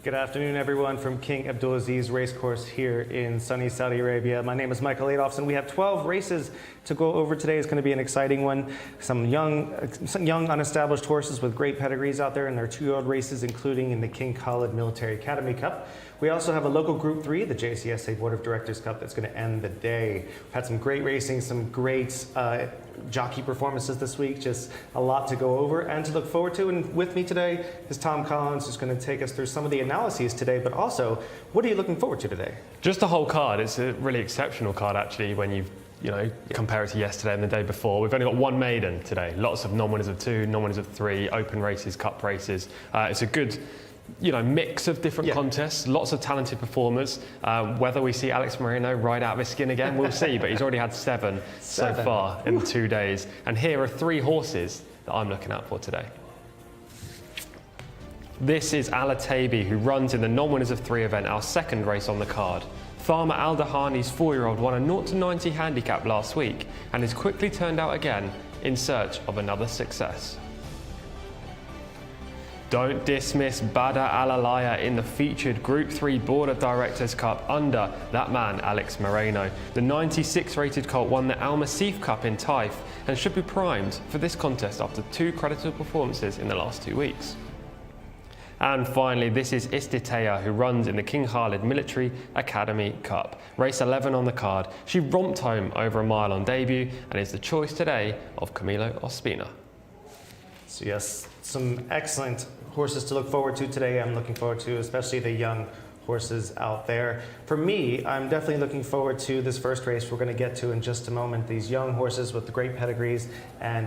Good afternoon, everyone, from King Abdulaziz Racecourse here in sunny Saudi Arabia. My name is Michael Adolphson. We have 12 races to go over today. It's going to be an exciting one. Some young unestablished horses with great pedigrees out there in their 2-year-old races, including in the King Khalid Military Academy Cup. We also have a local Group 3, the Jcsa Board of Directors Cup, that's going to end the day. We've had some great racing, some great jockey performances this week, just a lot to go over and to look forward to. And with me today is Tom Collins, who's going to take us through some of the analyses today, but also, what are you looking forward to today? Just the whole card. It's a really exceptional card, actually, when you compare it to yesterday and the day before. We've only got one maiden today. Lots of non-winners of 2, non-winners of 3, open races, cup races. It's a good mix of different contests, lots of talented performers. Whether we see Alex Moreno ride out of his skin again, we'll see, but he's already had 7 so far in 2 days. And here are 3 horses that I'm looking out for today. This is Alatabi, who runs in the non-winners of 3 event, our second race on the card. Farmer Al Dahani's 4-year-old won a 0-90 handicap last week and has quickly turned out again in search of another success. Don't dismiss Badr Al-Alaya in the featured Group 3 Board of Directors Cup under that man, Alex Moreno. The 96 rated colt won the Al Masif Cup in Taif and should be primed for this contest after 2 creditable performances in the last 2 weeks. And finally, this is Istitea, who runs in the King Khalid Military Academy Cup. Race 11 on the card. She romped home over a mile on debut and is the choice today of Camilo Ospina. So yes, some excellent horses to look forward to today. I'm looking forward to especially the young horses out there. For me, I'm definitely looking forward to this first race we're going to get to in just a moment. These young horses with the great pedigrees, and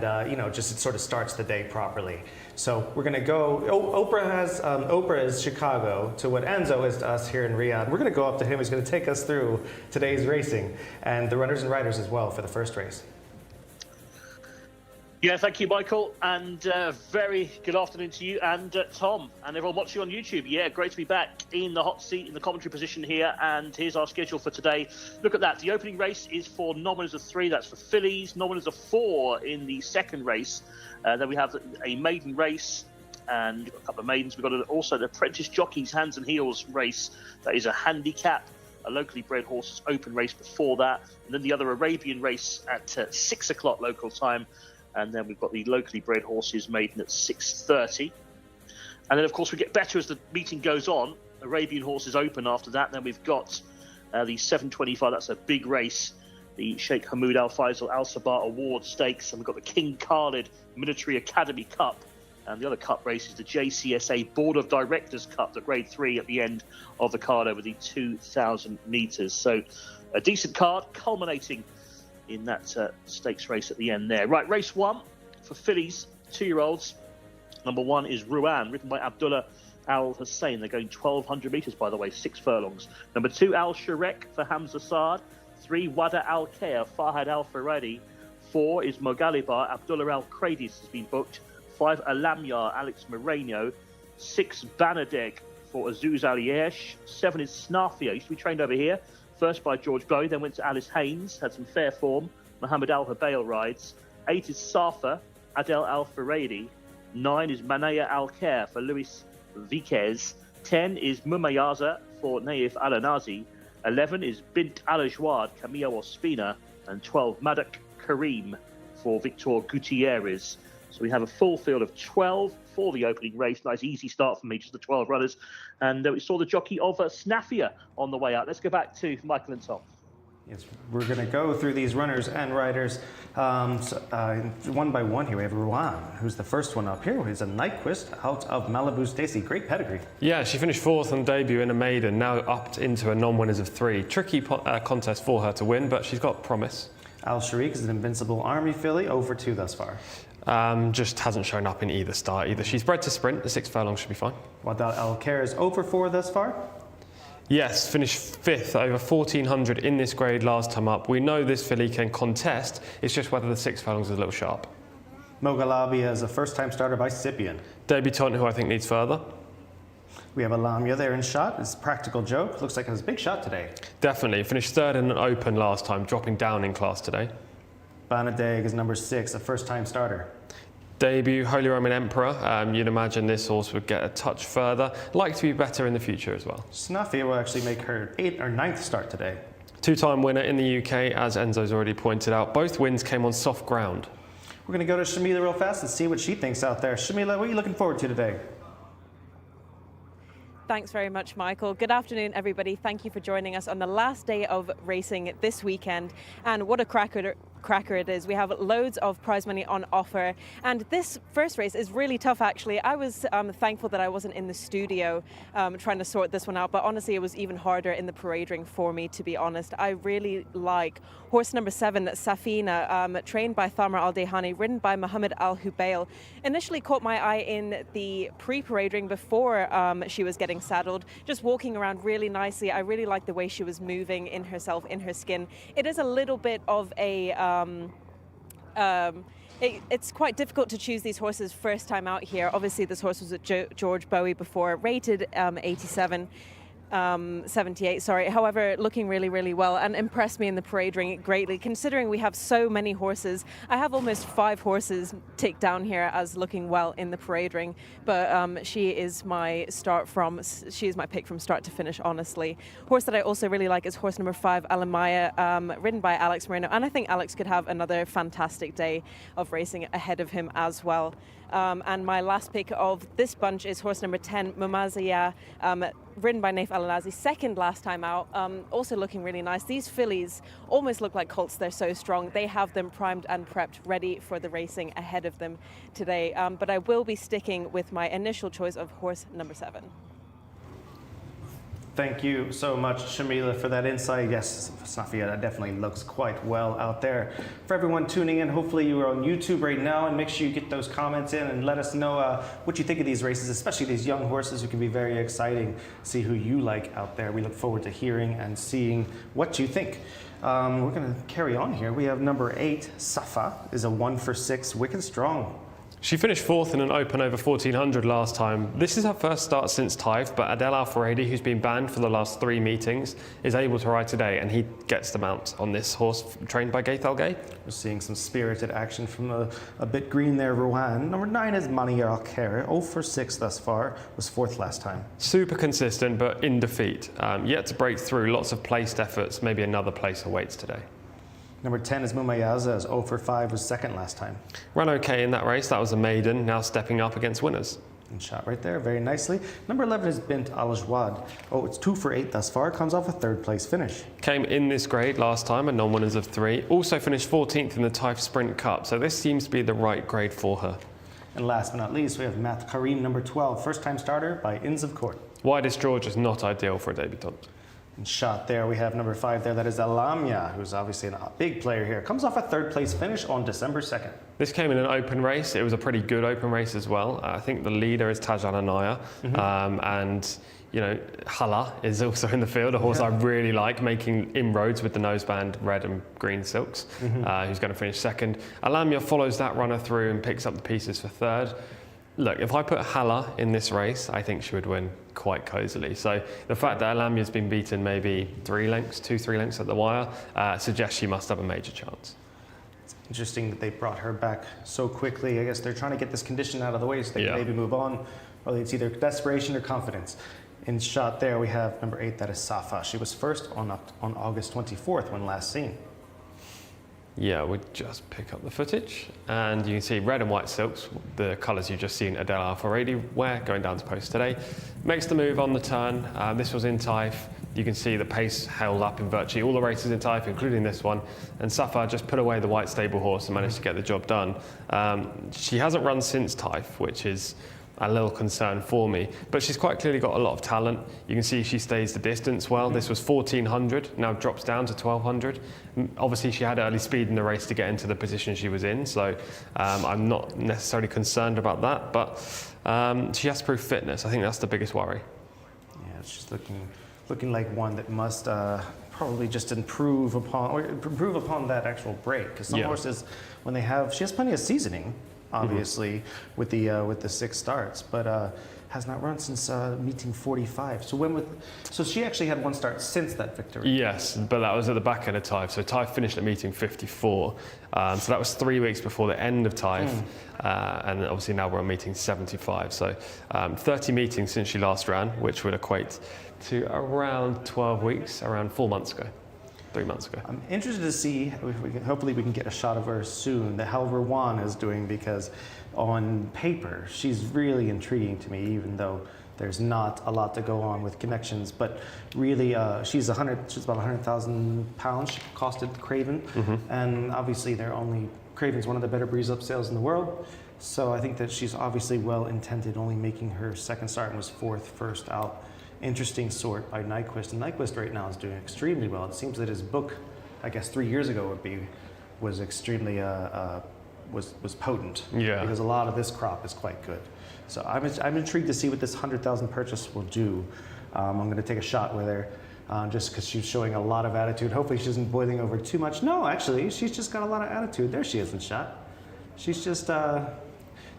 just it sort of starts the day properly. So we're going to go. Oprah is Chicago to what Enzo is to us here in Riyadh. We're going to go up to him. He's going to take us through today's racing and the runners and riders as well for the first race. Yeah, thank you, Michael, and very good afternoon to you and Tom and everyone watching on YouTube. Yeah, great to be back in the hot seat in the commentary position here, and here's our schedule for today. Look at that. The opening race is for non-winners of 3. That's for fillies. Non-winners of 4 in the second race. Then we have a maiden race and a couple of maidens. We've got also the apprentice jockeys hands and heels race. That is a handicap. A locally bred horses open race before that, and then the other Arabian race at 6 o'clock local time. And then we've got the locally bred horses maiden at 6:30. And then, of course, we get better as the meeting goes on. Arabian horses open after that. Then we've got the 725. That's a big race. The Sheikh Hamoud Al Faisal Al Sabah Award Stakes. And we've got the King Khalid Military Academy Cup. And the other cup race is the Jcsa Board of Directors Cup, the Grade 3 at the end of the card over the 2,000 metres. So a decent card culminating in that stakes race at the end there. Right, race 1 for fillies, 2-year-olds. Number 1 is Ruan, ridden by Abdullah Al Hussein. They're going 1,200 metres, by the way, 6 furlongs. Number 2, Al Shurek for Hamza Saad. 3, Wada Al Khair, Fahad Al Faradi. 4 is Mogalibar, Abdullah Al Kradis has been booked. 5, Alamyar, Alex Moreno. 6, Banadeg for Azuz Al Yesh. 7 is Snafia, used to be trained over here. First by George Glowy, then went to Alice Haynes, had some fair form. Mohammed Al Habail rides. 8 is Safa, Adel Al Faradi. 9 is Manaya Al Khair for Luis Viquez. 10 is Mumayaza for Naif Al Anazi. 11 is Bint Al Ajwad, Camillo Ospina. And 12, Madak Karim for Victor Gutierrez. So we have a full field of 12 for the opening race. Nice easy start for me, just the 12 runners. And we saw the jockey of Snafia on the way out. Let's go back to Michael and Tom. Yes, we're going to go through these runners and riders one by one here. We have Ruan, who's the first one up here. He's a Nyquist out of Malibu Stacy. Great pedigree. Yeah, she finished 4th on debut in a maiden, now upped into a non-winners of 3. Tricky contest for her to win, but she's got promise. Al Sharik is an Invincible Army filly, over 2 thus far. Just hasn't shown up in either start either. She's bred to sprint. The 6 furlongs should be fine. Wada Al Khair is over 4 thus far. Yes, finished 5th over 1,400 in this grade last time up. We know this filly can contest. It's just whether the 6 furlongs is a little sharp. Mogalabi is a first-time starter by Scipion. Debutant who I think needs further. We have Alamya there in shot. It's a practical joke. Looks like it has a big shot today. Definitely. Finished 3rd in an open last time, dropping down in class today. Banadeg is number 6, a first-time starter. Debut, Holy Roman Emperor. You'd imagine this horse would get a touch further. Like to be better in the future as well. Snuffy will actually make her 8th or 9th start today. Two-time winner in the UK, as Enzo's already pointed out. Both wins came on soft ground. We're going to go to Shamila real fast and see what she thinks out there. Shamila, what are you looking forward to today? Thanks very much, Michael. Good afternoon, everybody. Thank you for joining us on the last day of racing this weekend. And what a cracker it is. We have loads of prize money on offer. And this first race is really tough, actually. I was thankful that I wasn't in the studio trying to sort this one out. But honestly, it was even harder in the parade ring for me, to be honest. I really like horse number 7, Safina, trained by Thamar Al-Dehani, ridden by Mohammed Al-Hubail. Initially caught my eye in the pre-parade ring before she was getting saddled, just walking around really nicely. I really like the way she was moving in herself, in her skin. It is a little bit of a it's quite difficult to choose these horses first time out here. Obviously this horse was at George Bowie before, rated 78, sorry. However, looking really, really well and impressed me in the parade ring greatly. Considering we have so many horses, I have almost 5 horses ticked down here as looking well in the parade ring. But she is my pick from start to finish, honestly. Horse that I also really like is horse number 5, Alamaya, ridden by Alex Moreno. And I think Alex could have another fantastic day of racing ahead of him as well. And my last pick of this bunch is horse number 10, Mumazia, ridden by Naif Al-Alazi, second last time out, also looking really nice. These fillies almost look like colts, they're so strong. They have them primed and prepped, ready for the racing ahead of them today. But I will be sticking with my initial choice of horse number 7. Thank you so much, Shamila, for that insight. Yes, Safia, that definitely looks quite well out there. For everyone tuning in, hopefully you are on YouTube right now, and make sure you get those comments in and let us know what you think of these races, especially these young horses who can be very exciting. See who you like out there. We look forward to hearing and seeing what you think. We're going to carry on here. We have number 8, Safa, is a 1-for-6, wicked strong. She finished 4th in an open over 1400 last time. This is her first start since Taif, but Adel Al-Faredi, who's been banned for the last 3 meetings, is able to ride today, and he gets the mount on this horse trained by Gaith Al-Gay. We're seeing some spirited action from a bit green there, Rowan. Number 9 is Mani Al-Khair, 0-for-6 thus far, was 4th last time. Super consistent, but in defeat. Yet to break through, lots of placed efforts, maybe another place awaits today. Number 10 is Mumayaza, is 0-for-5, was 2nd last time. Ran okay in that race, that was a maiden, now stepping up against winners. And shot right there, very nicely. Number 11 is Bint Al-Jawad. Oh, it's 2-for-8 thus far, comes off a 3rd place finish. Came in this grade last time, a non-winners of 3. Also finished 14th in the Taif Sprint Cup, so this seems to be the right grade for her. And last but not least, we have Matt Karim, number 12, first-time starter by Inns of Court. Widest draw, just not ideal for a debutant. And shot there, we have number 5 there, that is Alamia, who's obviously a big player here. Comes off a 3rd place finish on December 2nd. This came in an open race. It was a pretty good open race as well. I think the leader is Tajan Anaya, and you know, Hala is also in the field, a horse I really like, making inroads with the noseband red and green silks, who's going to finish 2nd. Alamia follows that runner through and picks up the pieces for 3rd. Look, if I put Hala in this race, I think she would win quite cosily. So the fact that Alamia's been beaten maybe 3 lengths, 2-3 lengths at the wire, suggests she must have a major chance. It's interesting that they brought her back so quickly. I guess they're trying to get this condition out of the way so they can maybe move on. Or it's either desperation or confidence. In shot there, we have number 8, that is Safa. She was first on August 24th when last seen. Yeah, we'll just pick up the footage, and you can see red and white silks, the colours you've just seen Adel Al-Faredi wear, going down to post today. Makes the move on the turn. This was in Taif. You can see the pace held up in virtually all the races in Taif, including this one. And Safa just put away the white stable horse and managed to get the job done. She hasn't run since Taif, which is a little concern for me, but she's quite clearly got a lot of talent. You can see she stays the distance well. This was 1400, now drops down to 1200. Obviously she had early speed in the race to get into the position she was in, so I'm not necessarily concerned about that, but she has to prove fitness. I think that's the biggest worry. Yeah, she's looking like one that must probably just improve upon that actual break, because some horses, when she has plenty of seasoning, obviously, with the 6 starts, but has not run since meeting 45. So she actually had 1 start since that victory. Yes, but that was at the back end of TIFE. So TIFE finished at meeting 54. So that was 3 weeks before the end of TIFE. And obviously now we're on meeting 75. So 30 meetings since she last ran, which would equate to around 12 weeks, around 4 months ago. 3 months ago. I'm interested to see if hopefully we can get a shot of her soon, how Rowan is doing, because on paper she's really intriguing to me, even though there's not a lot to go on with connections. But really, she's about 100,000 pounds. She costed Craven, and obviously Craven's one of the better breeze up sales in the world. So I think that she's obviously well intended, only making her 2nd start and was 4th first out. Interesting sort by Nyquist, and Nyquist right now is doing extremely well. It seems that his book, I guess 3 years ago was extremely was potent. Yeah. Because a lot of this crop is quite good. So I'm intrigued to see what this 100,000 purchase will do. I'm going to take a shot with her, just because she's showing a lot of attitude. Hopefully she isn't boiling over too much. No, actually, she's just got a lot of attitude. There she is in shot. She's just.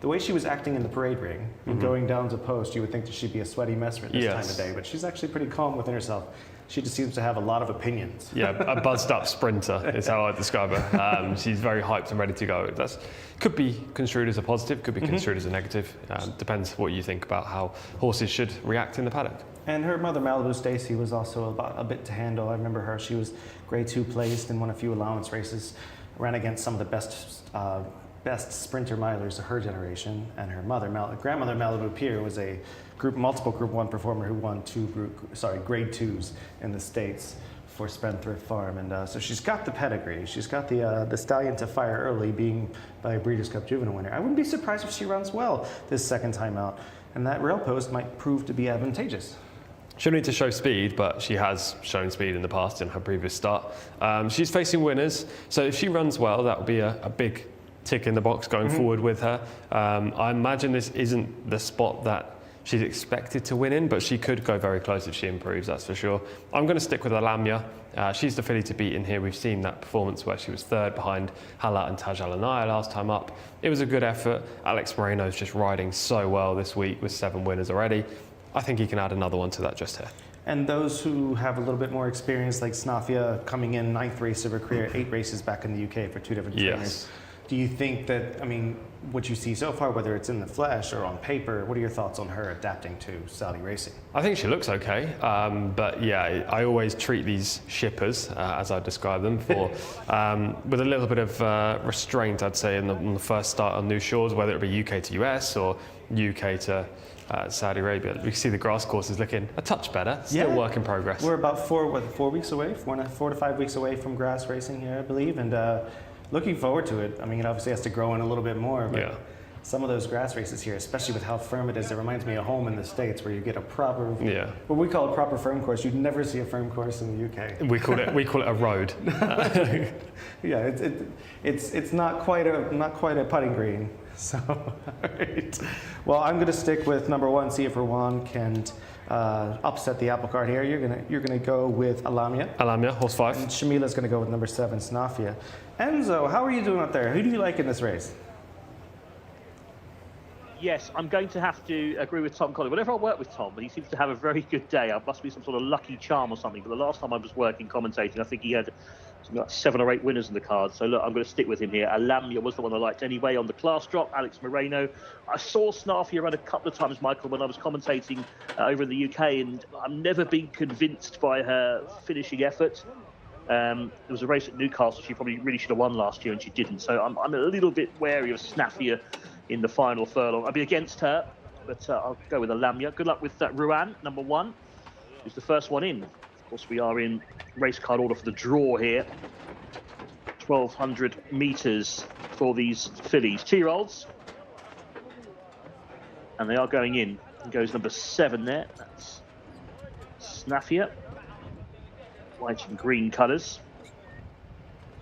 The way she was acting in the parade ring and going down to post, you would think that she'd be a sweaty mess at this time of day, but she's actually pretty calm within herself. She just seems to have a lot of opinions. Yeah, a buzzed up sprinter is how I describe her. She's very hyped and ready to go. That could be construed as a positive, could be construed as a negative. Depends what you think about how horses should react in the paddock. And her mother, Malibu Stacy, was also a bit to handle. I remember her. She was grade 2 placed and won a few allowance races, ran against some of the best sprinter milers of her generation, and her grandmother Malibu Pier was a multiple Group 1 performer who won grade 2s in the States for Spendthrift Farm, and so she's got the pedigree. She's got the stallion to fire early, being by a Breeders' Cup Juvenile winner. I wouldn't be surprised if she runs well this 2nd time out, and that rail post might prove to be advantageous. She'll need to show speed, but she has shown speed in the past in her previous start. She's facing winners, so if she runs well, that will be a big tick in the box going forward with her. I imagine this isn't the spot that she's expected to win in, but she could go very close if she improves, that's for sure. I'm going to stick with Alamya. She's the filly to beat in here. We've seen that performance where she was 3rd behind Hala and Taj Alanaya last time up. It was a good effort. Alex Moreno's just riding so well this week with 7 winners already. I think he can add another one to that just here. And those who have a little bit more experience, like Snafia, coming in 9th race of her career, 8 races back in the UK for 2 different trainers. Do you think that, what you see so far, whether it's in the flesh or on paper, what are your thoughts on her adapting to Saudi racing? I think she looks okay, but yeah, I always treat these shippers, as I describe them, with a little bit of restraint, I'd say, on the first start on new shores, whether it be UK to US or UK to Saudi Arabia. We see the grass course is looking a touch better, still work in progress. We're about 4 weeks away, 4 to 5 weeks away from grass racing here, I believe, and looking forward to it. It obviously has to grow in a little bit more, but some of those grass races here, especially with how firm it is, it reminds me of home in the States where you get a proper, what we call a proper firm course. You'd never see a firm course in the UK. We call it a road. Yeah, it's not quite a putting green. So, all right. Well, I'm going to stick with number 1, see if Rowan can upset the apple cart here. You're gonna go with Alamya. Alamya, horse 5. And Shamila's going to go with number 7, Snafia. Enzo, how are you doing up there? Who do you like in this race? Yes, I'm going to have to agree with Tom Collins. Whenever I work with Tom, he seems to have a very good day. I must be some sort of lucky charm or something. But the last time I was working commentating, I think he had something like 7 or 8 winners in the card. So look, I'm going to stick with him here. Alamya was the one I liked anyway. On the class drop, Alex Moreno. I saw Snafia run a couple of times, Michael, when I was commentating over in the UK, and I've never been convinced by her finishing effort. There was a race at Newcastle she probably really should have won last year, and she didn't. So I'm a little bit wary of Snafia in the final furlong. I'll be against her, but I'll go with Alamya. Good luck with Rowan, number 1, who's the first one in. Of course, we are in race card order for the draw here. 1,200 metres for these fillies. 2-year-olds. And they are going in. And goes number 7 there. That's Snafia. White and green colours.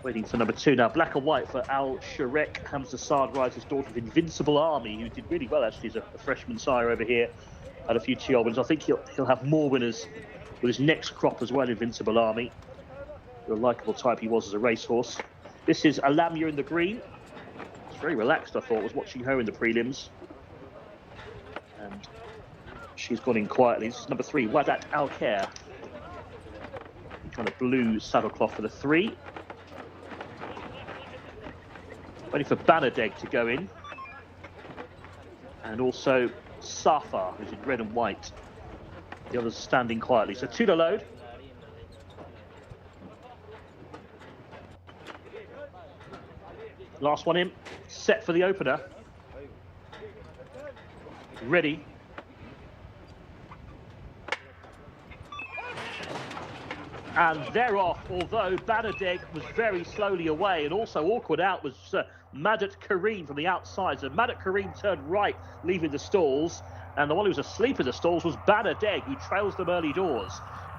Waiting for number 2 now. Black and white for Al Sharek. Hamza Saad rides his daughter of Invincible Army, who did really well actually as a freshman sire over here. Had a few 2-year-old winners. I think he'll have more winners with his next crop as well, Invincible Army. The likeable type he was as a racehorse. This is Alamya in the green. Very relaxed, I thought, was watching her in the prelims. And she's gone in quietly. This is number 3, Wadat Al-Khair. Kind of blue saddlecloth for the 3. Waiting for Banadeg to go in. And also Safa, who's in red and white. The others standing quietly. So 2 to load. Last one in. Set for the opener. Ready. And they're off, although Banadeg was very slowly away, and also awkward out was Madat Kareem from the outside. So Madat Kareem turned right, leaving the stalls, and the one who was asleep in the stalls was Banadeg, who trails them early doors.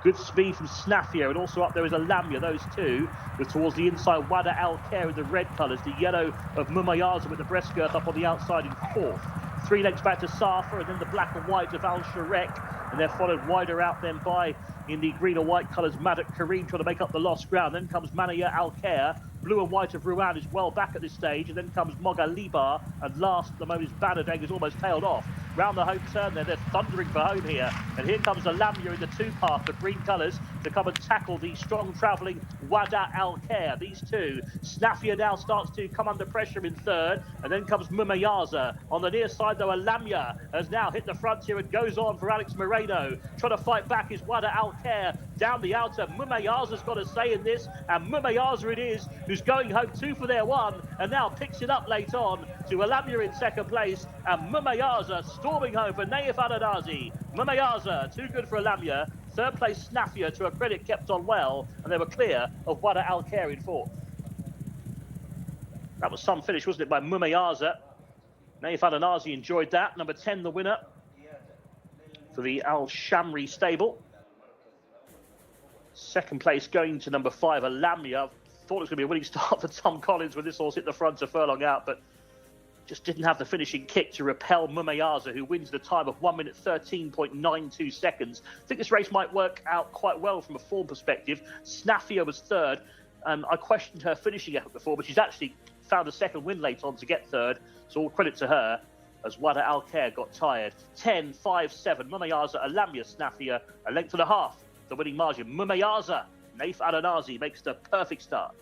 Good speed from Snafia, and also up there is Alamia. Those two were towards the inside. Wada Al-Khair in the red colours, the yellow of Mumayaza with the breast girth up on the outside in 4th. 3 lengths back to Safa, and then the black and white of Al-Sharek, and they're followed wider out then by, in the green and white colours, Madat Kareem trying to make up the lost ground. Then comes Manaya Al-Khair. Blue and white of Ruan is well back at this stage, and then comes Mogalibar, and last at the moment is Banadeg, who's almost tailed off. Round the home turn there, they're thundering for home here, and here comes Alamia in the 2 path, the green colours, to come and tackle the strong travelling Wada Al-Khair. These two, Snafia now starts to come under pressure in 3rd, and then comes Mumayaza. On the near side though, Alamia has now hit the frontier and goes on for Alex Moreno. Trying to fight back is Wada Al-Khair down the outer. Mumayaza's got a say in this, and Mumayaza it is, who's going home 2 for their 1, and now picks it up late on to Alamia in 2nd place, and Mumayaza storming home for Naif Adanazi. Mumayaza, too good for Alamia. 3rd place Snafia, to her credit, kept on well, and they were clear of Wada Al-Khair in 4th. That was some finish, wasn't it, by Mumayaza. Naif Adanazi enjoyed that. Number 10, the winner for the Al-Shamri stable. 2nd place going to number 5, Alamia. Thought it was going to be a winning start for Tom Collins when this horse hit the front a furlong out, but just didn't have the finishing kick to repel Mumayaza, who wins the time of 1 minute 13.92 seconds. I think this race might work out quite well from a form perspective. Snafia was 3rd. I questioned her finishing effort before, but she's actually found a 2nd win late on to get 3rd, so all credit to her, as Wada Al-Khair got tired. 10, 5, 7, Mumayaza, Alamia, Snafia, 1.5 lengths, the winning margin. Mumayaza, Naif Adanazi makes the perfect start.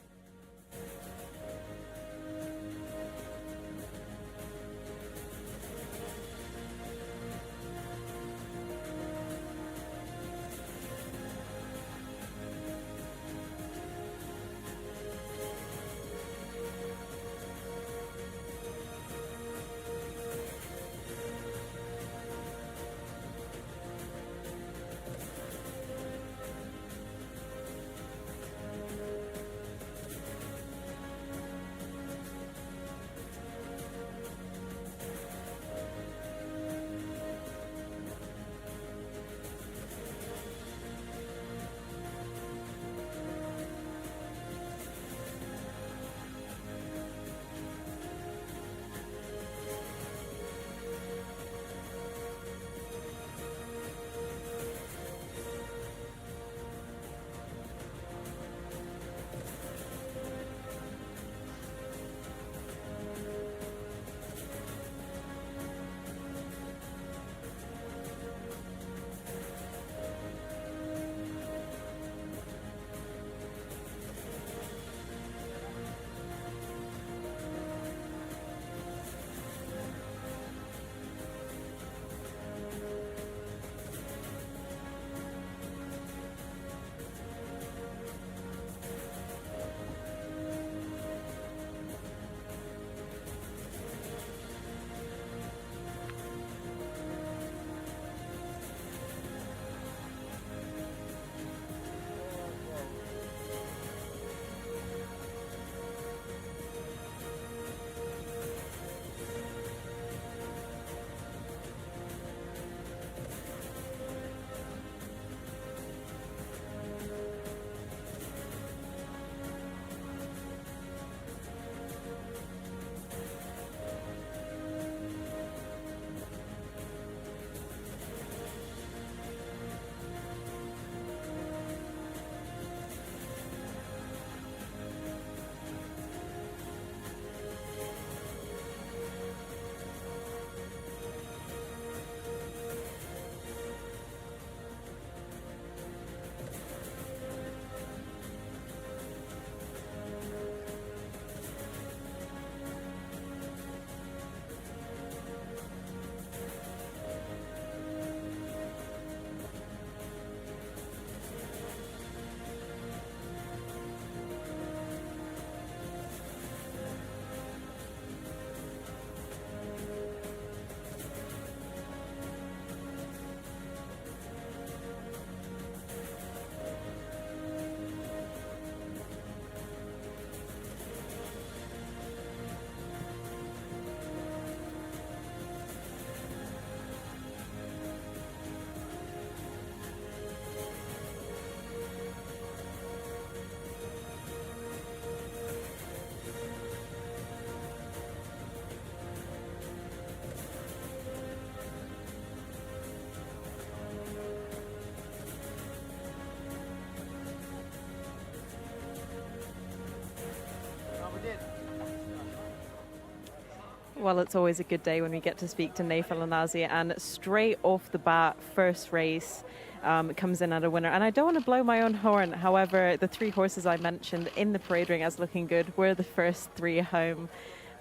Well, it's always a good day when we get to speak to Naif El Anazi, and straight off the bat, first race comes in at a winner. And I don't want to blow my own horn, however, the 3 horses I mentioned in the parade ring as looking good were the first 3 home.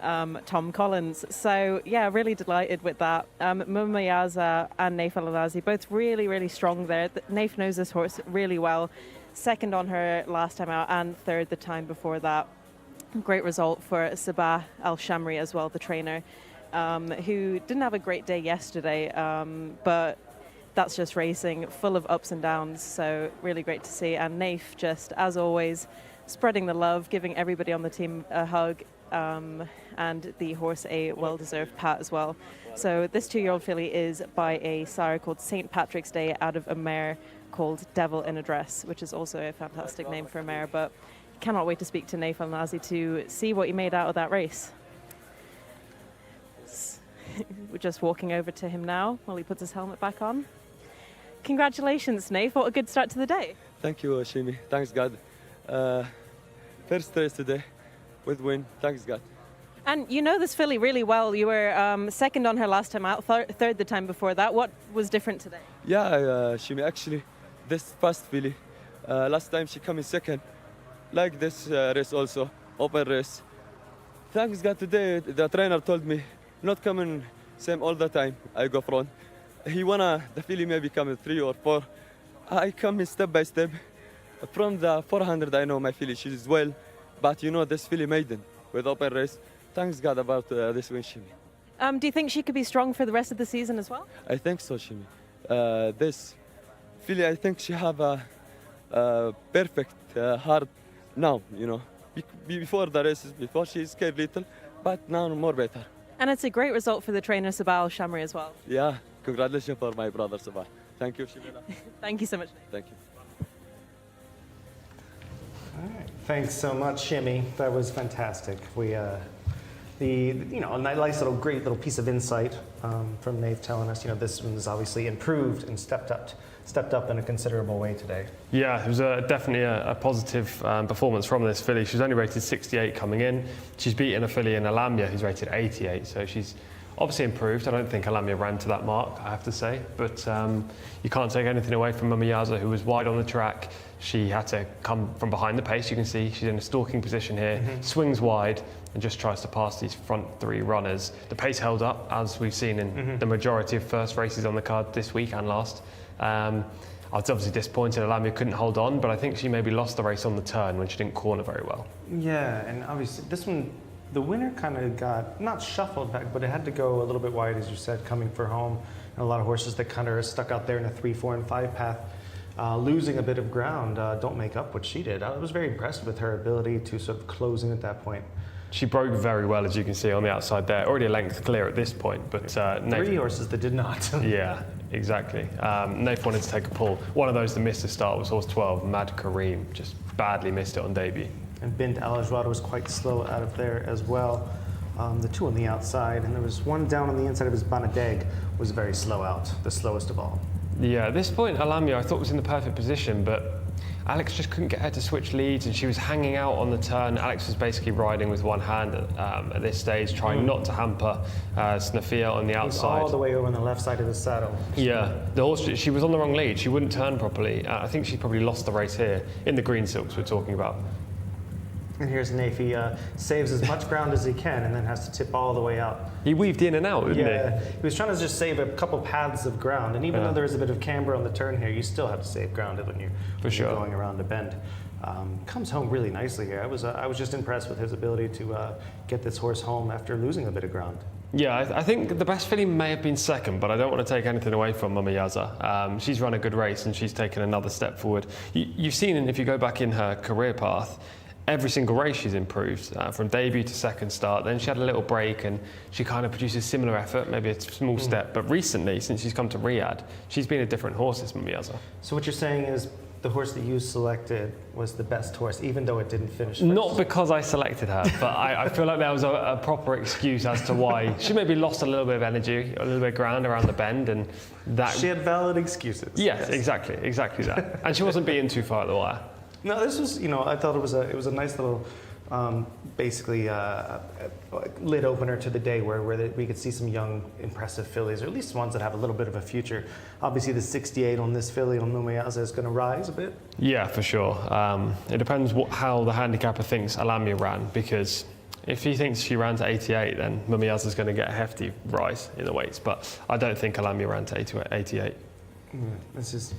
Tom Collins. So, yeah, really delighted with that. Mumayaza and Naif El Anazi, both really, really strong there. Naif knows this horse really well. Second on her last time out and third the time before that. Great result for Sabah Al Shamri as well, the trainer, who didn't have a great day yesterday, but that's just racing, full of ups and downs. So really great to see. And Naif, just as always, spreading the love, giving everybody on the team a hug, and the horse a well-deserved pat as well. So this 2-year-old filly is by a sire called St. Patrick's Day out of a mare called Devil in a Dress, which is also a fantastic name for a mare, but cannot wait to speak to Naif El Anazi to see what he made out of that race. We're just walking over to him now while he puts his helmet back on. Congratulations, Naif. What a good start to the day. Thank you, Shimi. Thanks, God. First race today with win. Thanks, God. And you know this filly really well. You were second on her last time out, third the time before that. What was different today? Yeah, Shimi, actually, this fast filly, last time she came in second, like this race also, open race. Thanks God today, the trainer told me, not coming same all the time, I go front. He wanna, the filly maybe come 3 or 4. I come in step by step. From the 400, I know my filly, she's well, but you know this filly maiden with open race. Thanks God about this win, Shimi. Do you think she could be strong for the rest of the season as well? I think so, Shimi. This filly, I think she have a perfect heart now, you know. Before the races, before she scared little, but now more better. And it's a great result for the trainer Sabah Al Shamri as well. Yeah, congratulations for my brother Sabah. Thank you, Shimina. Thank you so much. Thank you. All right. Thanks so much, Shimmy. That was fantastic. A nice little, great little piece of insight from Naif telling us, this one's obviously improved and stepped up in a considerable way today. Yeah, it was definitely a positive performance from this filly. She was only rated 68 coming in. She's beaten a filly in Alamia who's rated 88, so she's obviously improved. I don't think Alamia ran to that mark, I have to say, but you can't take anything away from Mumayaza, who was wide on the track. She had to come from behind the pace. You can see she's in a stalking position here, swings wide and just tries to pass these front 3 runners. The pace held up, as we've seen in the majority of first races on the card this week and last. I was obviously disappointed Alamia couldn't hold on, but I think she maybe lost the race on the turn when she didn't corner very well. Yeah, and obviously this one, the winner kind of got, not shuffled back, but it had to go a little bit wide, as you said, coming for home. And a lot of horses that kind of are stuck out there in a 3, 4, and 5 path, losing a bit of ground, don't make up what she did. I was very impressed with her ability to sort of close in at that point. She broke very well, as you can see on the outside there. Already a length clear at this point, but 3 horses that did not. Yeah, exactly. Naif wanted to take a pull. One of those that missed the start was horse 12, Mad Kareem. Just badly missed it on debut. And Bint Al Ajwad was quite slow out of there as well. The 2 on the outside, and there was one down on the inside of his Banadeg was very slow out, the slowest of all. Yeah, at this point, Alamia I thought was in the perfect position, but Alex just couldn't get her to switch leads, and she was hanging out on the turn. Alex was basically riding with one hand at this stage, trying not to hamper Snafia on the outside. All the way over on the left side of the saddle. Yeah, the horse, she was on the wrong lead. She wouldn't turn properly. I think she probably lost the race here in the green silks we're talking about. And here's Naif. He saves as much ground as he can and then has to tip all the way out. He weaved in and out, didn't he? He was trying to just save a couple paths of ground. And even though there's a bit of camber on the turn here, you still have to save ground when you're going around a bend. Comes home really nicely here. I was just impressed with his ability to get this horse home after losing a bit of ground. Yeah, I think the best filly may have been second, but I don't want to take anything away from Mumayaza. She's run a good race and she's taken another step forward. You've seen, if you go back in her career path, every single race she's improved, from debut to second start. Then she had a little break and she kind of produces similar effort, maybe a small step. But recently, since she's come to Riyadh, she's been a different horse, this Mumayaza. So what you're saying is the horse that you selected was the best horse, even though it didn't finish first? Not because I selected her, but I feel like there was a proper excuse as to why. She maybe lost a little bit of energy, a little bit of ground around the bend, and that... She had valid excuses. Yes, exactly that. And she wasn't beaten too far at the wire. No, this was, I thought it was a nice little basically a lid opener to the day where we could see some young, impressive fillies, or at least ones that have a little bit of a future. Obviously, the 68 on this filly on Mumiaza is going to rise a bit. Yeah, for sure. It depends how the handicapper thinks Alamia ran, because if he thinks she ran to 88, then Mumiaza is going to get a hefty rise in the weights. But I don't think Alamia ran to 88. This is.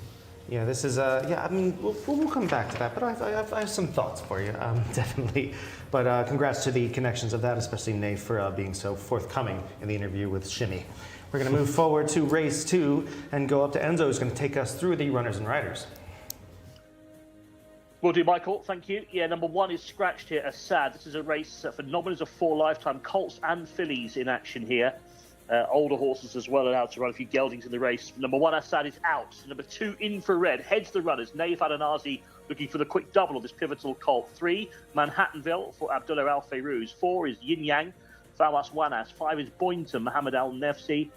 I mean, we'll come back to that, but I have some thoughts for you, definitely. But congrats to the connections of that, especially Nate for being so forthcoming in the interview with Shimmy. We're going to move forward to race 2 and go up to Enzo, who's going to take us through the runners and riders. Will do, Michael. Thank you. Yeah, number 1 is scratched here. Assad. This is a race for nominals of 4 lifetime colts and fillies in action here. Older horses as well allowed to run a few geldings in the race. Number 1, Assad, is out. Number 2, Infrared, heads the runners. Naif Adanazi looking for the quick double of this pivotal colt. 3, Manhattanville for Abdullah Al Fayrouz. 4 is Yin Yang, Fawas Wanas. 5 is Boynton, Mohammed Al Nefsi.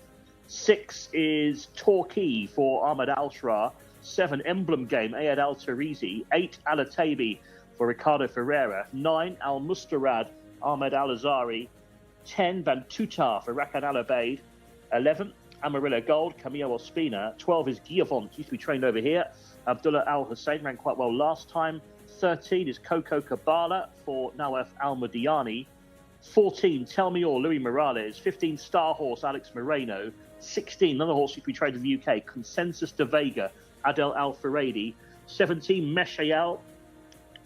6 is Torquay for Ahmad Al Shra. 7, Emblem Game, Ayad Al Tarizi. 8, Alatabi for Ricardo Ferreira. 9, Al Mustarad, Ahmed Al Azari. 10, Van Tutar for Rakan Al Abeid. 11, Amarillo Gold, Camillo Ospina. 12 is Guillavant, used to be trained over here. Abdullah Al Hussein ran quite well last time. 13 is Coco Kabbalah for Nawaf Al Madiani. 14, Tell Me All, Louis Morales. 15, Star Horse, Alex Moreno. 16, another horse used to be trained in the UK, Consensus de Vega, Adel Al Faradi. 17, Meshayel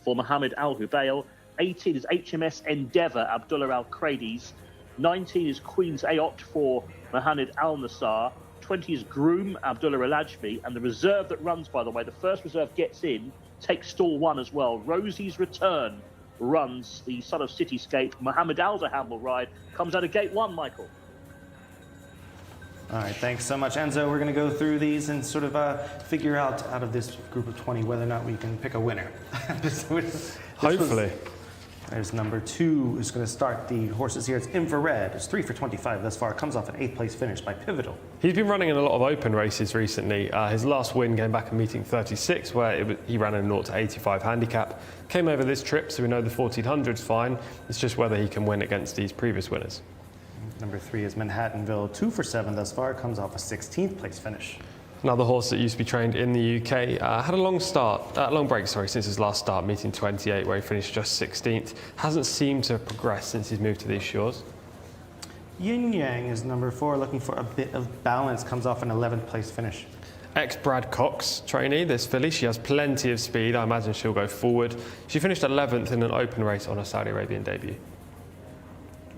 for Mohammed Al Hubail. 18 is HMS Endeavour, Abdullah Al Krades. 19 is Queen's Ayot for Mohammed Al Nassar. 20 is Groom, Abdullah Al Ajmi. And the reserve that runs, by the way, the first reserve gets in, takes stall 1 as well. Rosie's Return runs, the son of Cityscape. Mohammed Al Daham will ride, comes out of gate 1, Michael. All right, thanks so much, Enzo. We're going to go through these and sort of figure out of this group of 20 whether or not we can pick a winner. Hopefully. There's number 2 who's going to start the horses here. It's Infrared. It's 3 for 25 thus far. Comes off an 8th place finish by Pivotal. He's been running in a lot of open races recently. His last win came back in meeting 36, where he ran a 0 to 85 handicap. Came over this trip, so we know the 1400's fine. It's just whether he can win against these previous winners. Number 3 is Manhattanville. 2 for 7 thus far. Comes off a 16th place finish. Another horse that used to be trained in the UK, had a long break since his last start, meeting 28, where he finished just 16th. Hasn't seemed to progress since he's moved to these shores. Yin Yang is number 4, looking for a bit of balance. Comes off an 11th place finish. Ex-Brad Cox trainee, this filly. She has plenty of speed. I imagine she'll go forward. She finished 11th in an open race on a Saudi Arabian debut.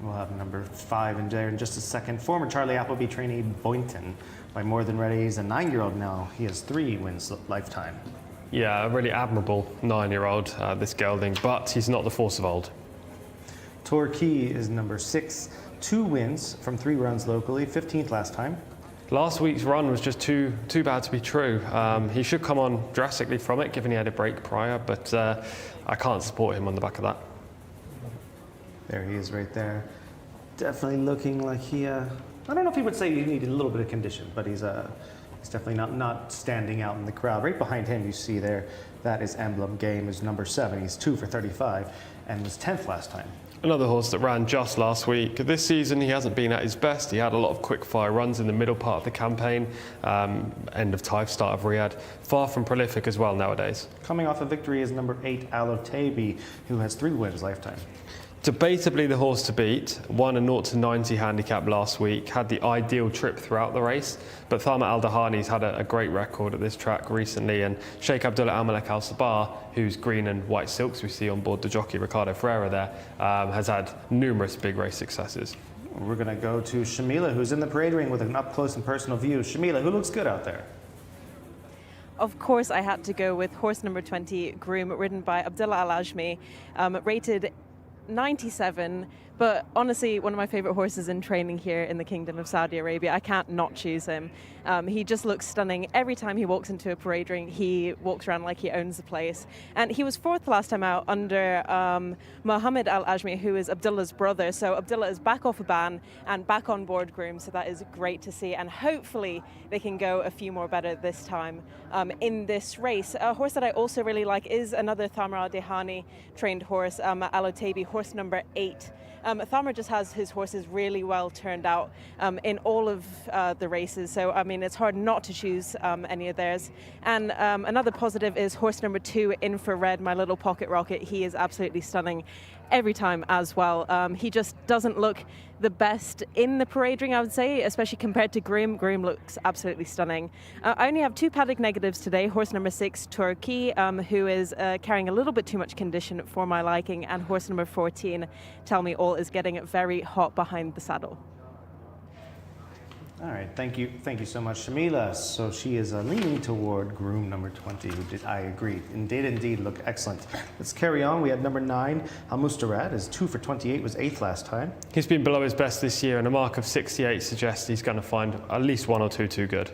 We'll have number 5 in there in just a second. Former Charlie Appleby trainee Boynton. By More Than Ready, he's a 9-year-old now. He has 3 wins lifetime. Yeah, a really admirable 9-year-old, this gelding, but he's not the force of old. Torquay is number 6. 2 wins from 3 runs locally, 15th last time. Last week's run was just too bad to be true. He should come on drastically from it, given he had a break prior, but I can't support him on the back of that. There he is right there. Definitely looking like he... I don't know if he would say he needed a little bit of condition, but he's definitely not standing out in the crowd. Right behind him, you see there, that is Emblem Game, is number 7. He's 2 for 35 and was 10th last time. Another horse that ran just last week. This season, he hasn't been at his best. He had a lot of quick-fire runs in the middle part of the campaign, end of Taif, start of Riyadh. Far from prolific as well nowadays. Coming off a victory is number 8, Alotabi, who has 3 wins lifetime. Debatably the horse to beat, won a 0 to 90 handicap last week, had the ideal trip throughout the race, but Thama Al Dahani's had a great record at this track recently, and Sheikh Abdullah Al Malek Al Sabah, whose green and white silks we see on board the jockey Ricardo Ferreira there, has had numerous big race successes. We're going to go to Shamila, who's in the parade ring with an up-close and personal view. Shamila, who looks good out there? Of course, I had to go with horse number 20, Groom, ridden by Abdullah Al Ajmi, rated 97, But honestly, one of my favorite horses in training here in the Kingdom of Saudi Arabia. I can't not choose him. He just looks stunning. Every time he walks into a parade ring, he walks around like he owns the place. And he was fourth last time out under Mohammed Al Ajmi, who is Abdullah's brother. So Abdullah is back off a ban and back on board groom. So that is great to see. And hopefully they can go a few more better this time in this race. A horse that I also really like is another Thamra Dehani trained horse, Alotabi, horse number 8. Thamra just has his horses really well turned out in all of the races. So, I mean, it's hard not to choose any of theirs. And another positive is horse number 2, Infrared, my little pocket rocket. He is absolutely stunning every time as well. He just doesn't look the best in the parade ring, I would say, especially compared to Groom. Groom looks absolutely stunning. I only have 2 paddock negatives today. Horse number 6, Turkey, who is carrying a little bit too much condition for my liking, and horse number 14, Tell Me All, is getting very hot behind the saddle. All right, thank you so much, Shamila. So she is leaning toward groom number 20, who did, I agree, did indeed look excellent. Let's carry on. We had number 9, Al Mustarad, is 2 for 28, was 8th last time. He's been below his best this year, and a mark of 68 suggests he's going to find at least 1 or 2 too good.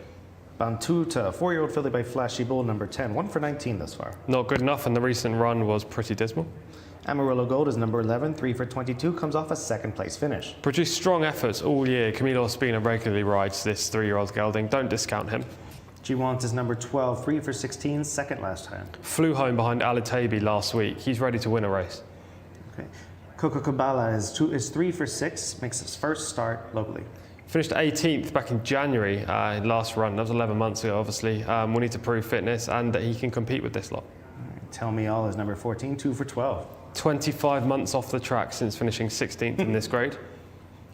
Bantuta, 4-year-old filly by Flashy Bull, number 10, 1 for 19 thus far. Not good enough, and the recent run was pretty dismal. Amarillo Gold is number 11, 3 for 22, comes off a 2nd place finish. Produced strong efforts all year. Camilo Ospina regularly rides this 3-year-old gelding. Don't discount him. G1 is number 12, 3 for 16, 2nd last time. Flew home behind Alitabi last week. He's ready to win a race. Okay. Coco Cabala is 3 for 6, makes his first start locally. Finished 18th back in January, last run. That was 11 months ago, obviously. We need to prove fitness and that he can compete with this lot. Tell Me All is number 14, 2 for 12. 25 months off the track since finishing 16th in this grade.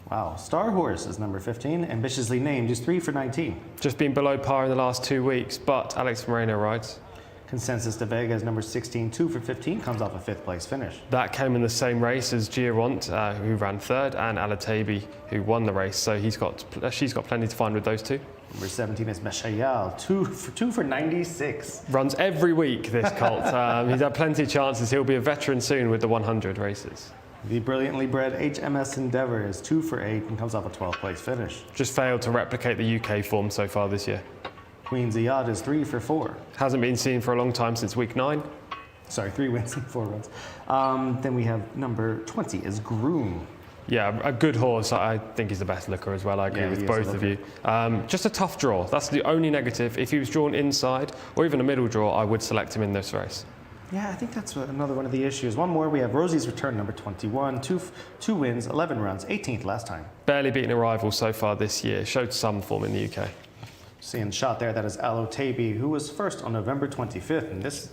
Wow. Star Horse is number 15, ambitiously named, is 3 for 19. Just been below par in the last 2 weeks, but Alex Moreno rides. Consensus de Vega is number 16, 2 for 15, comes off a 5th place finish. That came in the same race as Giaront, who ran 3rd, and Alatabi, who won the race. So she's got plenty to find with those 2. Number 17 is Meshayal, 2 for 96. Runs every week, this colt. He's had plenty of chances. He'll be a veteran soon with the 100 races. The brilliantly bred HMS Endeavour is 2 for 8 and comes off a 12th place finish. Just failed to replicate the UK form so far this year. Queen Ziyad is 3 for 4. Hasn't been seen for a long time, since week 9. Sorry, 3 wins and 4 runs. Then we have number 20 is Groom. Yeah, a good horse. I think he's the best looker as well. I agree with both of you. Just a tough draw. That's the only negative. If he was drawn inside or even a middle draw, I would select him in this race. Yeah, I think that's another one of the issues. One more, we have Rosie's Return, number 21, 2 wins, 11 runs, 18th last time. Barely beaten a rival so far this year. Showed some form in the UK. Seeing shot there, that is Alotabi, who was first on November 25th, and this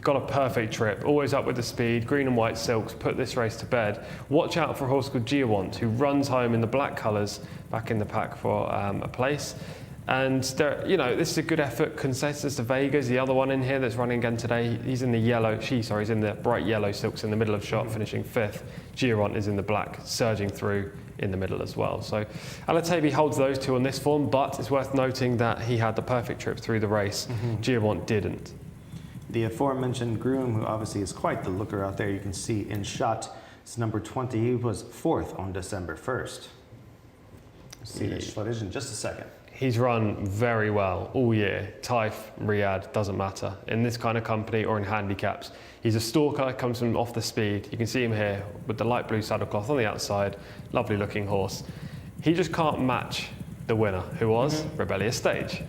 got a perfect trip, always up with the speed, green and white silks, put this race to bed. Watch out for a horse called Giawant, who runs home in the black colours, back in the pack for a place. And there, you know, this is a good effort. Consensus de Vega's the other one in here that's running again today. He's in the yellow, he's in the bright yellow silks in the middle of shot, finishing 5th. Giawant is in the black, surging through in the middle as well. So Alatabi holds those 2 on this form, but it's worth noting that he had the perfect trip through the race. Giawant didn't. The aforementioned Groom, who obviously is quite the looker out there, you can see in shot, it's number 20. He was 4th on December 1st. We'll see this footage in just a second. He's run very well all year. Taif, Riyadh, doesn't matter. In this kind of company or in handicaps. He's a stalker, comes from off the speed. You can see him here with the light blue saddlecloth on the outside. Lovely looking horse. He just can't match the winner, who was Rebellious Stage.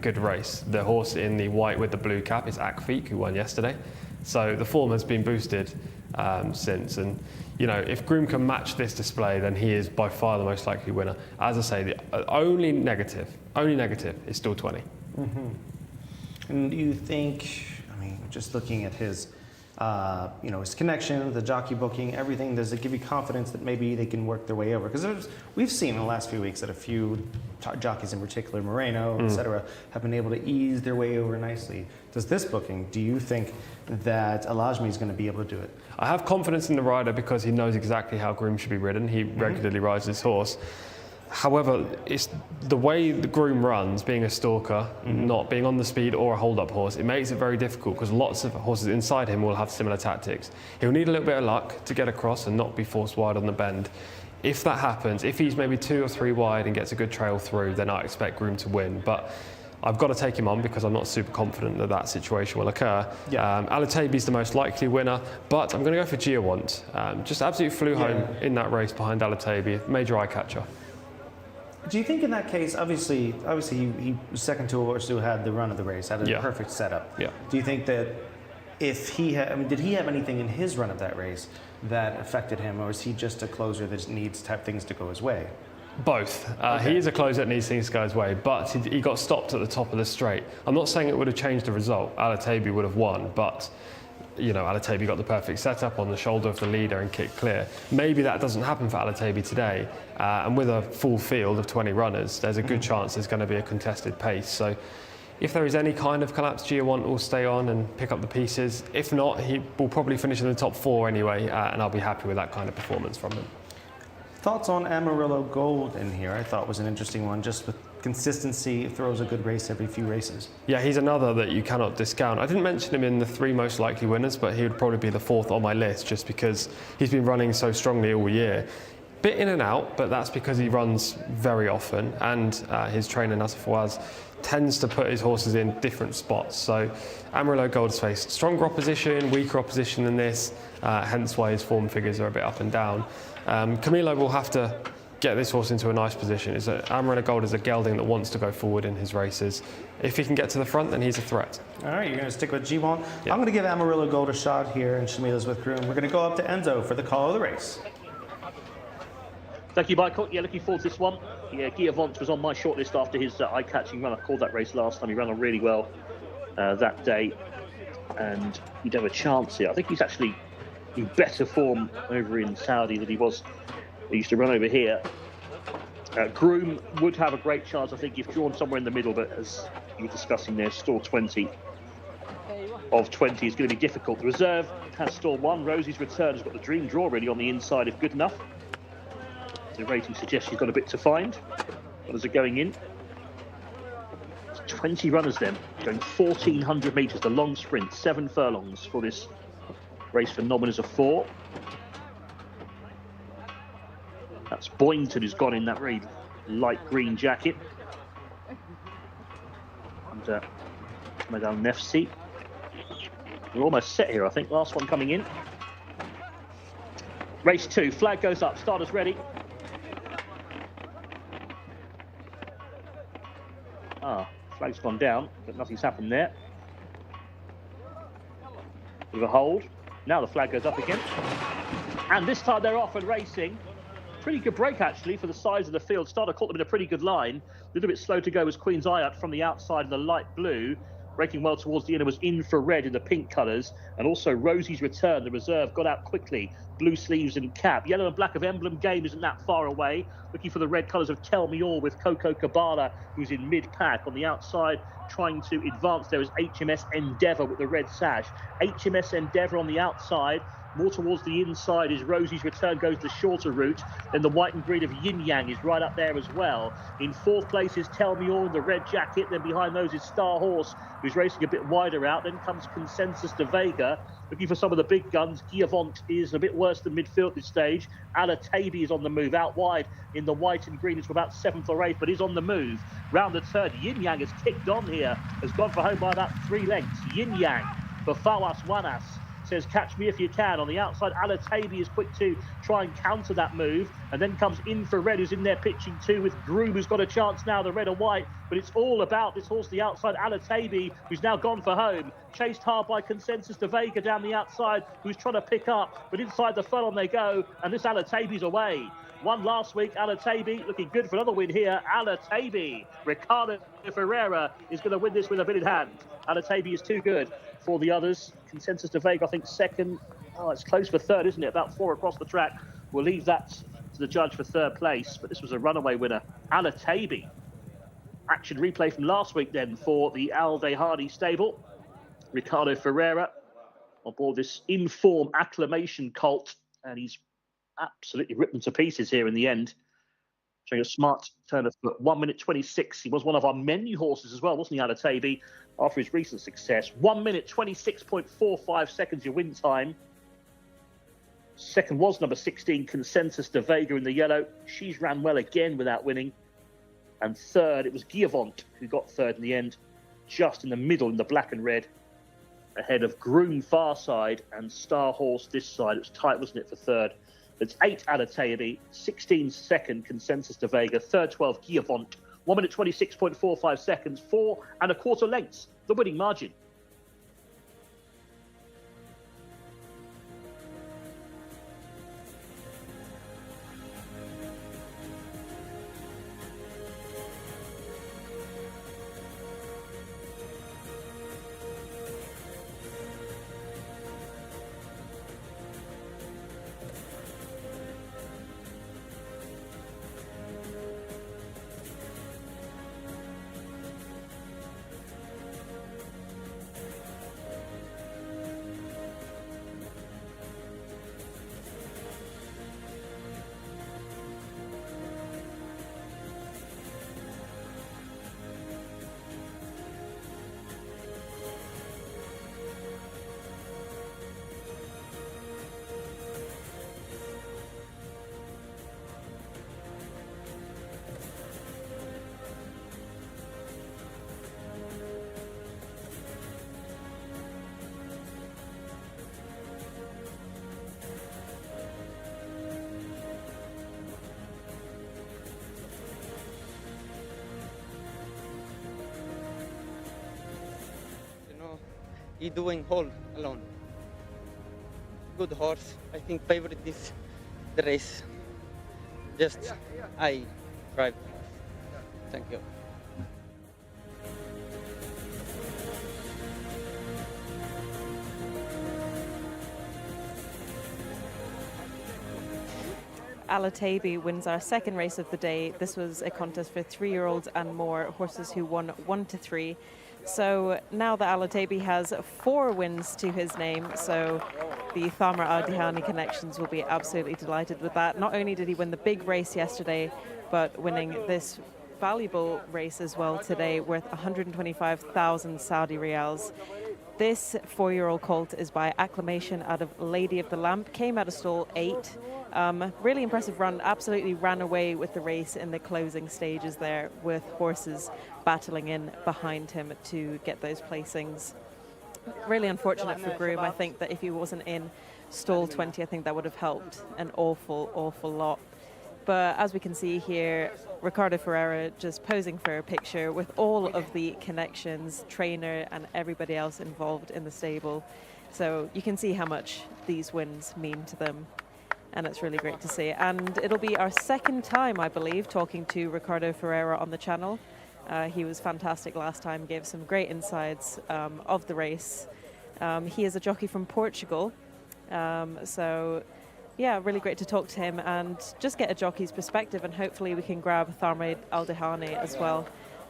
Good race. The horse in the white with the blue cap is Akfiq, who won yesterday. So the form has been boosted since. And you know, if Groom can match this display, then he is by far the most likely winner. As I say, the only negative is still 20. And do you think, I mean, just looking at his, you know, his connection, the jockey booking, everything, does it give you confidence that maybe they can work their way over? Because we've seen in the last few weeks that a few jockeys in particular, Moreno, etc., have been able to ease their way over nicely. Does this booking, do you think that Al-Ajmi is going to be able to do it? I have confidence in the rider because he knows exactly how Groom should be ridden. He regularly rides his horse. However, it's the way the groom runs, being a stalker, not being on the speed or a hold-up horse, it makes it very difficult because lots of horses inside him will have similar tactics. He'll need a little bit of luck to get across and not be forced wide on the bend. If that happens, if he's maybe 2 or 3 wide and gets a good trail through, then I expect Groom to win. But I've got to take him on because I'm not super confident that that situation will occur. Yeah. Alatabi's the most likely winner, but I'm going to go for Jcsa. Just absolutely flew home in that race behind Alatabi, major eye catcher. Do you think in that case, obviously he was second to a horse who had the run of the race, had a perfect setup. Yeah. Do you think that if he had, did he have anything in his run of that race that affected him, or is he just a closer that needs things to go his way? Both. He is a closer that needs things to go his way, but he got stopped at the top of the straight. I'm not saying it would have changed the result. Alatabi would have won, but you know, Alatabi got the perfect setup on the shoulder of the leader and kicked clear. Maybe that doesn't happen for Alatabi today, and with a full field of 20 runners, there's a good chance there's going to be a contested pace. So if there is any kind of collapse, Jcsa will stay on and pick up the pieces. If not, he will probably finish in the top 4 anyway, and I'll be happy with that kind of performance from him. Thoughts on Amarillo Gold in here? I thought was an interesting one, just with consistency, throws a good race every few races. Yeah, he's another that you cannot discount. I didn't mention him in the 3 most likely winners, but he would probably be the 4th on my list just because he's been running so strongly all year. Bit in and out, but that's because he runs very often, and his trainer Nasser Fawaz tends to put his horses in different spots. So Amarillo Gold's faced stronger opposition, weaker opposition than this, hence why his form figures are a bit up and down. Camilo will have to get this horse into a nice position. Amarillo Gold is a gelding that wants to go forward in his races. If he can get to the front, then he's a threat. All right, you're going to stick with Jcsa. Yeah. I'm going to give Amarillo Gold a shot here, and Shamila's with Groom. We're going to go up to Enzo for the call of the race. Thank you, Michael. Yeah, looking forward to this one. Yeah, Guillavant was on my shortlist after his eye-catching run. I called that race last time. He ran on really well that day, and he'd have a chance here. I think he's actually in better form over in Saudi than he used to run over here. Groom would have a great chance, I think, if drawn somewhere in the middle, but as you were discussing there, stall 20 of 20 is going to be difficult. The reserve has stall 1. Rosie's Return has got the dream draw really on the inside if good enough. The rating suggests she's got a bit to find. Runners are going in. It's 20 runners then, going 1,400 metres, the long sprint, 7 furlongs for this race for nominals of 4. That's Boynton who's gone in that very light green jacket. And Madame Nefsi. We're almost set here, I think. Last one coming in. Race 2, flag goes up, starters ready. Flag's gone down, but nothing's happened there. With a hold. Now the flag goes up again. And this time they're off and racing. Pretty good break, actually, for the size of the field. Starter caught them in a pretty good line. A little bit slow to go was Queen's Eye Out from the outside in the light blue. Breaking well towards the inner was Infrared in the pink colours. And also Rosie's Return, the reserve, got out quickly. Blue sleeves and cap. Yellow and black of Emblem Game isn't that far away. Looking for the red colours of Tell Me All with Coco Cabana, who's in mid-pack. On the outside, trying to advance, there is HMS Endeavour with the red sash. HMS Endeavour on the outside. More towards the inside is Rosie's Return, goes the shorter route. Then the white and green of Yin Yang is right up there as well. In 4th place is Tell Me All in the red jacket. Then behind those is Star Horse, who's racing a bit wider out. Then comes Consensus de Vega, looking for some of the big guns. Guillavant is a bit worse than midfield at this stage. Alatabi is on the move, out wide in the white and green. It's about 7th or 8th, but is on the move. Round the turn, Yin Yang has kicked on here, has gone for home by about 3 lengths. Yin Yang for Fawas Wanas says, catch me if you can. On the outside, Alatabi is quick to try and counter that move. And then comes Infrared, who's in there pitching too, with Groom, who's got a chance now, the red and white. But it's all about this horse, the outside, Alatabi, who's now gone for home. Chased hard by Consensus de Vega down the outside, who's trying to pick up. But inside the furlong they go, and this Alatabi's away. Won last week, Alatabi, looking good for another win here. Alatabi, Ricardo Ferreira is going to win this with a bit in hand. Alatabi is too good for the others. Consensus de Vega, I think, 2nd. Oh, it's close for 3rd, isn't it? About 4 across the track. We'll leave that to the judge for 3rd place, but this was a runaway winner. Alatabi. Action replay from last week then for the Alde Hardy stable. Ricardo Ferreira on board this in-form acclamation colt, and he's absolutely ripped them to pieces here in the end. showing a smart turn of foot. 1 minute 26. He was one of our menu horses as well, wasn't he, Alatabi, after his recent success. 1 minute 26.45 seconds your win time. Second was number 16, Consensus de Vega in the yellow. She's ran well again without winning. And third, it was Guillavant who got third in the end, just in the middle in the black and red, ahead of Groom far side and Star Horse this side. It was tight, wasn't it, for third? It's 8 Alatabi, 16 second, Consensus de Vega, third 12 Guillavant. 1 minute 26.45 seconds, 4 1/4 lengths, the winning margin. He doing all alone. Good horse. I think favorite is the race. Just I drive. Thank you. Alatabi wins our second race of the day. This was a contest for 3-year-olds and more, horses who won 1 to 3. So now that Alatabi has 4 wins to his name, so the Thamar Al-Dihani connections will be absolutely delighted with that. Not only did he win the big race yesterday, but winning this valuable race as well today, worth 125,000 Saudi riyals. This 4-year-old colt is by acclamation out of Lady of the Lamp, came out of stall 8. Really impressive run, absolutely ran away with the race in the closing stages there, with horses battling in behind him to get those placings. Really unfortunate for Groom. I think that if he wasn't in stall 20, I think that would have helped an awful, awful lot. But as we can see here, Ricardo Ferreira just posing for a picture with all of the connections, trainer and everybody else involved in the stable. So you can see how much these wins mean to them. And it's really great to see. And it'll be our second time, I believe, talking to Ricardo Ferreira on the channel. He was fantastic last time, gave some great insights of the race. He is a jockey from Portugal. So yeah, really great to talk to him and just get a jockey's perspective, and hopefully we can grab Thamar Al-Dihani as well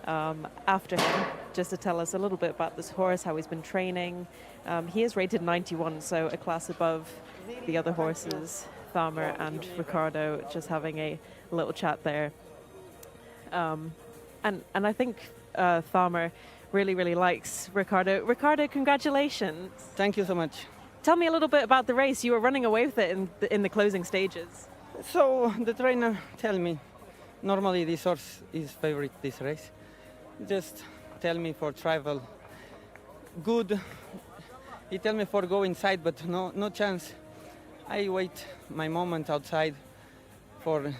after him, just to tell us a little bit about this horse, how he's been training. He is rated 91, so a class above the other horses, Thamar and Ricardo, just having a little chat there. And I think Thamar really likes Ricardo. Ricardo, congratulations. Thank you so much. Tell me a little bit about the race. You were running away with it in the closing stages. So the trainer tell me, normally this horse is favorite this race. Just tell me for travel. Good. He tell me for go inside, but no chance. I wait my moment outside for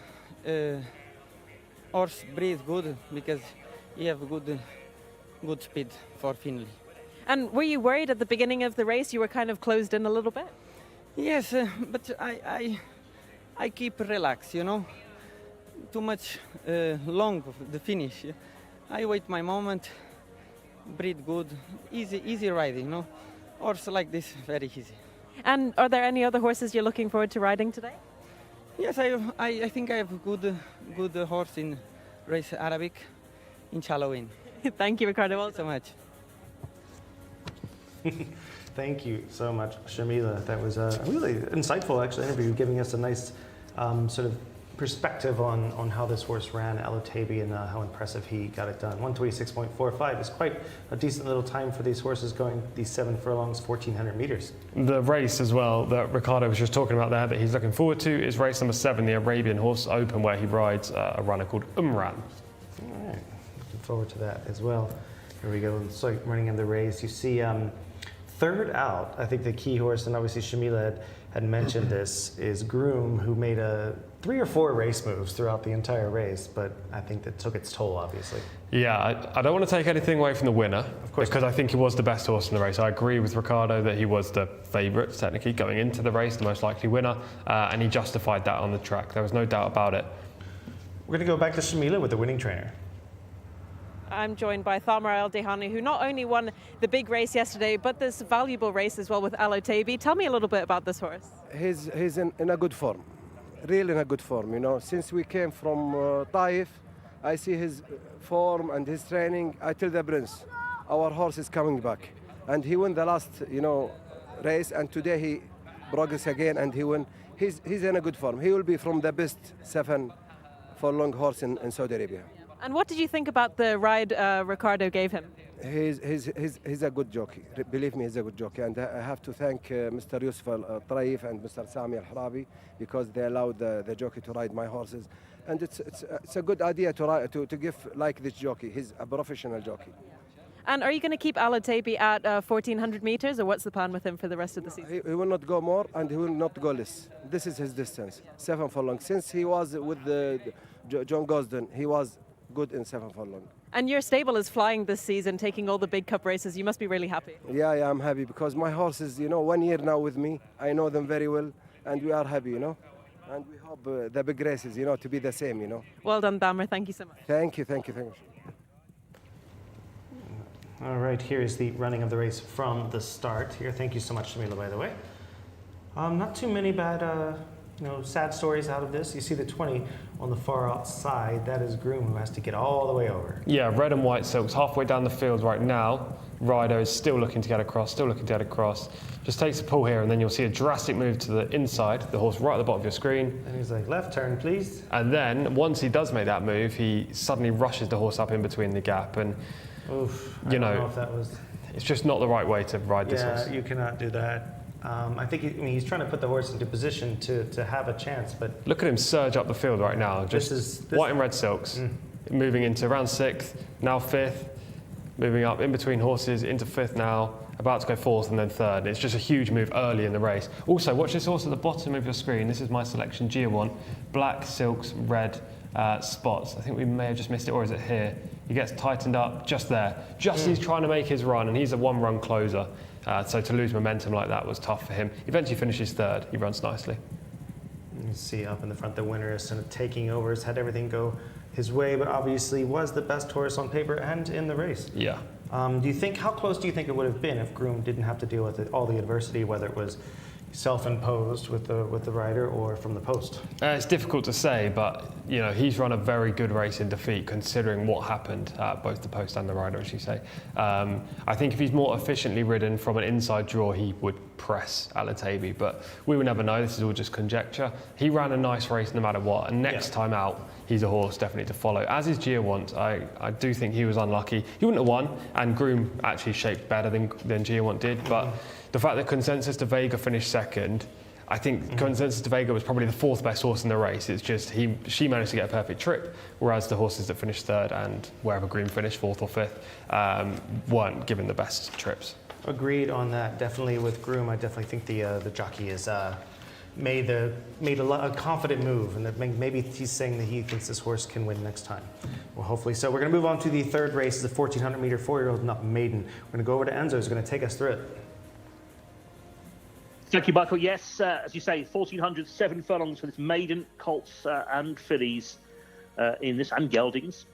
horse breathe good, because he have good speed for Finley. And were you worried at the beginning of the race? You were kind of closed in a little bit? Yes, but I keep relaxed, you know. Too much long the finish. I wait my moment, breathe good, easy riding, you know. Horse like this, very easy. And are there any other horses you're looking forward to riding today? Yes, I think I have good horse in race Arabic, inshallah win. Thank you, Ricardo. Thank you so much. Thank you so much, Shamila. That was a really insightful, actually, interview, giving us a nice sort of perspective on how this horse ran, Alotabi, and how impressive he got it done. 126.45 is quite a decent little time for these horses going these 7 furlongs, 1,400 meters. The race as well that Ricardo was just talking about there that he's looking forward to is race number 7, the Arabian Horse Open, where he rides a runner called Umran. All right, looking forward to that as well. Here we go, so running in the race. You see third out, I think the key horse, and obviously Shamila had mentioned this, is Groom, who made 3 or 4 race moves throughout the entire race, but I think that took its toll, obviously. Yeah, I don't want to take anything away from the winner, Of course because I think he was the best horse in the race. I agree with Ricardo that he was the favourite, technically, going into the race, the most likely winner, and he justified that on the track. There was no doubt about it. We're going to go back to Shamila with the winning trainer. I'm joined by Thamar El Dehani, who not only won the big race yesterday, but this valuable race as well with Alotabi. Tell me a little bit about this horse. He's in a good form, really in a good form. You know, since we came from Taif, I see his form and his training. I tell the prince, our horse is coming back, and he won the last, race, and today he progress again, and he won. He's in a good form. He will be from the best 7 furlong horse in Saudi Arabia. And what did you think about the ride Ricardo gave him? He's a good jockey. Believe me, he's a good jockey. And I have to thank Mr. Yusuf Al-Traif and Mr. Sami Al-Harabi, because they allowed the jockey to ride my horses. And it's a good idea to give like this jockey. He's a professional jockey. And are you going to keep Alotabi at 1,400 meters, or what's the plan with him for the rest of the season? He will not go more, and he will not go less. This is his distance, 7 furlong. Since he was with John Gosden, he was good in 7 furlong. And your stable is flying this season, taking all the big cup races. You must be really happy. Yeah, I'm happy because my horses, 1 year now with me. I know them very well, and we are happy, And we hope the big races, to be the same, Well done, Thamar. Thank you so much. Thank you. All right, here is the running of the race from the start here. Thank you so much, Shamila, by the way. Not too many bad, sad stories out of this. You see the 20 on the far outside. That is Groom, who has to get all the way over. Yeah, red and white silks halfway down the field right now. Rider is still looking to get across, Just takes a pull here, and then you'll see a drastic move to the inside, the horse right at the bottom of your screen. And he's like, left turn, please. And then, once he does make that move, he suddenly rushes the horse up in between the gap. And, I don't know if that was... it's just not the right way to ride this horse. Yeah, you cannot do that. I think he's trying to put the horse into position to have a chance, but... Look at him surge up the field right now. White and red silks, moving into round 6th, now 5th, moving up in between horses into 5th now, about to go 4th and then 3rd. It's just a huge move early in the race. Also, watch this horse at the bottom of your screen. This is my selection, Jcsa, black silks, red spots. I think we may have just missed it, or is it here? He gets tightened up just there. Just he's trying to make his run, and he's a 1-run closer. So to lose momentum like that was tough for him. Eventually finishes 3rd. He runs nicely. You see up in the front, the winner is sort of taking over, has had everything go his way, but obviously was the best horse on paper and in the race. Yeah. How close do you think it would have been if Groom didn't have to deal with all the adversity, whether it was self-imposed with the rider or from the post? It's difficult to say, but he's run a very good race in defeat considering what happened at both the post and the rider, as you say. I think if he's more efficiently ridden from an inside draw, he would press Alotabi, but we will never know. This is all just conjecture. He ran a nice race no matter what, and next time out, he's a horse definitely to follow. As is Jcsa. I do think he was unlucky. He wouldn't have won, and Groom actually shaped better than Jcsa did, but the fact that Consensus de Vega finished 2nd, I think Consensus de Vega was probably the 4th best horse in the race. It's just she managed to get a perfect trip, whereas the horses that finished 3rd and wherever Groom finished 4th or 5th weren't given the best trips. Agreed on that. Definitely with Groom, I definitely think the jockey has made a confident move, and that maybe he's saying that he thinks this horse can win next time. Well, hopefully so. We're going to move on to the 3rd race, the 1,400-meter 4-year-old maiden. We're going to go over to Enzo, who's going to take us through it. Thank you, Michael. Yes, as you say, 1,400, 7 furlongs for this maiden, colts and fillies in this, and geldings.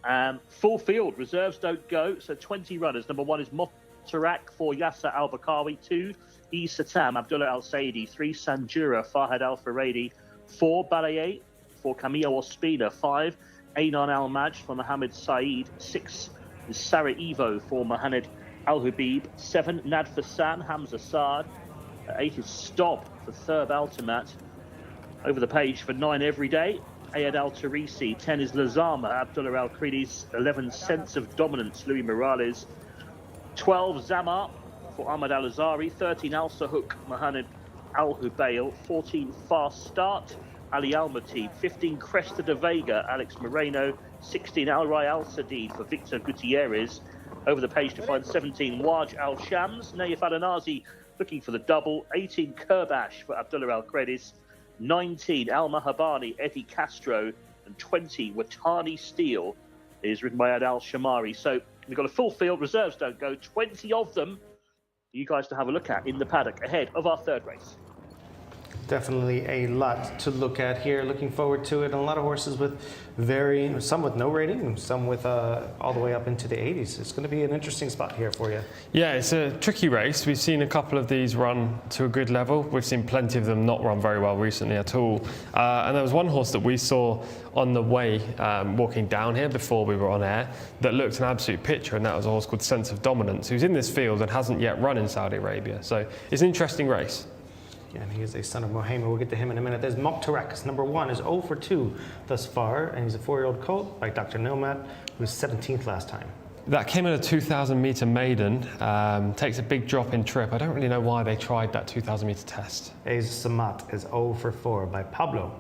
Full field, reserves don't go, so 20 runners. Number 1 is Motarak for Yasser Al-Bakawi, 2, Satam, Abdullah Al-Saidi, 3, Sanjura, Fahad Al-Faradi, 4, Balaye for Camillo Ospina, 5, Ainan Al-Majd for Mohammed Saeed, 6 is Sarajevo for Mohamed Al-Habib, 7, Nad Fassan, Hamza Saad, 8 is Stop for Thurb Altamat. Over the page for 9 every day. Ayad Al Tarisi. 10 is Lazama, Abdullah Al Khridi's. 11, Sense of Dominance, Louis Morales. 12, Zamar for Ahmad Al Azari. 13, Al Sahuk, Mohamed Al Hubail. 14, Fast Start, Ali Al Matib. 15, Cresta de Vega, Alex Moreno. 16, Al Ray Al Sadid for Victor Gutierrez. Over the page to find 17, Waj Al Shams. Nayef Al Anazi looking for the double. 18, Kerbash for Abdullah Al Khredis. 19, Al Mahabani, Eddie Castro. And 20, Watani Steele is ridden by Adal Shamari. So we've got a full field. Reserves don't go. 20 of them for you guys to have a look at in the paddock ahead of our third race. Definitely a lot to look at here. Looking forward to it. And a lot of horses with some with no rating, and some with all the way up into the 80s. It's going to be an interesting spot here for you. Yeah, it's a tricky race. We've seen a couple of these run to a good level. We've seen plenty of them not run very well recently at all. And there was one horse that we saw on the way walking down here before we were on air that looked an absolute picture, and that was a horse called Sense of Dominance, who's in this field and hasn't yet run in Saudi Arabia. So it's an interesting race. And he is a son of Mohammed. We'll get to him in a minute. There's Mokhtarak. Number 1 is 0 for 2 thus far, and he's a 4-year-old colt by Dr. Nomad, who was 17th last time. That came in a 2,000-metre maiden. Takes a big drop in trip. I don't really know why they tried that 2,000-metre test. Ace Samat is 0 for 4 by Pablo.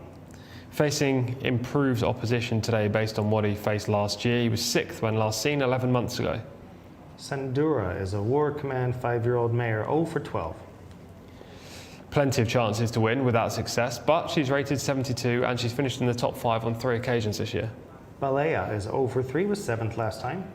Facing improved opposition today based on what he faced last year. He was 6th when last seen 11 months ago. Sandura is a War Command 5-year-old mare, 0 for 12. Plenty of chances to win without success, but she's rated 72 and she's finished in the top 5 on 3 occasions this year. Balea is 0 for 3, was 7th last time.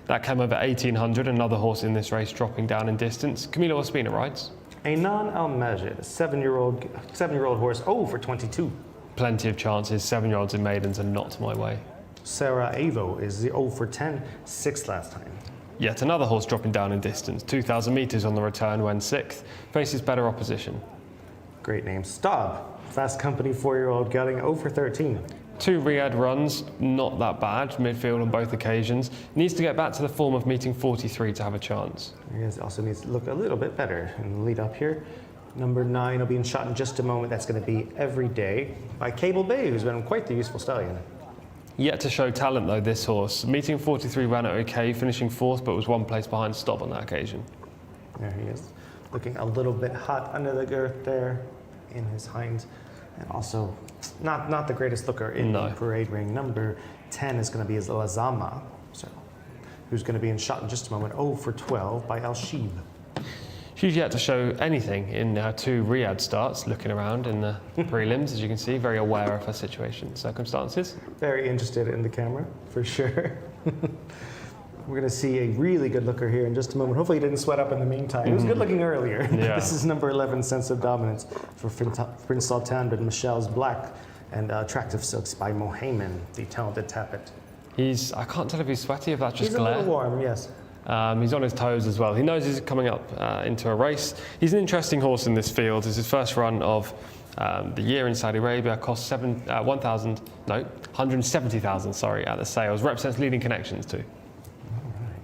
That came over 1,800, another horse in this race dropping down in distance. Camilo Ospina rides. Anan Al Majid, a 7-year-old horse, 0 for 22. Plenty of chances, 7-year-olds and maidens are not my way. Sarah Avo is 0 for 10, 6th last time. Yet another horse dropping down in distance, 2,000 metres on the return when 6th, faces better opposition. Great name. Staub, Fast Company 4-year-old gelding, 0 for 13. 2 Riyadh runs, not that bad, midfield on both occasions. Needs to get back to the form of meeting 43 to have a chance. He also needs to look a little bit better in the lead up here. Number 9 will be in shot in just a moment. That's going to be Every Day by Cable Bay, who's been quite the useful stallion. Yet to show talent though, this horse. Meeting 43 ran it okay, finishing 4th, but was 1 place behind Stop on that occasion. There he is, looking a little bit hot under the girth there in his hinds. And also, not the greatest looker in the parade ring. Number 10 is going to be Lazama, who's going to be in shot in just a moment. 0 for 12 by Al Sheeb. She's yet to show anything in her 2 Riyadh starts, looking around in the prelims, as you can see, very aware of her situation, circumstances. Very interested in the camera, for sure. We're going to see a really good looker here in just a moment. Hopefully he didn't sweat up in the meantime. He was good looking earlier. Yeah. This is number 11, Sense of Dominance for Prince Sultan bin Michelle's Black, and Attractive Silks by Mohamed, the talented Tappet. I can't tell if he's sweaty, if that's just glare. He's a little warm, yes. He's on his toes as well. He knows he's coming up into a race. He's an interesting horse in this field. It's his first run of the year in Saudi Arabia. Cost 170,000 at the sales. Represents Leading Connections too. All right.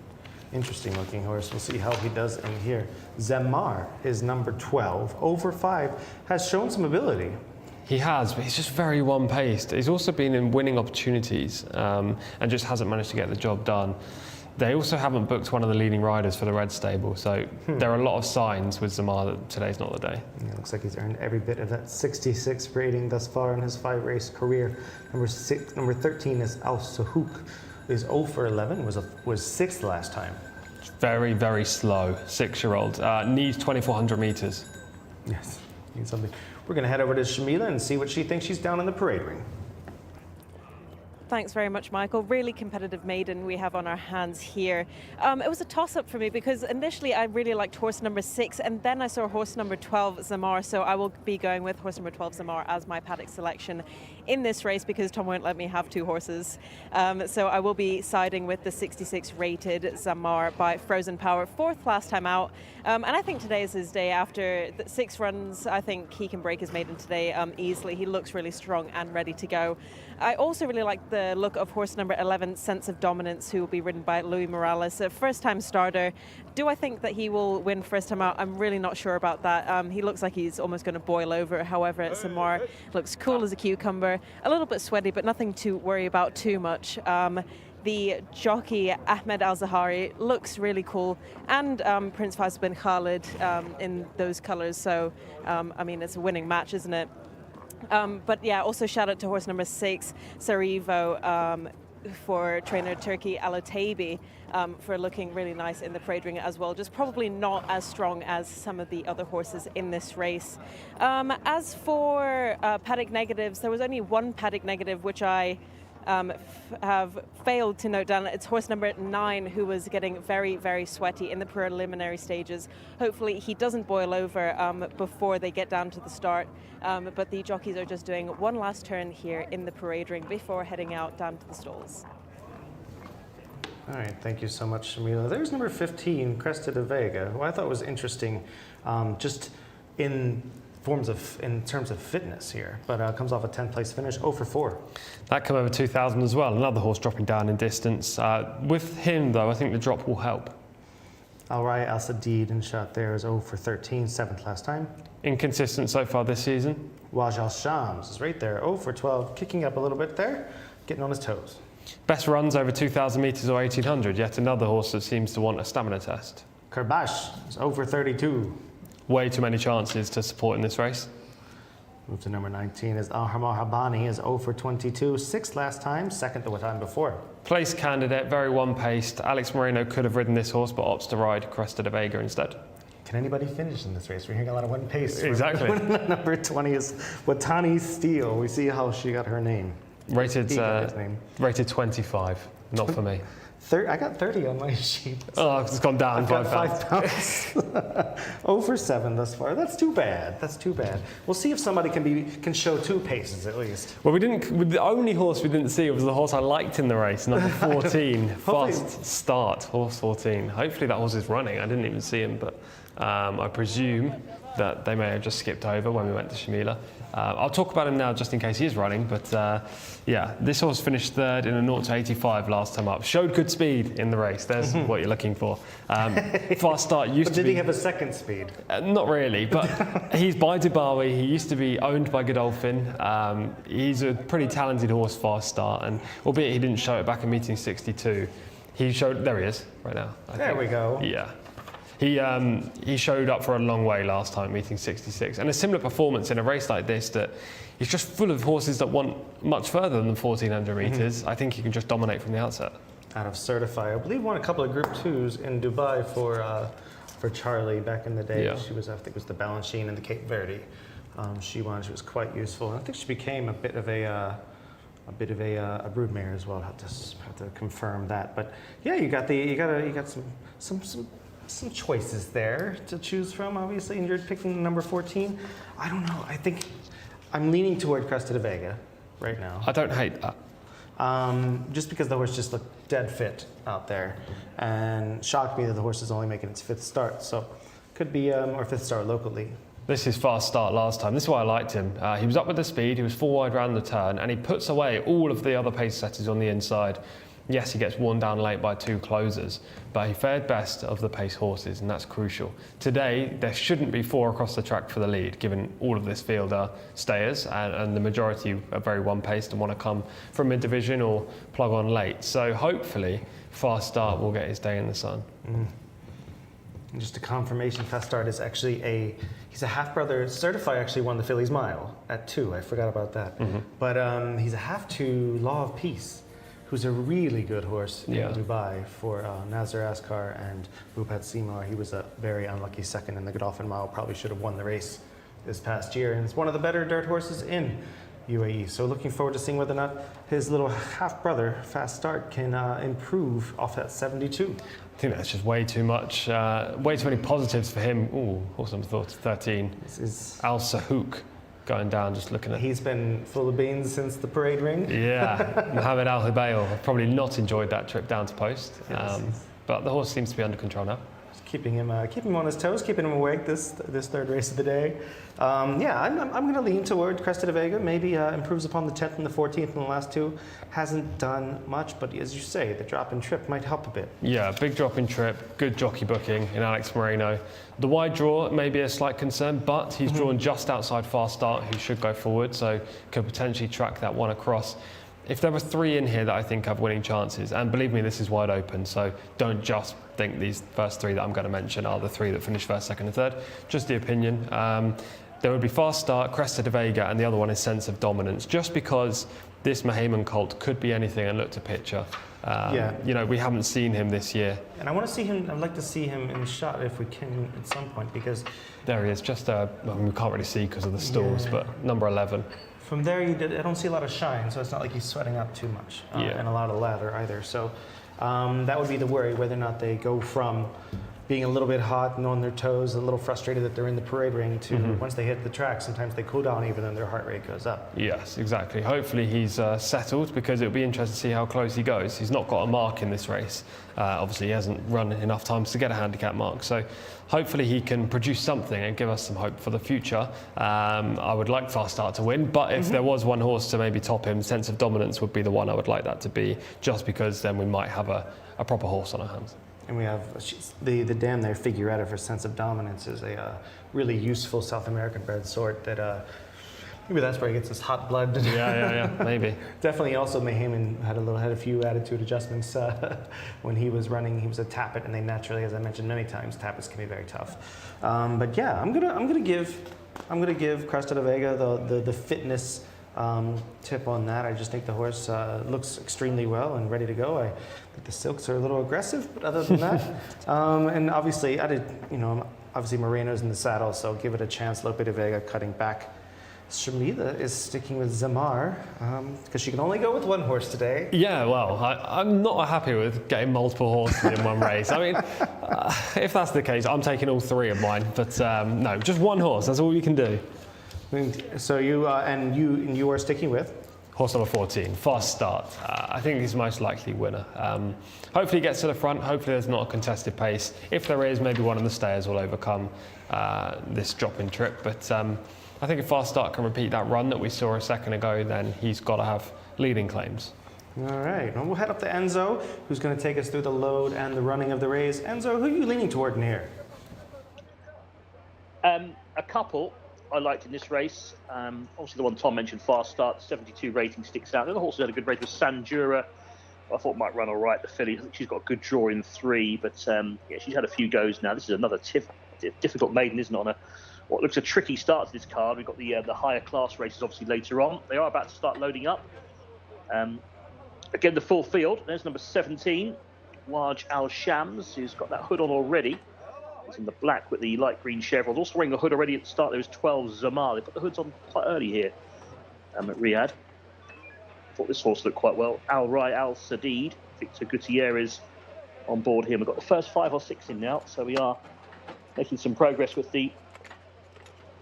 Interesting looking horse. We'll see how he does in here. Zamar is number 12. Over 5 has shown some ability. He has, but he's just very one-paced. He's also been in winning opportunities and just hasn't managed to get the job done. They also haven't booked one of the leading riders for the Red Stable, so there are a lot of signs with Zamar that today's not the day. Yeah, it looks like he's earned every bit of that 66 rating thus far in his 5-race career. Number 13 is Al Sahuk, is 0 for 11, was 6th last time. Very, very slow, 6-year-old. Needs 2,400 metres. Yes, needs something. We're going to head over to Shamila and see what she thinks she's down in the parade ring. Thanks very much, Michael. Really competitive maiden we have on our hands here. It was a toss-up for me because initially I really liked horse number 6 and then I saw horse number 12, Zamar, so I will be going with horse number 12, Zamar, as my paddock selection in this race because Tom won't let me have 2 horses. So I will be siding with the 66 rated Zamar by Frozen Power, 4th last time out. And I think today is his day. After 6 runs, I think he can break his maiden today easily. He looks really strong and ready to go. I also really like the look of horse number 11, Sense of Dominance, who will be ridden by Louis Morales, a first-time starter. Do I think that he will win first time out? I'm really not sure about that. He looks like he's almost going to boil over. However, Zamar looks cool as a cucumber. floor. A little bit sweaty, but nothing to worry about too much. The jockey Ahmed Al-Zahari looks really cool, and Prince Faisal bin Khalid in those colors. So, I mean, it's a winning match, isn't it? But yeah, also shout out to horse number 6, Sarajevo, for trainer Turki Alatabi, for looking really nice in the parade ring as well. Just probably not as strong as some of the other horses in this race. As for paddock negatives, there was only one paddock negative which I have failed to note down. It's horse number 9, who was getting very, very sweaty in the preliminary stages. Hopefully he doesn't boil over before they get down to the start. But the jockeys are just doing one last turn here in the parade ring before heading out down to the stalls. All right, thank you so much, Shamila. There's number 15, Cresta de Vega, who I thought was interesting, just in terms of fitness here, but comes off a 10th place finish, 0 for 4. That come over 2,000 as well. Another horse dropping down in distance. With him, though, I think the drop will help. Al-Raya Al-Sadid in shot there is 0 for 13, 7th last time. Inconsistent so far this season. Waj Al-Shams is right there, 0 for 12, kicking up a little bit there, getting on his toes. Best runs over 2,000 metres or 1,800, yet another horse that seems to want a stamina test. Kerbash is 0 for 32. Way too many chances to support in this race. Move to number 19 is Al-Hamar Habani is 0 for 22, 6th last time, 2nd the time before. Place candidate, very one-paced. Alex Moreno could have ridden this horse, but opts to ride Cresta de Vega instead. Can anybody finish in this race? We're hearing a lot of one pace. Exactly. Number 20 is Watani Steele. We see how she got her name. Rated 25, not for me. I got 30 on my sheet. Oh, it's gone down I've got 5 pounds. 0 for 7 thus far. That's too bad. That's too bad. We'll see if somebody can show 2 paces at least. Well, the only horse we didn't see was the horse I liked in the race, number 14, Fast Start, horse 14. Hopefully that horse is running. I didn't even see him, but I presume that they may have just skipped over when we went to Shamila. I'll talk about him now just in case he is running, but yeah, this horse finished 3rd in a 0 to 85 last time up. Showed good speed in the race. There's what you're looking for. Fast Start used to be... Did he have a second speed? Not really, but he's by Dubawi. He used to be owned by Godolphin. He's a pretty talented horse, Fast Start, and albeit he didn't show it back in meeting 62, he showed... There he is, right now. There we go. Yeah. He showed up for a long way last time, meeting 66, and a similar performance in a race like this that is just full of horses that want much further than 1,400 metres. I think he can just dominate from the outset. Out of Certify, I believe won a couple of Group 2s in Dubai for Charlie back in the day. Yeah. She was, I think it was the Balanchine and the Cape Verde. She won. She was quite useful, and I think she became a bit of a broodmare as well. Have to confirm that. But yeah, you got some choices there to choose from, obviously, and you're picking number 14. I don't know. I think I'm leaning toward Cresta de Vega right now. I don't hate that. Just because the horse just looked dead fit out there, and shocked me that the horse is only making its 5th start. So could be or 5th start locally. This is Fast Start last time. This is why I liked him. He was up with the speed. He was 4 wide round the turn, and he puts away all of the other pace setters on the inside. Yes, he gets worn down late by 2 closers, but he fared best of the pace horses, and that's crucial. Today, there shouldn't be 4 across the track for the lead, given all of this field are stayers, and the majority are very one-paced and want to come from mid-division or plug on late. So hopefully, Fast Start will get his day in the sun. And just a confirmation, Fast Start is actually he's a half-brother. Certify actually won the Phillies Mile at 2. I forgot about that. But he's a half to Law of Peace, who's a really good horse in Dubai for Nazar Askar and Bhupat Seymour. He was a very unlucky 2nd in the Godolphin Mile, probably should have won the race this past year, and it's one of the better dirt horses in UAE. So looking forward to seeing whether or not his little half-brother, Fast Start, can improve off that 72. I think that's just way too much, way too many positives for him. Ooh, horse number 13, Al Sahouk. Going down, just looking at... He's been full of beans since the parade ring. Yeah, Mohamed Al Hubayl. I've probably not enjoyed that trip down to post. but the horse seems to be under control now. Keeping him on his toes, keeping him awake this third race of the day. Yeah, I'm going to lean toward Cresta de Vega. Maybe improves upon the 10th and the 14th in the last two. Hasn't done much, but as you say, the drop in trip might help a bit. Yeah, big drop in trip, good jockey booking in Alex Moreno. The wide draw may be a slight concern, but he's drawn just outside Fast Start, who should go forward, so could potentially track that one across. If there were three in here that I think have winning chances, and believe me, this is wide open, so don't just think these first three that I'm going to mention are the three that finish first, second and third, just the opinion. There would be Fast Start, Cresta de Vega, and the other one is Sense of Dominance, just because this Mahayman colt could be anything and look to picture. You know, we haven't seen him this year. And I want to see him, I'd like to see him in the shot if we can at some point, because... There he is, just, well, we can't really see because of the stalls, but number 11. From there, I don't see a lot of shine, so it's not like he's sweating up too much, and a lot of lather either. So that would be the worry, whether or not they go from being a little bit hot and on their toes, a little frustrated that they're in the parade ring, to once they hit the track, sometimes they cool down even and their heart rate goes up. Yes, exactly. Hopefully he's settled, because it'll be interesting to see how close he goes. He's not got a mark in this race. Obviously he hasn't run enough times to get a handicap mark, so hopefully he can produce something and give us some hope for the future. I would like Fast Start to win, but if there was one horse to maybe top him, Sense of Dominance would be the one I would like that to be, just because then we might have a proper horse on our hands. And we have the dam there, Figuretta, for Sense of Dominance, is a really useful South American bred sort that maybe that's where he gets his hot blood. Yeah, maybe. Definitely. Also, Mahayman had a few attitude adjustments when he was running. He was a tappet, and they naturally, as I mentioned many times, tappets can be very tough. But yeah, I'm gonna give Cresta de Vega the fitness tip on that. I just think the horse looks extremely well and ready to go. I think the silks are a little aggressive, but other than that, and obviously obviously Moreno's in the saddle, so give it a chance. Lope de Vega cutting back. Shamila is sticking with Zamar because she can only go with one horse today. Yeah, well, I'm not happy with getting multiple horses in one race. I mean, if that's the case, I'm taking all three of mine. But no, just one horse. That's all you can do. So you are sticking with horse number 14, Fast Start. I think he's most likely winner. Hopefully he gets to the front. Hopefully there's not a contested pace. If there is, maybe one of the stayers will overcome this drop-in trip. But I think if Fast Start can repeat that run that we saw a second ago, then he's got to have leading claims. All right, well, we'll head up to Enzo, who's going to take us through the load and the running of the race. Enzo, who are you leaning toward in here? A couple I liked in this race. Obviously the one Tom mentioned, Fast Start, 72 rating sticks out. The other horse that had a good race was Sanjura. I thought might run all right, the filly. I think she's got a good draw in 3, but yeah, she's had a few goes now. This is another difficult maiden, isn't it, on what looks a tricky start to this card. We've got the higher class races obviously later on. They are about to start loading up. Again, the full field. There's number 17, Waj Al Shams, who's got that hood on already. He's in the black with the light green chevron. Also wearing a hood already at the start. There was 12 Zamar. They put the hoods on quite early here at Riyadh. Thought this horse looked quite well. Al Rai Al Sadid, Victor Gutierrez on board here. We've got the first 5 or 6 in now, so we are making some progress with the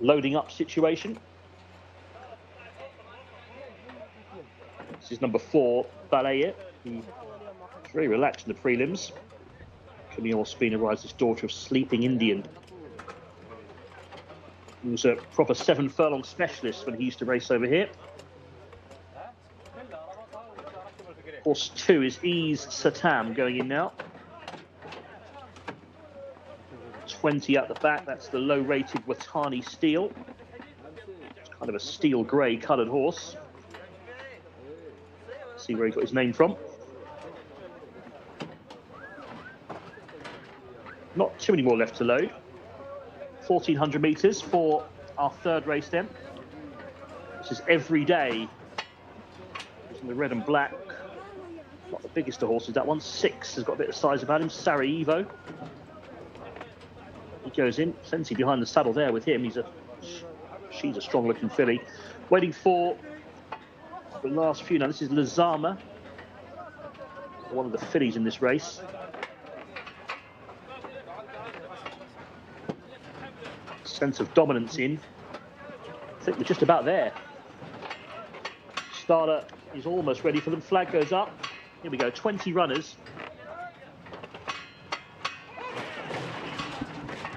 loading up situation. This is number 4, Balaya. He's very relaxed in the prelims. Camille Spina rides his daughter of Sleeping Indian. He was a proper 7 furlong specialist when he used to race over here. Horse 2 is Ease Satam going in now. 20 at the back, that's the low-rated Watani Steel. It's kind of a steel grey coloured horse. Let's see where he got his name from. Not too many more left to load. 1,400 metres for our third race then. This is Every Day. It's in the red and black. Not the biggest of horses, that one. 6 has got a bit of size about him. Sarajevo. He goes in. Sensi behind the saddle there with him. She's a strong looking filly. Waiting for the last few. Now this is Lazama, one of the fillies in this race. Sense of Dominance in. I think we're just about there. Starter is almost ready for them. Flag goes up. Here we go, 20 runners.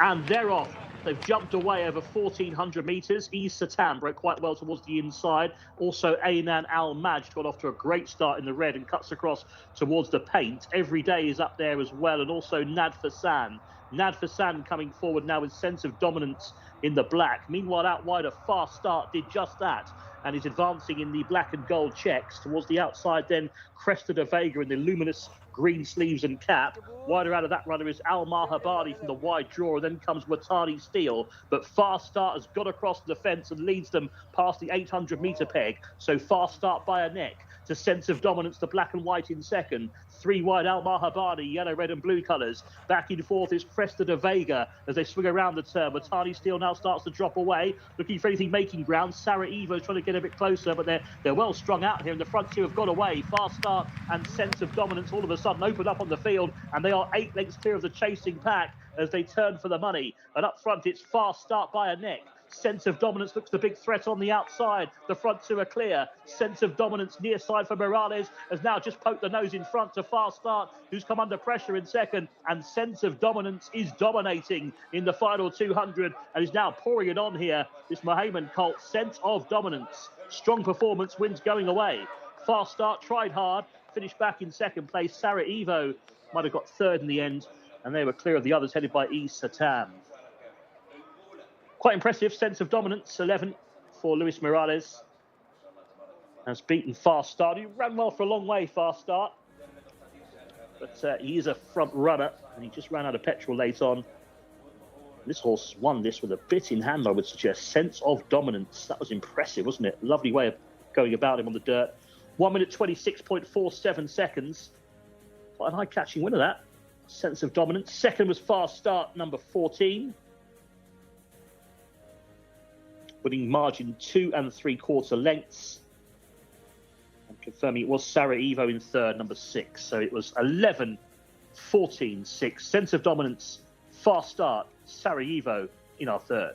And they're off. They've jumped away over 1,400 metres. Jcsa broke quite well towards the inside. Also, Aynan Al-Majd got off to a great start in the red and cuts across towards the paint. Every Day is up there as well, and also Nad Fasan. Nad Fasan coming forward now with sense of dominance in the black. Meanwhile, out wide, a Fast Start did just that and is advancing in the black and gold checks. Towards the outside, then Cresta de Vega in the luminous green sleeves and cap. Wider out of that runner is Al Mahabadi from the wide draw, and then comes Watani Steele. But Fast Start has got across the fence and leads them past the 800-metre peg. So Fast Start by a neck to Sense of Dominance, the black and white in second. Three wide Al Mahabadi, yellow, red and blue colours. Back in fourth is Cresta de Vega as they swing around the turn. Watani Steele now starts to drop away, looking for anything making ground. Sarajevo trying to get a bit closer, but they're well strung out here, and the front two have got away. Fast Start and Sense of Dominance all of a sudden open up on the field, and they are 8 lengths clear of the chasing pack as they turn for the money. And up front, it's Fast Start by a neck. Sense of Dominance looks the big threat on the outside. The front two are clear. Sense of Dominance near side for Morales has now just poked the nose in front to Fast Start, who's come under pressure in second. And Sense of Dominance is dominating in the final 200 and is now pouring it on here. This Mohammed colt, Sense of Dominance. Strong performance, wins going away. Fast Start tried hard, finished back in second place. Sarajevo might have got third in the end, and they were clear of the others headed by Jcsa. Quite impressive. Sense of Dominance, 11 for Luis Morales. Has beaten Fast Start. He ran well for a long way, Fast Start. But he is a front runner, and he just ran out of petrol late on. This horse won this with a bit in hand, I would suggest. Sense of Dominance. That was impressive, wasn't it? Lovely way of going about him on the dirt. 1 minute 26.47 seconds. Quite an eye-catching winner, that. Sense of Dominance. Second was Fast Start, number 14. Winning margin 2 3/4 lengths. And confirming it was Sarajevo in third, number 6. So it was 11, 14, 6. Sense of Dominance, Fast Start, Sarajevo in our third.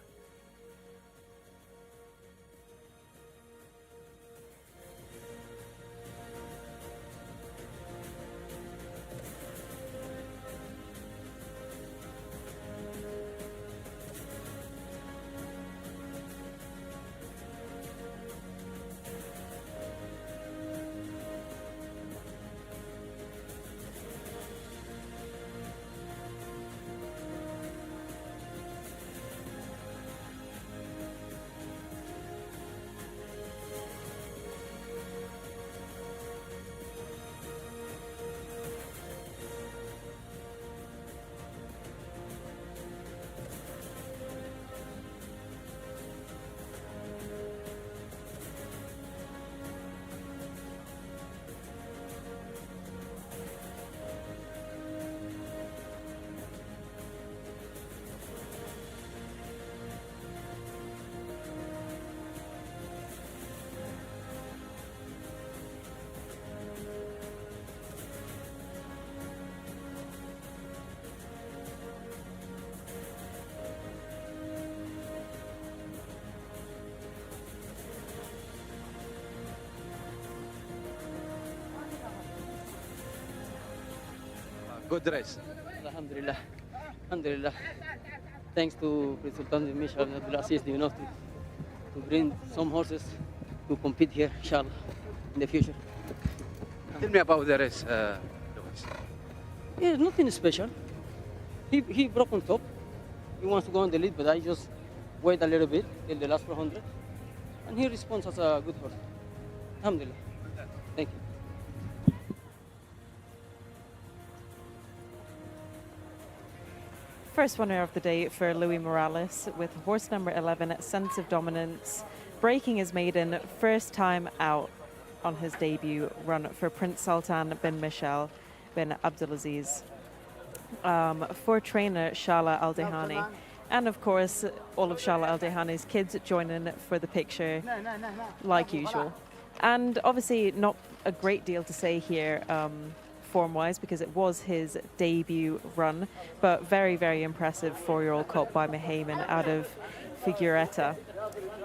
Good race. Alhamdulillah. Alhamdulillah. Thanks to Prince Sultan bin Misha and Abdulaziz, to bring some horses to compete here, inshallah, in the future. Tell me about the race, Louis. Yeah, nothing special. He broke on top. He wants to go on the lead, but I just wait a little bit till the last 400. And he responds as a good horse. Alhamdulillah. Thank you. First winner of the day for Luis Morales with horse number 11, Sense of Dominance, breaking his maiden first time out on his debut run for Prince Sultan bin Michel bin Abdulaziz. For trainer Shala Al-Dehani. And of course, all of Shala Al-Dehani's kids join in for the picture like usual. And obviously not a great deal to say here form-wise because it was his debut run, but very, very impressive 4-year-old colt by Mohammed out of Figuereta.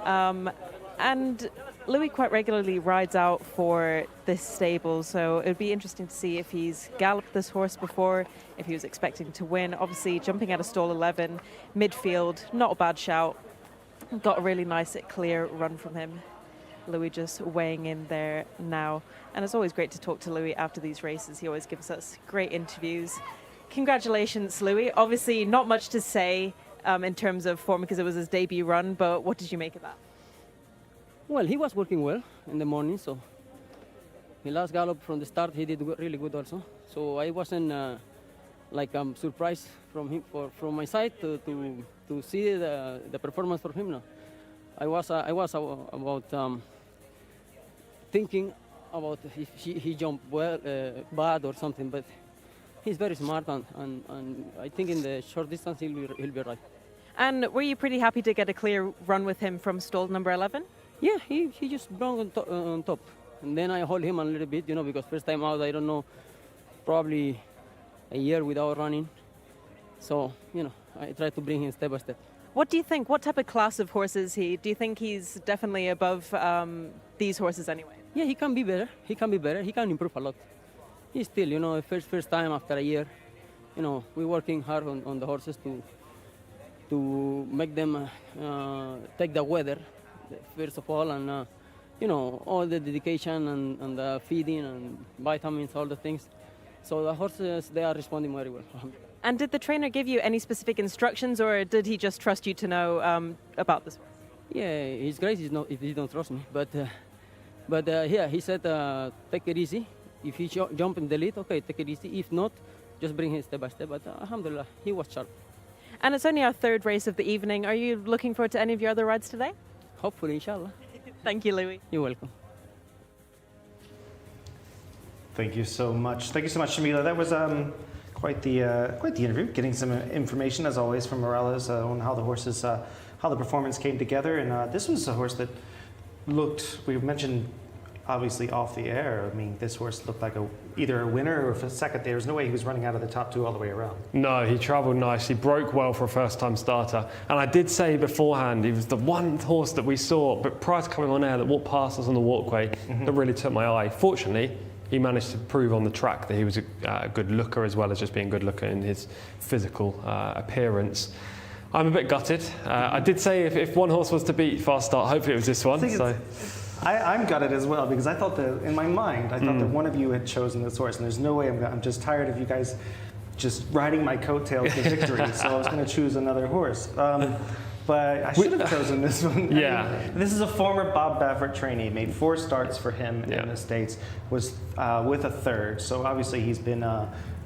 And Louis quite regularly rides out for this stable, so it would be interesting to see if he's galloped this horse before, if he was expecting to win. Obviously, jumping out of stall 11, midfield, not a bad shout. Got a really nice, clear run from him. Louis just weighing in there now. And it's always great to talk to Louis after these races. He always gives us great interviews. Congratulations, Louis. Obviously, not much to say in terms of form because it was his debut run, but what did you make of that? Well, he was working well in the morning, so the last gallop from the start, he did really good also. So I wasn't surprised from him from my side to see the performance for him now. I was about thinking about if he jumped well, bad or something, but he's very smart and I think in the short distance he'll be right. And were you pretty happy to get a clear run with him from stall number 11? Yeah, he just brought on top. And then I hold him a little bit, because first time out, I don't know, probably a year without running. So, I try to bring him step by step. What do you think? What type of class of horse is he? Do you think he's definitely above these horses anyway? Yeah, he can be better. He can improve a lot. He's still, first time after a year. We're working hard on the horses to make them take the weather. First of all, and all the dedication and the feeding and vitamins, all the things. So the horses, they are responding very well. And did the trainer give you any specific instructions, or did he just trust you to know about this horse? Yeah, he's great if he don't trust me. But yeah, he said take it easy. If he jump in the lead, okay, take it easy. If not, just bring him step by step. But alhamdulillah, he was sharp. And it's only our third race of the evening. Are you looking forward to any of your other rides today? Hopefully, inshallah. Thank you, Louis. You're welcome. Thank you so much. Thank you so much, Shamila. That was quite the interview. Getting some information, as always, from Morales on how the horses, how the performance came together. And this was a horse that looked. We mentioned obviously off the air. I mean, this horse looked like either a winner or a second. There was no way he was running out of the top two all the way around. No, he travelled nicely, broke well for a first-time starter. And I did say beforehand, he was the one horse that we saw, but prior to coming on air, that walked past us on the walkway, that really took my eye. Fortunately, he managed to prove on the track that he was a good looker, as well as just being a good looker in his physical appearance. I'm a bit gutted. I did say if one horse was to beat Fast Start, hopefully it was this one. I'm gutted as well, because I thought that in my mind, I thought that one of you had chosen this horse, and there's no way I'm just tired of you guys just riding my coattails to victory, so I was going to choose another horse. But I should have chosen this one. Yeah. I mean, this is a former Bob Baffert trainee, made 4 starts for him in the States, was with a third, so obviously he's been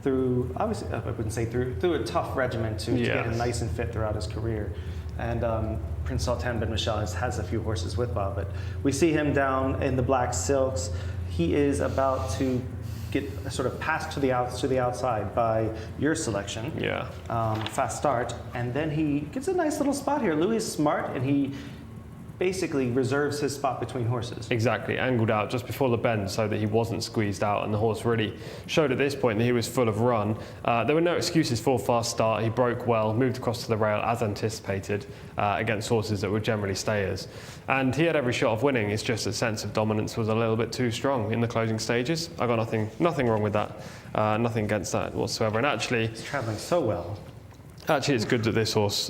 through, obviously, I wouldn't say through a tough regimen to get him nice and fit throughout his career. And Prince Sultan bin Michel has a few horses with Bob, but we see him down in the black silks. He is about to get sort of passed to the outside by your selection. Yeah. Fast Start, and then he gets a nice little spot here. Louis is smart, and he basically reserves his spot between horses. Exactly, angled out just before the bend so that he wasn't squeezed out, and the horse really showed at this point that he was full of run. There were no excuses for Fast Start. He broke well, moved across to the rail as anticipated against horses that were generally stayers. And he had every shot of winning. It's just a sense of dominance was a little bit too strong in the closing stages. I got nothing wrong with that, nothing against that whatsoever. And actually, he's traveling so well. Actually, it's good that this horse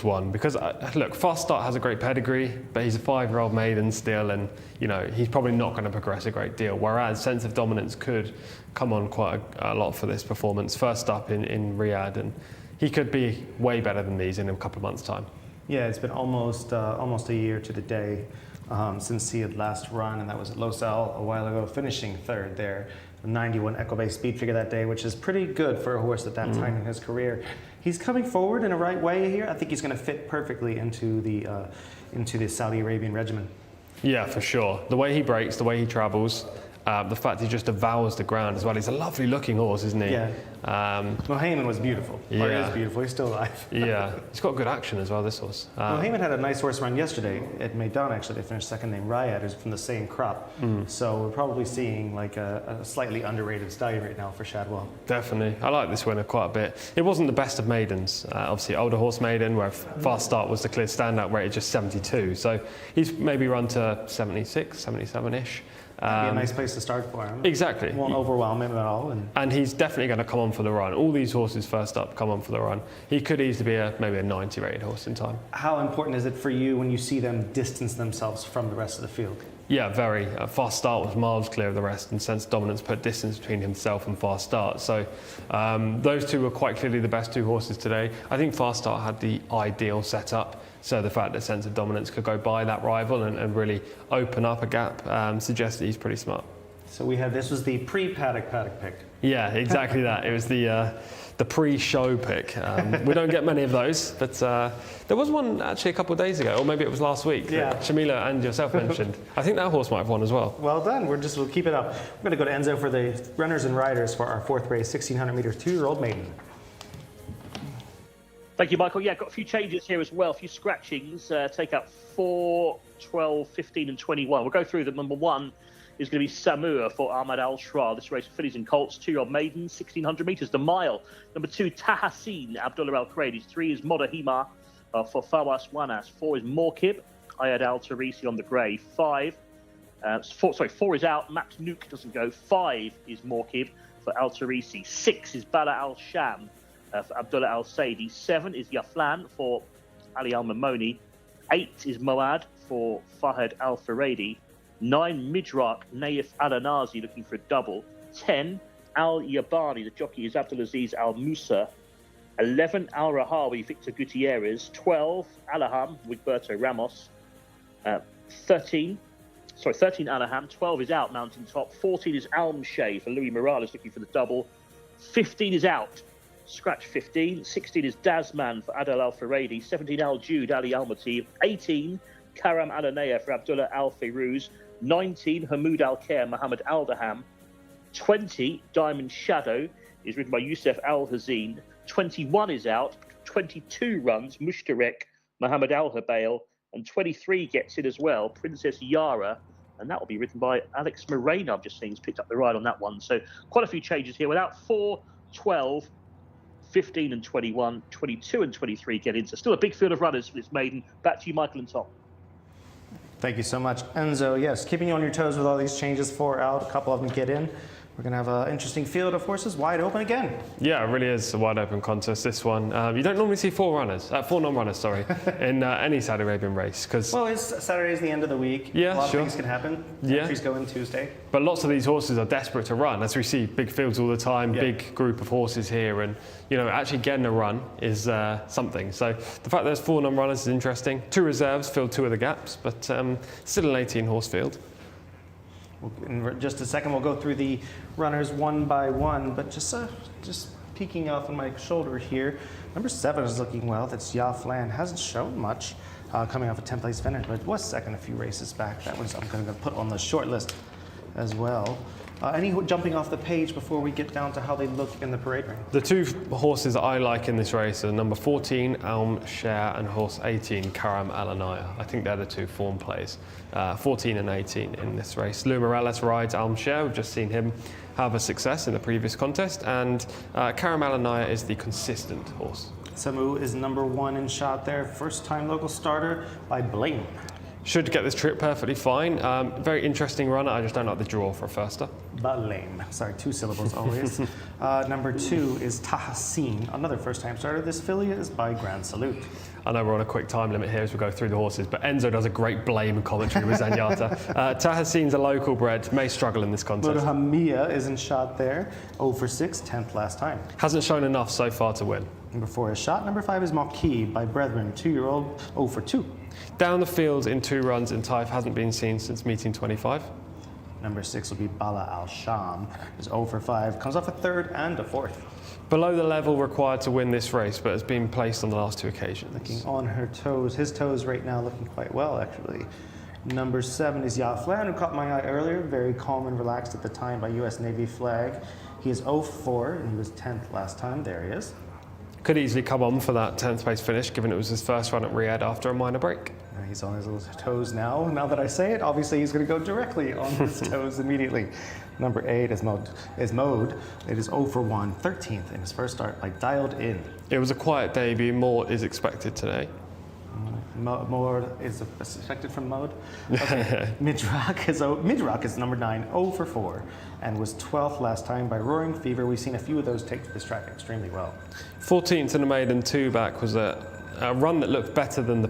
won, because look, Fast Start has a great pedigree, but he's a 5-year-old maiden still, and he's probably not going to progress a great deal. Whereas Sense of Dominance could come on quite a lot for this performance. First up in Riyadh, and he could be way better than these in a couple of months' time. Yeah, it's been almost a year to the day since he had last run, and that was at Losail a while ago, finishing third there. 91 Equibase speed figure that day, which is pretty good for a horse at that time in his career. He's coming forward in a right way here. I think he's going to fit perfectly into the Saudi Arabian regimen. Yeah, for sure. The way he breaks, the way he travels, The fact he just devours the ground as well. He's a lovely looking horse, isn't he? Yeah. Heyman was beautiful. Or Yeah. is beautiful. He's still alive. Yeah, he's got good action as well, this horse. Well, Heyman had a nice horse run yesterday at Maidan, actually. They finished second, named Riyadh, who's from the same crop. So we're probably seeing like a slightly underrated stallion right now for Shadwell. Definitely. I like this winner quite a bit. It wasn't the best of maidens. Obviously, older horse maiden, where Fast Start was the clear standout, rated just 72. So he's maybe run to 76, 77-ish. Be a nice place to start for him. Exactly. Won't overwhelm him at all. And he's definitely going to come on for the run. All these horses first up come on for the run. He could easily be maybe a 90 rated horse in time. How important is it for you when you see them distance themselves from the rest of the field? Yeah, very. Fast Start was miles clear of the rest, and Sense of Dominance put distance between himself and Fast Start. So those two were quite clearly the best two horses today. I think Fast Start had the ideal setup. So the fact that Sense of Dominance could go by that rival and really open up a gap suggests that he's pretty smart. So this was the pre-paddock pick. Yeah, exactly that. It was the pre-show pick. We don't get many of those, but there was one actually a couple of days ago, or maybe it was last week, that Shamila and yourself mentioned. I think that horse might have won as well. Well done. We'll keep it up. We're going to go to Enzo for the runners and riders for our fourth race, 1600 meters, 2-year-old maiden. Thank you, Michael. Yeah, got a few changes here as well, a few scratchings. Take out 4, 12, 15 and 21. We'll go through them. Number 1 is going to be Samua for Ahmad Al-Shra. This race for fillies and colts, 2-year-old maiden, 1600 metres, the mile. Number 2, Tahaseen, Abdullah Al-Khradi. 3 is Modahima for Fawas Wanas. 4 is Morkib, Ayad Al-Tarisi on the grey. 4 is out, Max Nuke doesn't go. 5 is Morkib for Al-Tarisi. 6 is Bala Al-Sham for Abdullah Al-Saidi. 7 is Yaflan for Ali Al-Mamoni. 8 is Moad for Fahad Al-Faradi. 9, Midrak Naif Al-Anazi looking for a double. 10, Al-Yabani, the jockey is Abdulaziz Al-Musa. 11, Al-Rahawi, Victor Gutierrez. 12, Alaham with Berto Ramos. 13 Alaham. 12 is out, Mountain Top. 14 is Almshay for Louis Morales looking for the double. 15 is out, scratch 15. 16 is Dazman for Adel Al-Faradi. 17, Al-Jude Ali Al-Matib. 18, Karam Alanaya for Abdullah Al-Fayruz. 19, Hamoud Al-Khair, Mohammed Al-Daham. 20, Diamond Shadow, is ridden by Youssef Al-Hazin. 21 is out. 22 runs, Mushtarek, Mohammed Al-Habail. And 23 gets in as well, Princess Yara. And that will be ridden by Alex Moreno. I've just seen he's picked up the ride on that one. So quite a few changes here. Without 4, 12, 15 and 21, 22 and 23 get in. So still a big field of runners for this maiden. Back to you, Michael and Tom. Thank you so much, Enzo. Yes, keeping you on your toes with all these changes. 4 out, a couple of them get in. We're going to have an interesting field of horses, wide open again. Yeah, it really is a wide open contest, this one. You don't normally see 4 non-runners, in any Saudi Arabian race. Well, Saturday's the end of the week. Yeah, a lot sure. of things can happen. Yeah. Entries go in Tuesday. But lots of these horses are desperate to run, as we see big fields all the time, big group of horses here, and actually getting a run is something. So the fact there's 4 non-runners is interesting. 2 reserves filled 2 of the gaps, but still an 18-horse field. In just a second, we'll go through the runners one by one, but just peeking off on my shoulder here. Number 7 is looking well. That's Yaflan. Hasn't shown much coming off a 10th place finish, but was second a few races back. That was I'm going to put on the short list as well. Any jumping off the page before we get down to how they look in the parade ring? The 2 horses that I like in this race are number 14, Alm Share, and horse 18, Karam Alanaya. I think they're the 2 form plays, 14 and 18 in this race. Lou Morales rides Alm Share. We've just seen him have a success in the previous contest, and Karam Alanaya is the consistent horse. Samu is number 1 in shot there. First time local starter by Blaine. Should get this trip perfectly fine. Very interesting runner. I just don't like the draw for a firster. Lame. Sorry, 2 syllables always. Number 2 is Tahaseen, another first-time starter. This filly is by Grand Salute. I know we're on a quick time limit here as we go through the horses, but Enzo does a great blame commentary with Zanyata. Tahaseen's a local bred, may struggle in this contest. Hamia is in shot there. 0 for 6, 10th last time. Hasn't shown enough so far to win. Number 4 is shot. Number 5 is Maki by Brethren, 2-year-old, 0 for 2. Down the field in 2 runs in Taif, hasn't been seen since meeting 25. Number 6 will be Bala Al-Sham, is 0 for 5, comes off a 3rd and a 4th. Below the level required to win this race, but has been placed on the last 2 occasions. Looking on her toes, his toes right now looking quite well actually. Number 7 is Ya Flan, who caught my eye earlier, very calm and relaxed at the time by U.S. Navy flag. He is 0-4, and he was 10th last time. There he is. Could easily come on for that 10th place finish, given it was his first run at Riyadh after a minor break. He's on his little toes now. Now that I say it, obviously he's going to go directly on his toes immediately. Number 8 is Mode. It is 0-1, 13th in his first start by Dialed In. It was a quiet debut. More is expected today. More is expected from Mode. Okay. Midrock is number 9, 0-4, and was 12th last time by Roaring Fever. We've seen a few of those take to this track extremely well. 14th in the maiden 2-back was a run that looked better than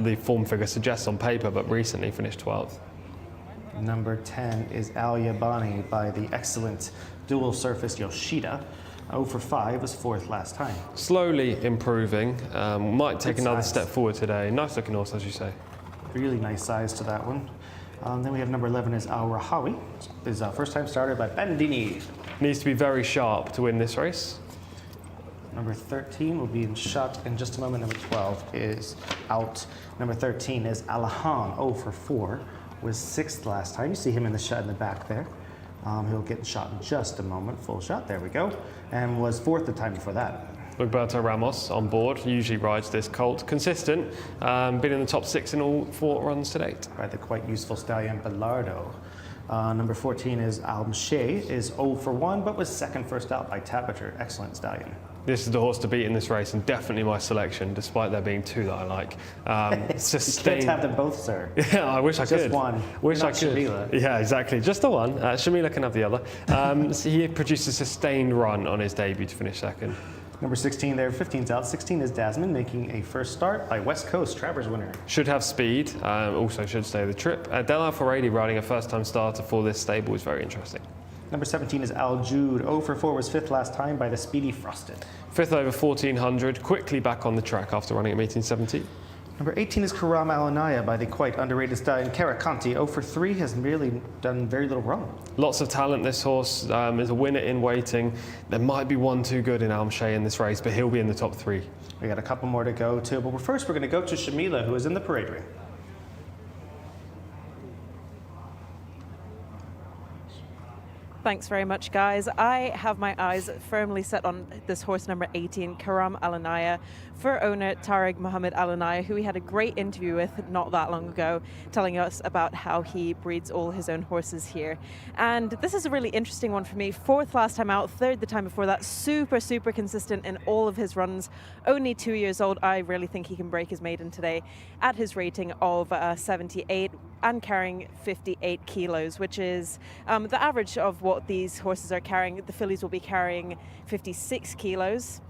the form figure suggests on paper, but recently finished 12th. Number 10 is Al Yabani by the excellent dual surface Yoshida. 0-5 was 4th last time. Slowly improving. Might take Good another size. step forward today. Nice looking horse, as you say. Really nice size to that one. Then we have number 11 is Al Rahawi. Is first time starter by Bandini. Needs to be very sharp to win this race. Number 13 will be in shot in just a moment. Number 12 is out. Number 13 is Alahan, 0-4. Was 6th last time. You see him in the shot in the back there. He'll get shot in just a moment. Full shot, there we go. And was 4th the time before that. Roberto Ramos on board, usually rides this colt. Consistent, been in the top 6 in all 4 runs to date. By the quite useful stallion Bellardo. Number 14 is Al Mshay, is 0-1, but was 2nd first out by Tabater. Excellent stallion. This is the horse to beat in this race, and definitely my selection, despite there being 2 that I like. You can't have them both, sir. Yeah, I wish I could. Just one. Wish You're I not could. Shamila. Yeah, exactly. Just the one. Shamila can have the other. So he produced a sustained run on his debut to finish 2nd. Number 16 there, 15's out. 16 is Dasman, making a first start by West Coast, Travers winner. Should have speed, also should stay the trip. Del Alfaredi riding a first-time starter for this stable is very interesting. Number 17 is Al Jude. 0-4 was 5th last time by the Speedy Frosted. 5th over 1400, quickly back on the track after running at meeting 17. Number 18 is Karam Alanaya by the quite underrated stallion Karakanti. 0-3 has really done very little wrong. Lots of talent, this horse is a winner in waiting. There might be 1 too good in Al Mshay in this race, but he'll be in the top 3. We got a couple more to go too, but first we're going to go to Shamila, who is in the parade ring. Thanks very much, guys. I have my eyes firmly set on this horse number 18, Karam Alanaya, for owner Tariq Mohammed Alanaya, who we had a great interview with not that long ago, telling us about how he breeds all his own horses here. And this is a really interesting one for me. 4th last time out, 3rd the time before that, super consistent in all of his runs. Only 2 years old. I really think he can break his maiden today at his rating of 78 and carrying 58 kilos, which is the average of what these horses are carrying. The fillies will be carrying 56 kilos.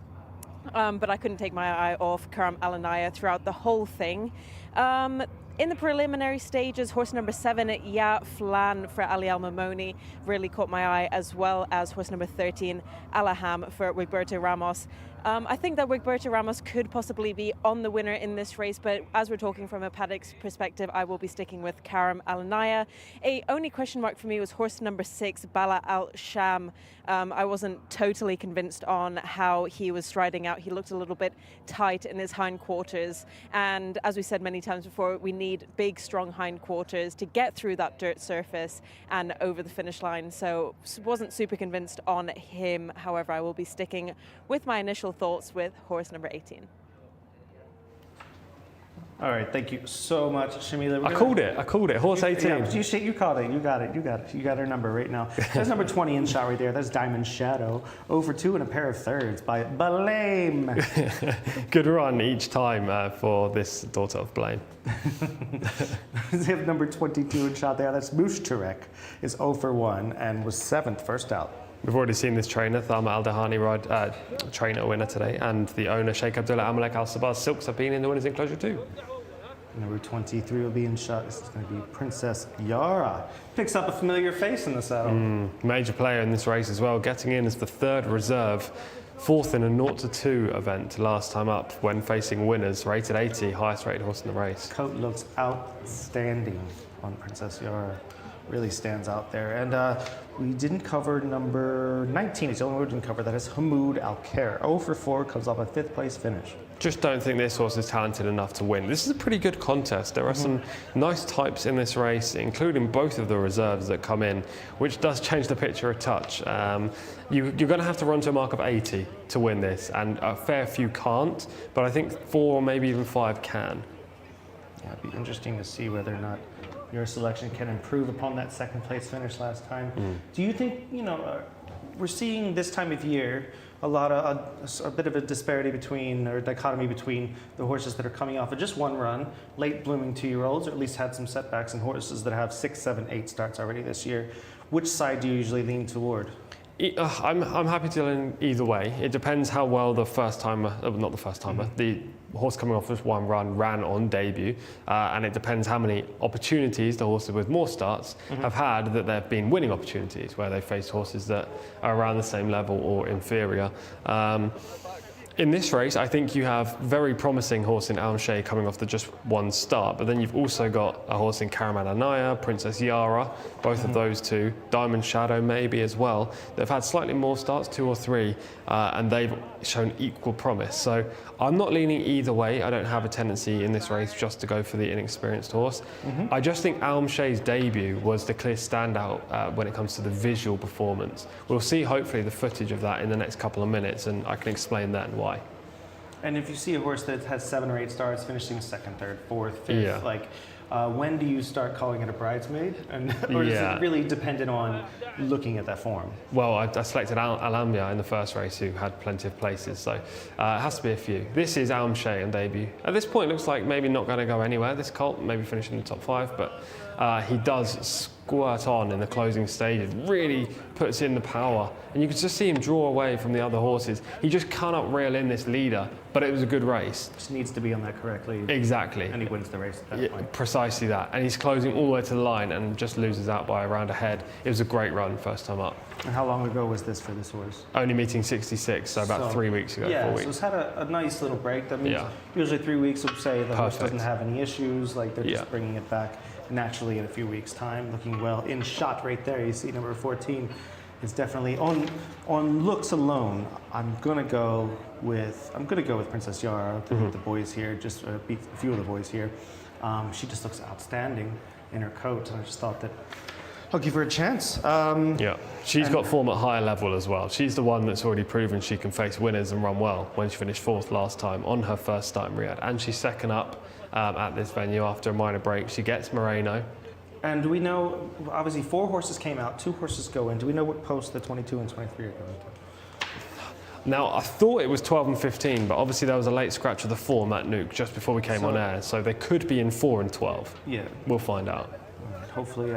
But I couldn't take my eye off Karam Alanaya throughout the whole thing. In the preliminary stages, horse number 7, Ya Flan for Ali Al Mamoni, really caught my eye, as well as horse number 13, Alaham for Wigberto Ramos. I think that Wigberto Ramos could possibly be on the winner in this race, but as we're talking from a paddock's perspective, I will be sticking with Karam Alanaya. A only question mark for me was horse number 6, Bala Al Sham. I wasn't totally convinced on how he was striding out. He looked a little bit tight in his hindquarters, and as we said many times before, we need big, strong hindquarters to get through that dirt surface and over the finish line. So wasn't super convinced on him. However, I will be sticking with my initial thoughts with horse number 18. All right, thank you so much, Shamila. I called it. Horse 18. Yeah, you called it. You got it. You got her number right now. There's number 20 in shot right there. That's Diamond Shadow. 0-2 and a pair of thirds by Blame. Good run each time for this daughter of Blame. We have number 22 in shot there. That's Mushtarek. Is 0-1 and was 7th first out. We've already seen this trainer, Tharma Al Dahani, ride trainer winner today, and the owner, Sheikh Abdullah Amalek Al Sabah's Silks have been in the winners' enclosure too. Number 23 will be in shot. This is going to be Princess Yara. Picks up a familiar face in the saddle. Major player in this race as well, getting in as the 3rd reserve, 4th in a 0-2 event last time up when facing winners, rated 80, highest rated horse in the race. Coat looks outstanding on Princess Yara. really stands out there. And we didn't cover number 19. It's the only one we didn't cover. That is Hamoud Al-Khair. 0 for 4, comes off a 5th place finish. Just don't think this horse is talented enough to win. This is a pretty good contest. There are some nice types in this race, including both of the reserves that come in, which does change the picture a touch. You're going to have to run to a mark of 80 to win this, and a fair few can't, but I think 4 or maybe even 5 can. Yeah, it'd be interesting to see whether or not your selection can improve upon that 2nd place finish last time. Do you think, we're seeing this time of year a bit of a disparity between, or dichotomy between, the horses that are coming off of just one run, late blooming 2-year-olds, or at least had some setbacks, and horses that have 6, 7, 8 starts already this year. Which side do you usually lean toward? I'm happy to lean either way. It depends how well the first timer, not the first timer, the horse coming off just one run ran on debut, and it depends how many opportunities the horses with more starts have had that they've been winning opportunities, where they faced horses that are around the same level or inferior. In this race, I think you have very promising horse in Al-Mshai coming off the just one start, but then you've also got a horse in Karaman Anaya, Princess Yara, both of those two, Diamond Shadow maybe as well. They've had slightly more starts, 2 or 3, and they've shown equal promise. So I'm not leaning either way. I don't have a tendency in this race just to go for the inexperienced horse. I just think Al-Mshai's debut was the clear standout when it comes to the visual performance. We'll see hopefully the footage of that in the next couple of minutes, and I can explain that and why. And if you see a horse that has 7 or 8 starts, finishing 2nd, 3rd, 4th, 5th, when do you start calling it a bridesmaid? Or is it really dependent on looking at that form? Well, I selected Al-Ambia in the first race, who had plenty of places, so it has to be a few. This is Al-Mshai on debut. At this point, it looks like maybe not going to go anywhere, this colt, maybe finish in the top 5, but he does squirt on in the closing stages, really puts in the power, and you can just see him draw away from the other horses. He just cannot reel in this leader, but it was a good race. Just needs to be on that correctly. Exactly. And he wins the race at that point. Precisely that. And he's closing all the way to the line and just loses out by a round ahead. It was a great run first time up. And how long ago was this for this horse? Only meeting 66, so about 3 weeks ago, 4 weeks. So it's had a nice little break. That means usually 3 weeks would say the horse doesn't have any issues, like they're just bringing it back naturally in a few weeks' time, looking well in shot right there. You see number 14 is definitely on looks alone. I'm gonna go with Princess Yara. The boys here, just a few of the boys here. She just looks outstanding in her coat, and I just thought that I'll give her a chance. She's got form at higher level as well. She's the one that's already proven she can face winners and run well when she finished 4th last time on her first start in Riyadh. And she's 2nd up at this venue after a minor break. She gets Moreno. And do we know, obviously 4 horses came out, 2 horses go in. Do we know what post the 22 and 23 are going to? Now, I thought it was 12 and 15, but obviously there was a late scratch of the form at Nuke just before we came on air, so they could be in 4 and 12. Yeah. We'll find out. Hopefully,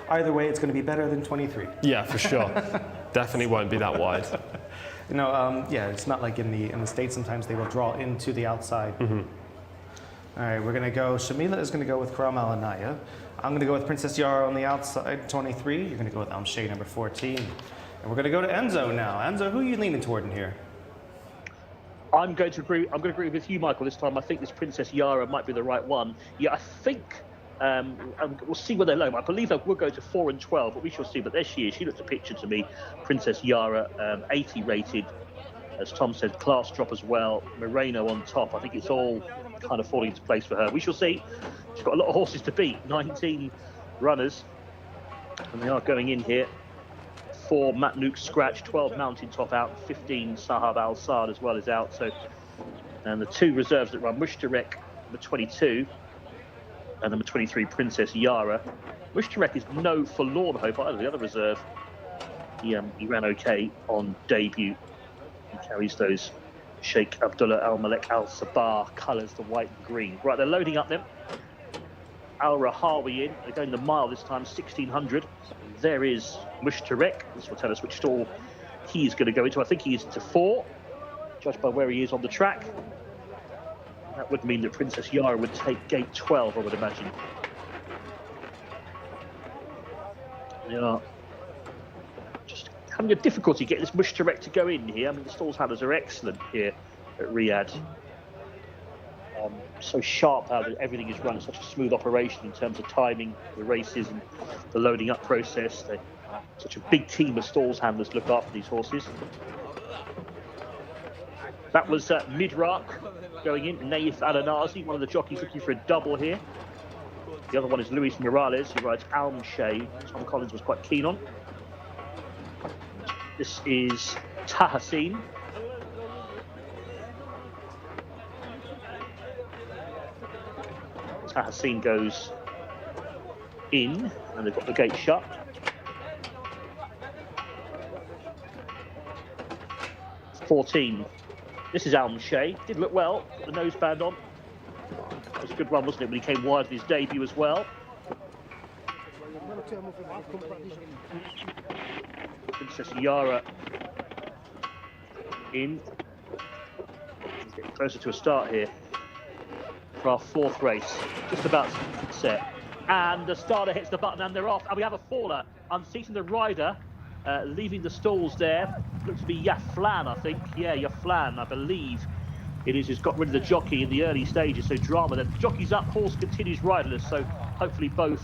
either way, it's going to be better than 23. Yeah, for sure. Definitely won't be that wide. It's not like in the States, sometimes they will draw into the outside. All right, we're going to go, Shamila is going to go with Karam Al Anaya. I'm going to go with Princess Yara on the outside, 23. You're going to go with Al-Mshai, number 14. And we're going to go to Enzo now. Enzo, who are you leaning toward in here? I'm going to agree with you, Michael, this time. I think this Princess Yara might be the right one. Yeah, I think we'll see where they low. I believe they will go to 4 and 12, but we shall see. But there she is. She looks a picture to me. Princess Yara, 80 rated. As Tom said, class drop as well. Moreno on top. I think it's all kind of falling into place for her. We shall see. She's got a lot of horses to beat. 19 runners. And they are going in here. 4 Matt Nuke scratch, 12 Mountain Top out, 15 Sahab Al Saad as well is out. So, and the 2 reserves that run, Mushtarek, number 22, and number 23, Princess Yara. Mushtarek is no forlorn hope either. The other reserve, he ran okay on debut. He carries those Sheikh Abdullah Al Malek Al Sabah colours, the white and green. Right, they're loading up them. Al Rahawi in. They're going the mile this time, 1600. There is Mushtarek. This will tell us which stall he's going to go into. I think he is into 4, judged by where he is on the track. That would mean that Princess Yara would take gate 12, I would imagine. Yeah. Just having a difficulty getting this Mushtarek to go in here. I mean, the stalls handlers are excellent here at Riyadh. So sharp how everything is run. Such a smooth operation in terms of timing the races and the loading up process. Such a big team of stalls handlers look after these horses. That was Midrak going in. Naif Alanazi, one of the jockeys looking for a double here. The other one is Luis Morales, who rides Almshay. Tom Collins was quite keen on. This is Tahaseen. Tahaseen goes in, and they've got the gate shut. "14. This is Almshay. Did look well. Got the noseband on. It was a good run, wasn't it, when he came wide in his debut as well. Princess Yara in. He's getting closer to a start here for our fourth race. Just about set. And the starter hits the button and they're off. And we have a faller unseating the rider, leaving the stalls there. Looks to be Yaflan, I think. Yeah, Yaflan, I believe it is. Who's got rid of the jockey in the early stages. So drama. The jockey's up, horse continues riderless. So hopefully both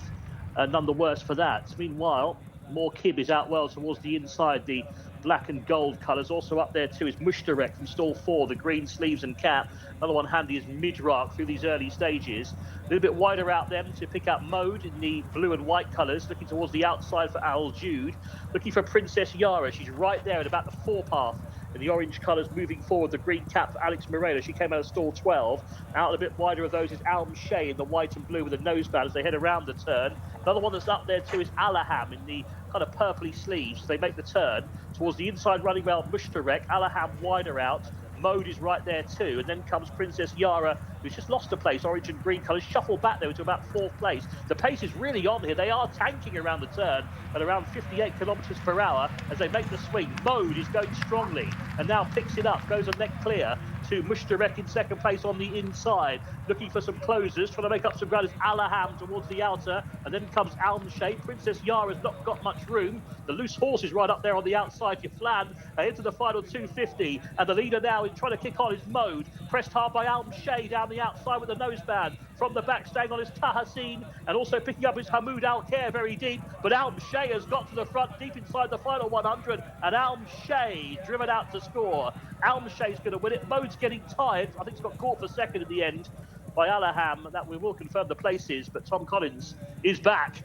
none the worse for that. Meanwhile, more Kib is out well towards the inside. The black and gold colours. Also up there too is Mushtarek from stall 4, the green sleeves and cap. Another one handy is Midrak through these early stages. A little bit wider out them to pick out Mode in the blue and white colours, looking towards the outside for Al Jude. Looking for Princess Yara. She's right there at about the forepath in the orange colours, moving forward. The green cap for Alex Moreno. She came out of stall 12. Out a bit wider of those is Almshay in the white and blue with a noseband as they head around the turn. Another one that's up there too is Alaham in the kind of purpley sleeves as they make the turn towards the inside running round Mushtarek. Alaham wider out. Mode is right there too, and then comes Princess Yara, who's just lost a place. Orange and green colours shuffle back there to about 4th place. The pace is really on here. They are tanking around the turn at around 58 kilometres per hour as they make the swing. Mode is going strongly and now picks it up, goes a neck clear to Mushtarek in 2nd place on the inside. Looking for some closers, trying to make up some ground is Alaham towards the outer, and then comes Almshay. Princess Yara's not got much room. The loose horse is right up there on the outside. Yaflan into the final 250, and the leader now is trying to kick on his Mode. Pressed hard by Almshay down the outside with the noseband. From the back, staying on his Tahaseen, and also picking up his Hamoud Al-Khair very deep. But Almshay has got to the front, deep inside the final 100, and Almshay driven out to score. Almshay's going to win it. Mode's getting tired. I think he's got caught for 2nd in the end by Alaham. That we will confirm the places, but Tom Collins is back.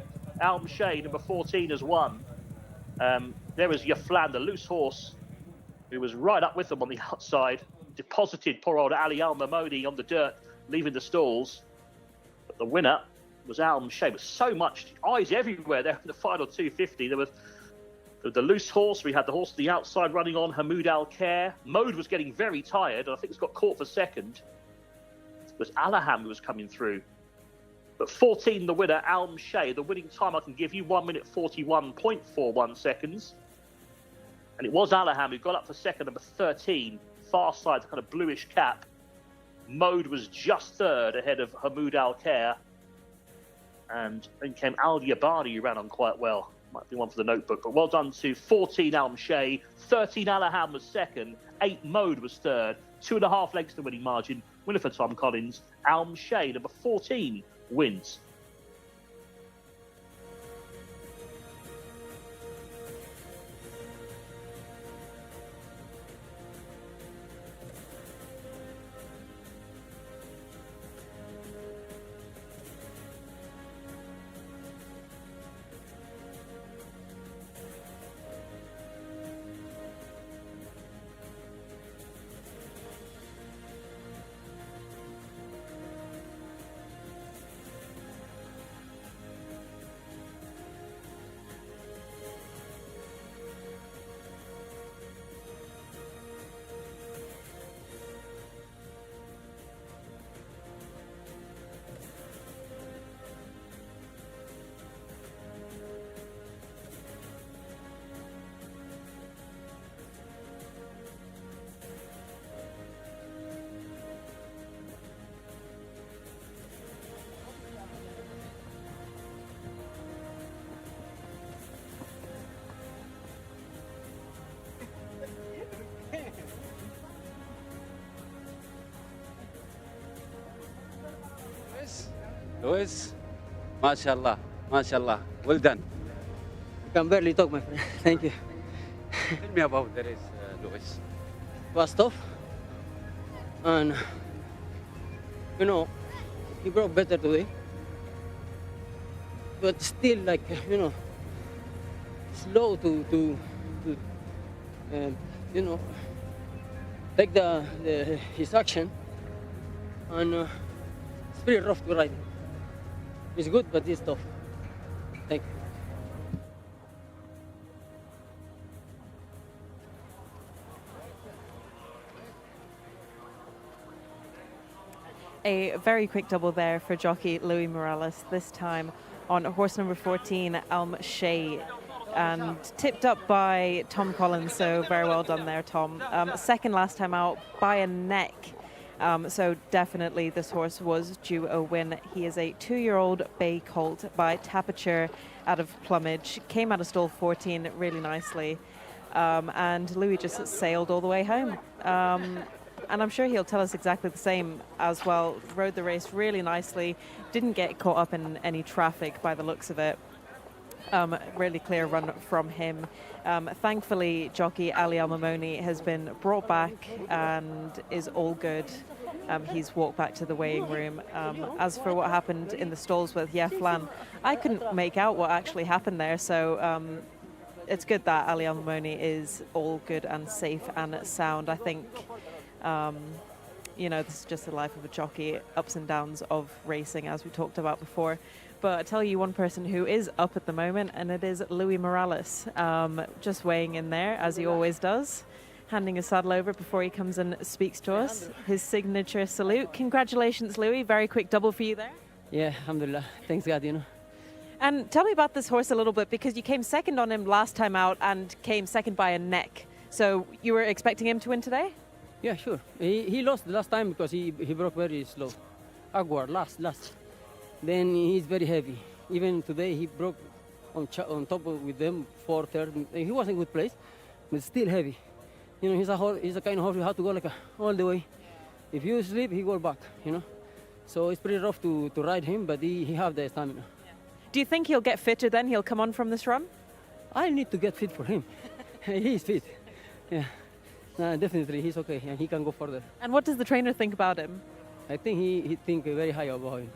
Almshay, number 14, has won. There was Yaflan, the loose horse, who was right up with them on the outside. Deposited poor old Ali Al-Mamoni on the dirt, leaving the stalls. But the winner was Almshay. But so much eyes everywhere there in the final 250. There was the loose horse. We had the horse on the outside running on Hamoud Al-Khair. Mode was getting very tired, and I think it's got caught for 2nd. It was Alaham who was coming through. But 14, the winner, Almshay. The winning time I can give you, 1 minute 41.41 seconds. And it was Alaham who got up for 2nd, number 13. Far side, the kind of bluish cap. Mode was just 3rd ahead of Hamoud Al-Khair. And then came Al Yabani, who ran on quite well. Might be one for the notebook, but well done to 14 Almshay, 13 Alaham was 2nd, 8 Mode was 3rd, 2.5 lengths the winning margin. Winner for Tom Collins, Almshay, number 14, wins. Luis, mashallah, mashallah. Well done. I can barely talk, my friend. Thank you. Tell me about the race, Luis. It was tough. And, you know, he broke better today. But still, like, you know, slow to you know, take his action. And it's pretty rough to ride. It's good, but it's tough. Thank you. A very quick double there for jockey Louis Morales, this time on horse number 14, Jcsa, and tipped up by Tom Collins, so very well done there, Tom. Second last time out by a neck, so definitely this horse was due a win. He is a 2-year-old bay colt by Tapiture out of Plumage, came out of stall 14 really nicely, and Louis just sailed all the way home. And I'm sure he'll tell us exactly the same as well. Rode the race really nicely, didn't get caught up in any traffic by the looks of it. Really clear run from him. Thankfully, jockey Ali Al-Mamoni has been brought back and is all good. He's walked back to the weighing room. As for what happened in the stalls with Yeflan, I couldn't make out what actually happened there, so it's good that Ali Al-Mamoni is all good and safe and sound. I think you know, this is just the life of a jockey, ups and downs of racing, as we talked about before. But I tell you one person who is up at the moment, and it is Louis Morales, just weighing in there, as he always does, handing his saddle over before he comes and speaks to us. His signature salute. Congratulations, Louis. Very quick double for you there. Yeah, alhamdulillah. Thanks, God, you know. And tell me about this horse a little bit, because you came second on him last time out and came second by a neck. So you were expecting him to win today? Yeah, sure. He lost the last time because he broke very slow. Awkward, last. Then he's very heavy. Even today he broke on top with them, 4/3. He was in a good place, but still heavy. You know, he's a kind of horse you have to go like all the way. If you sleep, he go back, you know. So it's pretty rough to ride him, but he have the stamina. Yeah. Do you think he'll get fitter then? He'll come on from this run? I need to get fit for him. He's fit. Yeah. No, definitely, he's okay, and he can go further. And what does the trainer think about him? I think he think very high about him.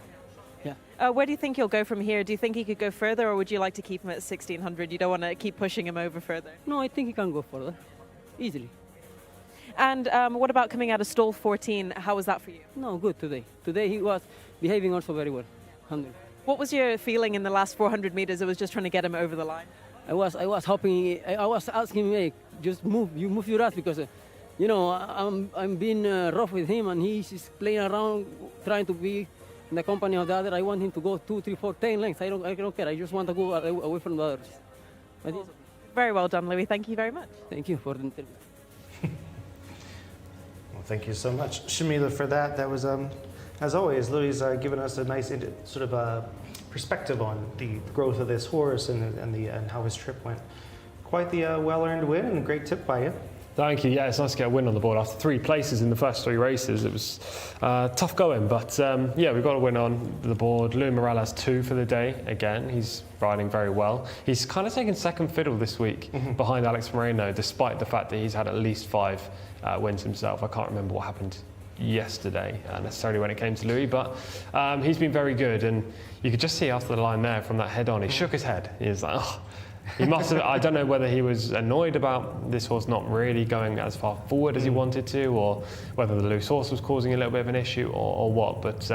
Yeah. Where do you think he'll go from here? Do you think he could go further, or would you like to keep him at 1600? You don't want to keep pushing him over further? No, I think he can go further, easily. And what about coming out of stall 14? How was that for you? No, good today. Today he was behaving also very well. 100. What was your feeling in the last 400 meters? It was just trying to get him over the line. I was hoping. I was asking him, hey, just move. You move your ass because, you know, I'm being rough with him, and he's just playing around, trying to be in the company of the other. I want him to go 2, 3, 4, 10 lengths. I don't care. I just want to go away from the others. But very well done, Louis. Thank you very much. Thank you for the interview. Well, thank you so much, Shamila, for that. That was, as always, Louis given us a nice sort of perspective on the growth of this horse and how his trip went. Quite the well-earned win and a great tip by you. Thank you. Yeah, it's nice to get a win on the board after 3 places in the first 3 races. It was tough going, but yeah, we got a win on the board. Louis Morales 2 for the day again. He's riding very well. He's kind of taken second fiddle this week behind Alex Moreno, despite the fact that he's had at least 5 wins himself. I can't remember what happened yesterday necessarily when it came to Louis, but he's been very good, and you could just see after the line there from that head on, he shook his head. He was like, oh. He must have, I don't know whether he was annoyed about this horse not really going as far forward as he wanted to, or whether the loose horse was causing a little bit of an issue, or what, but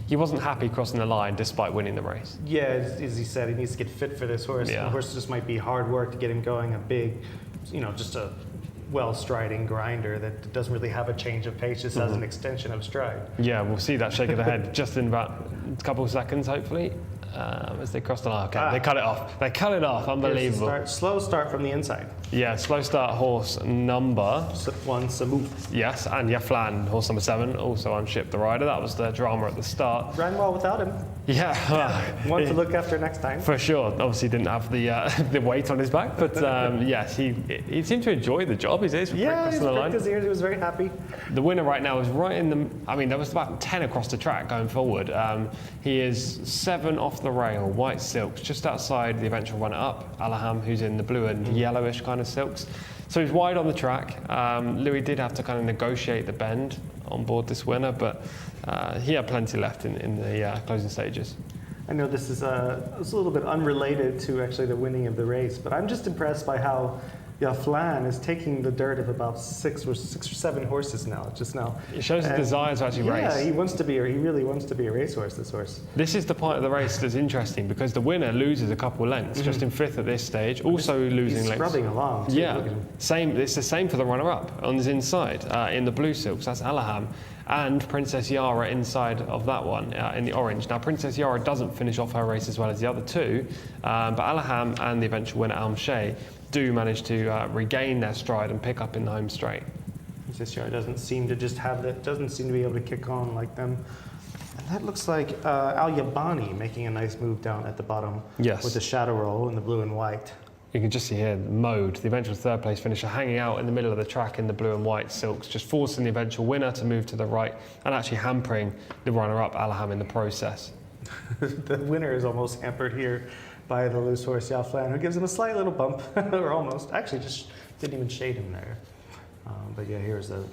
he wasn't happy crossing the line despite winning the race. Yeah, as he said, he needs to get fit for this horse. Yeah. The horse just might be hard work to get him going, a big, you know, just a well-striding grinder that doesn't really have a change of pace, just has an extension of stride. Yeah, we'll see that shake of the head just in about a couple of seconds, hopefully. As they cross the line. Okay, they cut it off. They cut it off. Unbelievable. Slow start from the inside. Yeah, slow start horse number. One, Samu. Yes, and Yaflan, horse number 7, also unshipped the rider. That was the drama at the start. Ran well without him. Yeah. One to look after next time. For sure. Obviously didn't have the the weight on his back, but yes, he seemed to enjoy the job. He's He's pricked his ears. He was very happy. The winner right now is right in the, I mean, there was about 10 across the track going forward. He is 7 off the rail, white silks, just outside the eventual runner-up, Alaham, who's in the blue and yellowish kind of silks. So he's wide on the track. Louis did have to kind of negotiate the bend on board this winner, but he had plenty left in the closing stages. I know this is a little bit unrelated to actually the winning of the race, but I'm just impressed by how Yaflan is taking the dirt of about 6 or 7 horses now. It shows his desire to actually race. Yeah, he really wants to be a racehorse, this horse. This is the part of the race that's interesting because the winner loses a couple lengths, just in 5th at this stage, also losing he's lengths. scrubbing along. Too. Yeah, it's the same for the runner-up on his inside in the blue silks. That's Alaham. And Princess Yara inside of that one in the orange. Now, Princess Yara doesn't finish off her race as well as the other two, but Alaham and the eventual winner, Almshay, do manage to regain their stride and pick up in the home straight. Princess Yara doesn't seem to be able to kick on like them. And that looks like Al Yabani making a nice move down at the bottom with the shadow roll in the blue and white. You can just see here Mode, the eventual 3rd place finisher, hanging out in the middle of the track in the blue and white silks, just forcing the eventual winner to move to the right and actually hampering the runner-up, Alaham, in the process. The winner is almost hampered here by the loose horse Yaflan, who gives him a slight little bump, or almost. Actually, just didn't even shade him there. But yeah, here's a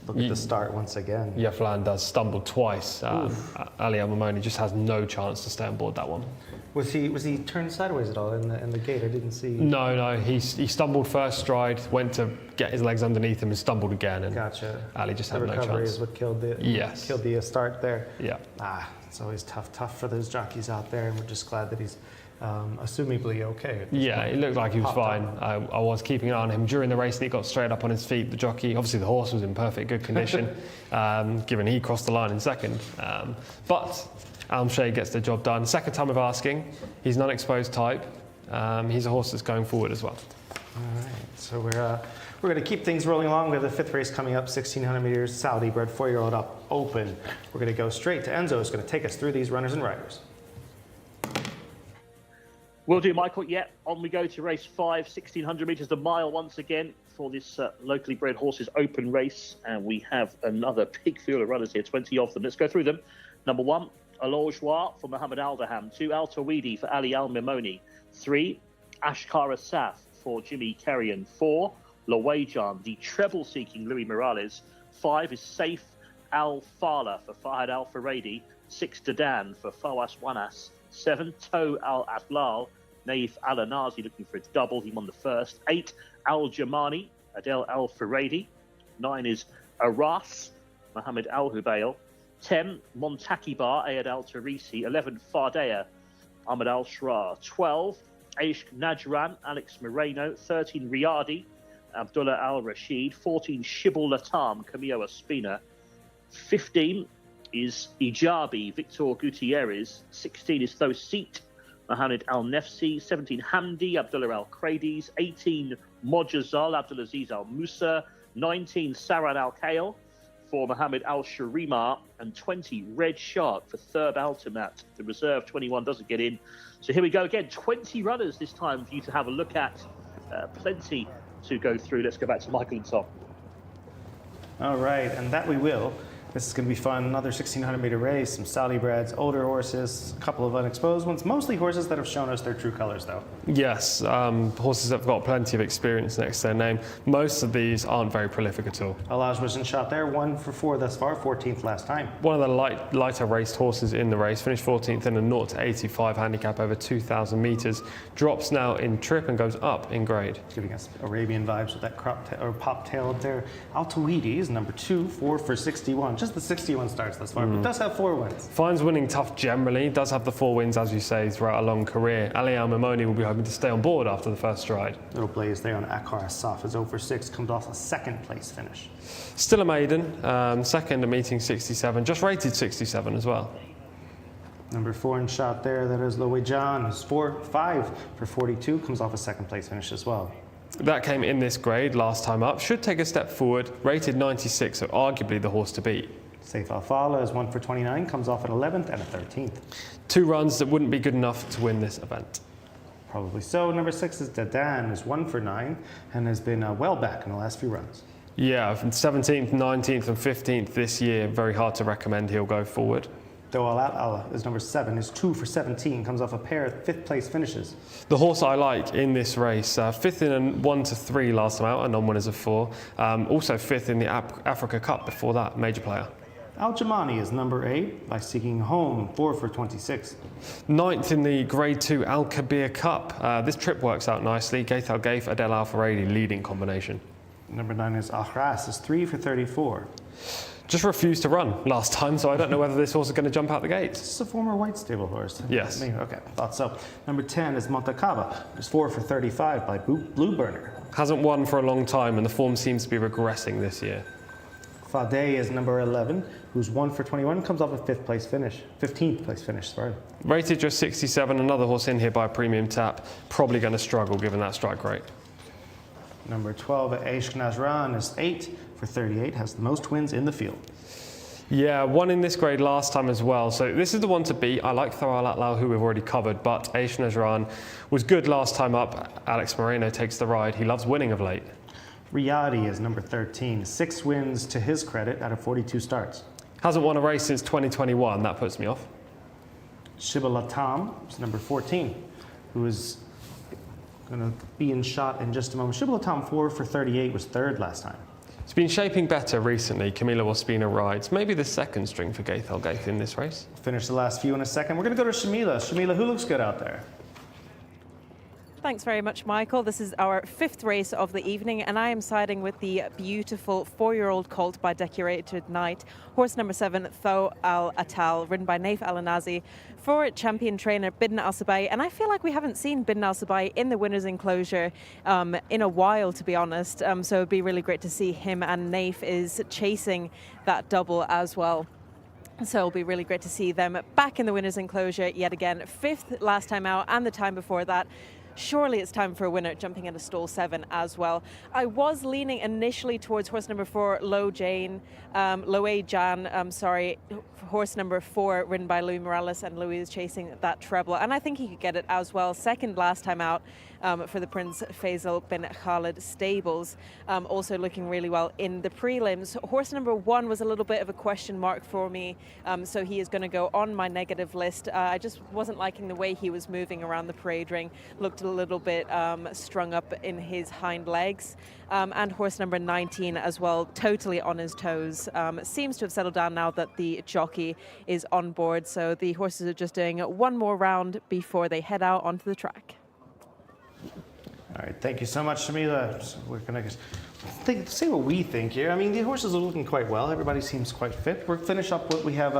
look at the start once again. Yaflan does stumble twice. Ali Al-Mamoni just has no chance to stay on board that one. Was he turned sideways at all in the gate? I didn't see. No. He stumbled first stride, went to get his legs underneath him and stumbled again. And gotcha. Ali just had no chance. The recovery is what killed the start there. Yeah. It's always tough for those jockeys out there, and we're just glad that he's assumably okay. Yeah, it looked like he was fine. I was keeping an eye on him during the race, and he got straight up on his feet. The jockey, obviously the horse was in perfect good condition, given he crossed the line in second. But Almshay gets the job done. Second time of asking. He's an unexposed type. He's a horse that's going forward as well. All right, so we're going to keep things rolling along. We have the 5th race coming up, 1,600 meters, Saudi bred 4-year-old up open. We're going to go straight to Enzo, who's going to take us through these runners and riders. Will do, Michael. Yeah, on we go to race 5, 1,600 metres, the mile once again for this locally bred horses open race. And we have another big field of runners here, 20 of them. Let's go through them. Number 1, Alojwa for Mohammed Aldaham. 2, Al Tawidi for Ali Al Mimoni. 3, Ashkar Asaf for Jimmy Carrion. 4, Lawajan, the treble-seeking Louis Morales. 5 is Saif Al Fala for Fahad Al Faradi. 6, Dadan for Fawas Wanas. 7, To Al Atlal, Naif Al Anazi looking for a double. He won the first. 8, Al Jamani, Adel Al Faradi. 9 is Aras, Mohammed Al Hubail. 10, Montakibar, Ayad Al Tarisi. 11, Fardea, Ahmed Al Shrar. 12, Aishk Najran, Alex Moreno. 13, Riyadi, Abdullah Al Rashid. 14, Shibul Latam, Camillo Espina. 15 is Ijabi, Victor Gutierrez. 16 is Thosit, Mohamed Al Nefsi. 17, Hamdi, Abdullah Al Kradies. 18, Mojazal, Abdulaziz Al Musa. 19, Saran Al Kale for Mohammed Al Sharima. And 20, Red Shark for Thurb Altamat. The reserve 21 doesn't get in. So here we go again, 20 runners this time for you to have a look at. Plenty to go through. Let's go back to Michael and Tom. All right, and that we will. This is going to be fun. Another 1,600 meter race, some Saudi breds, older horses, a couple of unexposed ones, mostly horses that have shown us their true colors though. Yes, horses that have got plenty of experience next to their name. Most of these aren't very prolific at all. Alaj was in shot there, 1 for 4 thus far, 14th last time. One of the lighter raced horses in the race, finished 14th in a 0 to 85 handicap over 2,000 metres. Drops now in trip and goes up in grade. Giving us Arabian vibes with that pop tail up there. Al Tawidi is number 2, 4 for 61. Just the 61 starts thus far, but does have 4 wins. Finds winning tough generally, does have the 4 wins, as you say, throughout a long career. Ali Al Mimoni will be hoping to stay on board after the first stride. Little blaze there on Akar Asaf is 0 for 6, comes off a 2nd place finish. Still a maiden, second a meeting 67, just rated 67 as well. Number 4 in shot there, that is Lowejan, is 5 for 42, comes off a 2nd place finish as well. That came in this grade last time up. Should take a step forward. Rated 96, so arguably the horse to beat. Safe Alfala is 1 for 29, comes off an 11th and a 13th. 2 runs that wouldn't be good enough to win this event. Probably so. Number 6 is Dadan, is 1 for 9, and has been well back in the last few runs. Yeah, from 17th, 19th and 15th this year, very hard to recommend he'll go forward. Though Al is number 7, is 2 for 17, comes off a pair of 5th place finishes. The horse I like in this race, 5th in a 1 to 3 last time out, a non-winners of 4. Also 5th in the Africa Cup before that, major player. Al Jamani is number 8 by Seeking Home, 4 for 26. 9th in the Grade 2 Al Kabir Cup. This trip works out nicely. Gaith Al Gaith, Adel Al Faradi, leading combination. Number 9 is Ahras, is 3 for 34. Just refused to run last time, so I don't know whether this horse is going to jump out the gates. This is a former white stable horse. Yes. Okay, thought so. Number 10 is Montakaba, is 4 for 35 by Blue Burner. Hasn't won for a long time, and the form seems to be regressing this year. Fade is number 11, who's 1 for 21, comes off a 15th place finish, sorry. Rated just 67, another horse in here by a premium tap, probably going to struggle given that strike rate. Number 12, Aish Nazran, is 8 for 38, has the most wins in the field. Yeah, won in this grade last time as well, so this is the one to beat. I like Thawal Atlau, who we've already covered, but Aish Nazran was good last time up. Alex Moreno takes the ride. He loves winning of late. Riyadh is number 13, 6 wins to his credit out of 42 starts. Hasn't won a race since 2021, that puts me off. Shibalatam is number 14, who is going to be in shot in just a moment. Shibalatam, 4 for 38, was 3rd last time. It's been shaping better recently. Camila Waspina rides, maybe the 2nd string for Gaith Al Gaith in this race. We'll finish the last few in a second. We're going to go to Shamila. Shamila, who looks good out there? Thanks very much, Michael. This is our 5th race of the evening, and I am siding with the beautiful 4-year-old colt by Decorated Knight, horse number 7, Tho Al Atal, ridden by Naif Al Anazi, for champion trainer Bidden Al Sabai. And I feel like we haven't seen Bidden Al Sabai in the winner's enclosure in a while, to be honest. So it'd be really great to see him, and Naif is chasing that double as well. So it'll be really great to see them back in the winner's enclosure yet again. 5th last time out, and the time before that. Surely it's time for a winner jumping into stall 7 as well. I was leaning initially towards horse number 4, Loe Jan, horse number 4, ridden by Louis Morales, and Louis is chasing that treble, and I think he could get it as well. 2nd last time out for the Prince Faisal bin Khalid stables, also looking really well in the prelims. Horse number 1 was a little bit of a question mark for me, so he is going to go on my negative list. I just wasn't liking the way he was moving around the parade ring, looked a little bit strung up in his hind legs. And horse number 19 as well, totally on his toes. Seems to have settled down now that the jockey is on board, so the horses are just doing one more round before they head out onto the track. All right, thank you so much, Shamila. So we're going to say what we think here. I mean, the horses are looking quite well. Everybody seems quite fit. We'll finish up what we have,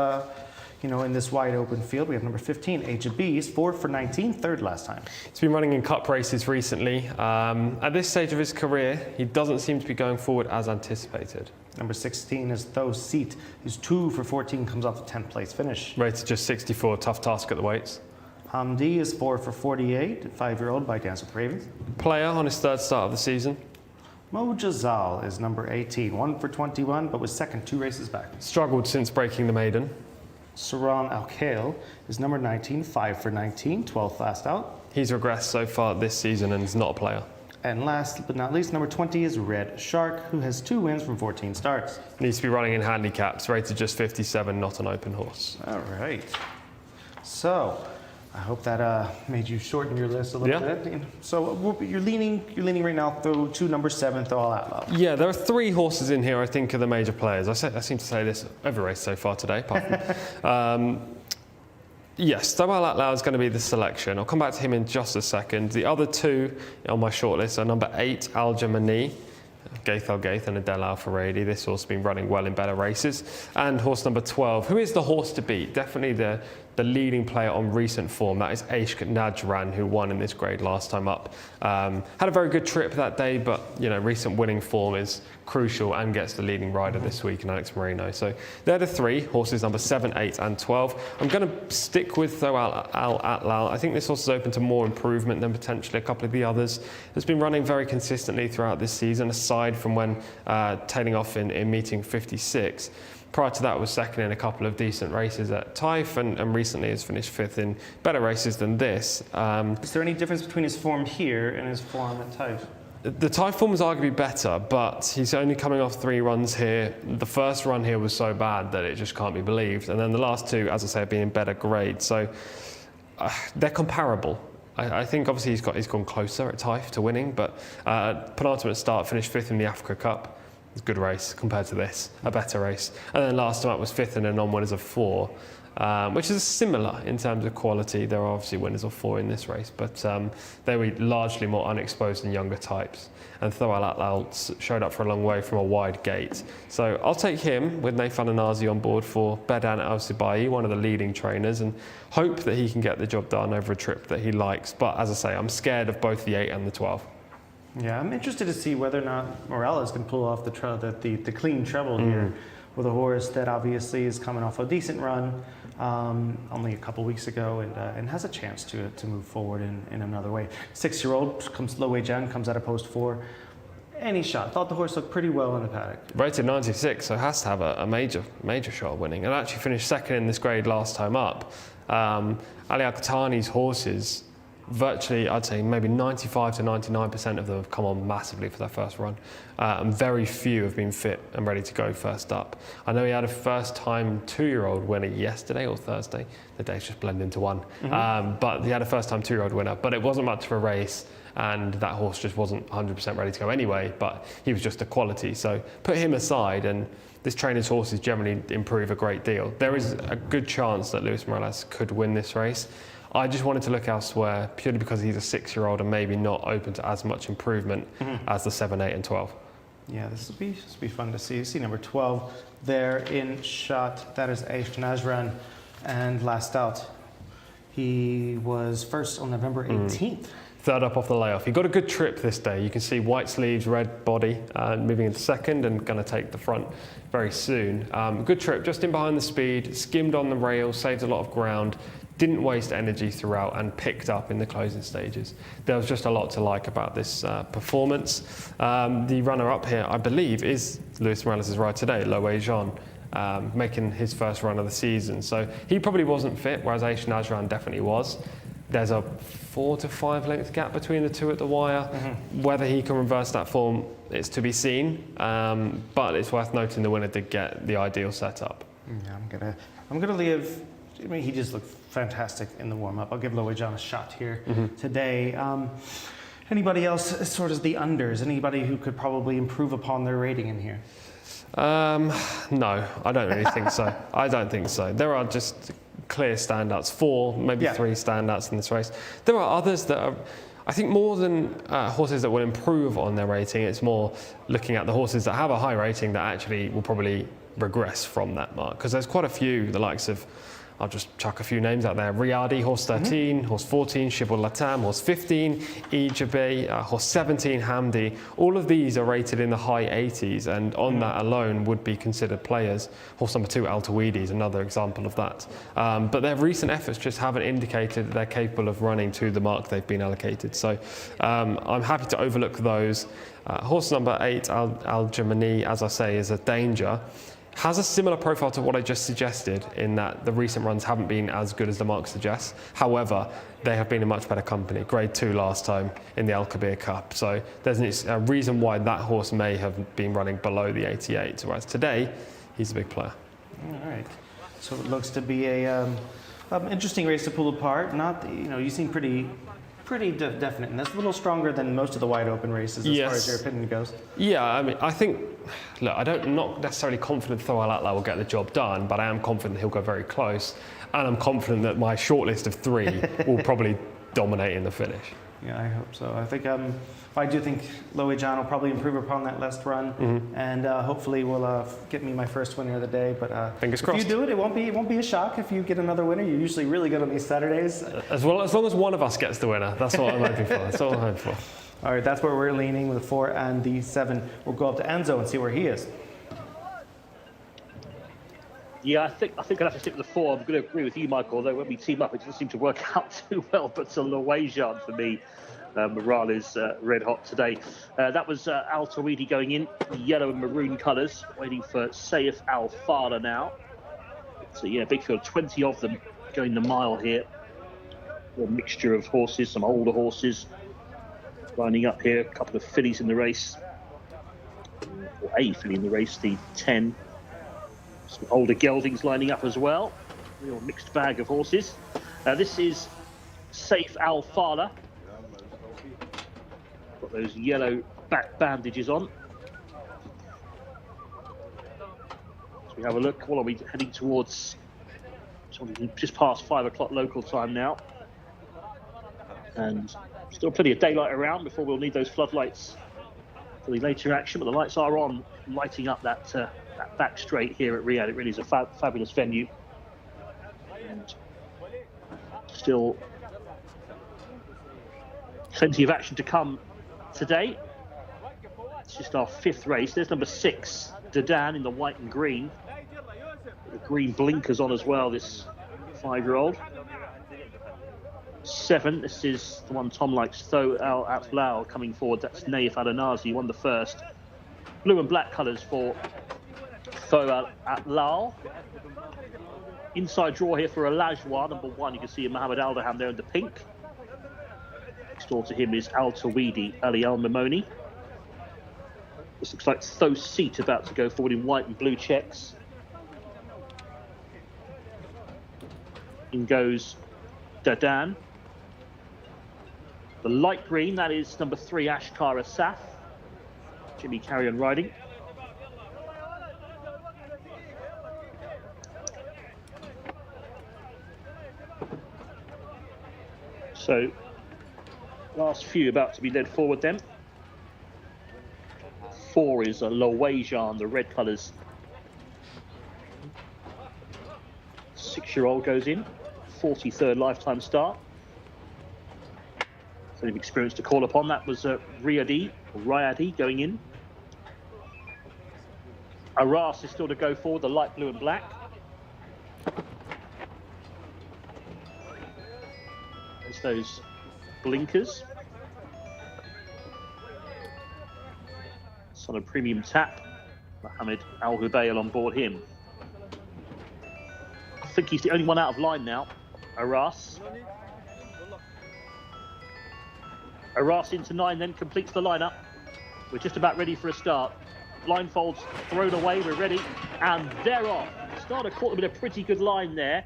in this wide open field. We have number 15, Age of Bees, 4 for 19, 3rd last time. He's been running in cup races recently. At this stage of his career, he doesn't seem to be going forward as anticipated. Number 16 is Tho Seat, who's 2 for 14, comes off a 10th place finish. Rated just 64, tough task at the weights. Hamdi is 4 for 48, 5-year-old by Dance with Ravens. Player on his 3rd start of the season. Mo Jazal is number 18, 1 for 21, but was 2nd 2 races back. Struggled since breaking the maiden. Saran Al-Khail is number 19, 5 for 19, 12th last out. He's regressed so far this season and is not a player. And last but not least, number 20 is Red Shark, who has 2 wins from 14 starts. Needs to be running in handicaps, rated just 57, not an open horse. All right. So, I hope that made you shorten your list a little bit. So you're leaning right now to number 7, Tho Al Atal. Yeah, there are 3 horses in here I think are the major players. I seem to say this every race so far today, apart from. Yes, Tho Al Atal is going to be the selection. I'll come back to him in just a second. The other 2 on my shortlist are number 8, Al Jamani, Gaith Al Gaith and Adel Al Faradi. This horse has been running well in better races. And horse number 12, who is the horse to beat? Definitely the leading player on recent form. That is Ishq Najran, who won in this grade last time up. Had a very good trip that day, but recent winning form is crucial and gets the leading rider this week in Alex Moreno. So they're the three horses, number 7, 8 and 12. I'm going to stick with Though Al Atlal. I think this horse is open to more improvement than potentially a couple of the others. It's been running very consistently throughout this season, aside from when tailing off in meeting 56. Prior to that was second in a couple of decent races at Taif and recently has finished 5th in better races than this. Is there any difference between his form here and his form at Taif? The Taif form was arguably better, but he's only coming off 3 runs here. The first run here was so bad that it just can't be believed. And then the last 2, as I say, have been in better grades. So they're comparable. I think obviously he's gone closer at Taif to winning, but penultimate start, finished 5th in the Africa Cup. It's a good race compared to this, a better race. And then last time up was 5th in a non-winners of 4, which is similar in terms of quality. There are obviously winners of 4 in this race, but they were largely more unexposed and younger types. And Though Al Atlal showed up for a long way from a wide gate. So I'll take him with Nathan Anazi on board for Bedan Al Sibai, one of the leading trainers, and hope that he can get the job done over a trip that he likes. But as I say, I'm scared of both the 8 and the 12. Yeah, I'm interested to see whether or not Morales can pull off the clean treble here with a horse that obviously is coming off a decent run only a couple weeks ago and has a chance to move forward in another way. 6-year-old comes Lo Wei Jian, comes out of post 4. Any shot. Thought the horse looked pretty well in the paddock. Rated 96, so has to have a major shot of winning. And actually finished 2nd in this grade last time up. Ali Al-Qatani's horses, virtually, I'd say maybe 95 to 99% of them have come on massively for their first run. And very few have been fit and ready to go first up. I know he had a first-time 2-year-old winner yesterday or Thursday. The days just blend into one. But he had a first-time 2-year-old winner, but it wasn't much of a race. And that horse just wasn't 100% ready to go anyway, but he was just a quality. So put him aside, and this trainer's horses generally improve a great deal. There is a good chance that Luis Morales could win this race. I just wanted to look elsewhere purely because he's a 6-year-old and maybe not open to as much improvement as the 7, 8 and 12. Yeah, this will be fun to see. You see number 12 there in shot. That is Ishq Najran. And last out, he was first on November 18th. Third up off the layoff. He got a good trip this day. You can see white sleeves, red body, moving into second and going to take the front very soon. Good trip, just in behind the speed, skimmed on the rail, saved a lot of ground, didn't waste energy throughout and picked up in the closing stages. There was just a lot to like about this performance. The runner-up here, I believe, is Luis Morales' ride today, Lo Wei Jian, making his first run of the season. So he probably wasn't fit, whereas Ishq Najran definitely was. There's a 4 to 5 length gap between the two at the wire. Whether he can reverse that form, it's to be seen. But it's worth noting the winner did get the ideal setup. Yeah, I'm gonna leave. I mean, he just looked fantastic in the warm-up. I'll give Lo Wei Jian a shot here today. Anybody else sort of the unders? Anybody who could probably improve upon their rating in here? No, I don't really think so. I don't think so. There are just clear standouts, 4, maybe 3 standouts in this race. There are others that are, I think, more than horses that will improve on their rating. It's more looking at the horses that have a high rating that actually will probably regress from that mark. Because there's quite a few, the likes of, I'll just chuck a few names out there. Riyadh, horse 13, horse 14, Shibul Latam, horse 15, Jcsa, horse 17, Hamdi. All of these are rated in the high 80s, and on that alone would be considered players. Horse number 2, Al Tawidi, is another example of that. But their recent efforts just haven't indicated that they're capable of running to the mark they've been allocated. So I'm happy to overlook those. Horse number 8, Al Jamani, as I say, is a danger. Has a similar profile to what I just suggested in that the recent runs haven't been as good as the mark suggests. However, they have been in much better company. Grade 2 last time in the Al Kabir Cup. So there's a reason why that horse may have been running below the 88, whereas today, he's a big player. All right. So it looks to be a interesting race to pull apart. Not, you seem pretty definite, and that's a little stronger than most of the wide open races as far as your opinion goes. Yeah, I mean, I think, look, I'm not necessarily confident Though Al Atlal will get the job done, but I am confident he'll go very close, and I'm confident that my shortlist of 3 will probably dominate in the finish. Yeah, I hope so. I do think Loe John will probably improve upon that last run, and hopefully will get me my first winner of the day. But fingers crossed. If you do it, it won't be a shock if you get another winner. You're usually really good on these Saturdays. As long as one of us gets the winner, that's what I'm hoping for. That's all I'm hoping for. All right, that's where we're leaning with the 4 and the 7. We'll go up to Enzo and see where he is. Yeah, I think I'd have to stick with the 4. I'm going to agree with you, Michael, although when we team up, it doesn't seem to work out too well. But it's a Loejan for me. Morales red hot today. That was Al Tawidi going in, yellow and maroon colours, waiting for Saif Al Fala now. So yeah, big field, 20 of them going the mile here. A mixture of horses, some older horses lining up here. A couple of fillies in the race, or a filly in the race, the 10. Some older geldings lining up as well. Real mixed bag of horses. This is Saif Al Fala. Got those yellow back bandages on. So we have a look. What are we heading towards? Just past 5 o'clock local time now. And still plenty of daylight around before we'll need those floodlights for the later action. But the lights are on, lighting up that back straight here at Riyadh. It really is a fabulous venue. And still plenty of action to come today. It's just our 5th race. There's number 6, Dadan, in the white and green. The green blinkers on as well, this 5-year-old. 7, this is the one Tom likes, Tho Al Atlal coming forward. That's Naif Al Anazi, won the first. Blue and black colours for Tho Al Atlal. Inside draw here for Alajwa, number 1. You can see Mohammed Aldaham there in the pink. Next door to him is Al Tawidi, Ali Al Mamoni. This looks like Tho Seat about to go forward in white and blue checks. In goes Dadan. The light green, that is number 3, Ashkar Asaf. Jimmy Carrion riding. So, last few about to be led forward then. 4 is a Loejan, the red colours. 6-year-old goes in, 43rd lifetime start. So they've experience to call upon. That was Riyadi going in. Aras is still to go forward, the light blue and black. There's those blinkers. Son of Premium Tap, Mohammed Al Hubayl on board him. I think he's the only one out of line now, Aras. Aras into 9 then completes the lineup. We're just about ready for a start. Blindfolds thrown away, we're ready, and they're off. Starter caught them in a pretty good line there.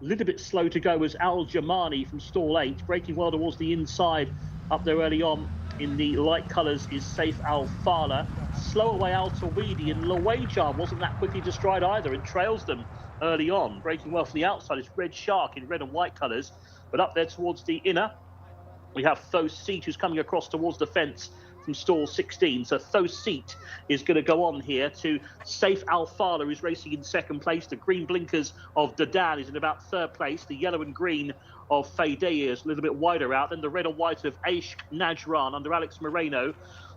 A little bit slow to go was Al Jamani from stall 8, breaking well towards the inside up there early on. In the light colours is Saif Al Fala. Slow away Al Tawidi, and Loejan wasn't that quickly to stride either. It trails them early on, breaking well from the outside. It's Red Shark in red and white colours, but up there towards the inner, we have Tho Seat, who's coming across towards the fence from stall 16. So Tho Seat is going to go on here to Saif Al Fala, who's racing in 2nd place. The green blinkers of Dadan is in about 3rd place. The yellow and green of Faydeh is a little bit wider out. Then the red and white of Aishq Najran under Alex Moreno.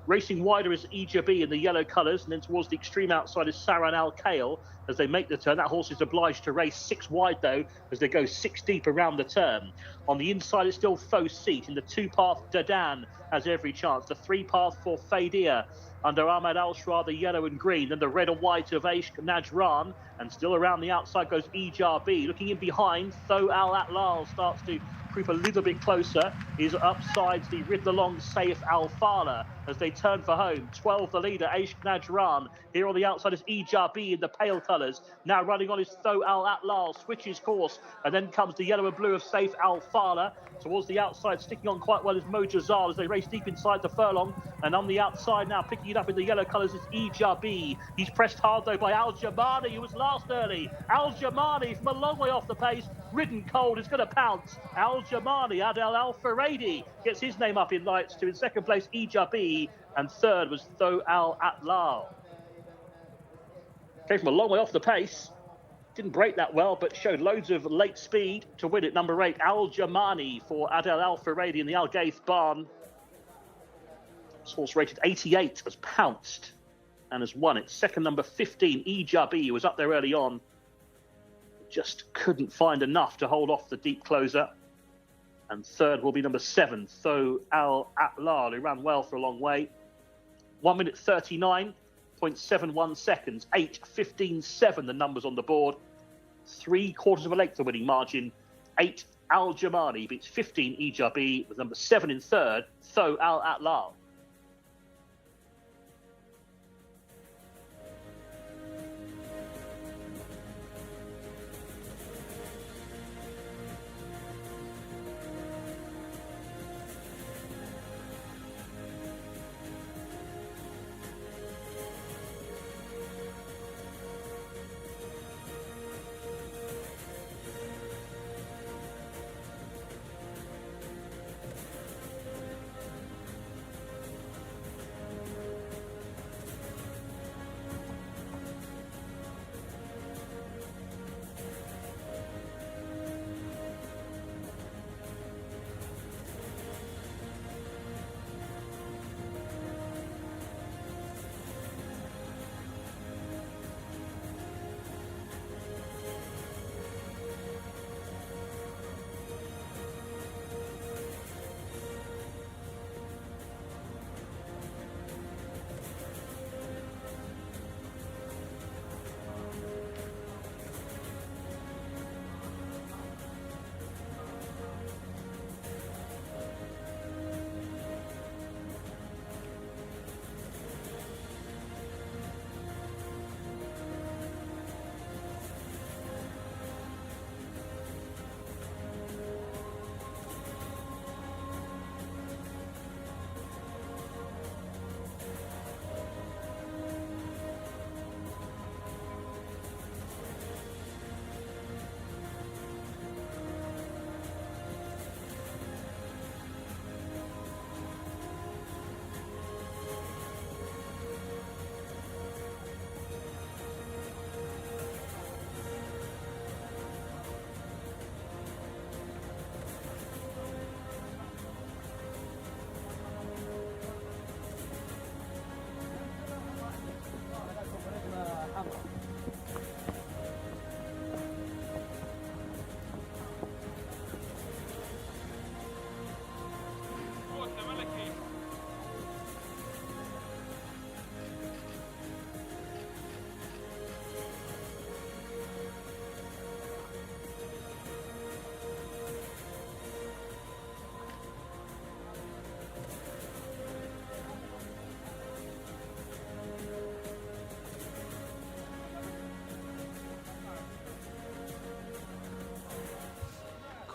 Racing wider is Ejabi in the yellow colours, and then towards the extreme outside is Saran Al Kale as they make the turn. That horse is obliged to race 6 wide though as they go 6 deep around the turn. On the inside is still Tho Seat. In the 2-path, Dadan has every chance. The 3-path for Faydeh under Ahmad Al-Shra, the yellow and green. Then the red and white of Aishq Najran, and still around the outside goes Ejabi. Looking in behind, Tho Al Atlal starts to creep a little bit closer. Is upsides the ridden along Saif Al Fala. as they turn for home. 12 the leader, Aish Najran. Here on the outside is Ijabi in the pale colours. Now running on is Tho Al Atlal, switches course, and then comes the yellow and blue of Saif Al Fala. Towards the outside, sticking on quite well is Mojazal as they race deep inside the furlong. And on the outside now, picking it up in the yellow colours is Ijabi. He's pressed hard though by Al Jamani, who was last early. Al Jamani from a long way off the pace, ridden cold, is going to pounce. Al Jamani, Adel Al Faradi gets his name up in lights too. In second place, Ijabi, and third was Tho Al Atlal. Came from a long way off the pace. Didn't break that well, but showed loads of late speed to win it. Number 8, Al Jamani for Adel Al Faradi in the Al Gaith barn. This horse rated 88 has pounced and has won it. Second, number 15, Ijabi, was up there early on. Just couldn't find enough to hold off the deep closer. And third will be number 7, Tho Al Atlal, who ran well for a long way. 1 minute 39.71 seconds. 8:15.7 the numbers on the board. 3/4 of a length the winning margin. 8 Al Jamani beats 15 Ijabi with number 7 in third, Tho Al Atlal.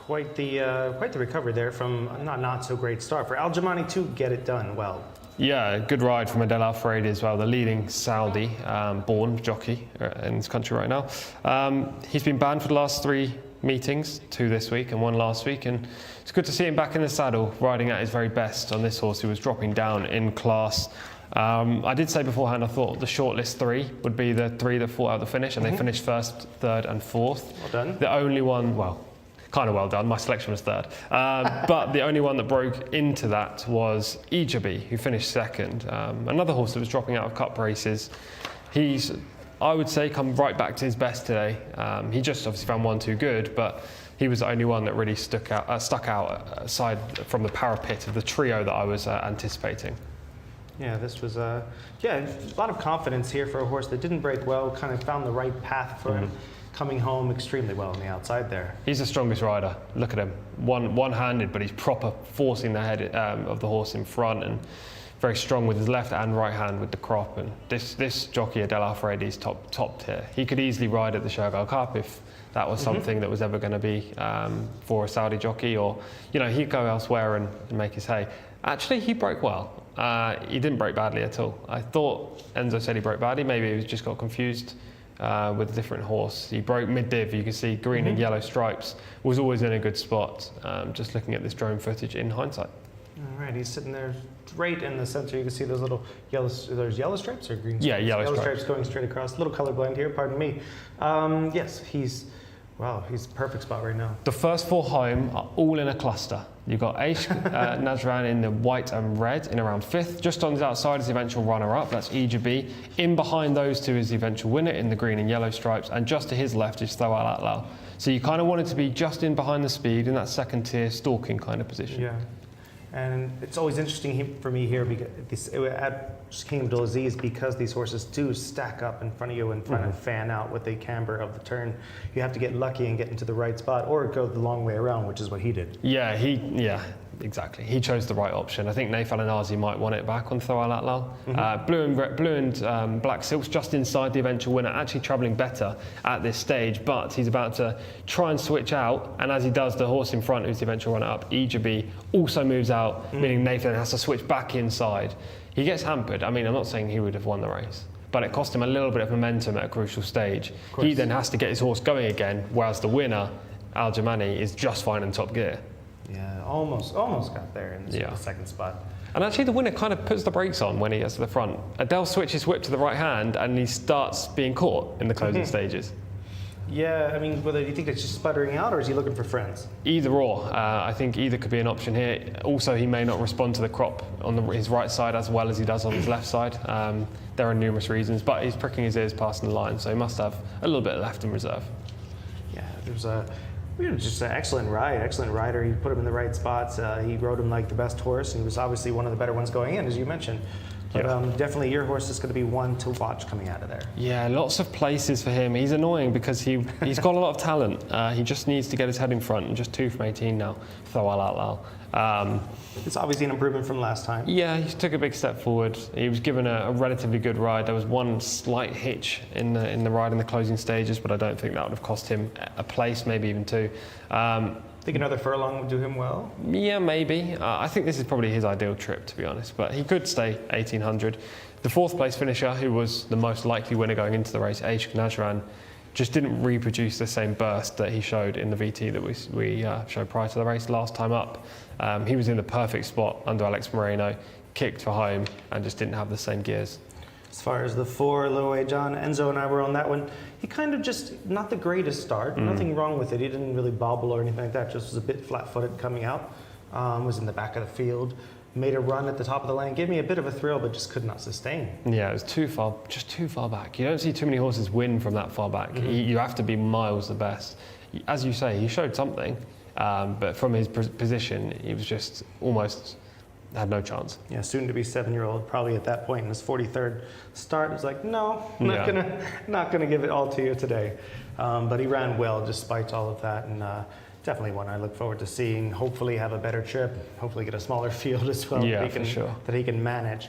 Quite the recovery there from a not so great start for Al Jamani to get it done well. Yeah, good ride from Adel Al Faradi as well, the leading Saudi born jockey in this country right now. He's been banned for the last 3 meetings, 2 this week and 1 last week, and it's good to see him back in the saddle, riding at his very best on this horse who was dropping down in class. I did say beforehand I thought the shortlist 3 would be the 3 that fought out the finish, and they finished first, third and fourth. Well done. The only one, well, kind of well done, my selection was third. But the only one that broke into that was Ijabi, who finished second. Another horse that was dropping out of cup races. He's, I would say, come right back to his best today. He just obviously found one too good, but he was the only one that really stuck out aside from the parapet of the trio that I was anticipating. Yeah, this was a lot of confidence here for a horse that didn't break well, kind of found the right path for him, coming home extremely well on the outside there. He's the strongest rider. Look at him, one-handed, but he's proper forcing the head of the horse in front and very strong with his left and right hand with the crop. And this jockey, Adel Al-Faradi's top tier. He could easily ride at the Shergar Cup if that was something that was ever going to be for a Saudi jockey, or he'd go elsewhere and make his hay. Actually, he broke well. He didn't break badly at all. I thought Enzo said he broke badly. Maybe he just got confused with a different horse. He broke mid-div. You can see green and yellow stripes. Was always in a good spot. Just looking at this drone footage in hindsight. All right, he's sitting there right in the center. You can see those little yellow, there's yellow stripes or green stripes? Yeah, yellow stripes going straight across. A little colorblind here, pardon me. Yes, he's perfect spot right now. The first 4 home are all in a cluster. You've got Aish Najran in the white and red in around 5th. Just on the outside is the eventual runner-up, that's Ejabi. In behind those two is the eventual winner in the green and yellow stripes, and just to his left is Thawal Atlal. So you kind of want it to be just in behind the speed in that second tier stalking kind of position. Yeah. And it's always interesting for me here because at King Abdulaziz, because these horses do stack up in front of you and fan out with the camber of the turn. You have to get lucky and get into the right spot, or go the long way around, which is what he did. Yeah, exactly. He chose the right option. I think Naif Al-Anazi might want it back on Thawal Atlal. Blue and black silks just inside the eventual winner, actually travelling better at this stage, but he's about to try and switch out, and as he does, the horse in front, who's the eventual runner-up, Ejabi, also moves out, meaning Nathan has to switch back inside. He gets hampered. I mean, I'm not saying he would have won the race, but it cost him a little bit of momentum at a crucial stage. He then has to get his horse going again, whereas the winner, Al Jamani, is just fine in top gear. Yeah, almost got there in the second spot. And actually the winner kind of puts the brakes on when he gets to the front. Adele switches whip to the right hand and he starts being caught in the closing stages. Yeah, I mean, whether you think it's just sputtering out or is he looking for friends? Either or. I think either could be an option here. Also, he may not respond to the crop on his right side as well as he does on his left side. There are numerous reasons, but he's pricking his ears passing the line, so he must have a little bit left in reserve. Yeah, just an excellent rider. He put him in the right spots. He rode him like the best horse. He was obviously one of the better ones going in, as you mentioned. But definitely your horse is going to be one to watch coming out of there. Yeah, lots of places for him. He's annoying because he's got a lot of talent. He just needs to get his head in front, and just 2 from 18 now, Thawal Atlal. It's obviously an improvement from last time. Yeah, he took a big step forward. He was given a relatively good ride. There was one slight hitch in the ride in the closing stages, but I don't think that would have cost him a place, maybe even 2. Think another furlong would do him well? Yeah, maybe. I think this is probably his ideal trip, to be honest, but he could stay 1800. The 4th place finisher, who was the most likely winner going into the race, Aish Najran, just didn't reproduce the same burst that he showed in the VT that we showed prior to the race last time up. He was in the perfect spot under Alex Moreno, kicked for home, and just didn't have the same gears. As far as the 4, Loe John, Enzo and I were on that one. He kind of just, not the greatest start, nothing wrong with it. He didn't really bobble or anything like that, just was a bit flat-footed coming out. Was in the back of the field, made a run at the top of the lane, gave me a bit of a thrill, but just could not sustain. Yeah, it was just too far back. You don't see too many horses win from that far back. You have to be miles the best. As you say, he showed something, but from his position, he was just almost had no chance. Yeah, soon to be 7-year-old, probably at that point in his 43rd start, was like, no, not gonna give it all to you today. But he ran well despite all of that, and definitely one I look forward to seeing. Hopefully have a better trip, hopefully get a smaller field as well that he can manage.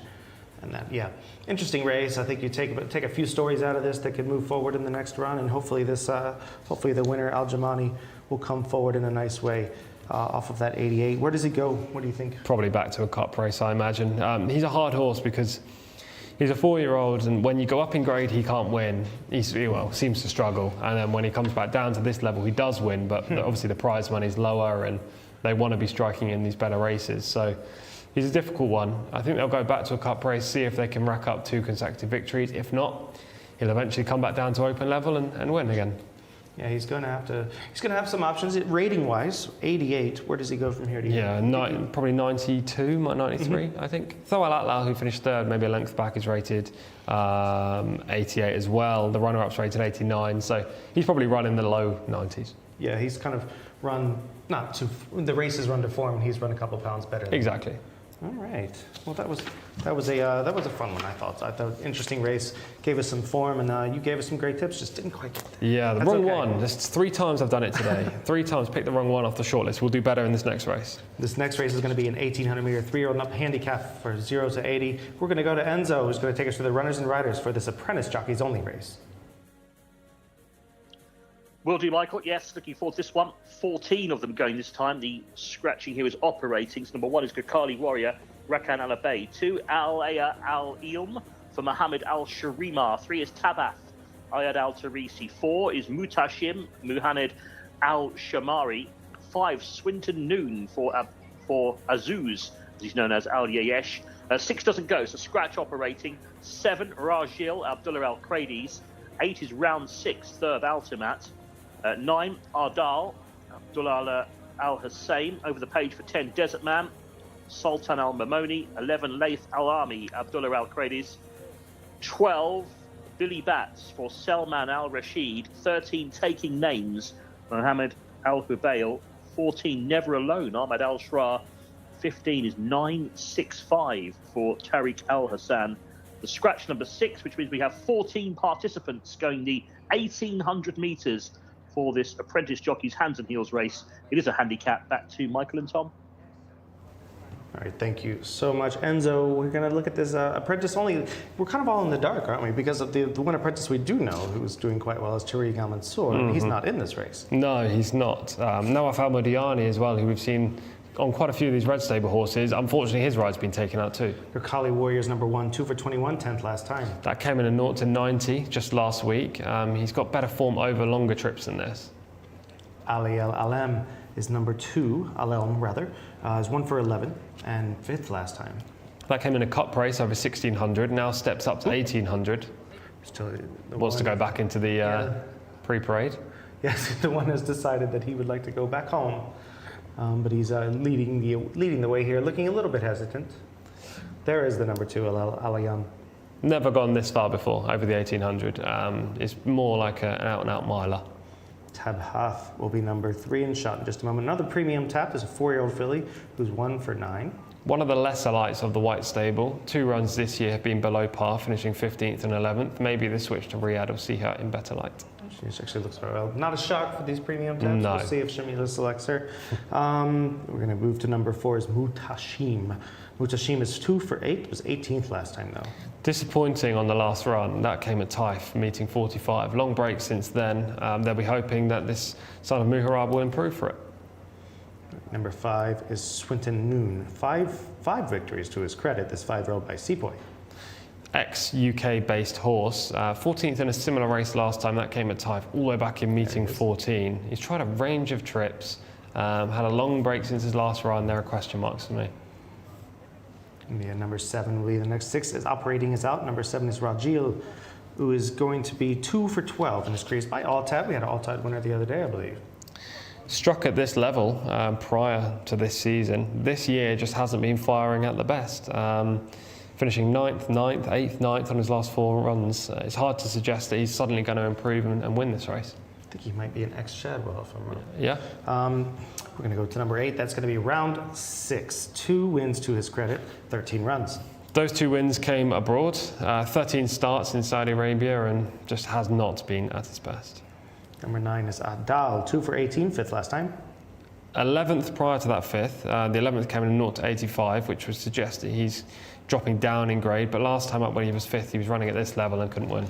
And that, interesting race. I think you take a few stories out of this that could move forward in the next run, and hopefully hopefully the winner Al Jamani will come forward in a nice way. Off of that 88. Where does he go? What do you think? Probably back to a cup race, I imagine. He's a hard horse because he's a 4-year-old, and when you go up in grade, he can't win. He seems to struggle. And then when he comes back down to this level, he does win, but obviously the prize money is lower, and they want to be striking in these better races. So he's a difficult one. I think they'll go back to a cup race, see if they can rack up 2 consecutive victories. If not, he'll eventually come back down to open level and win again. Yeah, he's going to have some options. Rating-wise, 88. Where does he go from here? Probably 92, 93, I think. Thawal Atlal, who finished 3rd, maybe a length back, is rated 88 as well. The runner-up's rated 89, so he's probably run in the low 90s. Yeah, he's kind of run the races run to form, and he's run a couple pounds better. Exactly. All right. Well, that was a fun one. I thought interesting race. Gave us some form, and you gave us some great tips. Just didn't quite get there. Yeah, the That's wrong okay. one. Just 3 times I've done it today. 3 times picked the wrong one off the shortlist. We'll do better in this next race. This next race is going to be an 1,800 meter 3-year-old up handicap for 0 to 80. We're going to go to Enzo, who's going to take us through the runners and riders for this apprentice jockeys only race. Will do, Michael. Yes, looking forward to this one. 14 of them going this time. The scratching here is operating. So number 1 is Gakali Warrior, Rakan Al Abay. 2, Al-Aya Al-Ilm for Mohammed Al-Sharima. 3 is Tabath, Ayad Al-Tarisi. 4 is Mutashim, Muhammad Al-Shamari. 5, Swinton Noon for Azuz, as he's known as Al-Yayesh. 6 doesn't go, so scratch operating. 7, Rajil Abdullah Al-Kradis. 8 is round 6, Thurb Altimat. 9, Ardal Abdullah Al-Hussein. Over the page for 10, Desert Man, Sultan Al-Mamoni. 11, Laith Al-Ami, Abdullah Al-Kradis. 12, Billy Bats for Selman Al-Rashid. 13, Taking Names, Mohammed Al-Hubail. 14, Never Alone, Ahmad Al-Shra. 15 is 965 for Tariq Al-Hassan. The scratch number 6, which means we have 14 participants going the 1,800 metres for this apprentice jockey's hands and heels race. It is a handicap. Back to Michael and Tom. All right, thank you so much, Enzo. We're going to look at this apprentice only. We're kind of all in the dark, aren't we? Because of the one apprentice we do know who's doing quite well is Tariq Al Mansour, and he's not in this race. No, he's not. Nawaf Al Modiani as well, who we've seen on quite a few of these red stable horses. Unfortunately, his ride's been taken out too. Your Kali Warriors number 1, 2 for 21, 10th last time. That came in a 0 to 90 just last week. He's got better form over longer trips than this. Ali El Alem is number 2, Alem rather, is 1 for 11 and 5th last time. That came in a cup race over 1,600, now steps up to 1,800. Still, Wants to go back into the pre-parade. Yes, the one has decided that he would like to go back home. But he's leading the way here, looking a little bit hesitant. There is the number 2, Alayam. Never gone this far before, over the 1,800. It's more like an out-and-out miler. Tabhath will be number 3 in shot in just a moment. Another premium tap is a 4-year-old filly who's 1 for 9. One of the lesser lights of the white stable. 2 runs this year have been below par, finishing 15th and 11th. Maybe the switch to Riyadh will see her in better light. She actually looks very well. Not a shock for these premium taps. No. We'll see if Shamila selects her. We're going to move to number 4 is Mutashim. Mutashim is 2 for 8. Was 18th last time though. Disappointing on the last run. That came at Taif, meeting 45. Long break since then. They'll be hoping that this son of Muharrab will improve for it. Number 5 is Swinton Noon. Five victories to his credit. This 5-year-old by Sepoy. Ex-UK based horse, 14th in a similar race last time. That came at Taif, all the way back in meeting 14. He's tried a range of trips, had a long break since his last run. There are question marks for me. Yeah, number 7 will be the next. 6 is Operating is out. Number 7 is Rajil, who is going to be 2 for 12 in this crease by Altad. We had an Altad winner the other day, I believe. Struck at this level prior to this season. This year just hasn't been firing at the best. Finishing 9th, 8th, 9th on his last 4 runs. It's hard to suggest that he's suddenly going to improve and win this race. I think he might be an ex-Shadwell if I'm wrong. Yeah. We're going to go to number 8. That's going to be round 6. 2 wins to his credit, 13 runs. Those 2 wins came abroad. 13 starts in Saudi Arabia and just has not been at his best. Number 9 is Adal, 2 for 18, 5th last time. 11th prior to that 5th. The 11th came in a 0 to 85, which would suggest that he's dropping down in grade. But last time up when he was 5th, he was running at this level and couldn't win.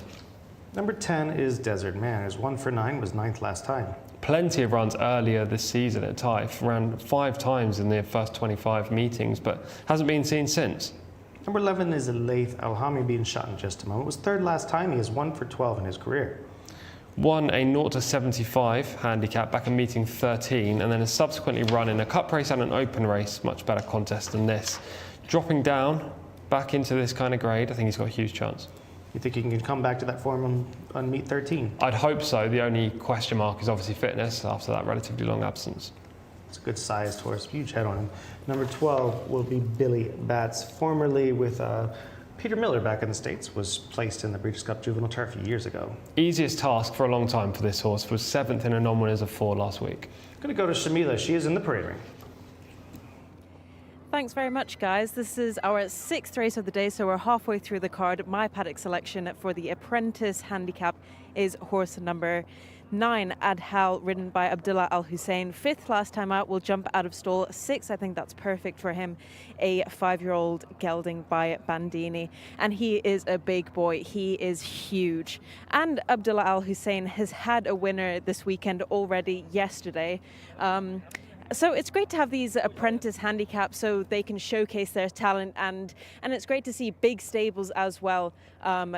Number 10 is Desert Man. Is 1 for 9, was 9th last time. Plenty of runs earlier this season at Taif. Ran 5 times in the first 25 meetings, but hasn't been seen since. Number 11 is Laith Al-Hami, being shot in just a moment. Was 3rd last time. He is 1 for 12 in his career. Won a 0 to 75 handicap back in meeting 13, and then has subsequently run in a cup race and an open race. Much better contest than this. Dropping down back into this kind of grade, I think he's got a huge chance. You think he can come back to that form on meet 13? I'd hope so. The only question mark is obviously fitness after that relatively long absence. It's a good sized horse, huge head on him. Number 12 will be Billy Bats, formerly with Peter Miller back in the States, was placed in the Breeders' Cup Juvenile Turf years ago. Easiest task for a long time for this horse was 7th in a non-winners of 4 last week. Going to go to Shamila. She is in the parade ring. Thanks very much, guys. This is our 6th race of the day, so we're halfway through the card. My paddock selection for the Apprentice Handicap is horse number 9, Adhal, ridden by Abdullah Al Hussein. 5th last time out, will jump out of stall. 6, I think that's perfect for him. A 5-year-old gelding by Bandini. And he is a big boy. He is huge. And Abdullah Al Hussein has had a winner this weekend already yesterday. So it's great to have these apprentice handicaps so they can showcase their talent, and it's great to see big stables as well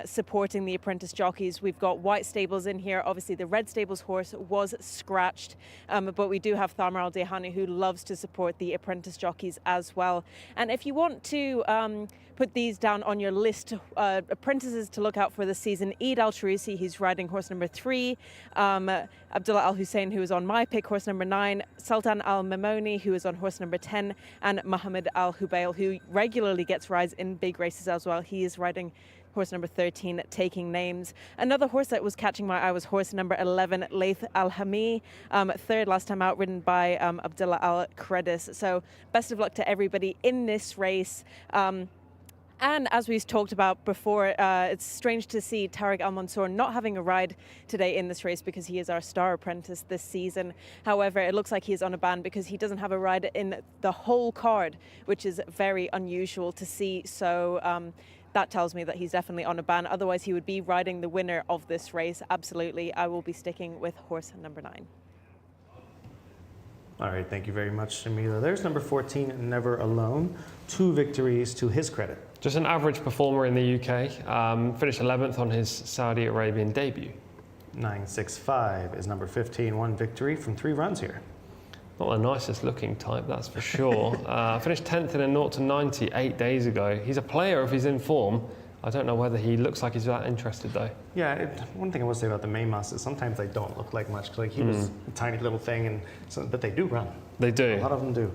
supporting the apprentice jockeys. We've got white stables in here. Obviously the red stables horse was scratched, but we do have Thamar Al Dehani, who loves to support the apprentice jockeys as well. And if you want to put these down on your list, apprentices to look out for this season: Eid Al Sharisi, he's riding horse number 3, Abdullah Al Hussein, who is on my pick, horse number 9, Sultan Al Mamoni, who is on horse number 10, and Mohammed Al Hubail, who regularly gets rides in big races as well. He is riding horse number 13, Taking Names. Another horse that was catching my eye was horse number 11, Laith Al Hami, 3rd last time out, ridden by Abdullah Al Kredis. So best of luck to everybody in this race. And as we've talked about before, it's strange to see Tariq Al Mansour not having a ride today in this race because he is our star apprentice this season. However, it looks like he is on a ban because he doesn't have a ride in the whole card, which is very unusual to see. So that tells me that he's definitely on a ban. Otherwise, he would be riding the winner of this race. Absolutely. I will be sticking with horse number 9. All right, thank you very much, Shamila. There's number 14, Never Alone. 2 victories to his credit. Just an average performer in the UK. Finished 11th on his Saudi Arabian debut. 965 is number 15, 1 victory from 3 runs here. Not the nicest looking type, that's for sure. Finished 10th in a 0 to 90 8 days ago. He's a player if he's in form. I don't know whether he looks like he's that interested though. Yeah, one thing I will say about the main mass is sometimes they don't look like much. Like he was a tiny little thing, and but they do run. They do. A lot of them do.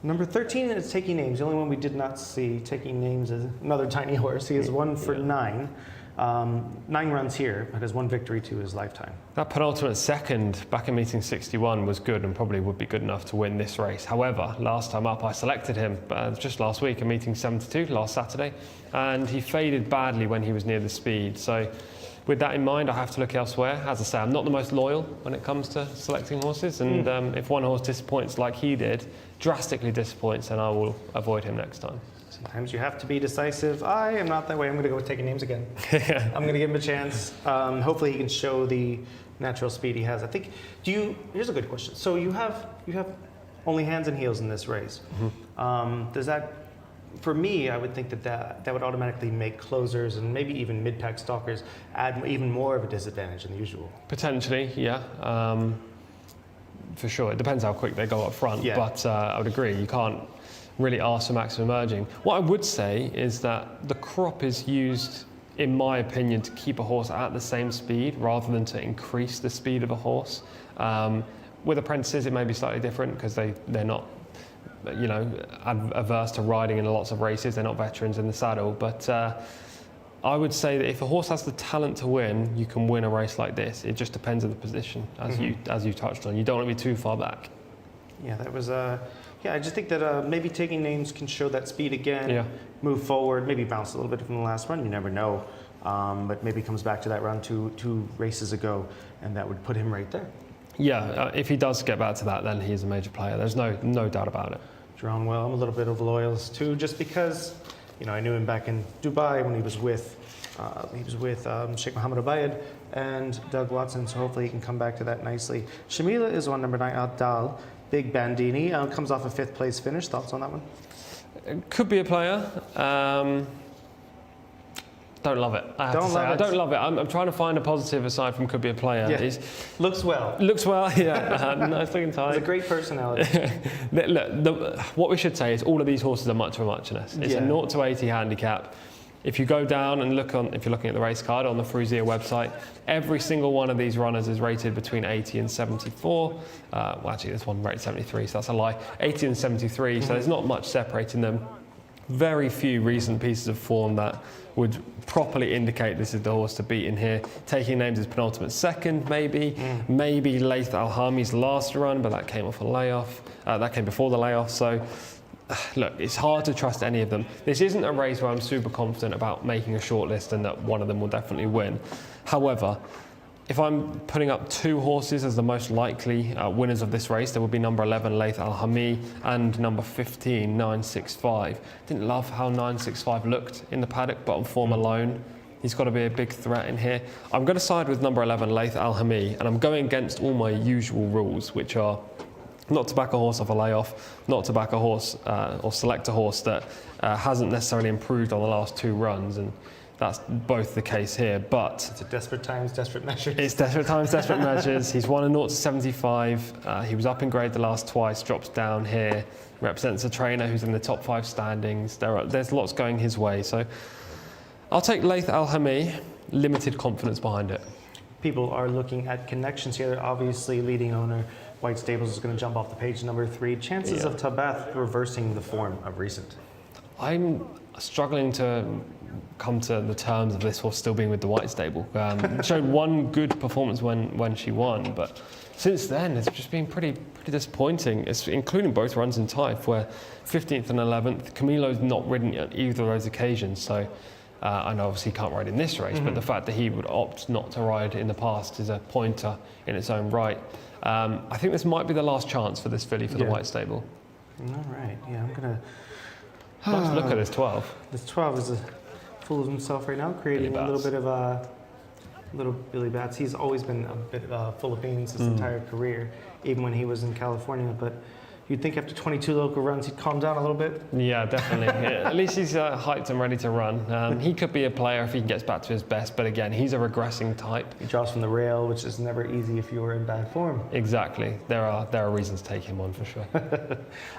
Number 13 is Taking Names. The only one we did not see Taking Names is another tiny horse. He is 1 for 9. 9 runs here, but has 1 victory to his lifetime. That penultimate second back in meeting 61 was good and probably would be good enough to win this race. However, last time up I selected him just last week in meeting 72, last Saturday, and he faded badly when he was near the speed. So with that in mind, I have to look elsewhere. As I say, I'm not the most loyal when it comes to selecting horses, and if one horse disappoints like he did, drastically disappoints, then I will avoid him next time. Sometimes you have to be decisive. I am not that way. I'm going to go with Taking Names again. I'm going to give him a chance. Hopefully he can show the natural speed he has. I think, here's a good question. So you have only hands and heels in this race. Does that, for me, I would think that would automatically make closers and maybe even mid-pack stalkers add even more of a disadvantage than usual. Potentially, yeah. For sure. It depends how quick they go up front, but I would agree. You can't really ask for maximum urging. What I would say is that the crop is used, in my opinion, to keep a horse at the same speed rather than to increase the speed of a horse. With apprentices, it may be slightly different because they're not, averse to riding in lots of races. They're not veterans in the saddle. But I would say that if a horse has the talent to win, you can win a race like this. It just depends on the position, as you touched on. You don't want to be too far back. Yeah, that was I just think that maybe Taking Names can show that speed again, move forward, maybe bounce a little bit from the last run. You never know, but maybe comes back to that run two races ago, and that would put him right there. Yeah, if he does get back to that, then he's a major player. There's no doubt about it. Drawn well. I'm a little bit of loyals too, just because I knew him back in Dubai when he was with Sheikh Mohammed Obaid and Doug Watson. So hopefully he can come back to that nicely. Shamila is on number 9, Al-Dal. Big Bandini, comes off a 5th place finish. Thoughts on that one? It could be a player. Don't love it. I don't love it. I'm trying to find a positive aside from could be a player. Yeah. Looks well, yeah. Nice looking tie. He's a great personality. Look, what we should say is all of these horses are much for muchness. It's a 0 to 80 handicap. If you go down and if you're looking at the race card on the Fruzia website, every single one of these runners is rated between 80 and 74. Well, actually, there's one rated 73, so that's a lie. 80 and 73, so there's not much separating them. Very few recent pieces of form that would properly indicate this is the horse to beat in here. Taking Names is penultimate second, maybe. Maybe Laith Al Hami's last run, but that came off a layoff. That came before the layoff, so look, it's hard to trust any of them. This isn't a race where I'm super confident about making a shortlist and that one of them will definitely win. However, if I'm putting up 2 horses as the most likely winners of this race, there would be number 11, Laith Al-Hami, and number 15, 965. Didn't love how 965 looked in the paddock, but on form alone, he's got to be a big threat in here. I'm going to side with number 11, Laith Al-Hami, and I'm going against all my usual rules, which are not to back a horse off a layoff, not to back a horse or select a horse that hasn't necessarily improved on the last 2 runs, and that's both the case here. But it's a desperate times, desperate measures. It's desperate times, desperate measures. He's won a 0 to 75. He was up in grade the last twice, drops down here. Represents a trainer who's in the top 5 standings. There's lots going his way. So I'll take Laith Al-Hami. Limited confidence behind it. People are looking at connections here. Obviously, leading owner White Stables is going to jump off the page. Number 3, chances of Tabath reversing the form of recent. I'm struggling to come to the terms of this horse still being with the White Stable. Showed one good performance when she won, but since then it's just been pretty disappointing. It's including both runs in Taif, where 15th and 11th. Camilo's not ridden at either of those occasions, so I know obviously he can't ride in this race, but the fact that he would opt not to ride in the past is a pointer in its own right. I think this might be the last chance for this filly for the White Stable. All right, yeah, I'm gonna. Let's look at this 12. This 12 is a fool of himself right now, creating a little bit of a little Billy Bats. He's always been a bit full of beans his entire career, even when he was in California. But you'd think after 22 local runs, he'd calm down a little bit. Yeah, definitely. At least he's hyped and ready to run. He could be a player if he gets back to his best, but again, he's a regressing type. He draws from the rail, which is never easy if you were in bad form. Exactly. There are reasons to take him on for sure.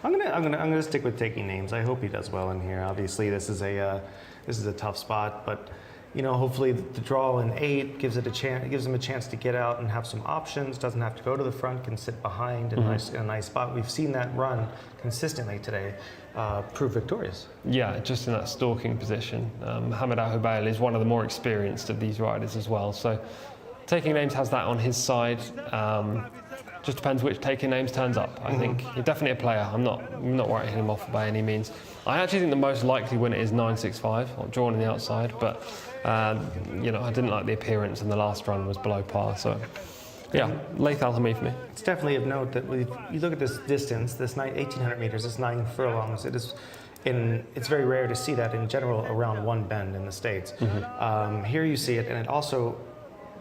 I'm gonna stick with taking names. I hope he does well in here. Obviously, this is a tough spot, but you know, hopefully the draw in 8 gives him a chance to get out and have some options. Doesn't have to go to the front, can sit behind in a nice spot. We've seen that run consistently today, prove victorious. Yeah, just in that stalking position. Mohamed Al-Hubail is one of the more experienced of these riders as well. So taking names has that on his side. Just depends which taking names turns up. I think he's definitely a player. I'm not writing him off by any means. I actually think the most likely winner is 965, drawn on the outside, but you know, I didn't like the appearance and the last run was below par. So yeah, Laith Al-Hami for me. It's definitely of note that you look at this distance, this 1,800 meters, this 9 furlongs. It's very rare to see that in general around one bend in the States. Here you see it, and it also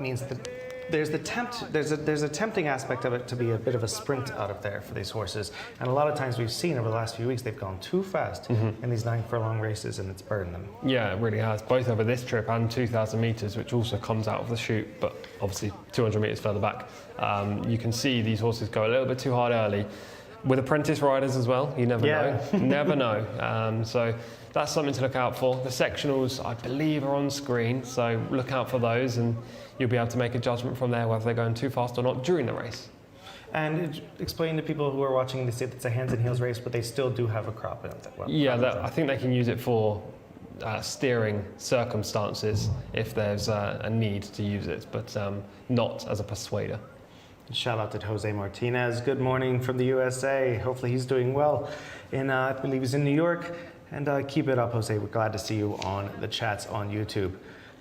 means that there's a tempting aspect of it to be a bit of a sprint out of there for these horses. And a lot of times we've seen over the last few weeks they've gone too fast in these 9 furlong races, and it's burned them. Yeah, it really has, both over this trip and 2,000 metres, which also comes out of the chute, but obviously 200 metres further back. You can see these horses go a little bit too hard early. With apprentice riders as well, you never know. Never know. So that's something to look out for. The sectionals, I believe, are on screen, so look out for those, and you'll be able to make a judgment from there whether they're going too fast or not during the race. And explain to people who are watching, they say it's a hands and heels race, but they still do have a crop in it. Yeah, I think they can use it for steering circumstances if there's a need to use it, but not as a persuader. Shout out to Jose Martinez. Good morning from the USA. Hopefully he's doing well. I believe he's in New York. And keep it up, Jose. We're glad to see you on the chats on YouTube.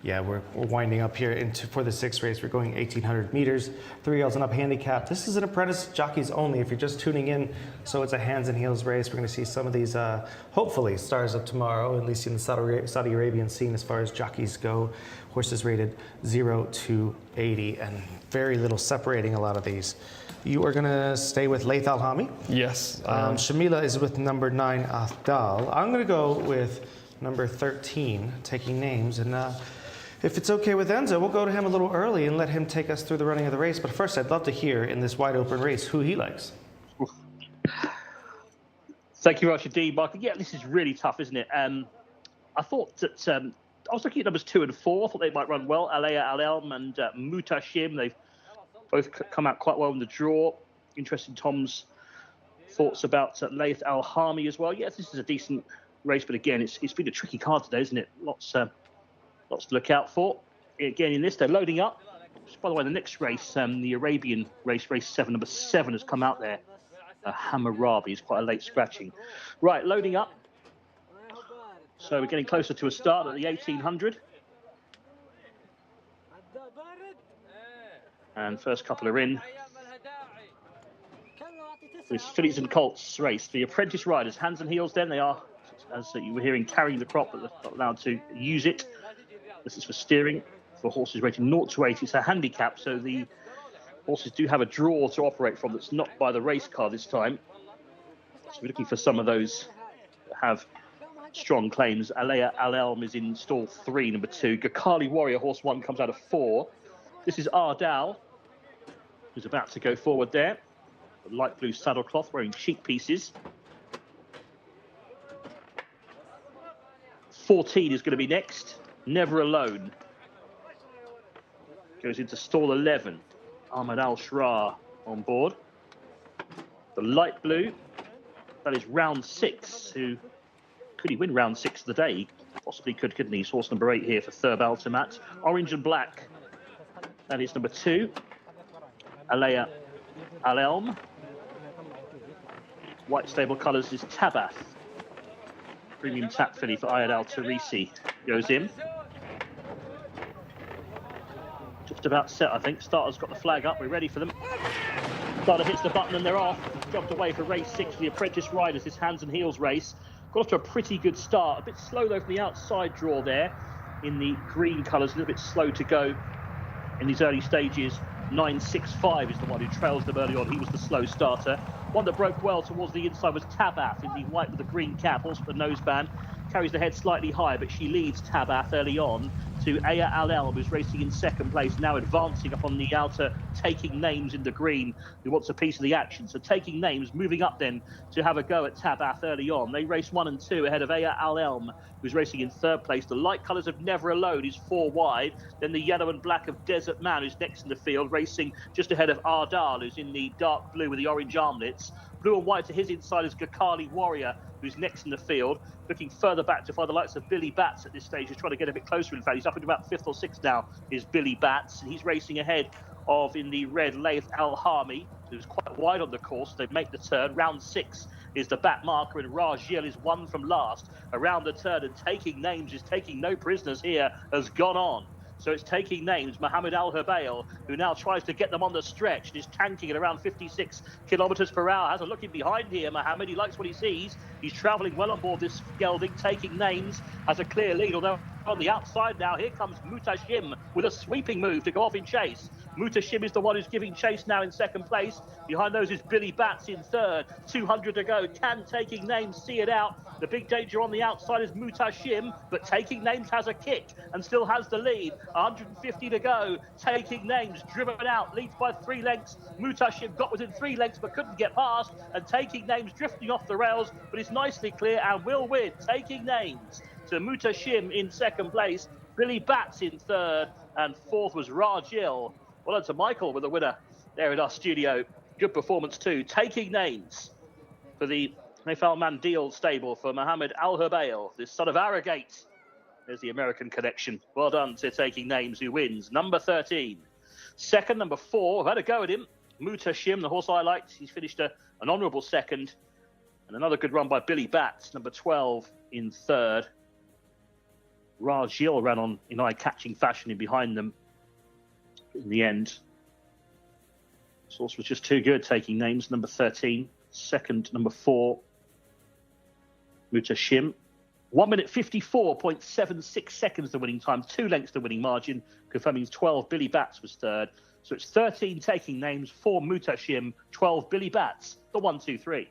Yeah, we're winding up here for the 6th race. We're going 1,800 meters, 3 yards and up handicap. This is an apprentice jockeys only if you're just tuning in. So it's a hands and heels race. We're going to see some of these, hopefully, stars of tomorrow, at least in the Saudi Arabian scene as far as jockeys go. Horses rated 0 to 80 and very little separating a lot of these. You are going to stay with Laith Al-Hami? Yes. Shamila is with number 9, Afdal. I'm going to go with number 13, taking names. And if it's okay with Enzo, we'll go to him a little early and let him take us through the running of the race. But first, I'd love to hear in this wide open race who he likes. Thank you, Rashid Michael. Yeah, this is really tough, isn't it? I thought that I was looking at numbers 2 and 4. I thought they might run well. Alea Al-Elm and Mutashim. They've both come out quite well in the draw. Interested in Tom's thoughts about Laith Al-Hami as well. Yes, this is a decent race, but again, it's been a tricky card today, isn't it? Lots to look out for. Again, in this, they're loading up. By the way, the next race, the Arabian race, race 7, number 7, has come out there. Hammurabi is quite a late scratching. Right, loading up. So we're getting closer to a start at the 1800. And first couple are in. This fillies and colts race. The apprentice riders, hands and heels then. They are, as you were hearing, carrying the crop, but they're not allowed to use it. This is for steering. For horses rated 0 to 8, it's a handicap, so the horses do have a draw to operate from that's not by the race car this time. So we're looking for some of those that have strong claims. Alea Al Elm is in stall 3, number 2. Gakali Warrior, horse 1, comes out of 4. This is Ardal, who's about to go forward there. The light blue saddlecloth, wearing cheek pieces. 14 is going to be next. Never Alone. Goes into stall 11. Ahmed Al-Shra on board. The light blue, that is round 6. Who could he win round 6 of the day? Possibly could, couldn't he? Horse number 8 here for Thurb Altimat. Orange and black, that is number 2. Alea Al Elm. White stable colours is Tabath. Premium tap filly for Ayad Al Tarisi goes in. Just about set, I think. Starter's got the flag up. We're ready for them. Starter hits the button and they're off. Jumped away for race 6 for the apprentice riders. This hands and heels race. Got off to a pretty good start. A bit slow though from the outside draw there in the green colours. A little bit slow to go in these early stages. 965 is the one who trails them early on. He was the slow starter. One that broke well towards the inside was Tabath in the white with the green cap, also the noseband. Carries the head slightly higher, but she leads Tabath early on to Aya Al Elm, who's racing in second place, now advancing up on the outer, Taking Names in the green, who wants a piece of the action. So Taking Names moving up then to have a go at Tabath early on. They race 1 and 2 ahead of Aya Al Elm, who's racing in third place. The light colours of Never Alone is 4 wide. Then the yellow and black of Desert Man, who's next in the field, racing just ahead of Ardal, who's in the dark blue with the orange armlets. Blue and white to his inside is Gakali Warrior, who's next in the field. Looking further back to find the likes of Billy Bats at this stage. He's trying to get a bit closer, in fact. He's up into about 5th or 6th now, is Billy Bats. And he's racing ahead of, in the red, Laith Al-Hami, who's quite wide on the course. They make the turn. Round 6 is the back marker, and Rajil is 1 from last around the turn. And Taking Names is taking no prisoners here, has gone on. So it's Taking Names, Mohammed Al-Habail, who now tries to get them on the stretch and is tanking at around 56 kilometres per hour. Has a look in behind here, Mohammed. He likes what he sees. He's travelling well on board this gelding. Taking Names has a clear lead, although on the outside now, here comes Mutashim with a sweeping move to go off in chase. Mutashim is the one who's giving chase now in second place. Behind those is Billy Bats in third. 200 to go. Can Taking Names see it out? The big danger on the outside is Mutashim, but Taking Names has a kick and still has the lead. 150 to go. Taking Names driven out, leads by 3 lengths. Mutashim got within 3 lengths but couldn't get past, and Taking Names drifting off the rails, but it's nicely clear and will win. Taking Names to Mutashim in second place. Billy Bats in third, and 4th was Rajil. Well done to Michael with the winner there in our studio. Good performance too. Taking Names for the Nefal Mandil stable for Mohammed Al-Habail, the son of Arrogate. There's the American connection. Well done to Taking Names, who wins. Number 13. Second, number 4. I've had a go at him. Mutashim, the horse I liked. He's finished an honourable second. And another good run by Billy Bats, number 12 in third. Rajil ran on in eye-catching fashion in behind them in the end. This horse was just too good. Taking Names, number 13. Second, number 4. Mutashim. 1 minute 54.76 seconds the winning time, 2 lengths the winning margin, confirming 12. Billy Bats was third. So it's 13 Taking Names, 4 Mutashim, 12 Billy Bats, the 1, 2, 3.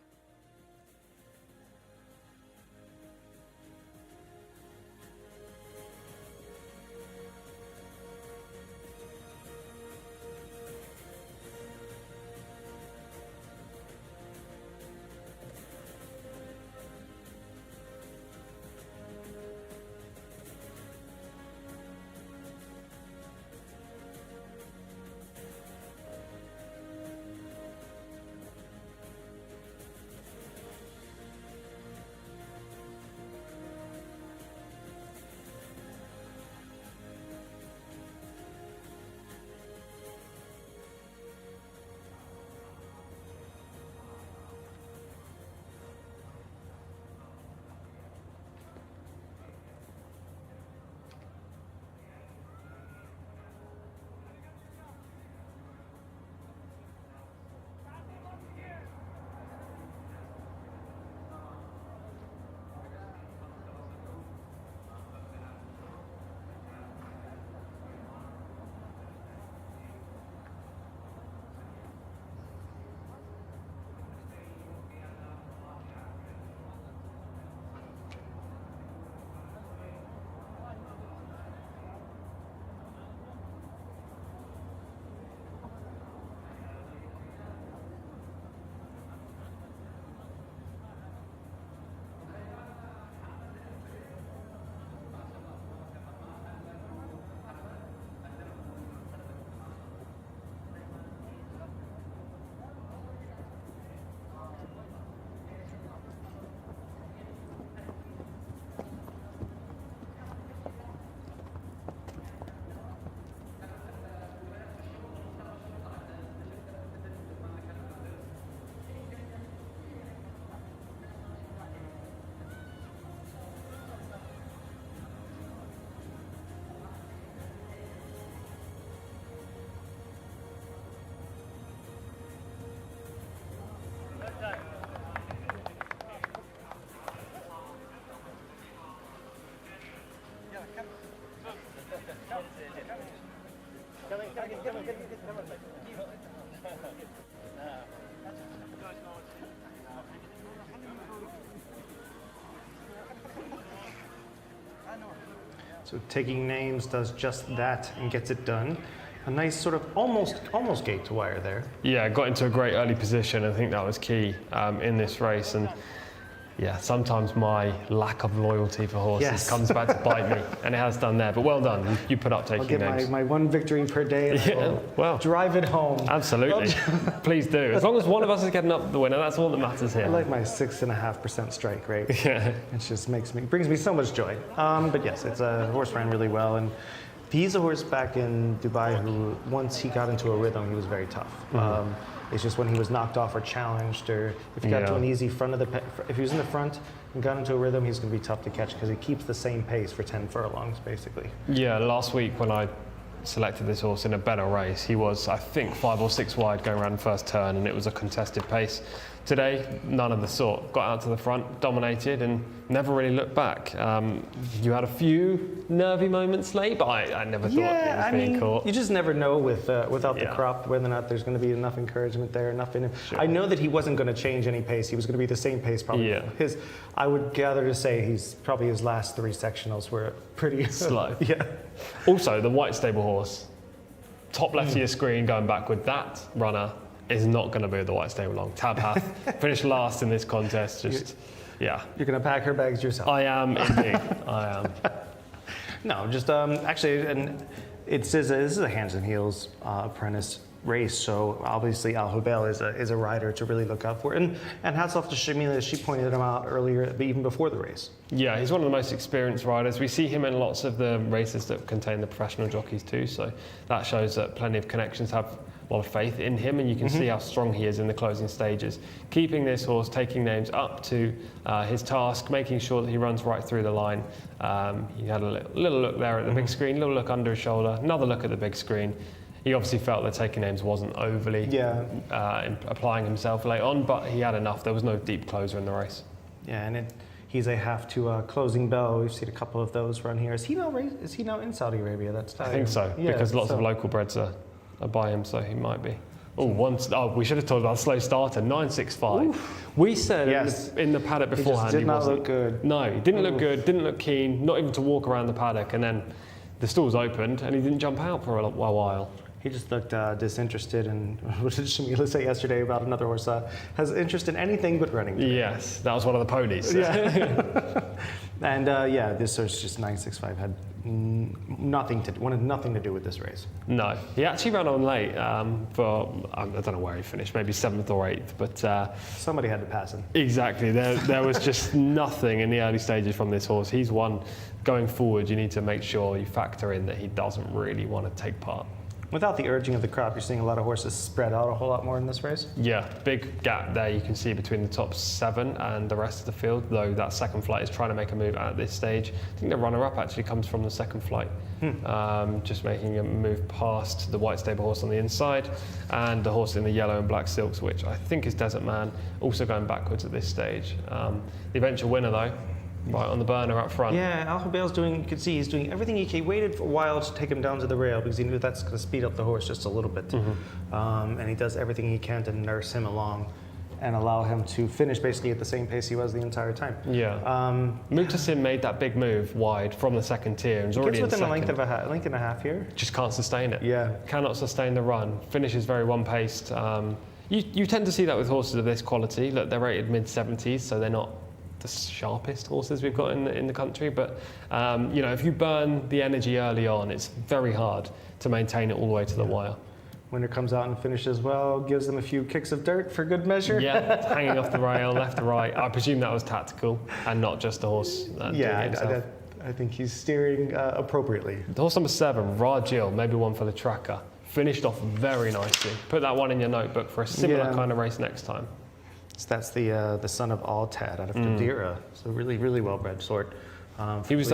So taking names does just that and gets it done. A nice sort of almost gate to wire there. Yeah, got into a great early position. I think that was key in this race. And yeah, sometimes my lack of loyalty for horses comes back to bite me, and it has done there. But well done, you put up taking I'll get names. my one victory per day and I'll drive it home. Absolutely, please do. As long as one of us is getting up the winner, that's all that matters here. I like my 6.5% strike rate. Yeah. It just brings me so much joy. But yes, it's a horse ran really well, and he's a horse back in Dubai who, once he got into a rhythm, he was very tough. It's just when he was knocked off or challenged, or if he got to an easy front of if he was in the front and got into a rhythm, he's going to be tough to catch because he keeps the same pace for 10 furlongs, basically. Yeah, last week when I selected this horse in a better race, he was, I think, 5 or 6 wide going around the first turn, and it was a contested pace. Today, none of the sort. Got out to the front, dominated, and never really looked back. You had a few nervy moments late, but I never thought he was being caught. You just never know without the crop whether or not there's going to be enough encouragement there, enough in him. Sure. I know that he wasn't going to change any pace. He was going to be the same pace probably. Yeah. I would gather to say his last 3 sectionals were pretty slow. Yeah. Also, the white stable horse, top left of your screen going backward, that runner is not going to be the white stable long. Tabhath finished last in this contest. You're going to pack her bags yourself. I am indeed. I am. No, just actually, and this is a hands and heels apprentice race. So obviously Al Hubail is a rider to really look out for. And hats off to Shamila. She pointed him out earlier, even before the race. Yeah, he's one of the most experienced riders. We see him in lots of the races that contain the professional jockeys too. So that shows that plenty of connections have a lot of faith in him, and you can see how strong he is in the closing stages. Keeping this horse, taking names up to his task, making sure that he runs right through the line. He had a little look there at the big screen, a little look under his shoulder, another look at the big screen. He obviously felt that taking names wasn't overly applying himself late on, but he had enough. There was no deep closer in the race. Yeah, and he's a half to closing bell. We've seen a couple of those run here. Is he now in Saudi Arabia? I think so, because lots of local breds are by him, so he might be. We should have talked about slow starter, 9.65. Oof. We said in the paddock beforehand he did not look good. No, he didn't look good, didn't look keen, not even to walk around the paddock, and then the stalls opened and he didn't jump out for a while. He just looked disinterested, and what did Shamila say yesterday about another horse? Has interest in anything but running. Yes, that was one of the ponies. Yeah. And this horse, just 9.65, had nothing to do with this race. No, he actually ran on late for, I don't know where he finished, maybe 7th or 8th, but somebody had to pass him. Exactly, there was just nothing in the early stages from this horse. He's one. Going forward, you need to make sure you factor in that he doesn't really want to take part. Without the urging of the crop, you're seeing a lot of horses spread out a whole lot more in this race. Yeah, big gap there you can see between the top 7 and the rest of the field, though that second flight is trying to make a move at this stage. I think the runner-up actually comes from the second flight, just making a move past the white stable horse on the inside and the horse in the yellow and black silks, which I think is Desert Man, also going backwards at this stage. The eventual winner, though, right on the burner up front. Yeah, Al Hubail's you can see he's doing everything he waited for a while to take him down to the rail because he knew that's going to speed up the horse just a little bit. And he does everything he can to nurse him along and allow him to finish basically at the same pace he was the entire time. Yeah. Muhtasim made that big move wide from the second tier. He was already within in a length and a half here. Just can't sustain it. Yeah. Cannot sustain the run. Finishes very one-paced. You tend to see that with horses of this quality. Look, they're rated mid-70s, so they're not the sharpest horses we've got in the country, but if you burn the energy early on, it's very hard to maintain it all the way to the wire. Winner comes out and finishes well, gives them a few kicks of dirt for good measure. Yeah, hanging off the rail, left to right. I presume that was tactical and not just the horse doing it himself. I think he's steering appropriately. The horse number 7, Rajil, maybe one for the tracker, finished off very nicely. Put that one in your notebook for a similar kind of race next time. So that's the son of Al Tad out of Kadira. So really, really well-bred sort. He was,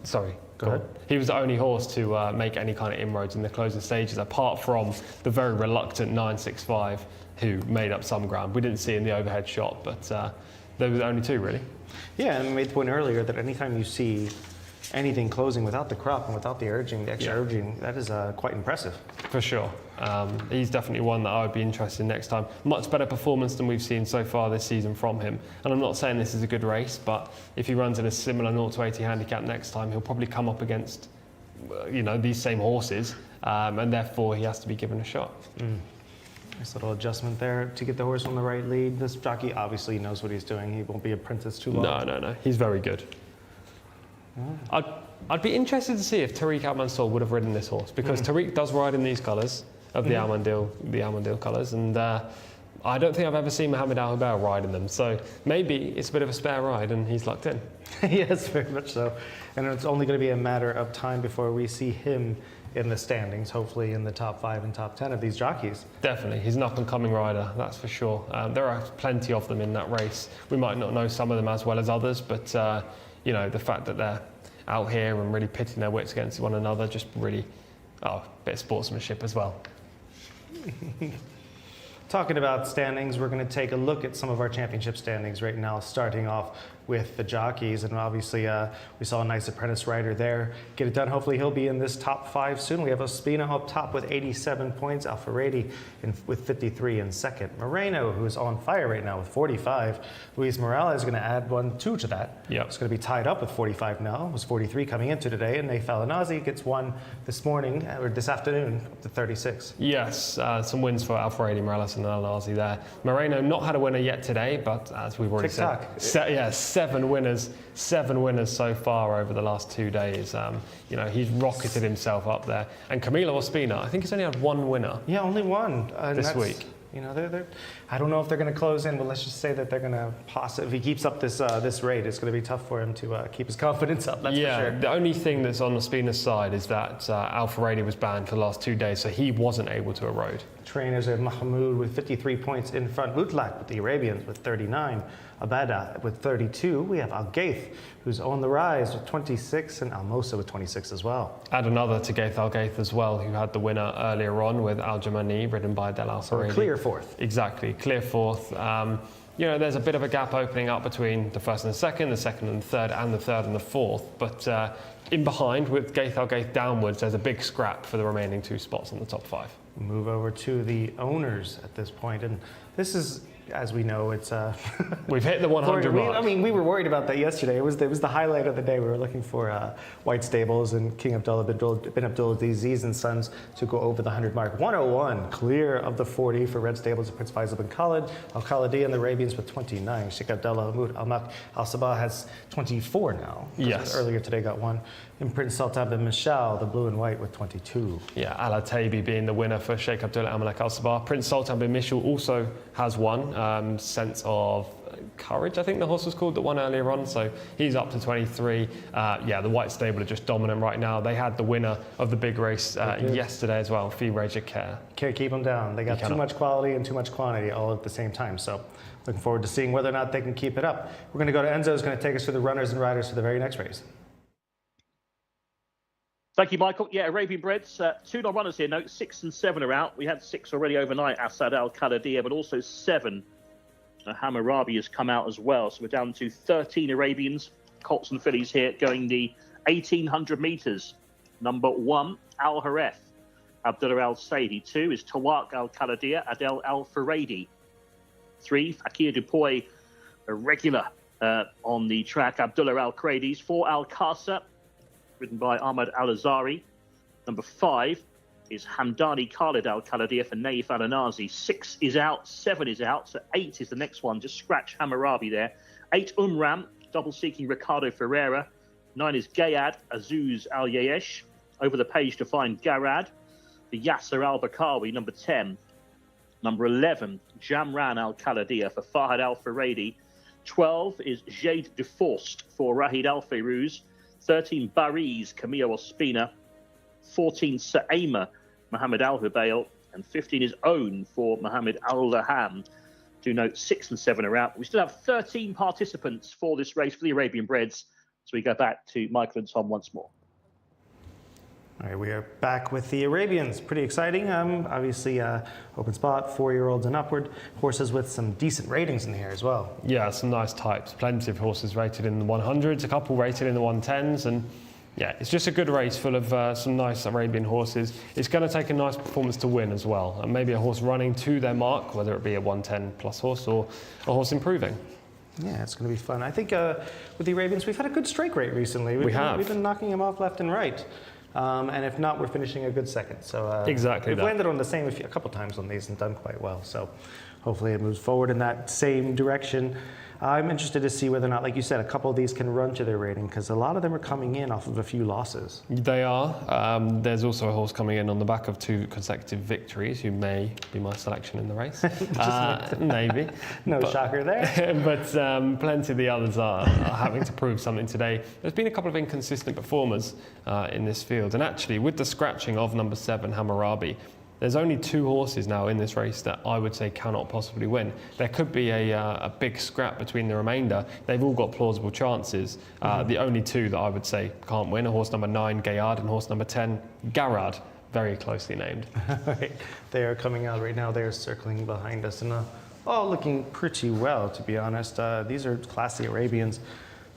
sorry, Go ahead. He was the only horse to make any kind of inroads in the closing stages, apart from the very reluctant 965, who made up some ground. We didn't see in the overhead shot, but there were only two, really. Yeah, and I made the point earlier that anytime you see anything closing without the crop and without the urging, the extra urging, that is quite impressive. For sure. He's definitely one that I would be interested in next time. Much better performance than we've seen so far this season from him. And I'm not saying this is a good race, but if he runs in a similar 0-80 handicap next time, he'll probably come up against, these same horses, and therefore he has to be given a shot. Nice little adjustment there to get the horse on the right lead. This jockey obviously knows what he's doing. He won't be a princess too long. No. He's very good. I'd be interested to see if Tariq Al Mansour would have ridden this horse, because Tariq does ride in these colours of the Al Mandil colours, and I don't think I've ever seen Mohammed Al Hubail ride in them. So maybe it's a bit of a spare ride, and he's locked in. Yes, very much so. And it's only going to be a matter of time before we see him in the standings, hopefully in the top 5 and top 10 of these jockeys. Definitely, he's an up-and-coming rider, that's for sure. There are plenty of them in that race. We might not know some of them as well as others, but the fact that they're out here and really pitting their wits against one another, just really, a bit of sportsmanship as well. Talking about standings, we're going to take a look at some of our championship standings right now, starting off with the jockeys. And obviously, we saw a nice apprentice rider there get it done. Hopefully, he'll be in this top 5 soon. We have Ospina up top with 87 points, Alfaredi with 53 in second. Moreno, who's on fire right now with 45. Luis Morales is going to add 2 to that. Yep. It's going to be tied up with 45 now. It was 43 coming into today. And Ney Falanazi gets 1 this morning, or this afternoon, up to 36. Yes, some wins for Alfaredi, Morales and Al-Nazi there. Moreno not had a winner yet today, but as we've already said, 7 winners so far over the last 2 days. He's rocketed himself up there. And Camilo Ospina, I think he's only had 1 winner. Yeah, only 1 this week. I don't know if they're going to close in, but let's just say that they're going to if he keeps up this rate, it's going to be tough for him to keep his confidence up. That's for sure. The only thing that's on Ospina's side is that Alfaredi was banned for the last 2 days, so he wasn't able to erode. Trainers are Mahmoud with 53 points in front, Mutlaq with the Arabians with 39, Abada with 32. We have Al Gaith, who's on the rise with 26, and Al Mosa with 26 as well. Add another to Gaith Al Gaith as well, who had the winner earlier on with Al Jamani, ridden by Del Al Saredi. Clear 4th. Exactly, clear 4th. There's a bit of a gap opening up between the 1st and the 2nd, the 2nd and the 3rd, and the 3rd and the 4th. But in behind, with Gaith Al Gaith downwards, there's a big scrap for the remaining 2 spots in the top 5. Move over to the owners at this point, and this is, as we know, it's we've hit the 100 mark. We were worried about that yesterday. It was the highlight of the day. We were looking for White Stables and King Abdullah bin Abdulaziz and Sons to go over the 100 mark. 101 clear of the 40 for Red Stables of Prince Faisal bin Khalid. Al Khalidi and the Arabians with 29. Sheikh Abdullah Mahmoud Al Mak Al Sabah has 24 now. Yes. Earlier today got 1. And Prince Sultan bin Mishal, the blue and white, with 22. Yeah, Al Ataibi being the winner for Sheikh Abdullah Al Malak Al Sabah. Prince Sultan bin Mishal also has 1. Sense of Courage, I think the horse was called, that won earlier on. So he's up to 23. The White Stable are just dominant right now. They had the winner of the big race yesterday as well, Fi Jcsa. Can't keep them down. They got too much quality and too much quantity all at the same time. So looking forward to seeing whether or not they can keep it up. We're going to go to Enzo, who's going to take us through the runners and riders for the very next race. Thank you, Michael. Yeah, Arabian Breds, 2 non-runners here. No, 6 and 7 are out. We had 6 already overnight, Asad Al-Qadadiyah, but also 7. Hammurabi has come out as well. So we're down to 13 Arabians, Colts and fillies here, going the 1,800 metres. Number 1, Al Haref, Abdullah Al Saidi. 2 is Tawak Al-Qadadiyah, Adel Al-Faredi. 3, Fakir Dupoy, a regular on the track, Abdullah Al-Qraidi's. 4, Al-Qasa, ridden by Ahmad Al-Azari. Number 5 is Hamdani Khalid Al-Qadadiyah for Naif Al-Anazi. 6 is out, 7 is out, so 8 is the next one. Just scratch Hammurabi there. 8, Umram, double-seeking Ricardo Ferreira. 9 is Gayad Azuz Al-Yayesh. Over the page to find Garad. The Yasser Al-Bakawi, number 10. Number 11, Jamran Al-Qadadiyah for Fahad Al-Faredi. 12 is Jade de Forst for Rahid Al-Fairuz. 13, Bariz, Camillo Ospina. 14, Sa'ima, Mohammed Al-Hubail. And 15 is Own for Mohammed Al-Laham. Do note 6 and 7 are out. We still have 13 participants for this race for the Arabian Breds. So we go back to Michael and Tom once more. All right, we are back with the Arabians. Pretty exciting. Obviously, open spot, 4-year-olds and upward. Horses with some decent ratings in here as well. Yeah, some nice types. Plenty of horses rated in the 100s, a couple rated in the 110s, and yeah, it's just a good race full of some nice Arabian horses. It's going to take a nice performance to win as well, and maybe a horse running to their mark, whether it be a 110 plus horse or a horse improving. Yeah, it's going to be fun. I think with the Arabians, we've had a good strike rate recently. We've been knocking them off left and right. And if not, we're finishing a good second. So exactly, we've landed on the same a couple times on these and done quite well. So hopefully it moves forward in that same direction. I'm interested to see whether or not, like you said, a couple of these can run to their rating, because a lot of them are coming in off of a few losses. They are. There's also a horse coming in on the back of 2 consecutive victories, who may be my selection in the race. Maybe. No shocker there. But plenty of the others are having to prove something today. There's been a couple of inconsistent performers in this field. And actually, with the scratching of number 7, Hammurabi, there's only 2 horses now in this race that I would say cannot possibly win. There could be a big scrap between the remainder. They've all got plausible chances. The only 2 that I would say can't win are horse number 9, Gayard, and horse number 10, Garad, very closely named. Right. They are coming out right now. They are circling behind us and all looking pretty well, to be honest. These are classy Arabians.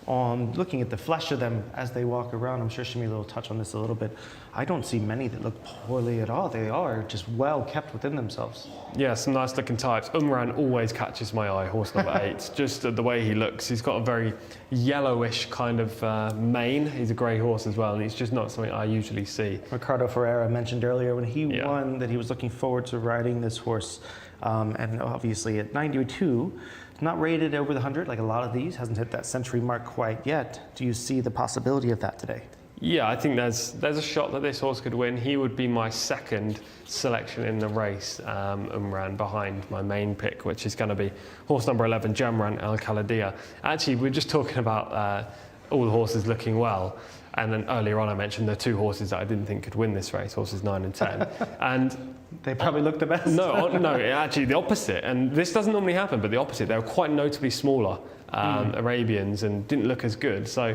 Looking at the flesh of them as they walk around, I'm sure Shamila will touch on this a little bit. I don't see many that look poorly at all. They are just well kept within themselves. Yeah, some nice looking types. Umran always catches my eye, horse number 8. Just the way he looks. He's got a very yellowish kind of mane. He's a grey horse as well, and it's just not something I usually see. Ricardo Ferreira mentioned earlier when he won that he was looking forward to riding this horse. And obviously at 92, not rated over the 100 like a lot of these, hasn't hit that century mark quite yet. Do you see the possibility of that today? Yeah, I think there's a shot that this horse could win. He would be my second selection in the race, Umran, behind my main pick, which is going to be horse number 11, Jamran Al Khaladia. Actually, we're just talking about all the horses looking well. And then earlier on I mentioned the 2 horses that I didn't think could win this race, horses 9 and 10. And they probably look the best. No, actually the opposite. And this doesn't normally happen, but the opposite. They were quite notably smaller Arabians and didn't look as good. So,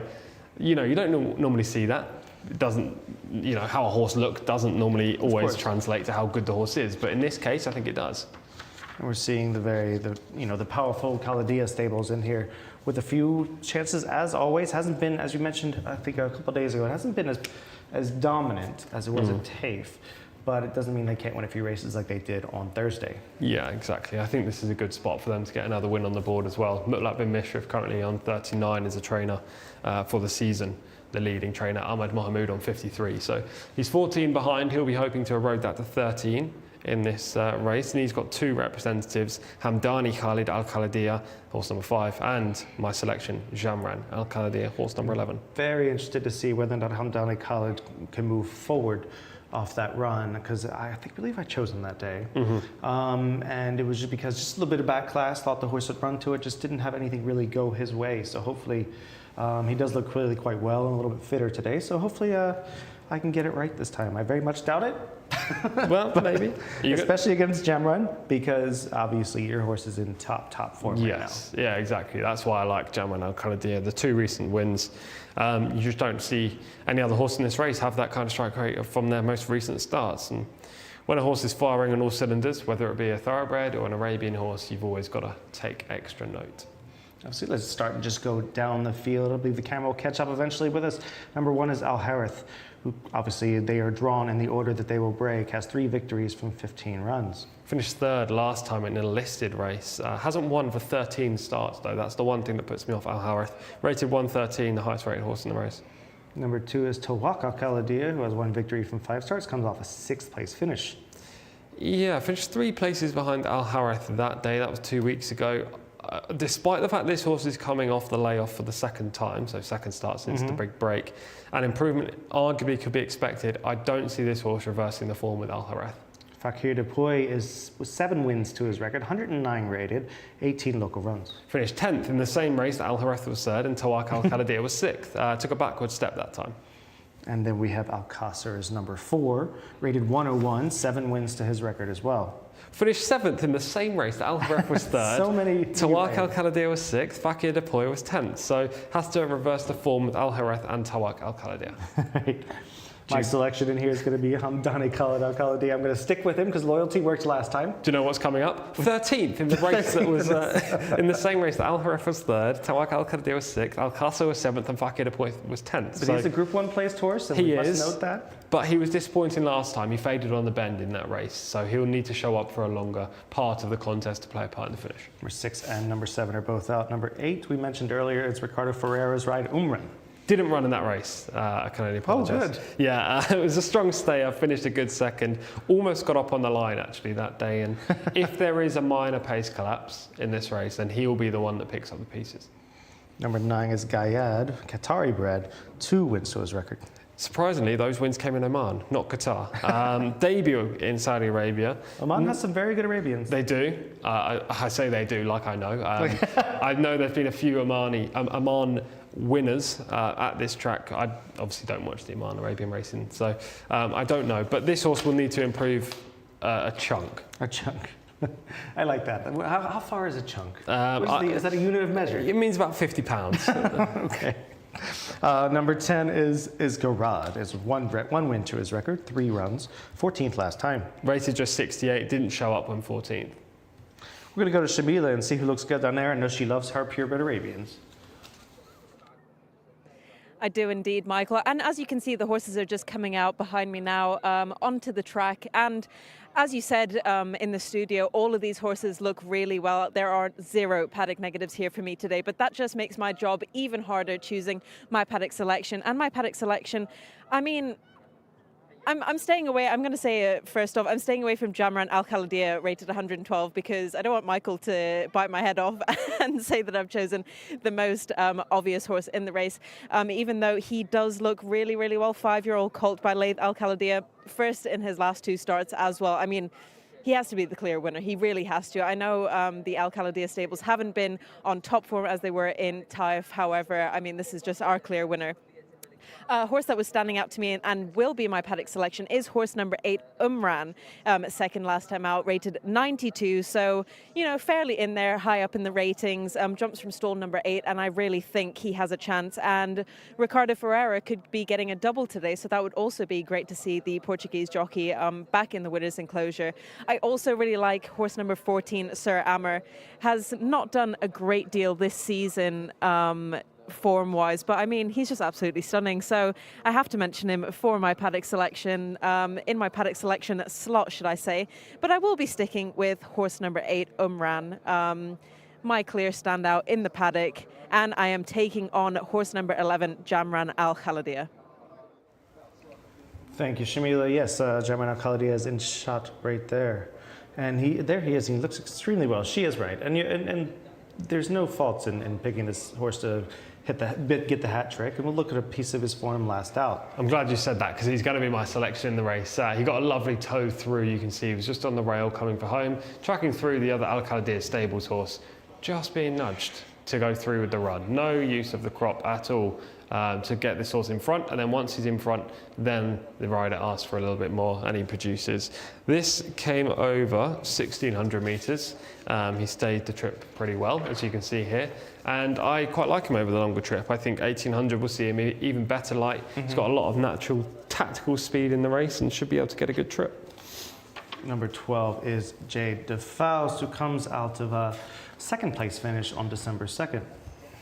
you don't normally see that. It doesn't, how a horse looks doesn't normally always translate to how good the horse is. But in this case, I think it does. And we're seeing the powerful Khaladia stables in here with a few chances, as always. Hasn't been, as you mentioned, I think a couple of days ago, it hasn't been as dominant as it was at TAFE, but it doesn't mean they can't win a few races like they did on Thursday. Yeah, exactly. I think this is a good spot for them to get another win on the board as well. Mutlaq bin Mishrif currently on 39 as a trainer for the season. The leading trainer, Ahmed Mahmoud, on 53. So he's 14 behind. He'll be hoping to erode that to 13 in this race, and he's got 2 representatives, Hamdani Khalid Al Khaladia, horse number 5, and my selection, Jamran Al Khaladia, horse number 11. Very interested to see whether or not Hamdani Khalid can move forward off that run, because I believe I chose him that day. And it was just because just a little bit of back class, thought the horse would run to it, just didn't have anything really go his way. So hopefully he does look really quite well and a little bit fitter today. So hopefully I can get it right this time. I very much doubt it. Well, maybe. Especially against Jamran, because obviously your horse is in top form right now. Yeah, exactly. That's why I like Jamran Al Khaladia. The 2 recent wins, you just don't see any other horse in this race have that kind of strike rate from their most recent starts. And when a horse is firing on all cylinders, whether it be a thoroughbred or an Arabian horse, you've always got to take extra note. So let's start and just go down the field. I believe the camera will catch up eventually with us. Number 1 is Al Harith, who obviously they are drawn in the order that they will break, has 3 victories from 15 runs. Finished 3rd last time in a listed race. Hasn't won for 13 starts though. That's the one thing that puts me off Al Harith. Rated 113, the highest rated horse in the race. Number 2 is Tawak Al Khaladia, who has 1 victory from 5 starts, comes off a 6th place finish. Yeah, finished 3 places behind Al Harith that day. That was 2 weeks ago. Despite the fact this horse is coming off the layoff for the 2nd time, so 2nd start since the big break, and improvement arguably could be expected, I don't see this horse reversing the form with Al Harith. Fakir Depoy with 7 wins to his record, 109 rated, 18 local runs. Finished 10th in the same race that Al Harith was 3rd and Tawak Al Khaladia was 6th. Took a backward step that time. And then we have Al Qasr as number 4, rated 101, 7 wins to his record as well. Finished 7th in the same race that Al Harith was 3rd. So many. Tawak Al Khaladia was 6th, Fakir Depoy was 10th. So has to reverse the form with Al Harith and Tawak Al Khaladia. Right. My selection in here is going to be Hamdani Khalid Al Khalidi. I'm going to stick with him because loyalty worked last time. Do you know what's coming up? 13th in the race that was in the same race that Al Haref was 3rd, Tawak Al Khalidi was 6th, Al Qasr was 7th, and Fakir was 10th. But he's a Group 1 placed horse, and we must note that. But he was disappointing last time. He faded on the bend in that race, so he'll need to show up for a longer part of the contest to play a part in the finish. Number 6 and number 7 are both out. Number 8, we mentioned earlier, it's Ricardo Ferreira's ride, Umran. Didn't run in that race. I can only apologise. Oh, good. Yeah, it was a strong stay. I finished a good second. Almost got up on the line actually that day. And if there is a minor pace collapse in this race, then he will be the one that picks up the pieces. Number 9 is Gayad, Qatari bred, 2 wins to his record. Surprisingly, those wins came in Oman, not Qatar. Debut in Saudi Arabia. Oman has some very good Arabians. They do. I say they do like I know. I know there's been a few Oman winners at this track. I obviously don't watch the Oman Arabian racing, so I don't know. But this horse will need to improve a chunk. A chunk. I like that. How far is a chunk? Is that a unit of measure? It means about 50 pounds. Okay. Number 10 is Garad. It's one win to his record, 3 runs, 14th last time. Rated just 68, didn't show up when 14th. We're going to go to Shamila and see who looks good down there. I know she loves her purebred Arabians. I do indeed, Michael. And as you can see, the horses are just coming out behind me now onto the track. And as you said in the studio, all of these horses look really well. There are 0 paddock negatives here for me today, but that just makes my job even harder choosing my paddock selection. And my paddock selection, I mean, I'm staying away. I'm going to say first off, I'm staying away from Jamran Al Khalidiyah rated 112 because I don't want Michael to bite my head off and say that I've chosen the most obvious horse in the race. Even though he does look really, really well. 5-year-old colt by Layth Al Khalidiyah, first in his last 2 starts as well. I mean, he has to be the clear winner. He really has to. I know the Al Khalidiyah stables haven't been on top form as they were in Taif. However, I mean, this is just our clear winner. A horse that was standing out to me and will be my paddock selection is horse number 8, Umran, second last time out, rated 92. So, you know, fairly in there, high up in the ratings, jumps from stall number 8, and I really think he has a chance. And Ricardo Ferreira could be getting a double today, so that would also be great to see the Portuguese jockey back in the winner's enclosure. I also really like horse number 14, Sir Amr. Has not done a great deal this season, form-wise, but I mean, he's just absolutely stunning. So I have to mention him for my paddock selection, in my paddock selection slot, should I say. But I will be sticking with horse number 8, Umran, my clear standout in the paddock, and I am taking on horse number 11, Jamran Al Khalidiyah. Thank you, Shamila. Yes, Jamran Al Khalidiyah is in shot right there. And there he is. He looks extremely well. She is right. And there's no faults in picking this horse to get the hat trick, and we'll look at a piece of his form last out. I'm glad you said that because he's going to be my selection in the race. He got a lovely toe through, you can see he was just on the rail coming for home, tracking through the other Al Khalidiyah stables horse, just being nudged to go through with the run. No use of the crop at all to get this horse in front, and then once he's in front, then the rider asks for a little bit more and he produces. This came over 1,600 metres. He stayed the trip pretty well, as you can see here, and I quite like him over the longer trip. I think 1,800 will see him even better light. He's got a lot of natural tactical speed in the race and should be able to get a good trip. Number 12 is Jade de Faust, who comes out of a second place finish on December 2nd.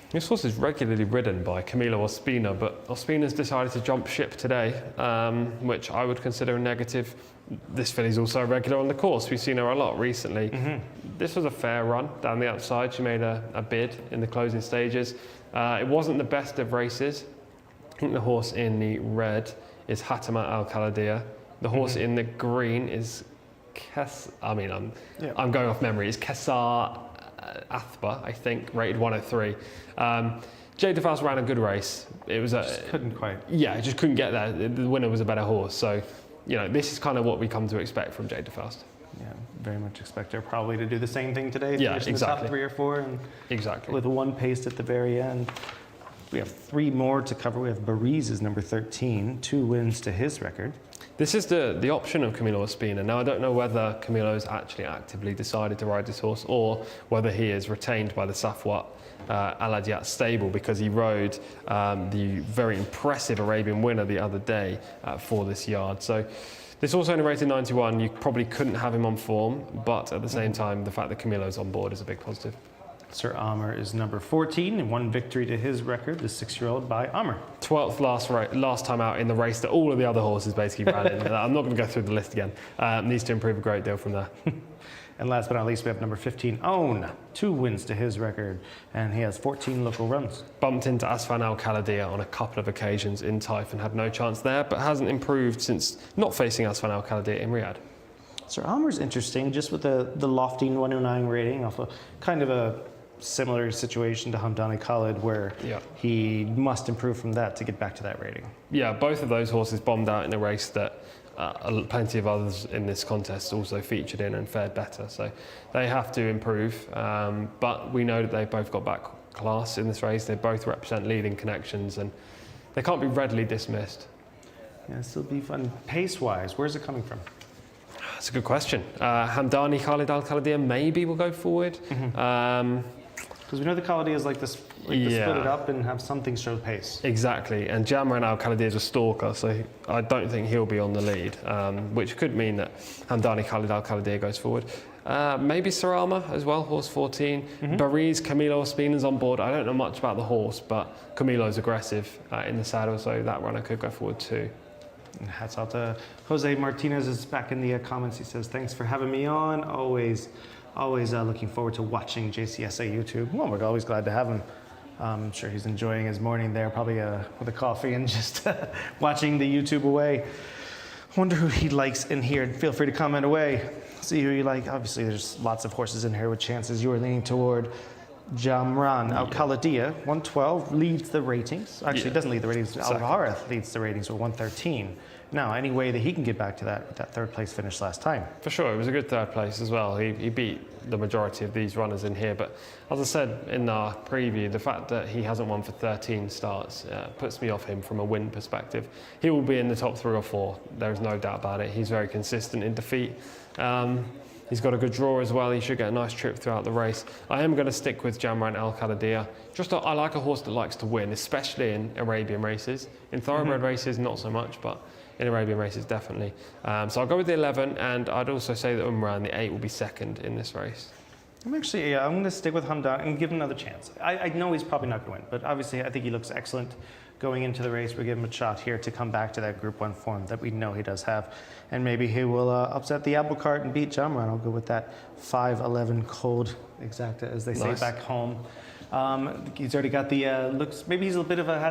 This horse is regularly ridden by Camilo Ospina, but Ospina's decided to jump ship today, which I would consider a negative. This filly's also a regular on the course. We've seen her a lot recently. This was a fair run down the outside. She made a bid in the closing stages. It wasn't the best of races. I think the horse in the red is Hatama Al Khalidiyah. The horse in the green is I'm going off memory. It's Kesar Athba, I think, rated 103. Jade de Faust ran a good race. It was couldn't quite. Yeah, just couldn't get there. The winner was a better horse. So, you know, this is kind of what we come to expect from Jade de Faust. Yeah, very much expect her probably to do the same thing today. Yeah, exactly. exactly. The top 3 or 4, and exactly with one pace at the very end. We have 3 more to cover. We have Bariz is number 13, 2 wins to his record. This is the option of Camilo Ospina. Now, I don't know whether Camilo's actually actively decided to ride this horse or whether he is retained by the Safwat Al-Adiat stable, because he rode the very impressive Arabian winner the other day for this yard. So this horse only rated 91. You probably couldn't have him on form, but at the same time, the fact that Camilo's on board is a big positive. Sir Amr is number 14, and 1 victory to his record, the 6-year-old by Amr. 12th last time out in the race that all of the other horses basically ran in. I'm not going to go through the list again. Needs to improve a great deal from there. And last but not least, we have number 15, Own. 2 wins to his record, and he has 14 local runs. Bumped into Asfan Al Khalidiyah on a couple of occasions in Taif and had no chance there, but hasn't improved since not facing Asfan Al Khalidiyah in Riyadh. Sir Amr's interesting, just with the lofty 109 rating, off a kind of a similar situation to Hamdani Khalid, where he must improve from that to get back to that rating. Yeah, both of those horses bombed out in a race that plenty of others in this contest also featured in and fared better. So they have to improve, but we know that they've both got back class in this race. They both represent leading connections, and they can't be readily dismissed. Yeah, this will be fun. Pace-wise, where's it coming from? That's a good question. Hamdani Khalid Al Khalidiyah maybe will go forward. Because we know the Khalidiyahs like to split it up and have something show pace. Exactly, and Jamran Al Khalidiyah is a stalker, so I don't think he'll be on the lead, which could mean that Hamdani Khalid Al Khalidiyah goes forward. Maybe Sarama as well, horse 14. Bariz, Camilo Ospina's on board. I don't know much about the horse, but Camilo's aggressive in the saddle, so that runner could go forward too. And hats off to Jose Martinez is back in the comments. He says, thanks for having me on. Always looking forward to watching Jcsa YouTube. Well, we're always glad to have him. I'm sure he's enjoying his morning there, probably with a coffee and just watching the YouTube away. Wonder who he likes in here. Feel free to comment away. See who you like. Obviously, there's lots of horses in here with chances. You are leaning toward Jamran Al Khalidiyah, 112, leads the ratings. Actually, it doesn't lead the ratings. Al Harith leads the ratings with 113. Now, any way that he can get back to that third place finish last time? For sure, it was a good third place as well. He beat the majority of these runners in here. But as I said in our preview, the fact that he hasn't won for 13 starts puts me off him from a win perspective. He will be in the top 3 or 4. There is no doubt about it. He's very consistent in defeat. He's got a good draw as well. He should get a nice trip throughout the race. I am going to stick with Jamran Al Khalidiyah. I like a horse that likes to win, especially in Arabian races. In thoroughbred races, not so much, but in Arabian races, definitely. So I'll go with the 11, and I'd also say that Umran, the 8, will be second in this race. I'm going to stick with Hamdan and give him another chance. I know he's probably not going to win, but obviously I think he looks excellent going into the race. We give him a shot here to come back to that Group 1 form that we know he does have. And maybe he will upset the apple cart and beat Jamran. I'll go with that 5'11" cold exacta, as they say back home. He's already got the looks. Maybe he's has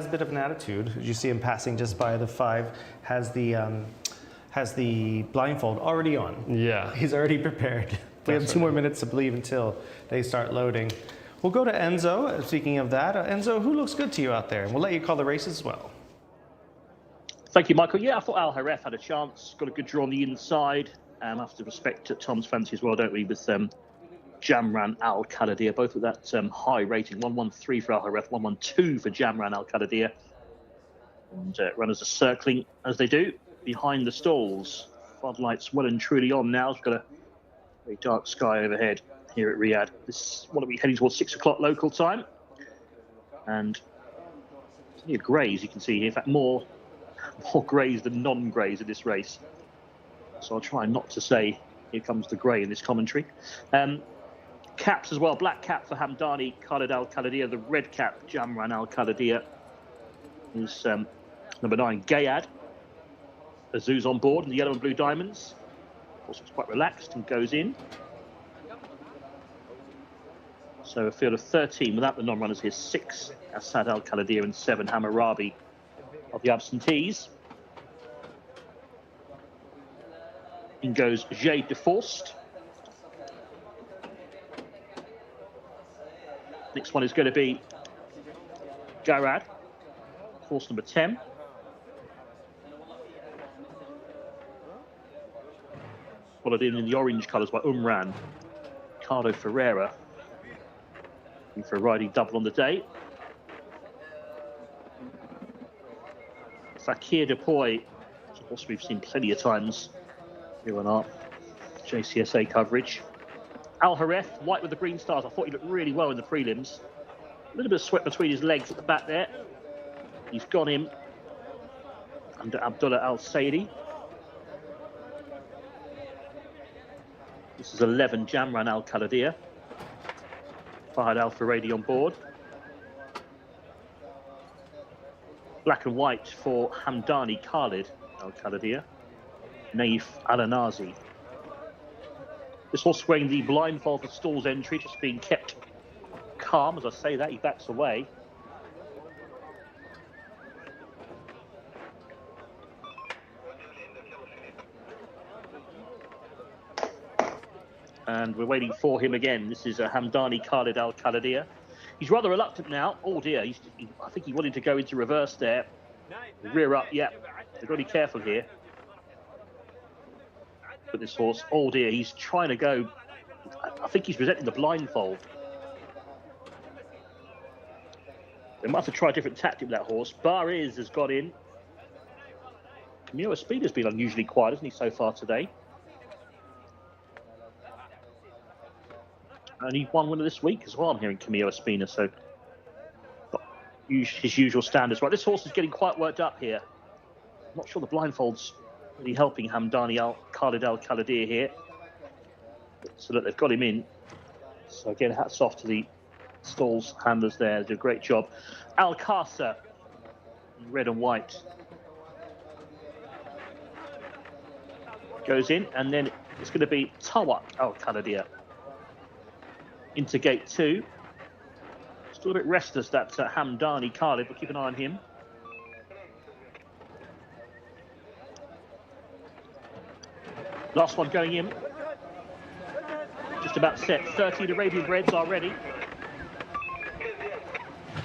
a bit of an attitude. As you see him passing just by the 5, has the blindfold already on. Yeah, he's already prepared. We have 2 more minutes to believe until they start loading. We'll go to Enzo. Speaking of that, Enzo, who looks good to you out there? And we'll let you call the race as well. Thank you, Michael. Yeah, I thought Al Harith had a chance. Got a good draw on the inside. I have to respect Tom's fancy as well, don't we, with Jamran Al Khalidiyah, both with that high rating. 113 for Al Harith, 112 for Jamran Al Khalidiyah. And runners are circling as they do behind the stalls. Floodlights well and truly on now. We've got a very dark sky overhead here at Riyadh. This will be heading towards 6 o'clock local time. And plenty of greys you can see here. In fact, more greys than non-greys in this race. So I'll try not to say here comes the grey in this commentary. Caps as well. Black cap for Hamdani Khalid Al Khalidiyah. The red cap, Jamran Al Khalidiyah, is number 9, Gayad. Azuz on board in the yellow and blue diamonds. Of course, it's quite relaxed and goes in. So a field of 13 without the non-runners here. 6, Asad Al Khalidiyah, and 7, Hammurabi of the absentees. In goes Jade de Forst. Next one is going to be Garad, horse number 10. Followed in the orange colours by Umran, Ricardo Ferreira, for a riding double on the day. Fakir Depoy, course, we've seen plenty of times here on our JCSA coverage. Al Hareth, white with the green stars. I thought he looked really well in the prelims. A little bit of sweat between his legs at the back there. He's gone in under Abdullah Al Saidi. This is 11, Jamran Al Khalidiyah. Fahad Al Faradi on board. Black and white for Hamdani Khalid Al Khalidiyah. Naif Al Anazi. This horse wearing the blindfold for stalls entry, just being kept calm. As I say that, he backs away. And we're waiting for him again. This is Hamdani Khalid Al Khalidiyah. He's rather reluctant now. Oh dear, I think he wanted to go into reverse there. Rear up, yeah. They've got to be careful here. With this horse, oh dear, he's trying to go. I think he's presenting the blindfold. They must have tried a different tactic with that horse. Bariz has got in. Camilo Espina's been unusually quiet, hasn't he, so far today? And he won winner this week as well, I'm hearing Camilo Espina, so his usual standards. Right, this horse is getting quite worked up here. I'm not sure the blindfold's really helping Hamdani Khalid Al Khalidiyah here. So that they've got him in. So again, hats off to the stalls handlers there. They do a great job. Al Qasa, red and white, goes in, and then it's going to be Tawak Al Khalidiyah into gate 2. Still a bit restless, that Hamdani Khalid, but keep an eye on him. Last one going in. Just about set. 13 Arabian Breds are ready.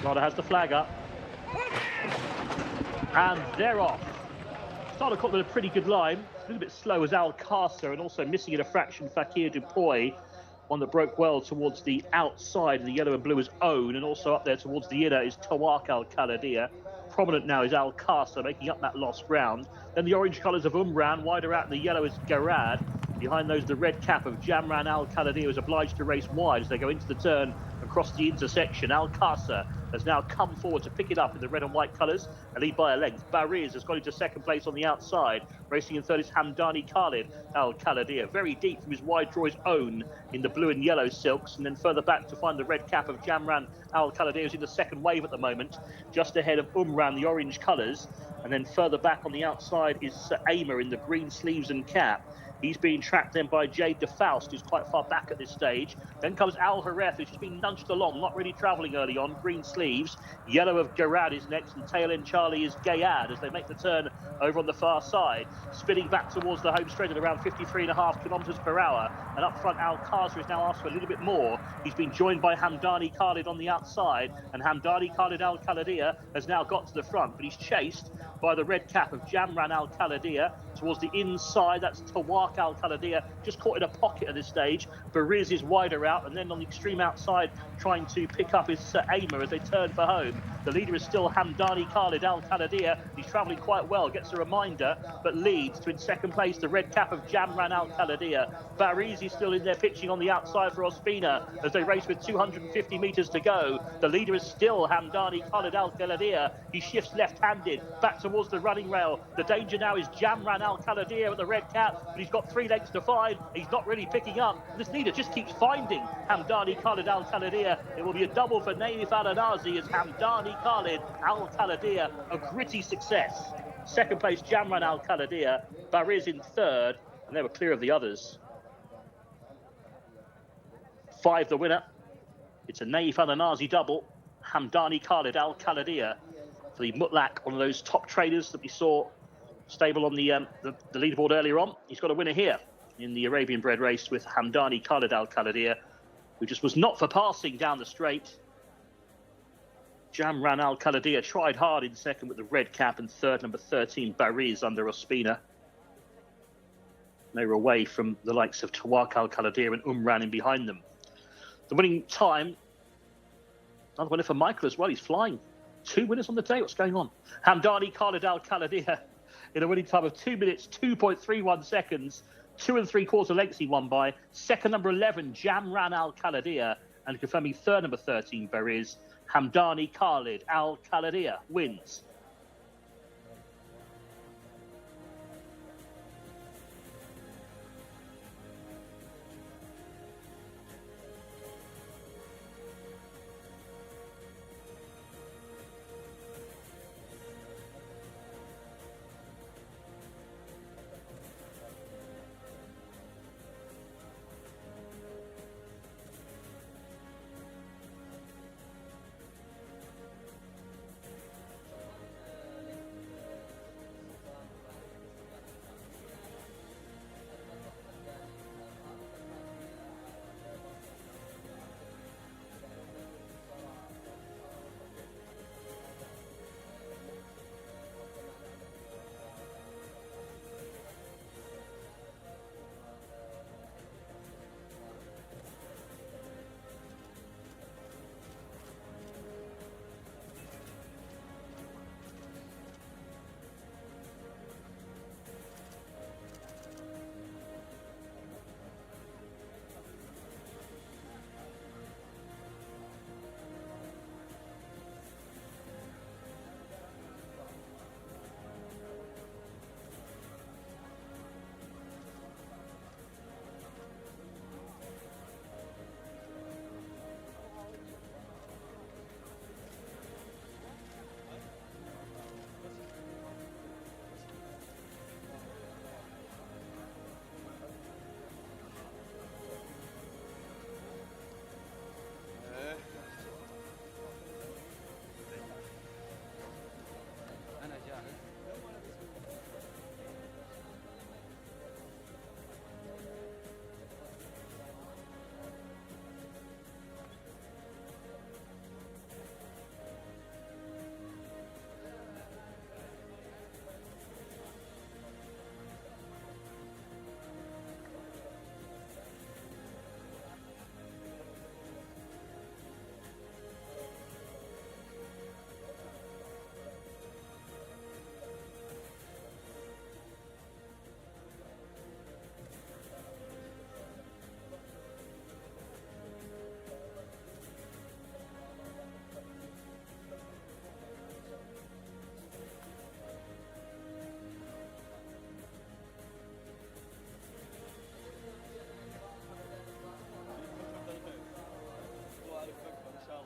Rada has the flag up. And they're off. Started caught with a pretty good line. A little bit slow as Al Qasa, and also missing in a fraction Fakir Dupoy. One that broke well towards the outside, the yellow and blue is Own, and also up there towards the inner is Tawak Al Khalidiyah. Prominent now is Al Qasa, making up that lost ground. Then the orange colours of Umran, wider out, and the yellow is Garad. Behind those, the red cap of Jamran Al Khalidiyah was obliged to race wide as they go into the turn across the intersection. Al Qasa has now come forward to pick it up in the red and white colours and lead by a length. Bariz has got into second place on the outside. Racing in third is Hamdani Khalid Al Khalidiyah. Very deep from his wide draw is Own in the blue and yellow silks. And then further back to find the red cap of Jamran Al Khalidiyah, who's in the second wave at the moment. Just ahead of Umran, the orange colours. And then further back on the outside is Aimer in the green sleeves and cap. He's being tracked then by Jade DeFaust, who's quite far back at this stage. Then comes Al Hareth, who's just been nudged along, not really travelling early on. Green sleeves. Yellow of Garad is next, and tail end Charlie is Gayad as they make the turn over on the far side. Spinning back towards the home straight at around 53.5 kilometres per hour. And up front, Al Qasa is now asked for a little bit more. He's been joined by Hamdani Khalid on the outside, and Hamdani Khalid Al Khalidiyah has now got to the front, but he's chased by the red cap of Jamran Al Khalidiyah towards the inside. That's Tawak Al Khalidiyah, just caught in a pocket at this stage. Bariz is wider out, and then on the extreme outside trying to pick up his Aimer as they turn for home. The leader is still Hamdani Khalid Al Khalidiyah. He's travelling quite well, gets a reminder, but leads to in second place the red cap of Jamran Al Khalidiyah. Bariz is still in there pitching on the outside for Ospina as they race with 250 metres to go. The leader is still Hamdani Khalid Al Khalidiyah. He shifts left-handed back towards the running rail. The danger now is Jamran Al Khalidiyah with the red cap, but he's got 3 lengths to find. He's not really picking up. This leader just keeps finding Hamdani Khalid Al Khalidiyah. It will be a double for Naif Al Anazi as Hamdani Khalid Al Khalidiyah, a gritty success. Second place Jamran Al Khalidiyah, Bariz in third, and they were clear of the others. 5 the winner. It's a Naif Al Anazi double. Hamdani Khalid Al Khalidiyah for the Mutlaq, one of those top traders that we saw stable on the leaderboard earlier on. He's got a winner here in the Arabian bred race with Hamdani Khalid Al Khalidiyah, who just was not for passing down the straight. Jamran Al Khalidiyah tried hard in second with the red cap, and third, number 13, Bariz under Ospina. They were away from the likes of Tawak Al Khalidiyah and Umran in behind them. The winning time, another winner for Michael as well. He's flying. 2 winners on the day. What's going on? Hamdani Khalid Al Khalidiyah in a winning time of 2 minutes, 2.31 seconds. 2 3/4 lengths he won by. Second, number 11, Jamran Al-Khaladia. And confirming third, number 13, Bariz Hamdani Khalid Al-Khaladia wins.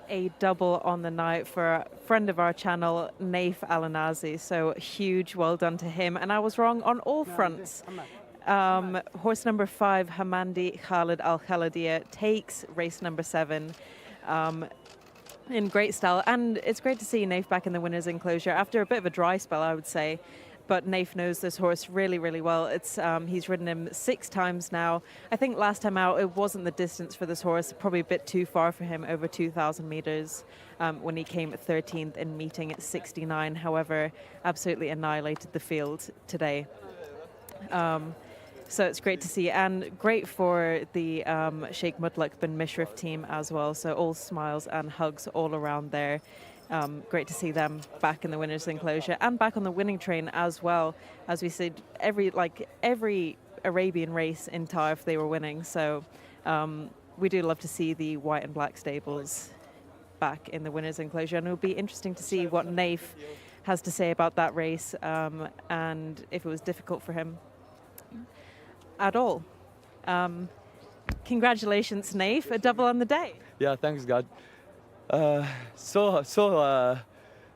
A double on the night for a friend of our channel, Naif Alanazi. So huge well done to him. And I was wrong on all fronts. Horse number 5, Hamandi Khalid Al-Khaladia, takes race number 7 in great style. And it's great to see Naif back in the winner's enclosure after a bit of a dry spell, I would say. But Naif knows this horse really, really well. He's ridden him 6 times now. I think last time out, it wasn't the distance for this horse, probably a bit too far for him, over 2,000 meters, when he came 13th in meeting at 69. However, absolutely annihilated the field today. So it's great to see, and great for the Sheikh Mutlaq bin Mishrif team as well. So all smiles and hugs all around there. Great to see them back in the winner's enclosure and back on the winning train as well. As we said, every Arabian race in Taif they were winning. So we do love to see the white and black stables back in the winner's enclosure, and it'll be interesting to see what Naif has to say about that race and if it was difficult for him at all. Congratulations, Naif, a double on the day. Yeah, thanks God. So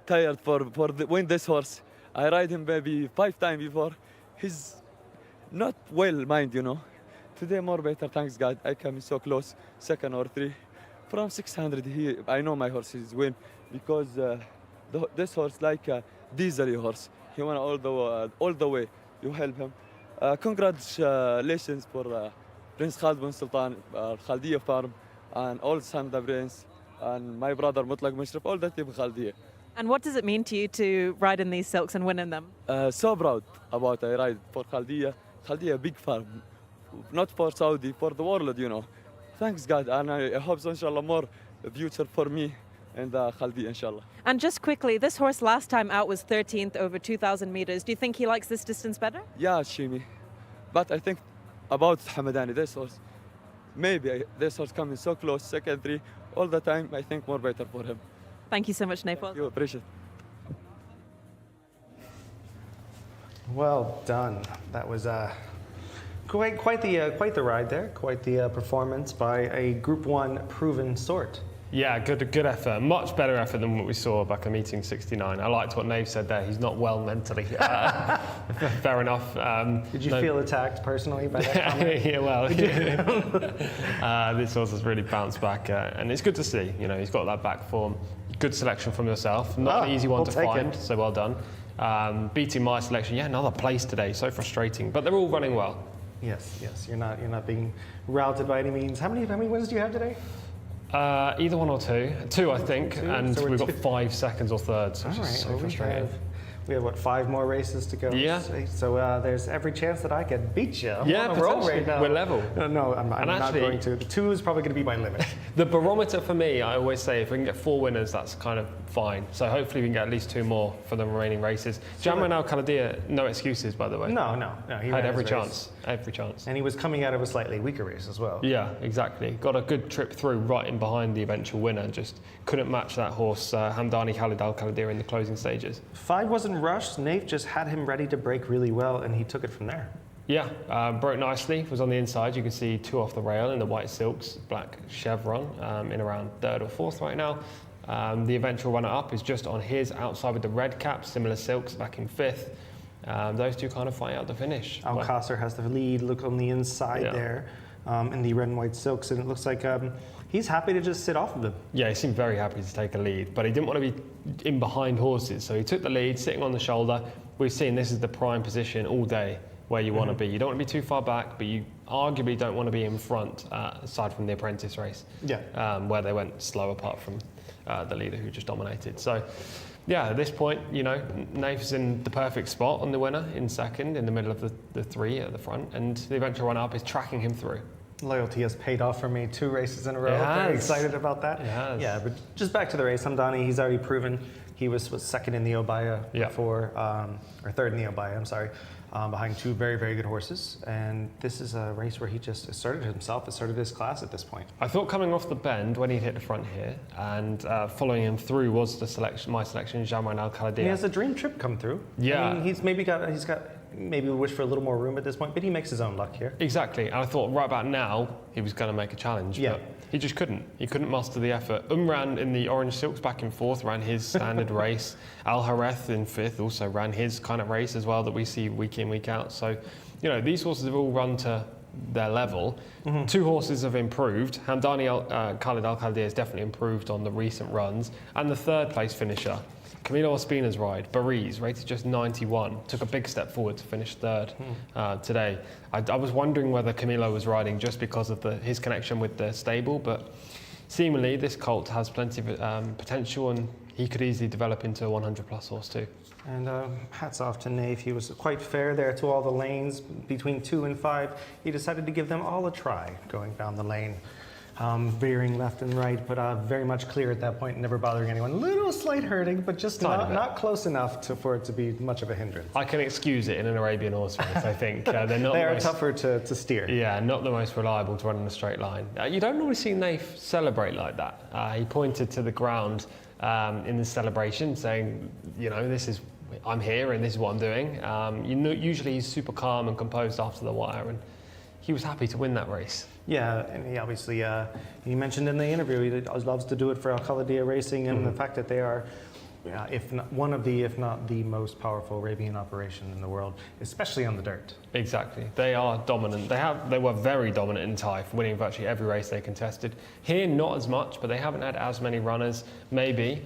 tired for win this horse. I ride him maybe 5 times before. He's not well mind, you know. Today more better, thanks God. I come so close, 2nd or 3. From 600 here, I know my horse is win because this horse like a diesel horse. He went all the way. You help him. Congratulations for Prince Khalid bin Sultan, Khaldiya farm, and all son the Prince, and my brother Mutlaq Mishrif, all the team Khaldiya. And what does it mean to you to ride in these silks and win in them? So proud about I ride for Khaldiya. Khaldiya big farm, not for Saudi, for the world, you know. Thanks God, and I hope so, inshallah more future for me in the Khaldi, inshallah. And just quickly, this horse last time out was 13th over 2,000 meters. Do you think he likes this distance better? Yeah, Shimi. But I think about Hamadani, this horse, maybe this horse coming so close, second three, all the time, I think more better for him. Thank you so much, Naples. You appreciate it. Well done. That was quite the ride there, quite the performance by a Group 1 proven sort. Yeah, good effort. Much better effort than what we saw back at meeting 69. I liked what Nave said there. He's not well mentally. Fair enough. Did you feel attacked personally by that comment? Yeah, well, this horse has really bounced back, and it's good to see. You know, he's got that back form. Good selection from yourself. Not an easy one to find, so well done. Beating my selection, yeah, another place today. So frustrating, but they're all running well. Yes. You're not being routed by any means. How many wins do you have today? Either one or two. Two, I think, Two? and So we've got 5 seconds or thirds, which is so frustrating. We have what, 5 more races to go? Yeah. So there's every chance that I could beat you. I'm Yeah, on a roll potentially. right now. We're level. No, I'm not actually- going to. The 2 is probably going to be my limit. The barometer for me, I always say, if we can get 4 winners, that's kind of fine. So hopefully we can get at least 2 more for the remaining races. Jamran Al Khaladia, no excuses, by the way. No. He Had ran every his race. chance. Every chance. And he was coming out of a slightly weaker race as well. Yeah, exactly. Got a good trip through right in behind the eventual winner. Just couldn't match that horse, Hamdani Khalid Al Khaladia, in the closing stages. 5 wasn't rushed. Nate just had him ready to break really well, and he took it from there. Yeah, broke nicely, was on the inside. You can see 2 off the rail in the white silks, black chevron, in around 3rd or 4th right now. The eventual runner-up is just on his outside with the red cap, similar silks, back in 5th. Those 2 kind of fight out the finish. Alcácer has the lead. Look on the inside there in the red and white silks, and it looks like he's happy to just sit off of them. Yeah, he seemed very happy to take a lead, but he didn't want to be in behind horses, so he took the lead, sitting on the shoulder. We've seen this is the prime position all day where you want to be. You don't want to be too far back, but you arguably don't want to be in front, aside from the apprentice race, where they went slow apart from the leader who just dominated. So, yeah, at this point, you know, Naif's in the perfect spot on the winner in 2nd, in the middle of the 3 at the front, and the eventual run-up is tracking him through. Loyalty has paid off for me 2 races in a row. It has. Very excited about that. It has. Yeah, but just back to the race. Hamdani, he's already proven he was 2nd in the Obaya before, or 3rd in the Obaya, I'm sorry, behind 2 very, very good horses. And this is a race where he just asserted himself, asserted his class at this point. I thought coming off the bend when he hit the front here, and following him through was my selection, Jamran Al Khaladia. He has a dream trip come through. Yeah. I mean, he's got maybe we wish for a little more room at this point, but he makes his own luck here. Exactly, and I thought right about now he was going to make a challenge, but he just couldn't. He couldn't muster the effort. Ran in the orange silks back and forth, ran his standard race. Al Hareth in 5th also ran his kind of race as well that we see week in, week out. So, you know, these horses have all run to their level. 2 horses have improved. Hamdani Khalid Al Khaladia has definitely improved on the recent runs. And the 3rd place finisher, Camilo Ospina's ride, Bariz, rated just 91, took a big step forward to finish 3rd today. I was wondering whether Camilo was riding just because of his connection with the stable, but seemingly this colt has plenty of potential, and he could easily develop into a 100-plus horse too. And hats off to Nave. He was quite fair there to all the lanes between 2 and 5. He decided to give them all a try going down the lane. Veering left and right, but very much clear at that point, never bothering anyone. Little slight hurting, but just not close enough for it to be much of a hindrance. I can excuse it in an Arabian horse race, I think. They're not they are tougher to steer. Yeah, not the most reliable to run in a straight line. You don't normally see Naif celebrate like that. He pointed to the ground in the celebration, saying, you know, I'm here and this is what I'm doing. Usually he's super calm and composed after the wire, and he was happy to win that race. Yeah, and he obviously, he mentioned in the interview, he loves to do it for Al Khaladia Racing, and the fact that they are, if not the most powerful Arabian operation in the world, especially on the dirt. Exactly, they are dominant. They were very dominant in Taif, winning virtually every race they contested. Here, not as much, but they haven't had as many runners. Maybe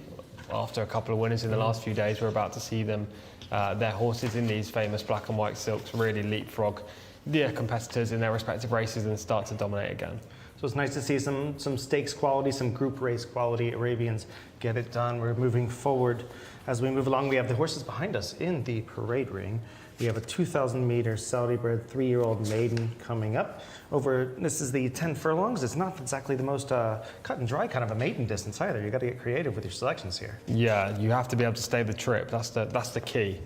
after a couple of winners in the last few days, we're about to see them, their horses in these famous black and white silks, really leapfrog their competitors in their respective races and start to dominate again. So it's nice to see some stakes quality, some group race quality Arabians get it done. We're moving forward. As we move along, we have the horses behind us in the parade ring. We have a 2,000 meter Saudi bred 3-year-old maiden coming up. This is the 10 furlongs. It's not exactly the most cut and dry kind of a maiden distance either. You got to get creative with your selections here. Yeah, you have to be able to stay the trip. That's the key.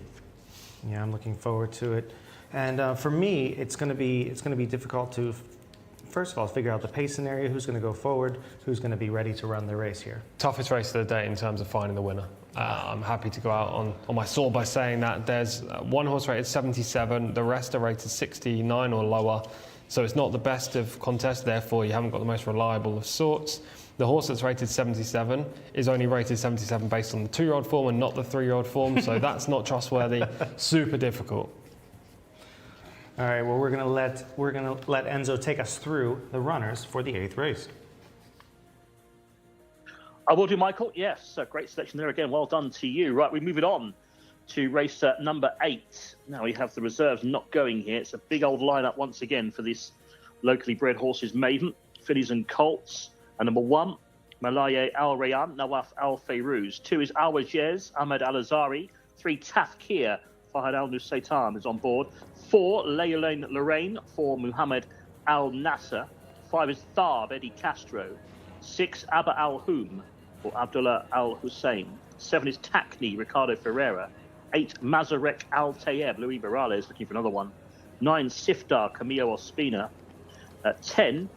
Yeah, I'm looking forward to it. And for me, it's going to be difficult to, first of all, figure out the pace scenario, who's going to go forward, who's going to be ready to run the race here. Toughest race of the day in terms of finding the winner. I'm happy to go out on my sword by saying that there's one horse rated 77, the rest are rated 69 or lower. So it's not the best of contests, therefore you haven't got the most reliable of sorts. The horse that's rated 77 is only rated 77 based on the 2-year-old form and not the 3-year-old form, so that's not trustworthy. Super difficult. All right, well, we're gonna let Enzo take us through the runners for the 8th race. I will do, Michael. Yes, great selection there again. Well done to you. Right, we're moving on to race number 8. Now we have the reserves not going here. It's a big old lineup once again for this locally bred horses maiden, fillies and colts. And number 1, Malaye Al Rayyan, Nawaf Al Fayrouz. 2 is Al Wajez, Ahmed Al Azari. 3, Tafkir, Fahad Al Nusaytan is on board. 4, Layulain Lorraine for Muhammad Al Nasser. 5 is Thab Eddie Castro. 6, Abba Al Houm for Abdullah Al Hussein. 7 is Takni Ricardo Ferreira. 8, Mazarek Al Tayeb, Louis Morales looking for another one. 9, Siftar Camillo Ospina. 10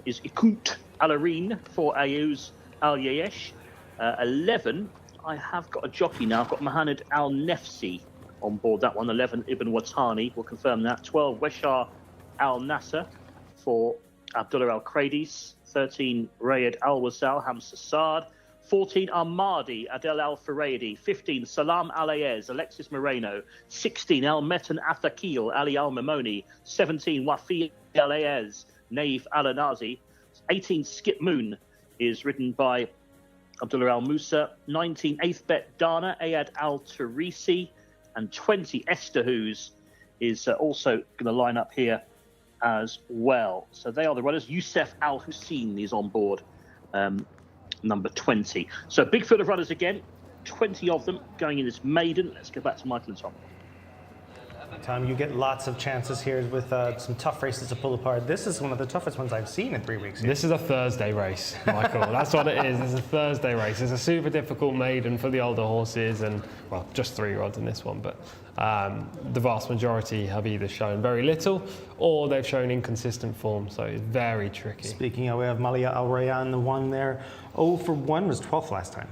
is Ikunt Alarin for Ayuz Al Yayesh. 11, I have got a jockey now. I've got Mohamed Al Nefsi on board that one. 11, Ibn Watani, we'll confirm that. 12, Weshar Al Nasser for Abdullah Al Kradis. 13, Rayed Al Wasal, Hamza Saad. 14, Ahmadi Adel Al Faraidi. 15, Salam Al Ayez, Alexis Moreno. 16, Al Metan Athakil, Ali Al Mamoni. 17, Wafi Al Ayez, Naif Al Anazi. 18, Skip Moon is ridden by Abdullah Al Musa. 19, 8th Bet Dana, Ayad Al Tarisi. And 20, Estahuz is also going to line up here as well. So they are the runners. Youssef Al Hussein is on board, number 20. So big field of runners again, 20 of them going in this maiden. Let's go back to Michael and Tom. Tom, you get lots of chances here with some tough races to pull apart. This is one of the toughest ones I've seen in 3 weeks. Here. This is a Thursday race, Michael. That's what it is. It's a Thursday race. It's a super difficult maiden for the older horses, and well, just 3-year-olds in this one, but the vast majority have either shown very little or they've shown inconsistent form, so it's very tricky. Speaking of, we have Malia Al Rayyan, the one there. 0 for 1 was 12th last time.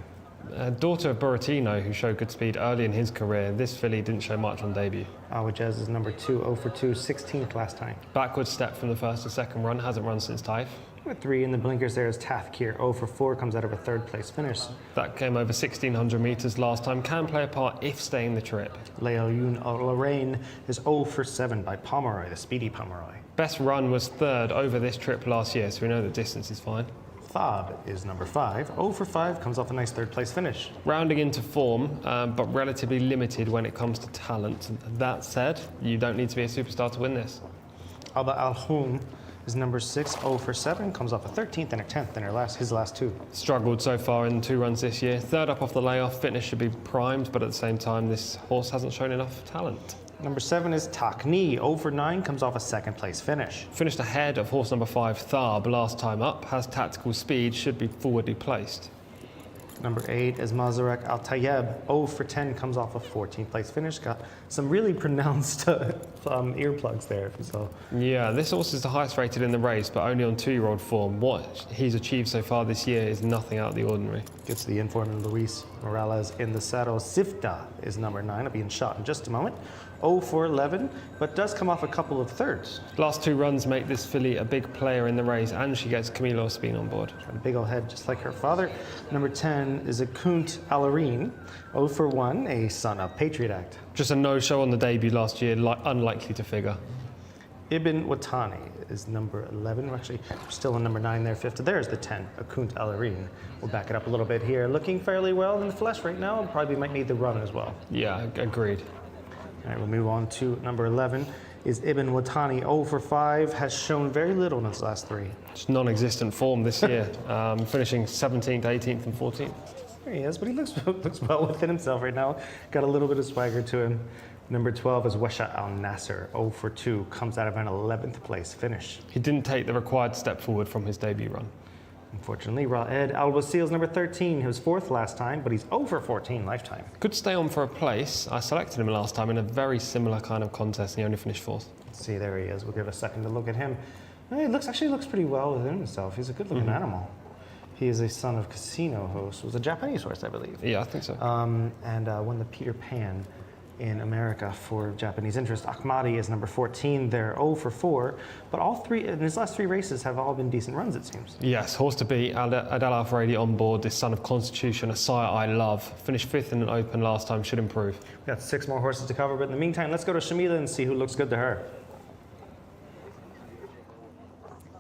Daughter of Buratino, who showed good speed early in his career. This filly didn't show much on debut. Awajez is number 2, 0 for 2, 16th last time. Backward step from the first to second run, hasn't run since Taif. With 3 in the blinkers there is Tafkir, 0 for 4, comes out of a 3rd place finish. That came over 1,600 metres last time, can play a part if staying the trip. Layulain Lorraine is 0 for 7 by Pomeroy, the speedy Pomeroy. Best run was 3rd over this trip last year, so we know the distance is fine. Thab is number 5, 0 for 5, comes off a nice 3rd place finish. Rounding into form, but relatively limited when it comes to talent. That said, you don't need to be a superstar to win this. Abba Al Houm is number 6, 0 for 7, comes off a 13th and a 10th in his last 2. Struggled so far in 2 runs this year. 3rd up off the layoff, fitness should be primed, but at the same time, this horse hasn't shown enough talent. Number 7 is Takni, 0 for 9, comes off a 2nd place finish. Finished ahead of horse number 5, Thab, last time up, has tactical speed, should be forwardly placed. Number 8 is Mazarek Al Tayeb, 0 for 10, comes off a 14th place finish. Got some really pronounced earplugs there. So. Yeah, this horse is the highest rated in the race, but only on 2-year-old form. What he's achieved so far this year is nothing out of the ordinary. Gets the informed Luis Morales in the saddle. Sifta is number 9, I'll be in shot in just a moment. 0 for 11, but does come off a couple of 3rds. Last 2 runs make this filly a big player in the race, and she gets Camilo Ospina on board. A big old head, just like her father. Number 10 is Akunt Alarin, 0 for 1, a son of Patriot Act. Just a no-show on the debut last year, unlikely to figure. Ibn Watani is number 11. We're actually still on number 9 there, 5th. There's the 10, Akunt Alarin. We'll back it up a little bit here. Looking fairly well in the flesh right now. Probably might need the run as well. Yeah, agreed. All right, we'll move on to number 11 is Ibn Watani, 0 for 5, has shown very little in his last 3. It's non-existent form this year, finishing 17th, 18th and 14th. There he is, but he looks well within himself right now. Got a little bit of swagger to him. Number 12 is Wesha Al Nasser, 0 for 2, comes out of an 11th place finish. He didn't take the required step forward from his debut run. Unfortunately, Ra'ed Al Wasil's number 13. He was 4th last time, but he's 0 for 14 lifetime. Could stay on for a place. I selected him last time in a very similar kind of contest, and he only finished 4th. Let's see, there he is. We'll give a second to look at him. He actually looks pretty well within himself. He's a good-looking animal. He is a son of casino host. Was a Japanese horse, I believe. Yeah, I think so. And won the Peter Pan in America for Japanese interest. Ahmadi is number 14. They're 0 for 4, but all three in his last 3 races have all been decent runs, it seems. Yes, horse to beat, Adel Al-Faredi on board, this son of Constitution, a sire I love. Finished 5th in an open last time, should improve. We've got 6 more horses to cover, but in the meantime, let's go to Shamila and see who looks good to her.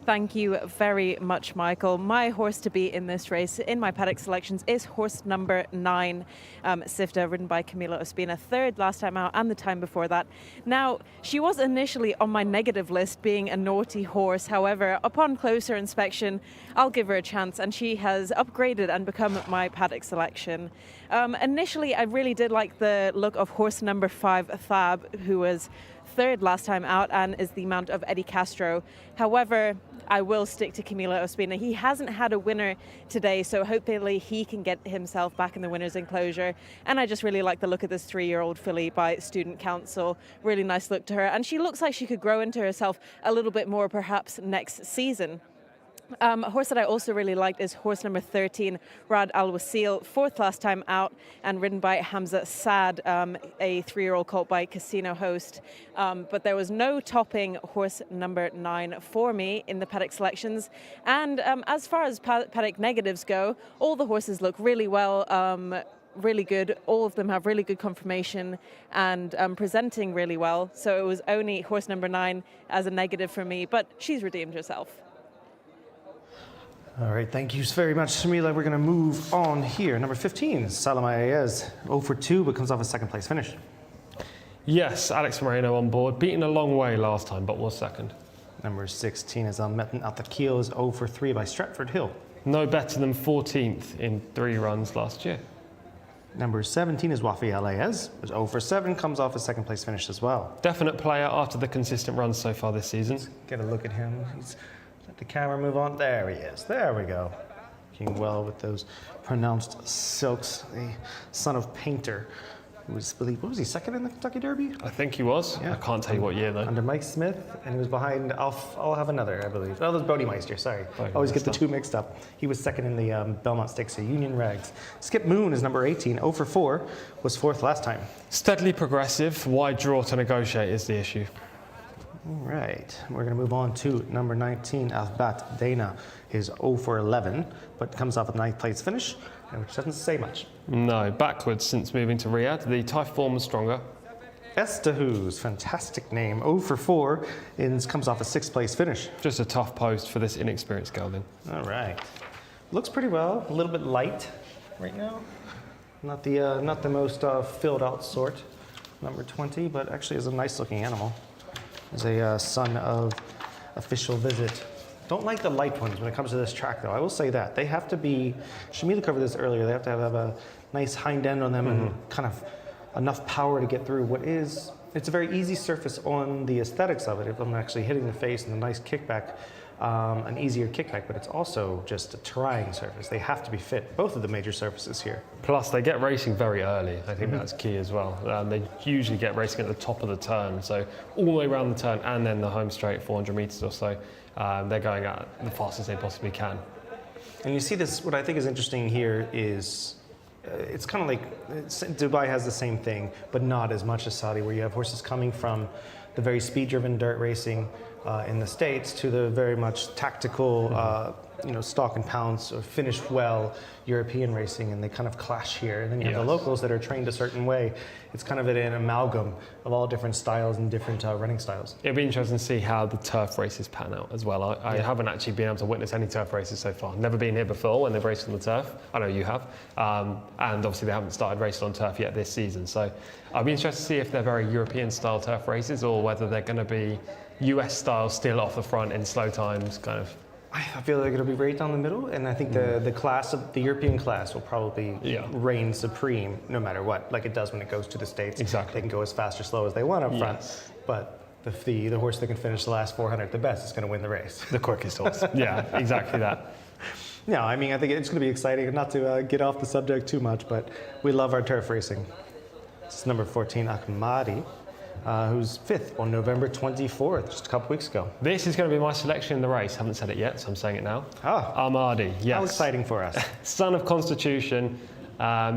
Thank you very much, Michael. My horse to beat in this race in my paddock selections is horse number 9, Sifta, ridden by Camila Ospina, 3rd last time out and the time before that. Now, she was initially on my negative list, being a naughty horse. However, upon closer inspection, I'll give her a chance, and she has upgraded and become my paddock selection. Initially, I really did like the look of horse number 5, Thab, who was 3rd last time out and is the mount of Eddie Castro. However, I will stick to Camila Ospina. He hasn't had a winner today, so hopefully he can get himself back in the winner's enclosure. And I just really like the look of this 3-year-old filly by Student Council. Really nice look to her. And she looks like she could grow into herself a little bit more perhaps next season. A horse that I also really liked is horse number 13, Rad Al Wasil, 4th last time out and ridden by Hamza Saad, a 3-year-old colt by Casino Host. But there was no topping horse number 9 for me in the paddock selections. And as far as paddock negatives go, all the horses look really well. Really good. All of them have really good conformation and presenting really well. So it was only horse number 9 as a negative for me, but she's redeemed herself. All right, thank you very much, Shamila. We're going to move on here. Number 15, Salam Ayez, 0 for 2, but comes off a 2nd place finish. Yes, Alex Moreno on board, beaten a long way last time, but was 2nd. Number 16 is Al-Metin Al-Thaqil, is 0 for 3 by Stratford Hill. No better than 14th in 3 runs last year. Number 17 is Wafi Al-Ayez, was 0 for 7, comes off a 2nd place finish as well. Definite player after the consistent runs so far this season. Let's get a look at him. Let the camera move on. There he is. There we go. Looking well with those pronounced silks. The son of Painter, who was, what was he, 2nd in the Kentucky Derby? I think he was. Yeah. I can't tell you what year though. Under Mike Smith, and he was behind, I'll have another, I believe. Oh, that was Bodemeister, sorry. Always get the 2 mixed up. He was 2nd in the Belmont Stakes, Union Rags. Skip Moon is number 18, 0 for 4, was 4th last time. Steadily progressive, wide draw to negotiate is the issue. All right, we're going to move on to number 19, Albat Dana. Is 0 for 11, but comes off a 9th place finish, which doesn't say much. No, backwards since moving to Riyadh. The Taif form was stronger. Estahus, fantastic name, 0 for 4, and comes off a 6th place finish. Just a tough post for this inexperienced gelding. All right, looks pretty well, a little bit light right now. Not the most filled out sort, number 20, but actually is a nice looking animal. Is a son of Official Visit. Don't like the light ones when it comes to this track, though. I will say that. They have to be, Shamila covered this earlier, they have to have a nice hind end on them and kind of enough power to get through what is, it's a very easy surface on the aesthetics of it. If I'm actually hitting the face and a nice kickback, an easier kickback, but it's also just a trying surface. They have to be fit, both of the major surfaces here. Plus, they get racing very early. I think that's key as well. They usually get racing at the top of the turn, so all the way around the turn and then the home straight, 400 metres or so. They're going at the fastest they possibly can. And you see this, what I think is interesting here is, it's kind of like, Dubai has the same thing, but not as much as Saudi, where you have horses coming from the very speed-driven dirt racing in the States to the very much tactical, stock and pounds, finished well European racing, and they kind of clash here. And then you have the locals that are trained a certain way. It's kind of an amalgam of all different styles and different running styles. It'll be interesting to see how the turf races pan out as well. I haven't actually been able to witness any turf races so far. Never been here before when they've raced on the turf. I know you have. And obviously they haven't started racing on turf yet this season. So I'll be interested to see if they're very European style turf races or whether they're going to be US style still off the front in slow times kind of. I feel like it'll be right down the middle, and I think the European class will probably reign supreme no matter what, like it does when it goes to the States. Exactly. They can go as fast or slow as they want up front, but the horse that can finish the last 400 the best is going to win the race. The quickest horse. Yeah, exactly that. No, I mean, I think it's going to be exciting. Not to get off the subject too much, but we love our turf racing. This is number 14, Ahmadi, who's 5th on November 24th, just a couple weeks ago. This is going to be my selection in the race. Haven't said it yet, so I'm saying it now. Ahmadi, yes. How exciting for us. Son of Constitution.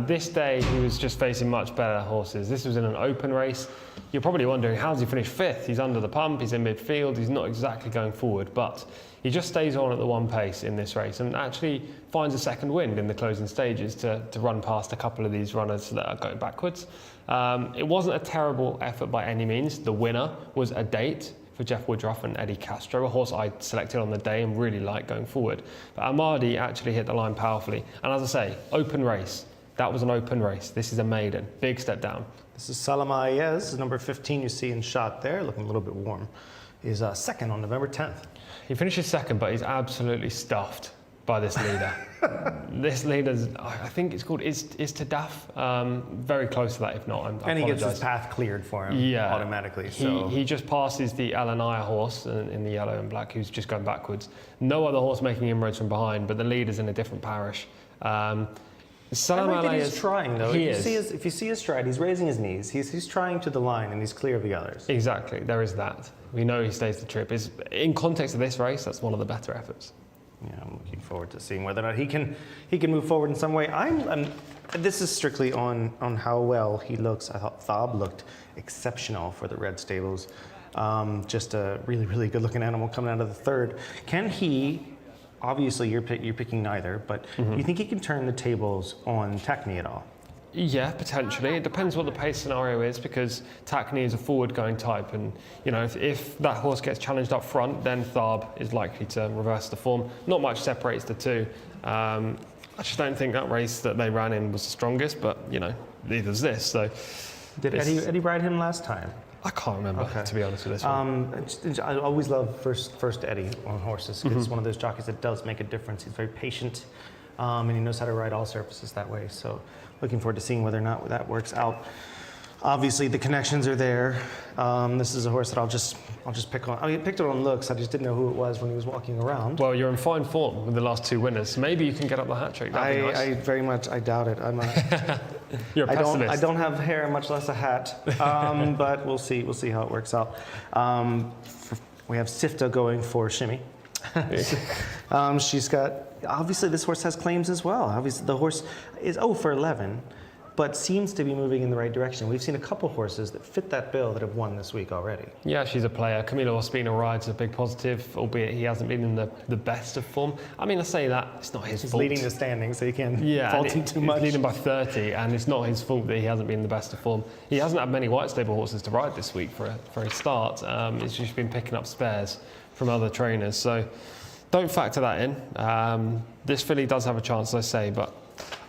This day, he was just facing much better horses. This was in an open race. You're probably wondering, how does he finish 5th? He's under the pump, he's in midfield, he's not exactly going forward, but he just stays on at the one pace in this race and actually finds a second wind in the closing stages to run past a couple of these runners that are going backwards. It wasn't a terrible effort by any means. The winner was A Date for Jeff Woodruff and Eddie Castro, a horse I selected on the day and really liked going forward. But Ahmadi actually hit the line powerfully. And as I say, open race. That was an open race. This is a maiden. Big step down. This is Salama Ayez, number 15 you see in shot there, looking a little bit warm. He's 2nd on November 10th. He finishes 2nd, but he's absolutely stuffed by this leader. This leader's, I think it's called Is to Daff. Very close to that, if not. And he gets his path cleared for him automatically. So He just passes the Alanaya horse in the yellow and black, who's just going backwards. No other horse making inroads from behind, but the leader's in a different parish. He's trying though. If you see his stride, he's raising his knees. He's trying to the line and he's clear of the others. Exactly, there is that. We know he stays the trip. In context of this race, that's one of the better efforts. Yeah, I'm looking forward to seeing whether or not he can move forward in some way. This is strictly on how well he looks. I thought Thab looked exceptional for the Red Stables. Just a really, really good looking animal coming out of the 3rd. Can he? Obviously, you're picking neither, but do you think he can turn the tables on Takni at all? Yeah, potentially. It depends what the pace scenario is, because Takni is a forward-going type, and if that horse gets challenged up front, then Thab is likely to reverse the form. Not much separates the two. I just don't think that race that they ran in was the strongest, but neither's this. So, did Eddie ride him last time? I can't remember, to be honest with this one. I always love first Eddie on horses. It's one of those jockeys that does make a difference. He's very patient, and he knows how to ride all surfaces that way. So looking forward to seeing whether or not that works out. Obviously, the connections are there. This is a horse that I'll just pick on. I picked it on looks. I just didn't know who it was when he was walking around. Well, you're in fine form with the last 2 winners. Maybe you can get up the hat trick. That'd be nice. I doubt it. You're a pessimist. I don't have hair, much less a hat. But we'll see. We'll see how it works out. We have Sifta going for Shimmy. She's got. Obviously, this horse has claims as well. Obviously, the horse is 0 for 11. But seems to be moving in the right direction. We've seen a couple horses that fit that bill that have won this week already. Yeah, she's a player. Camilo Ospina rides a big positive, albeit he hasn't been in the best of form. I mean, I say that, it's not his fault. He's leading the standings, so you can't fault him too much. He's leading by 30, and it's not his fault that he hasn't been in the best of form. He hasn't had many white stable horses to ride this week for a start. He's just been picking up spares from other trainers. So don't factor that in. This filly does have a chance, as I say, but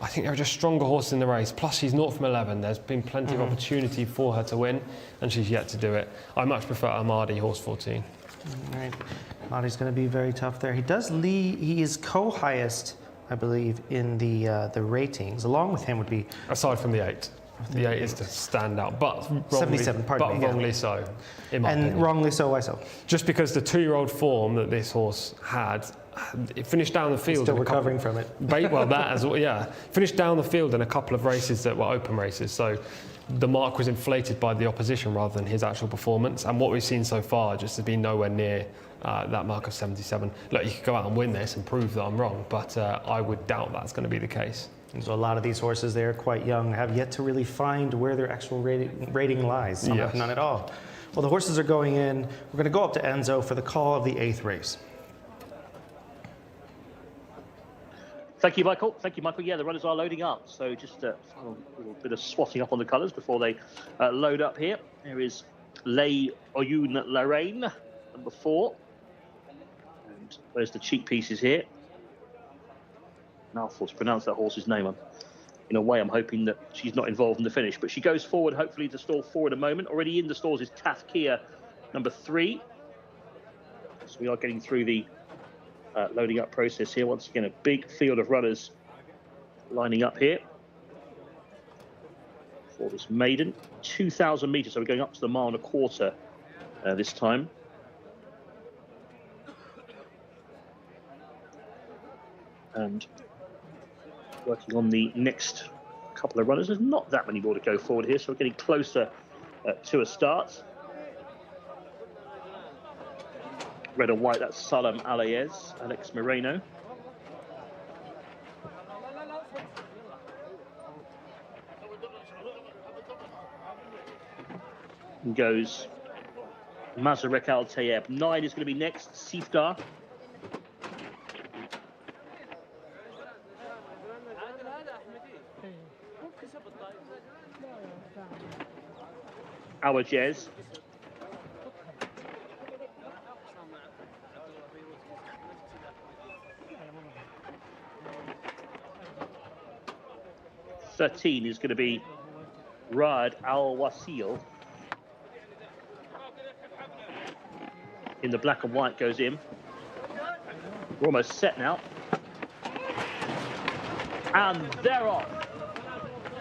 I think there are just stronger horses in the race. Plus, she's 0 from 11. There's been plenty of opportunity for her to win, and she's yet to do it. I much prefer Ahmadi, horse 14. All right. Ahmadi's going to be very tough there. He does lead. He is co-highest, I believe, in the ratings. Along with him would be... Aside from the 8. The 8 is to stand out, but wrongly, 77, pardon me, wrongly so, in my opinion. Wrongly so, why so? Just because the 2-year-old form that this horse had, it finished down the field. Still recovering from it. Well, that as well, yeah. Finished down the field in a couple of races that were open races, so the mark was inflated by the opposition rather than his actual performance. And what we've seen so far just has been nowhere near that mark of 77. Look, you could go out and win this and prove that I'm wrong, but I would doubt that's going to be the case. And so a lot of these horses, they're quite young, have yet to really find where their actual rating lies. Some have none at all. Well, the horses are going in. We're going to go up to Enzo for the call of the 8th race. Thank you, Michael. Yeah, the runners are loading up. So just a little bit of swatting up on the colours before they load up here. There is Les Oyun Lorraine, number 4. And there's the cheek pieces here. Mouthful to pronounce that horse's name. In a way, I'm hoping that she's not involved in the finish. But she goes forward, hopefully, to stall 4 in a moment. Already in the stalls is Tafkia, number 3. So we are getting through the loading up process here. Once again, a big field of runners lining up here for this maiden. 2,000 metres, so we're going up to the mile and a quarter this time. And working on the next couple of runners. There's not that many more to go forward here, so we're getting closer to a start. Red and white, that's Salam Alayez, Alex Moreno. And goes Mazarek Al Tayeb. 9 is going to be next, Sifdar. Awajez. Thirteen is going to be Riyadh Al Wasil. In the black and white goes in. We're almost set now. And they're off.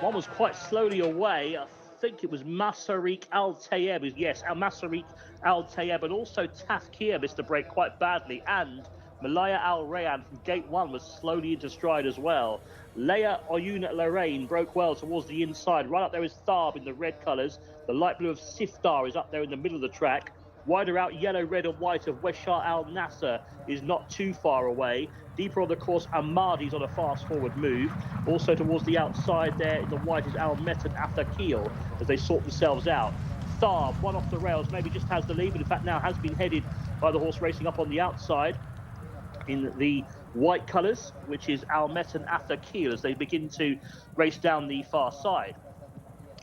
One was quite slowly away. I think it was Masarik Al Tayeb. Yes, Masarik Al Tayeb, and also Tafkir missed the break quite badly. And Malaya Al Rayan from gate 1 was slowly into stride as well. Leia Oyun Lorraine broke well towards the inside. Right up there is Tharb in the red colours. The light blue of Sifdar is up there in the middle of the track. Wider out, yellow, red and white of Weshar Al Nasser is not too far away. Deeper on the course, Ahmadi's on a fast forward move. Also towards the outside there in the white is Al Metan Athakil as they sort themselves out. Tharb, one off the rails, maybe just has the lead, but in fact now has been headed by the horse racing up on the outside in the white colours, which is Al Metan Athakil as they begin to race down the far side.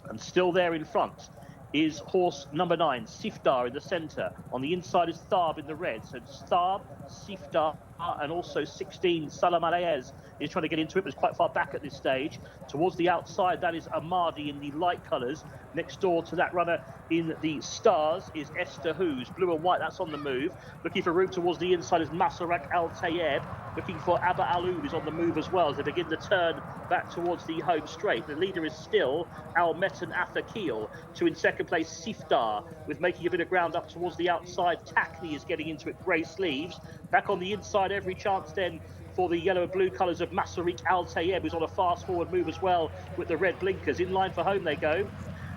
And still there in front is horse number 9, Sifdar in the centre. On the inside is Tharb in the red. So it's Tharb, Sifdar, and also 16, Salam Alayez is trying to get into it, but it's quite far back at this stage. Towards the outside, that is Ahmadi in the light colours. Next door to that runner in the stars is Esther Hoos, blue and white, that's on the move. Looking for room towards the inside is Masarak Al Tayeb. Looking for Abba Aloud is on the move as well as they begin to turn back towards the home straight. The leader is still Al Metan Athakil. In second place, Sifdar, with making a bit of ground up towards the outside. Takni is getting into it, grey sleeves. Back on the inside, every chance then for the yellow and blue colours of Masarik Al Tayeb, who's on a fast forward move as well with the red blinkers. In line for home they go.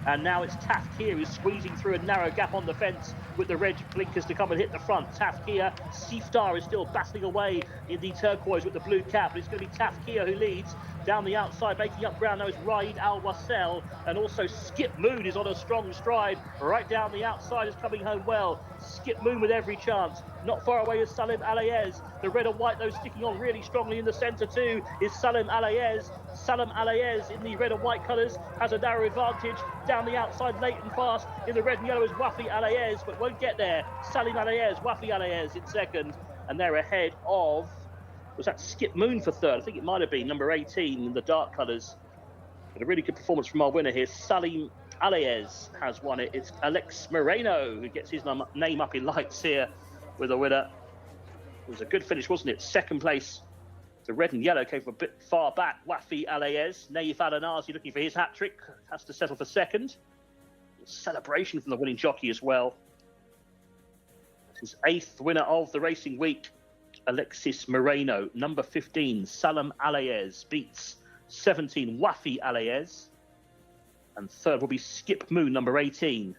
And now it's Tafkir who's squeezing through a narrow gap on the fence with the red blinkers to come and hit the front. Tafkir, Sifdar is still battling away in the turquoise with the blue cap. But it's going to be Tafkir who leads down the outside, making up ground now is Raid Al Wasel, and also Skip Moon is on a strong stride. Right down the outside is coming home well. Skip Moon with every chance. Not far away is Salim Alayez. The red and white, though, sticking on really strongly in the centre too, is Salim Alayez. Salim Alayez in the red and white colours has a narrow advantage. Down the outside, late and fast in the red and yellow is Wafi Alayez, but won't get there. Salim Alayez, Wafi Alayez in second, and they're ahead of, was that Skip Moon for third? I think it might have been number 18 in the dark colours. But a really good performance from our winner here. Salim Alayez has won it. It's Alex Moreno who gets his name up in lights here with a winner. It was a good finish, wasn't it? Second place. The red and yellow came from a bit far back. Wafi Alayez. Naif Alanazi looking for his hat-trick. Has to settle for second. Celebration from the winning jockey as well. This is 8th winner of the racing week. Alexis Moreno. Number 15, Salam Alayez, beats 17, Wafi Alayez. And third will be Skip Moon, number 18.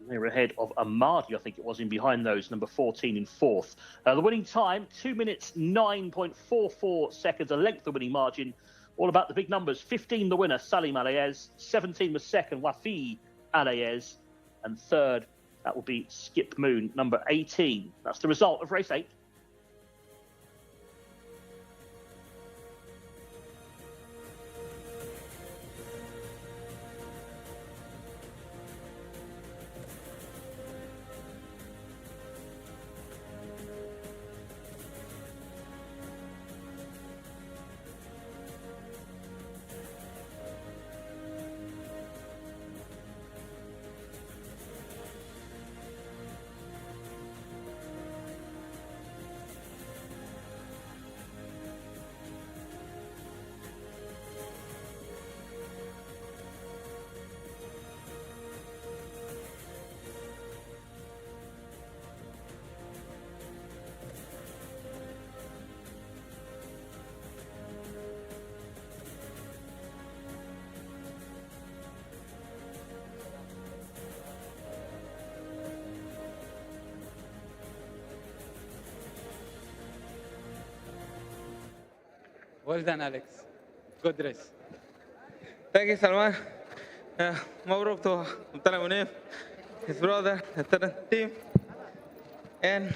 They're ahead of Ahmadi, I think it was, in behind those, number 14 in fourth. The winning time, 2 minutes, 9.44 seconds, a length of winning margin. All about the big numbers. 15, the winner, Salim Alayez. 17 was second, Wafi Alayez. And third, that will be Skip Moon, number 18. That's the result of race 8. Well done, Alex. Good race. Thank you, Salman. Mabruk to Abdullah Munif, his brother, the third team. And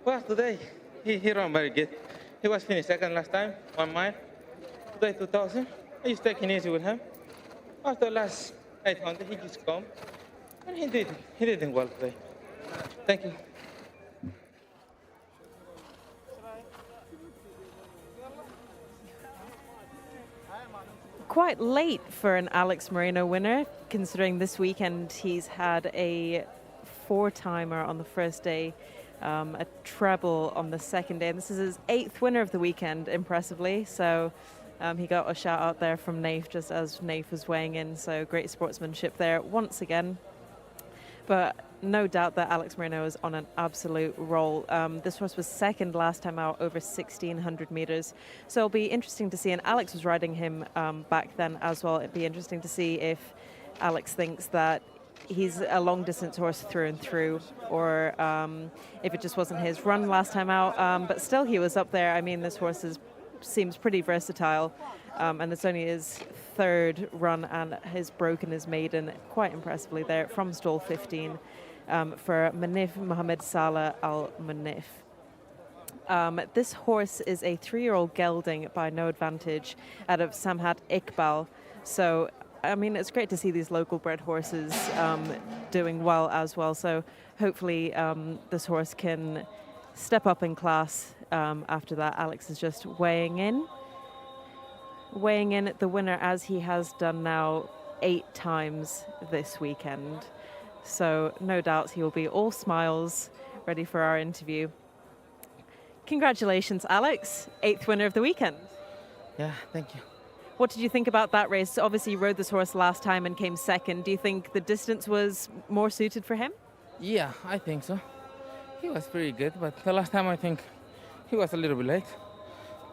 well, today he ran very good. He was finished second last time, 1 mile. Today 2,000. I just taking easy with him. After last 800, he just come and he did well today. Thank you. Quite late for an Alex Moreno winner, considering this weekend he's had a 4-timer on the first day, a treble on the second day, and this is his 8th winner of the weekend, impressively. So he got a shout out there from Naif just as Naif was weighing in, so great sportsmanship there once again. But no doubt that Alex Moreno is on an absolute roll. This horse was second last time out, over 1,600 meters. So it'll be interesting to see. And Alex was riding him back then as well. It'd be interesting to see if Alex thinks that he's a long distance horse through and through, or if it just wasn't his run last time out. But still, he was up there. I mean, this horse seems pretty versatile. And it's only his 3rd run, and has broken his maiden quite impressively there from stall 15 for Munif Mohamed Salah Al Munif. This horse is a 3-year-old gelding by no advantage out of Samhat Iqbal. So, I mean, it's great to see these local bred horses doing well as well. So hopefully this horse can step up in class after that. Alex is just weighing in the winner, as he has done now 8 times this weekend. So no doubt he will be all smiles, ready for our interview. Congratulations, Alex, 8th winner of the weekend. Yeah, thank you. What did you think about that race? Obviously, you rode this horse last time and came second. Do you think the distance was more suited for him? Yeah, I think so. He was pretty good, but the last time I think he was a little bit late.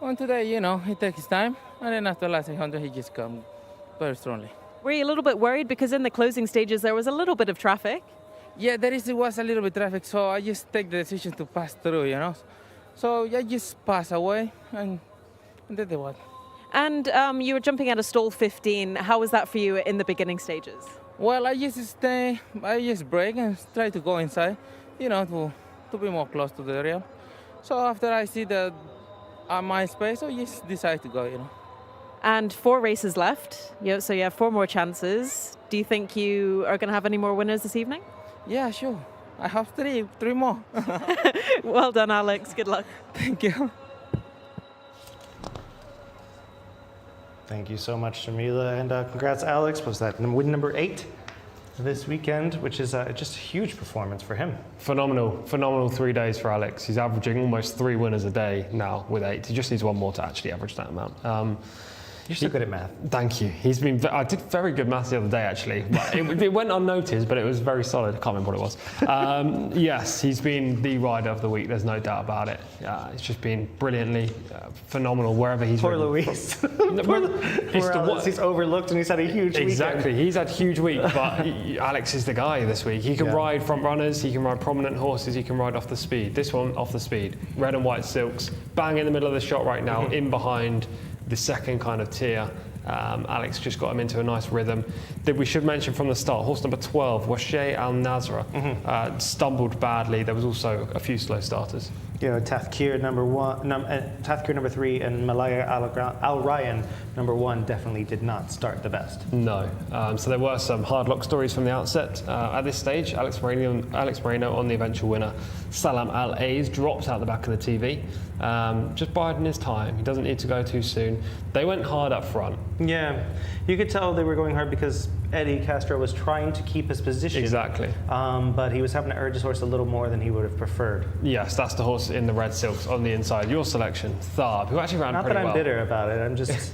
And today, he takes his time, and then after the last 800, he just come very strongly. Were you a little bit worried because in the closing stages there was a little bit of traffic? Yeah, was a little bit traffic, so I just take the decision to pass through, So I just pass away and did the what. And you were jumping out of stall 15. How was that for you in the beginning stages? Well, I just brake and try to go inside, to be more close to the rail. So after I see my space, I just decide to go, And 4 races left, so you have 4 more chances. Do you think you are going to have any more winners this evening? Yeah, sure. I have 3 more. Well done, Alex. Good luck. Thank you. Thank you so much, Jamila, and congrats, Alex. Was that win number 8 this weekend, which is just a huge performance for him. Phenomenal 3 days for Alex. He's averaging almost 3 winners a day now with 8. He just needs 1 more to actually average that amount. You're so good at math. Thank you. I did very good maths the other day, actually. It went unnoticed, but it was very solid. I can't remember what it was. Yes, he's been the rider of the week. There's no doubt about it. It's just been brilliantly phenomenal wherever he's Poor ridden. Luis. Poor Alex. He's overlooked and he's had a huge weekend. Exactly. He's had a huge week, but Alex is the guy this week. He can ride front runners, he can ride prominent horses, he can ride off the speed. This one off the speed. Red and white silks. Bang in the middle of the shot right now, in behind the second kind of tier. Alex just got him into a nice rhythm. We should mention from the start, horse number 12, Washay Al Nazra, stumbled badly. There was also a few slow starters. Tafkir number 3 and Malaya Al Ryan number 1 definitely did not start the best. No. So there were some hard luck stories from the outset. At this stage, Alex Moreno on the eventual winner. Salam Al Aiz drops out the back of the TV. Just biding his time. He doesn't need to go too soon. They went hard up front. Yeah, you could tell they were going hard because Eddie Castro was trying to keep his position. Exactly. But he was having to urge his horse a little more than he would have preferred. Yes, that's the horse in the red silks on the inside. Your selection, Tharb, who actually ran pretty well. Not that I'm bitter about it. I'm just...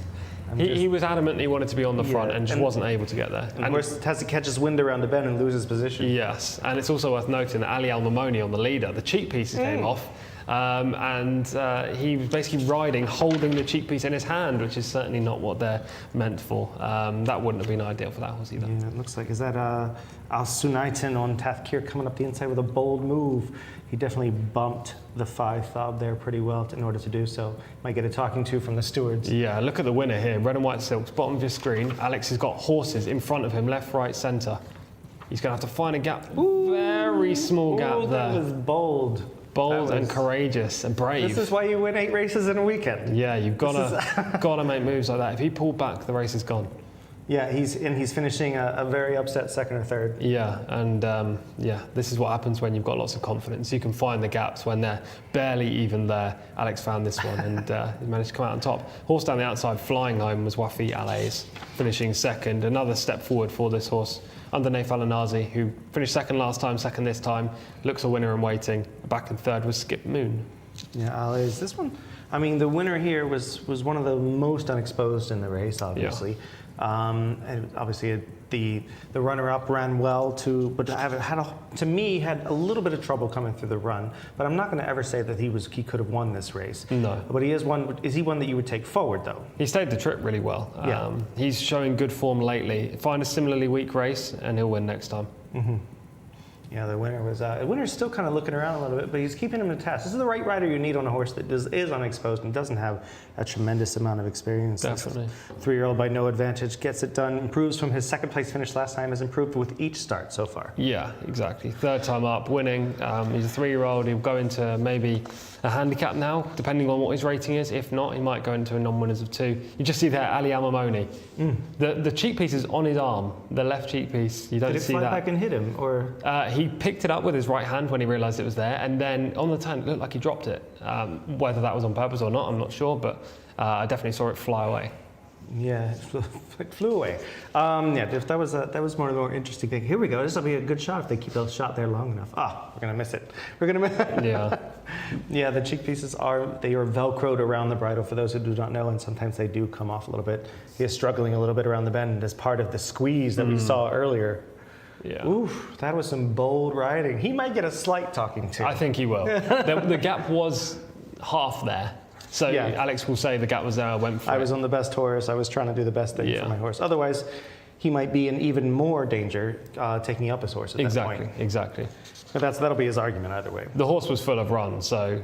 He was adamant he wanted to be on the front and just wasn't able to get there. And of course, has to catch his wind around the bend and lose his position. Yes, and it's also worth noting that Ali Al Mamoni on the leader, the cheek pieces came off. He was basically riding, holding the cheek piece in his hand, which is certainly not what they're meant for. That wouldn't have been ideal for that horse either. Yeah, it looks like, is that Al Sunaitan on Tafkir coming up the inside with a bold move? He definitely bumped the 5 fob there pretty well in order to do so. Might get a talking to from the stewards. Yeah, look at the winner here, red and white silks, bottom of your screen. Alex has got horses in front of him, left, right, centre. He's going to have to find a gap, very small gap there. That was bold. Bold and courageous and brave. This is why you win 8 races in a weekend. Yeah, you've got to make moves like that. If he pulled back, the race is gone. Yeah, he's finishing a very upset second or third. Yeah, and this is what happens when you've got lots of confidence. You can find the gaps when they're barely even there. Alex found this one and he managed to come out on top. Horse down the outside flying home was Wafi Alays, finishing second. Another step forward for this horse under Naif Al-Anazi, who finished second last time, second this time. Looks a winner and waiting. Back in third was Skip Moon. Yeah, Alays. This one, I mean, the winner here was one of the most unexposed in the race, obviously. Yeah. And obviously the runner-up ran well too, but to me had a little bit of trouble coming through the run. But I'm not going to ever say that he could have won this race. No. But he is one. Is he one that you would take forward though? He stayed the trip really well. Yeah. He's showing good form lately. Find a similarly weak race and he'll win next time. Mm-hmm. Yeah, the winner's still kind of looking around a little bit, but he's keeping him to task. This is the right rider you need on a horse that is unexposed and doesn't have a tremendous amount of experience. Definitely. 3-year-old by no advantage, gets it done, improves from his second place finish last time, has improved with each start so far. Yeah, exactly. Third time up, winning. He's a 3-year-old. He'll go into maybe a handicap now, depending on what his rating is. If not, he might go into a non-winners of 2. You just see there, Ali Amamoni. The cheek piece is on his arm, the left cheek piece. You don't see that. Did it fly back and hit him, or? He picked it up with his right hand when he realised it was there, and then on the turn it looked like he dropped it. Whether that was on purpose or not, I'm not sure, but I definitely saw it fly away. Yeah, it flew away. That was one of the more interesting things. Here we go. This will be a good shot if they keep the shot there long enough. We're gonna miss it. We're gonna miss it. Yeah. Yeah, the cheek pieces are velcroed around the bridle for those who do not know, and sometimes they do come off a little bit. He is struggling a little bit around the bend as part of the squeeze that we saw earlier. Yeah. Oof, that was some bold riding. He might get a slight talking to. I think he will. The gap was half there. So yeah. Alex will say the gap was there, I went for it. I was on the best horse. I was trying to do the best thing for my horse. Otherwise, he might be in even more danger taking up his horse at that point. Exactly. But that'll be his argument either way. The horse was full of run, so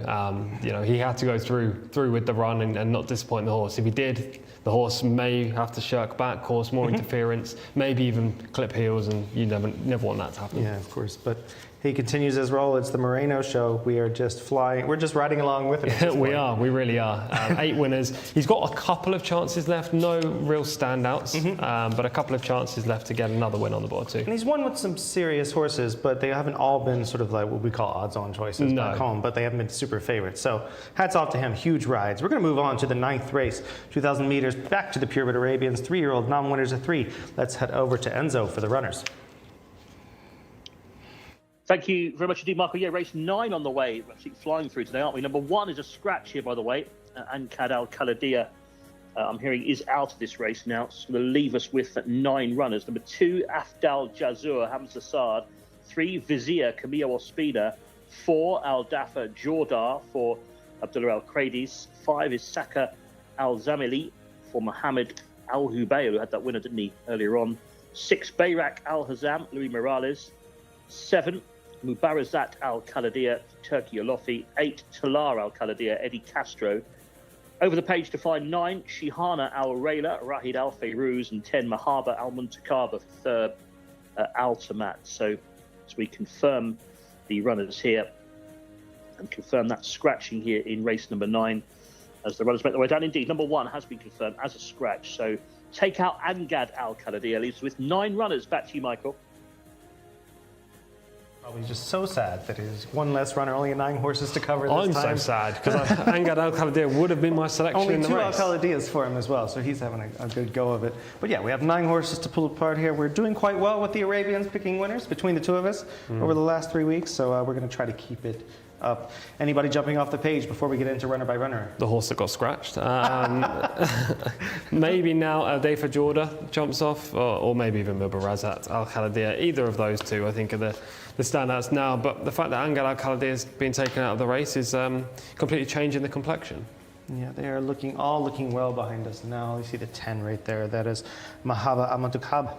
he had to go through with the run and not disappoint the horse. If he did, the horse may have to shirk back, cause more interference, maybe even clip heels, and you never want that to happen. Yeah, of course. But he continues his role. It's the Moreno show. We are just flying. We're just riding along with it. We are. We really are. 8 winners. He's got a couple of chances left. No real standouts, but a couple of chances left to get another win on the board too. And he's won with some serious horses, but they haven't all been sort of like what we call odds-on choices back home, but they haven't been super favorites. So hats off to him. Huge rides. We're going to move on to the 9th race, 2,000 meters, back to the Purebred Arabians, 3-year-old non-winners of 3. Let's head over to Enzo for the runners. Thank you very much indeed, Michael. Yeah, race 9 on the way. We're actually flying through today, aren't we? Number 1 is a scratch here, by the way. Ankad Al-Khaladia, I'm hearing, is out of this race now. It's going to leave us with 9 runners. Number 2, Afdal Jazur, Hamza Saad. 3, Vizier, Camillo Ospina. 4, Al-Dafa Jordar for Abdullah Al-Kradis. 5 is Saka Al-Zamili for Mohammed Al-Hubayr, who had that winner, didn't he, earlier on. 6, Bayrak Al-Hazam, Louis Morales. 7, Mubarazat Al-Khaladia, Turkey Olofi. 8, Talar Al-Khaladia, Eddie Castro. Over the page to find 9, Shihana Al-Rayla, Rahid Al-Fayruz, and 10, Mahaba Al-Muntakaba for Al-Tamat. So as we confirm the runners here and confirm that scratching here in race number 9 as the runners make their way down. Indeed, number 1 has been confirmed as a scratch. So take out Angad Al-Khaladia, leaves with 9 runners. Back to you, Michael. Probably just so sad that he's one less runner, only 9 horses to cover this time. I'm so sad because Angad Al-Khaladia would have been my selection in the race. Only 2 Al-Khaladias for him as well, so he's having a good go of it. But yeah, we have 9 horses to pull apart here. We're doing quite well with the Arabians picking winners between the 2 of us over the last 3 weeks, so we're going to try to keep it up. Anybody jumping off the page before we get into runner by runner? The horse that got scratched. Maybe now Aldefa Jorda jumps off, or maybe even Mubarazat Al Khaladia. Either of those two, I think, are the standouts now. But the fact that Angel Al Khaladia has been taken out of the race is completely changing the complexion. Yeah, they are all looking well behind us now. You see the 10 right there. That is Mahaba Amatukab.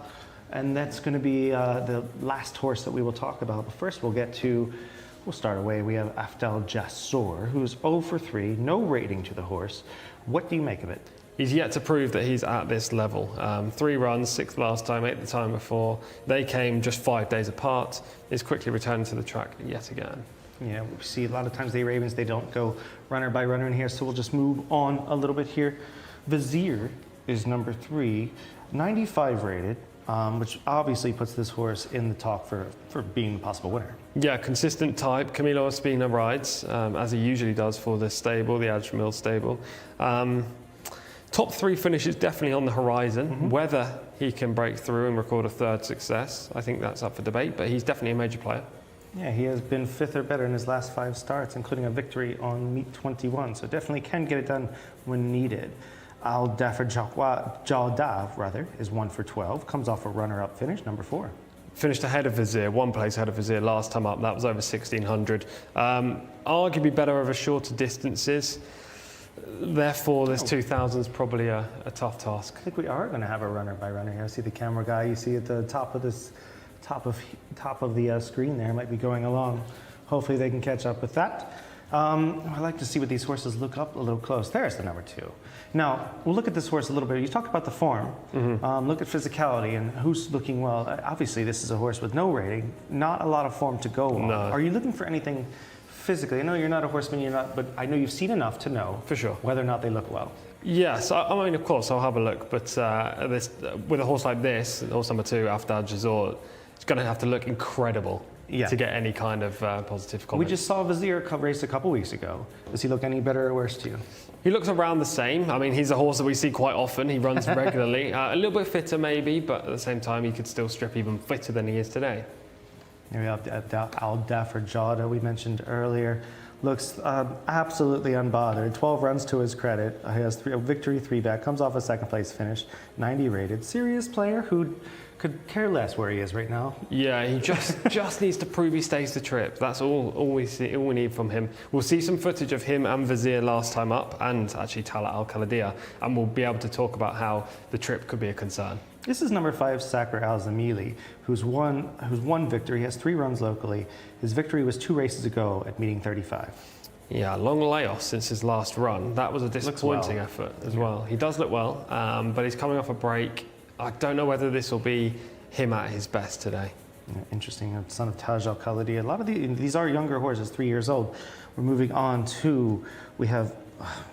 And that's going to be the last horse that we will talk about. But first we'll start away. We have Afdal Jasor, who's 0 for 3, no rating to the horse. What do you make of it? He's yet to prove that he's at this level. 3 runs, 6th last time, 8th the time before. They came just 5 days apart. He's quickly returned to the track yet again. Yeah, we see a lot of times the Arabians, they don't go runner by runner in here, so we'll just move on a little bit here. Vizier is number 3, 95 rated. Which obviously puts this horse in the talk for being the possible winner. Yeah, consistent type. Camilo Espina rides, as he usually does for this stable, the Ajmil stable. Top 3 finishes definitely on the horizon. Mm-hmm. Whether he can break through and record a 3rd success, I think that's up for debate, but he's definitely a major player. Yeah, he has been 5th or better in his last 5 starts, including a victory on meet 21, so definitely can get it done when needed. Al Dafar Jawda, is 1 for 12, comes off a runner-up finish, number 4. Finished ahead of Vizier, 1 place ahead of Vizier last time up. That was over 1,600. Arguably better over shorter distances. Therefore, this 2,000 is probably a tough task. I think we are going to have a runner by runner here. I see the camera guy. You see at the top of the screen there might be going along. Hopefully, they can catch up with that. I like to see what these horses look up a little close. There's the number 2. Now, we'll look at this horse a little bit. You talked about the form. Mm-hmm. Look at physicality and who's looking well. Obviously, this is a horse with no rating, not a lot of form to go on. No. Are you looking for anything physically? I know you're not a horseman, but I know you've seen enough to know for sure whether or not they look well. Yes, I mean, of course, I'll have a look. But with a horse like this, horse number 2, Afdal Jasor, it's going to have to look incredible. Yeah. To get any kind of positive comment. We just saw Vizier race a couple weeks ago. Does he look any better or worse to you? He looks around the same. I mean, he's a horse that we see quite often. He runs regularly. A little bit fitter maybe, but at the same time, he could still strip even fitter than he is today. Here we have Al Dafar Jawda we mentioned earlier. Looks absolutely unbothered. 12 runs to his credit. He has a victory, 3 back. Comes off a 2nd place finish. 90 rated. Serious player who could care less where he is right now. Yeah, he just needs to prove he stays the trip. That's all we need from him. We'll see some footage of him and Vizier last time up, and actually Talat Al Khaladia, and we'll be able to talk about how the trip could be a concern. This is number 5, Sakra Al Zamili, who's won victory. He has 3 runs locally. His victory was 2 races ago at meeting 35. Yeah, long layoff since his last run. That was a disappointing effort as well. He does look well, but he's coming off a break. I don't know whether this will be him at his best today. Yeah, interesting. Son of Taj Al Khaladia. A lot of these are younger horses, 3 years old. We're moving on to, we have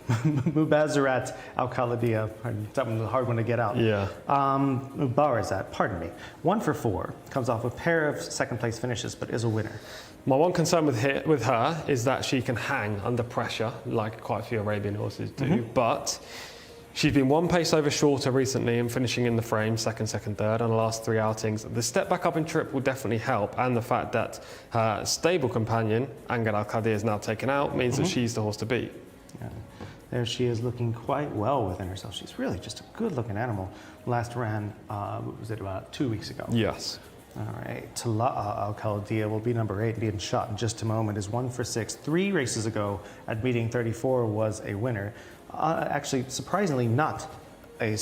Mubarazat Al Khaladia. That was a hard one to get out. Yeah. Mubarazat, pardon me. 1 for 4. Comes off a pair of 2nd place finishes, but is a winner. My one concern with her is that she can hang under pressure, like quite a few Arabian horses do. Mm-hmm. But she's been 1 pace over shorter recently and finishing in the frame, 2nd, 3rd on the last 3 outings. The step back up in trip will definitely help, and the fact that her stable companion, Angel Al Khaladia, is now taken out means that she's the horse to beat. Yeah. There she is looking quite well within herself. She's really just a good-looking animal. Last ran, was it about 2 weeks ago? Yes. All right, Tala'a Al Khaladia will be number 8, being shot in just a moment, is 1 for 6. 3 races ago at meeting 34 was a winner. Actually, surprisingly, not a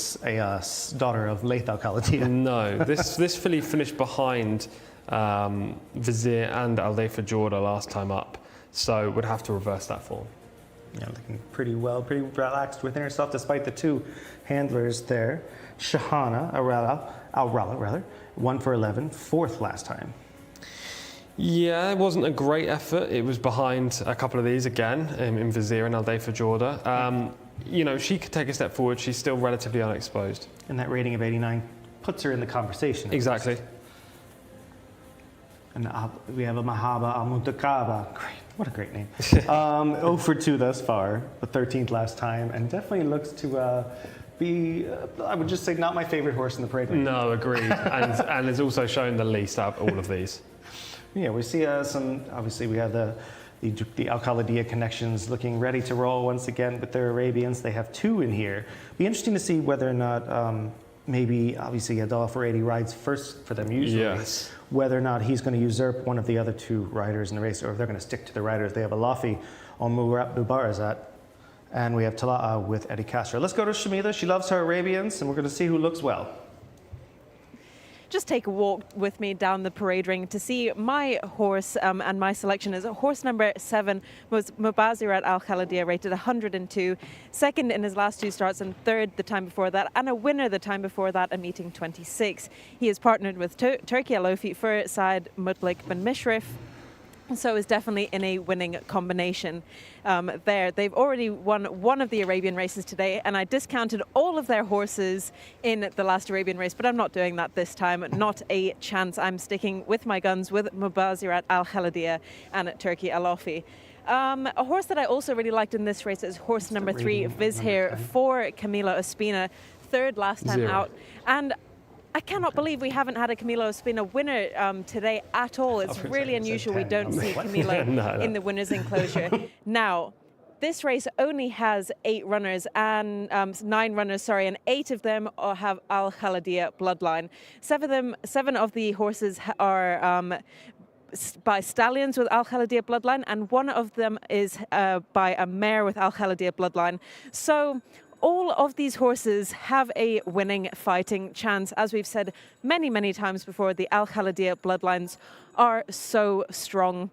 daughter of Layth Al Khaladia. No, this filly finished behind Vizier and Aldefa Jorda last time up, so would have to reverse that form. Yeah, looking pretty well, pretty relaxed within herself, despite the 2 handlers there. Shahana Al-Rala, 1 for 11, 4th last time. Yeah, it wasn't a great effort. It was behind a couple of these again, in Vizier and Aldefa Jorda. You know, she could take a step forward. She's still relatively unexposed. And that rating of 89 puts her in the conversation. Exactly. And we have a Mahaba Al-Mutakaba. Great. What a great name. 0 for 2 thus far, the 13th last time, and definitely looks to be, I would just say, not my favorite horse in the parade. No, agreed. and has also shown the least out of all of these. Yeah, we see obviously we have the The Al Khalidia connections looking ready to roll once again with their Arabians. They have 2 in here. Be interesting to see whether or not maybe, obviously, Adal Faredi rides first for them usually. Yes. Whether or not he's going to usurp one of the other 2 riders in the race, or if they're going to stick to the riders. They have Alafi on Mubarazat, and we have Tala'a with Eddie Castro. Let's go to Shamila. She loves her Arabians, and we're going to see who looks well. Just take a walk with me down the parade ring to see my horse, and my selection is horse number 7 was Mubazirat Al Khalidia, rated 102, second in his last 2 starts and third the time before that, and a winner the time before that, a meeting 26. He is partnered with Turkey Alofi for Saad Mutlik bin Mishrif, so is definitely in a winning combination there. They've already won one of the Arabian races today, and I discounted all of their horses in the last Arabian race, but I'm not doing that this time. Not a chance. I'm sticking with my guns with Mubazirat Al Khalidia and Turkey Alofi. A horse that I also really liked in this race is horse number 3, Vizhir, for Camilo Ospina, third last time out. And I cannot believe we haven't had a Camilo Ospina winner today at all. It's really unusual we don't see Camilo in the winner's enclosure. Now, this race only has 8 runners and 9 runners, and 8 of them have Al Khalidia bloodline. 7 of the horses are by stallions with Al Khalidia bloodline, and 1 of them is by a mare with Al Khalidia bloodline. So all of these horses have a winning fighting chance. As we've said many, many times before, the Al Khalidia bloodlines are so strong.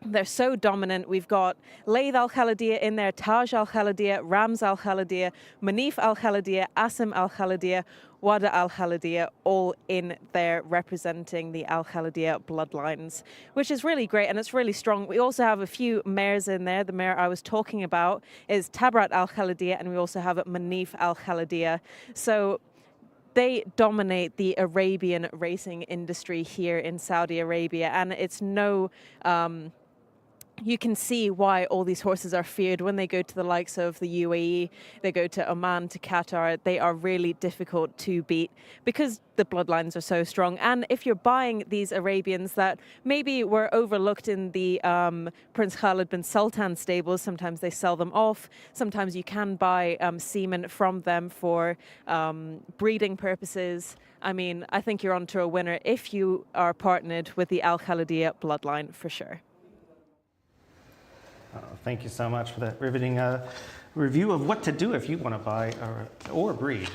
They're so dominant. We've got Layth Al Khalidia in there, Taj Al Khalidia, Rams Al Khalidia, Manif Al Khalidia, Asim Al Khalidia, Wada Al Khalidia, all in there representing the Al Khalidia bloodlines, which is really great and it's really strong. We also have a few mares in there. The mare I was talking about is Tabrat Al Khalidia, and we also have Manif Al Khalidia. So they dominate the Arabian racing industry here in Saudi Arabia, and it's no you can see why all these horses are feared when they go to the likes of the UAE, they go to Oman, to Qatar. They are really difficult to beat because the bloodlines are so strong. And if you're buying these Arabians that maybe were overlooked in the Prince Khalid bin Sultan stables, sometimes they sell them off. Sometimes you can buy semen from them for breeding purposes. I mean, I think you're onto a winner if you are partnered with the Al Khalidia bloodline for sure. Thank you so much for that riveting review of what to do if you want to buy or breed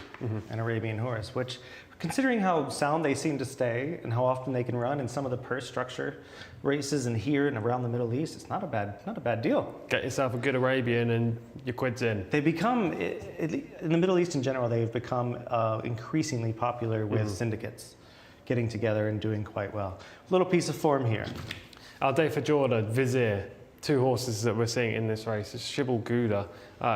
an Arabian horse, which, considering how sound they seem to stay and how often they can run in some of the purse structure races in here and around the Middle East, it's not a bad deal. Get yourself a good Arabian and your quid's in. They become, in the Middle East in general, they've become increasingly popular with syndicates getting together and doing quite well. Little piece of form here. Al Jordan, Vizhir. 2 horses that we're seeing in this race. Shibal Gouda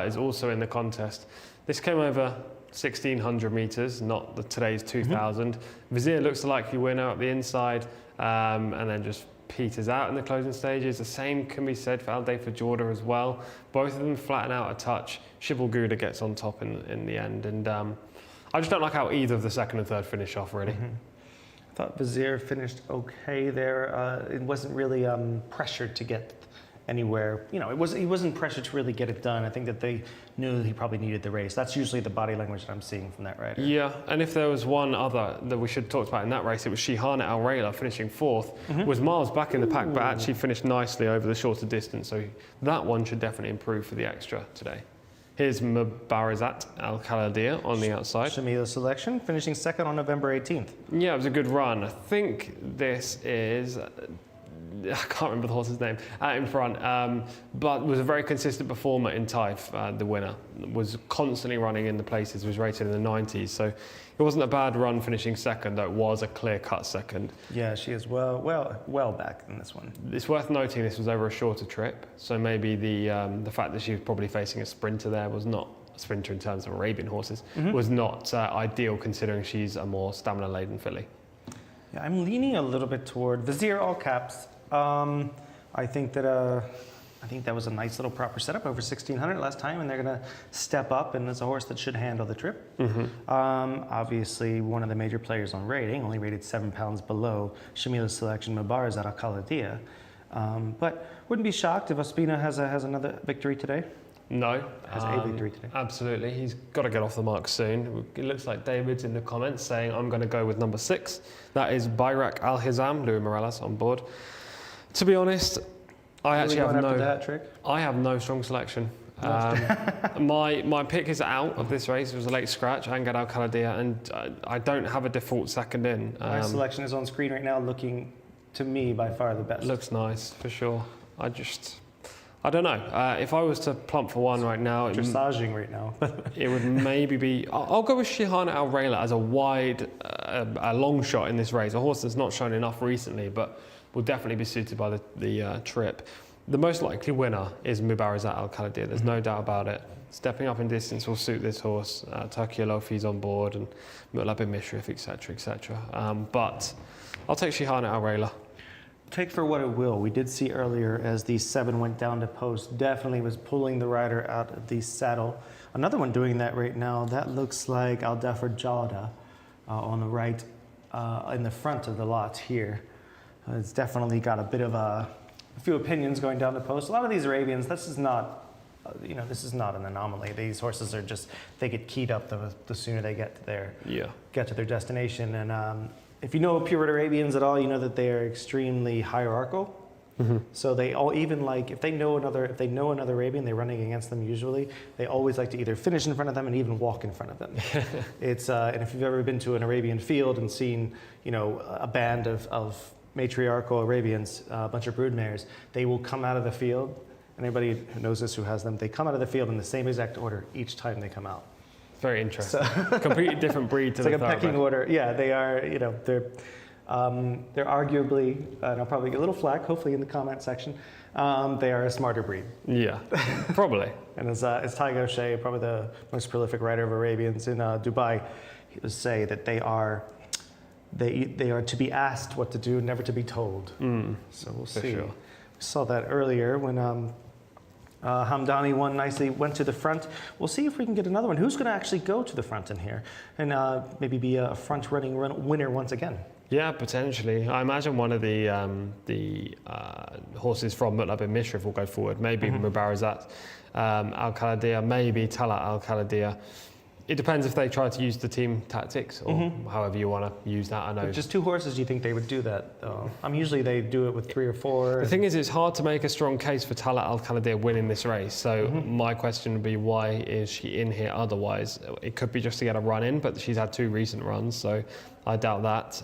is also in the contest. This came over 1,600 metres, not today's 2,000. Vizhir looks a likely winner up the inside, and then just peters out in the closing stages. The same can be said for Al Jordan as well. Both of them flatten out a touch. Shibal Gouda gets on top in the end, and I just don't like how either of the second and third finish off, really. I thought Vizhir finished okay there. It wasn't really pressured to get anywhere. You know, he wasn't pressured to really get it done. I think that they knew that he probably needed the race. That's usually the body language that I'm seeing from that rider. Yeah, and if there was one other that we should have talked about in that race, it was Shihana Al Rayla finishing 4th, was miles back in the pack, but actually finished nicely over the shorter distance. So that one should definitely improve for the extra today. Here's Mubarazat Al Khalidia on the outside. Shamila selection, finishing 2nd on November 18th. Yeah, it was a good run. I think this is, I can't remember the horse's name, in front, but was a very consistent performer in Taif. The winner was constantly running in the places, was rated in the 90s, so it wasn't a bad run finishing 2nd, though it was a clear-cut 2nd. Yeah, she is well back in this one. It's worth noting this was over a shorter trip, so maybe the fact that she was probably facing a sprinter there was not, a sprinter in terms of Arabian horses, was not ideal considering she's a more stamina-laden filly. Yeah, I'm leaning a little bit toward Vizhir, all caps. I think that was a nice little proper setup over 1,600 last time, and they're going to step up, and it's a horse that should handle the trip. Obviously, one of the major players on rating, only rated 7 pounds below Shamila's selection, Mubarazat Al Khalidia. But wouldn't be shocked if Ospina has another victory today. No. Has a victory today. Absolutely. He's got to get off the mark soon. It looks like David's in the comments saying, I'm going to go with number 6. That is Bayrak Al-Hizam, Louis Morales on board. To be honest, I have no strong selection. My pick is out of this race. It was a late scratch, Angad Al-Khaladiya, and I don't have a default second in. My selection is on screen right now, looking to me by far the best. Looks nice for sure. I don't know. If I was to plump for one right now, dressaging right now, it would maybe be. I'll go with Shihana Al Rayla as a wide, a long shot in this race. A horse that's not shown enough recently, but will definitely be suited by the trip. The most likely winner is Mubarazat Al Khaladiya. There's no doubt about it. Stepping up in distance will suit this horse. Turkey Alofi's on board, and Mutlaq bin Mishrif, etc., etc. But I'll take Shihana Al Rayla. Take for what it will. We did see earlier as the 7 went down to post, definitely was pulling the rider out of the saddle. Another one doing that right now, that looks like Al Dafar Jawda on the right, in the front of the lot here. It's definitely got a bit of a few opinions going down the post. A lot of these Arabians, this is not, this is not an anomaly. These horses are just, they get keyed up the sooner they get to their destination. And if you know Pure Arabians at all, you know that they are extremely hierarchical. So they all, even like if they know another Arabian, they're running against them usually. They always like to either finish in front of them and even walk in front of them. It's and if you've ever been to an Arabian field and seen a band of matriarchal Arabians, a bunch of broodmares, they will come out of the field, and anybody who knows this who has them, they come out of the field in the same exact order each time they come out. Very interesting. Completely different breed to it's like a pecking order. Yeah, they are. They're arguably, and I'll probably get a little flack, hopefully in the comment section. They are a smarter breed. Yeah, probably. And as Jcsa, probably the most prolific writer of Arabians in Dubai, he would say that they are to be asked what to do, never to be told. So we'll see. Sure. We saw that earlier when Hamdani won nicely, went to the front. We'll see if we can get another one. Who's going to actually go to the front in here and maybe be a front-running winner once again? Yeah, potentially. I imagine one of the horses from Mutlaq bin Mishrif will go forward. Maybe Mubarazat Al Khaladiya, maybe Talat Al Khaladiya. It depends if they try to use the team tactics or however you want to use that. I know. With just 2 horses, do you think they would do that? Usually they do it with 3 or 4. The thing is, it's hard to make a strong case for Talat Al Khaladiya winning this race. So my question would be, why is she in here otherwise? It could be just to get a run in, but she's had 2 recent runs, so I doubt that.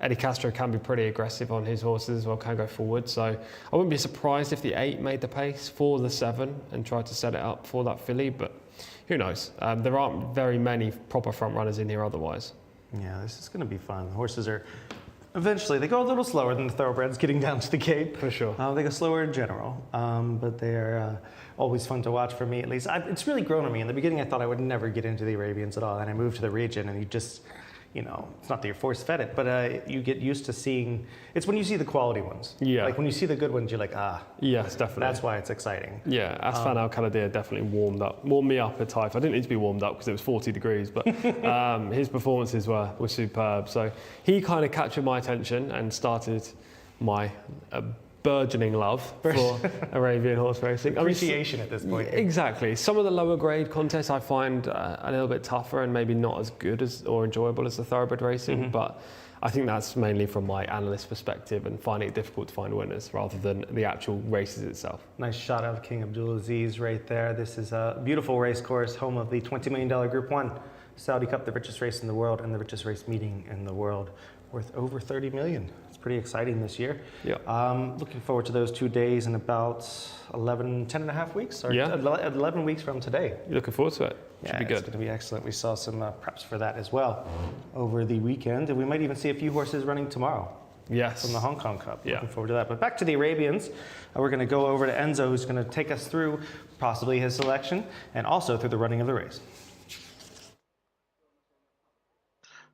Eddie Castro can be pretty aggressive on his horses as well, can go forward. So I wouldn't be surprised if the 8 made the pace for the 7 and tried to set it up for that filly, but who knows? There aren't very many proper front runners in here otherwise. Yeah, this is going to be fun. The horses are, eventually, they go a little slower than the thoroughbreds getting down to the gate. For sure. They go slower in general, but they're always fun to watch for me at least. It's really grown on me. In the beginning, I thought I would never get into the Arabians at all, and I moved to the region, and you just, it's not that you're force-fed it, but you get used to seeing, it's when you see the quality ones. Yeah. Like when you see the good ones, you're like, Yes, definitely. That's why it's exciting. Yeah, Asfan Al Khaladiya definitely warmed me up at Taif. I didn't need to be warmed up because it was 40 degrees, but his performances were superb. So he kind of captured my attention and started my burgeoning love for Arabian horse racing. Appreciation at this point. Exactly. Some of the lower grade contests I find a little bit tougher and maybe not as good or enjoyable as the thoroughbred racing, but I think that's mainly from my analyst perspective and finding it difficult to find winners rather than the actual races itself. Nice shot of King Abdulaziz right there. This is a beautiful race course, home of the $20 million Group 1 Saudi Cup, the richest race in the world and the richest race meeting in the world, worth over $30 million. Pretty exciting this year. Yeah. Looking forward to those 2 days in about 10 and a half weeks, or 11 weeks from today. You're looking forward to it? Should be good. It's going to be excellent. We saw some preps for that as well over the weekend, and we might even see a few horses running tomorrow. Yes. From the Hong Kong Cup. Yeah. Looking forward to that. But back to the Arabians. We're going to go over to Enzo, who's going to take us through possibly his selection and also through the running of the race.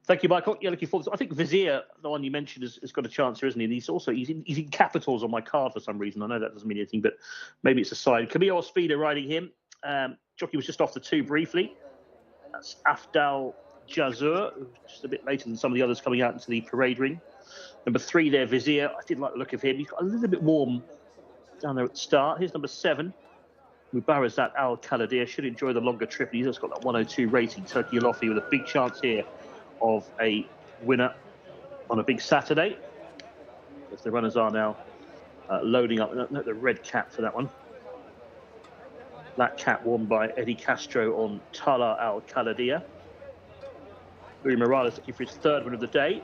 Thank you, Michael. Yeah, looking forward to it. I think Vizier, the one you mentioned, has got a chance here, isn't he? He's in capitals on my card for some reason. I know that doesn't mean anything, but maybe it's a sign. Camille Ospina riding him. Jockey was just off the 2 briefly. That's Afdal Jcsa, just a bit later than some of the others coming out into the parade ring. Number 3 there, Vizier. I did like the look of him. He's got a little bit warm down there at the start. Here's number 7. Mubarazat Al Kaladir should enjoy the longer trip. He's just got that 102 rating. Turkey Alofi with a big chance here of a winner on a big Saturday. As the runners are now loading up. Note the red cap for that one. That cap worn by Eddie Castro on Tala Al Kaladir. Louis Morales looking for his 3rd win of the day.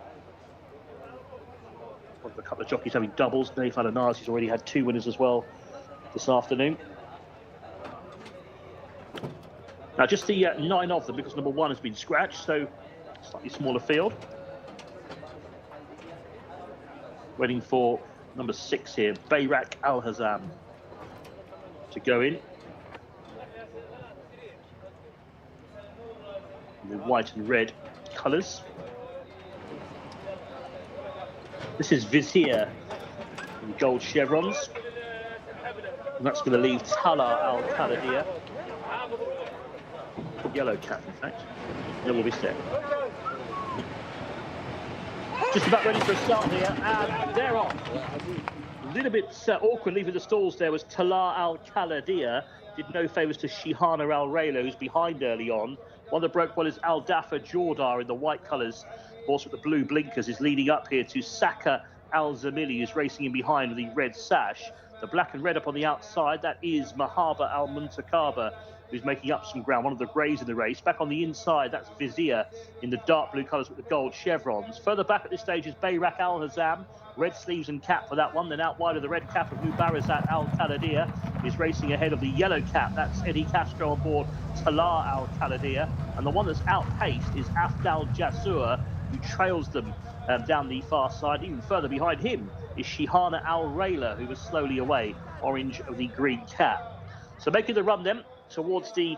One of a couple of jockeys having doubles. Dave Alanaz, he's already had 2 winners as well this afternoon. Now, just the 9 of them, because number 1 has been scratched, so slightly smaller field. Waiting for number 6 here, Bayrak Al Hazam, to go in. The white and red colours. This is Vizier in gold chevrons. And that's going to leave Tala Al Kaladir. Yellow cap, in fact. Then we'll be set. Just about ready for a start here, and they're off. A little bit awkward leaving the stalls there was Tala Al Kaladir. Did no favours to Shihana Al Rayla, who's behind early on. One that broke well is Al Dafa Jordar in the white colours. Also with the blue blinkers is leading up here to Saka Al Zamili, who's racing in behind with the red sash. The black and red up on the outside, that is Mahaba Al Muntakaba, who's making up some ground, one of the greys in the race. Back on the inside, that's Vizier in the dark blue colours with the gold chevrons. Further back at this stage is Bayrak Al Hazam, red sleeves and cap for that one. Then out wide of the red cap of Mubarazat Al Kaladir is racing ahead of the yellow cap. That's Eddie Castro on board Tala Al Kaladir. And the one that's outpaced is Afdal Jasur, who trails them down the far side. Even further behind him is Shihana Al Rayla, who was slowly away, orange of the green cap. So making the run then towards the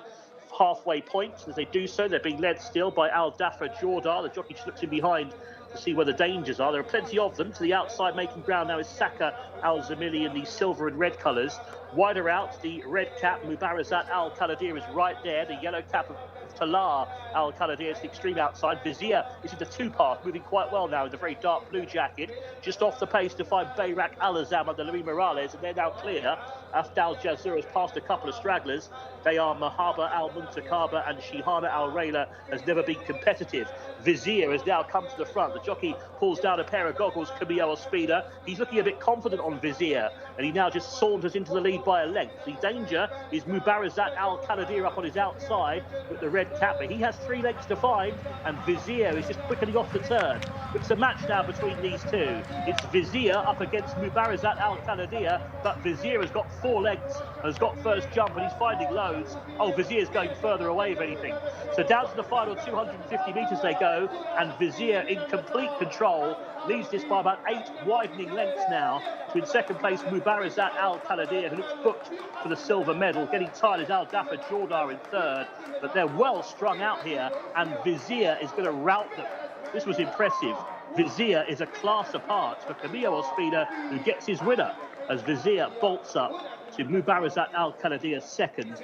halfway point. As they do so, they're being led still by Al Dafa Jordar. The jockey just looks in behind to see where the dangers are. There are plenty of them. To the outside, making ground now is Saka Al Zamili in the silver and red colours. Wider out, the red cap, Mubarazat Al Kaladir is right there. The yellow cap of Tala Al Kaladir is the extreme outside. Vizier is in the 2-path, moving quite well now in the very dark blue jacket. Just off the pace to find Bayrak Al Azam under Louis Morales, and they're now clear. Afdal Jasur has passed a couple of stragglers. They are Mahaba Al Muntakaba, and Shihana Al Rayla has never been competitive. Vizier has now come to the front. The jockey pulls down a pair of goggles, Camillo Ospina. He's looking a bit confident on Vizier, and he now just saunters into the lead by a length. The danger is Mubarazat Al Kaladir up on his outside with the red cap, but he has 3 lengths to find, and Vizier is just quickening off the turn. It's a match now between these two. It's Vizier up against Mubarazat Al Kaladir, but Vizier has got 4 lengths and has got first jump, and he's finding loads. Oh, Vizier's going further away, if anything. So down to the final 250 metres they go, and Vizier in complete control leads this by about 8 widening lengths now. To in second place, Mubarazat Al Kaladir, who looks booked for the silver medal. Getting tired is Al Dafa Jordar in 3rd, but they're well strung out here, and Vizier is going to rout them. This was impressive. Vizier is a class apart for Camillo Ospina, who gets his winner as Vizier bolts up to Mubarazat Al Kaladir 2nd,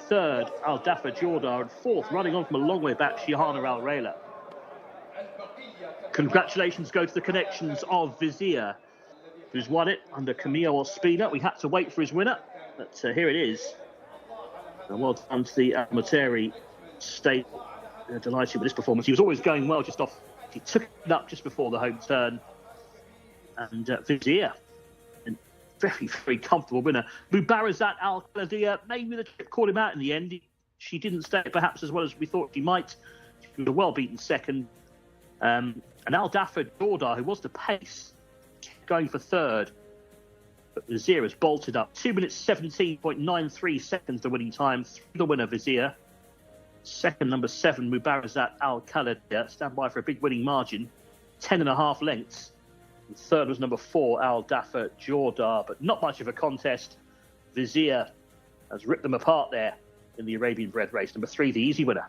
3rd Al Dafa Jordar, and 4th, running on from a long way back, Shihana Al Rayla. Congratulations go to the connections of Vizier, who's won it under Camillo Ospina. We had to wait for his winner, but here it is. And well done to the Amateri stable. Delighted with this performance. He was always going well just off. He took it up just before the home turn. And Vizier, a very, very comfortable winner. Mubarazat Al Kaladir, maybe the trip caught him out in the end. She didn't stay perhaps as well as we thought she might. She was a well-beaten 2nd. And Al Dafa Jordar, who was the pace, going for 3rd. But Vizier has bolted up. 2 minutes 17.93 seconds the winning time. Through the winner, Vizier. 2nd, number 7, Mubarazat Al Kaladir. Stand by for a big winning margin. 10.5 lengths. And 3rd was number 4, Al Dafa Jordar. But not much of a contest. Vizier has ripped them apart there in the Arabian bred race. Number 3, the easy winner.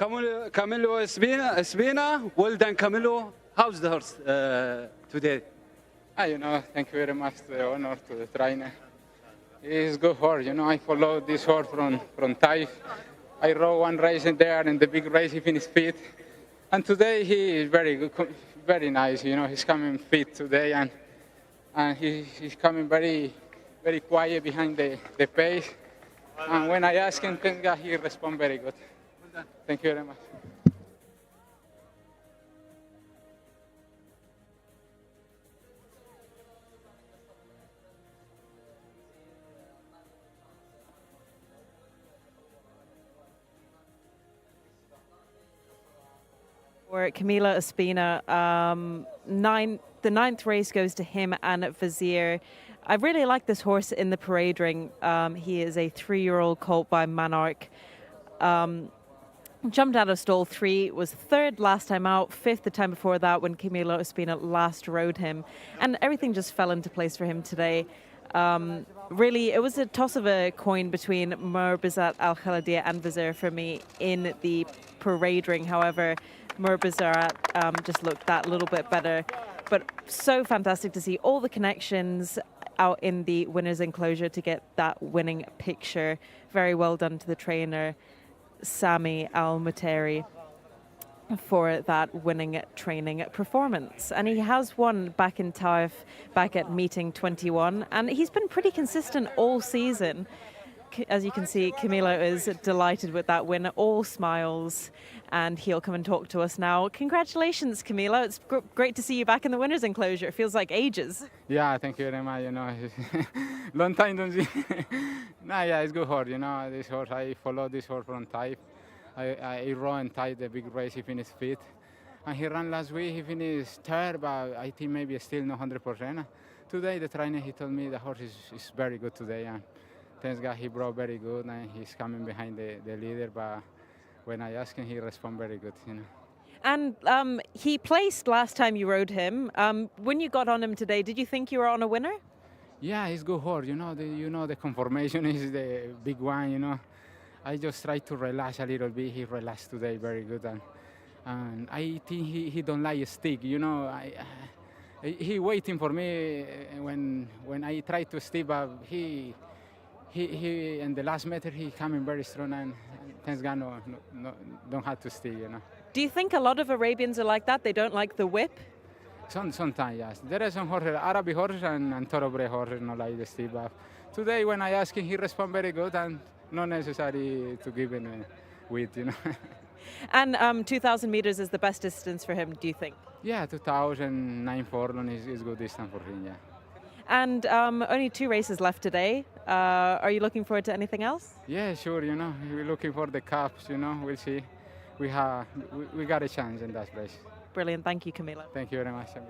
Camilo Espina, well done, Camilo. How's the horse today? You know, thank you very much to the owner, to the trainer. He's a good horse, you know. I followed this horse from Taif. I rode one race in there, and the big race he finished fit. And today he is very good, very nice, you know. He's coming fit today, and he's coming very, very quiet behind the pace. And when I ask him, thank God, he responds very good. Thank you very much. For Camilo Espina, the ninth race goes to him and Vizier. I really like this horse in the parade ring. He is a 3-year-old colt by Monarch. Jumped out of stall 3, was 3rd last time out, 5th the time before that when Camilo Espina last rode him. And everything just fell into place for him today. Really, it was a toss of a coin between Murbizat Al Khaladia and Vizier for me in the parade ring. However, Murbizat just looked that little bit better. But so fantastic to see all the connections out in the winner's enclosure to get that winning picture. Very well done to the trainer, Sami Al-Muteri, for that winning training performance. And he has won back in Taif, back at meeting 21, and he's been pretty consistent all season. As you can see, Camilo is delighted with that win, all smiles, and he'll come and talk to us now. Congratulations, Camilo. It's great to see you back in the winner's enclosure. It feels like ages. Yeah, thank you very much. You know, long time don't see. Yeah, it's good horse. You know, this horse, I followed this horse from Taif. I rode and tied the big race. He finished fifth, and he ran last week. He finished third, but I think maybe still not 100%. Today, the trainer he told me the horse is very good today, and thanks God he brought very good, and he's coming behind the leader. But when I asked him, he responded very good, you know. And he placed last time you rode him. When you got on him today, did you think you were on a winner? Yeah, he's good horse. You know, the conformation is the big one. You know, I just try to relax a little bit. He relaxed today very good, and I think he don't like a stick. You know, he waiting for me when I try to stick, but he in the last meter he coming very strong, and thanks God no don't have to stick. You know. Do you think a lot of Arabians are like that? They don't like the whip? Sometimes, yes. There are some horses, Arabic horses and thoroughbred horses, not like the stick. But today, when I asked him, he responded very good, and not necessary to give him a weight, you know. And 2,000 meters is the best distance for him, do you think? Yeah, 2,009 furlong is good distance for him, yeah. And only 2 races left today. Are you looking forward to anything else? Yeah, sure, you know. We're looking for the cups, you know. We'll see. We got a chance in that race. Brilliant. Thank you, Camilo. Thank you very much, Shamil.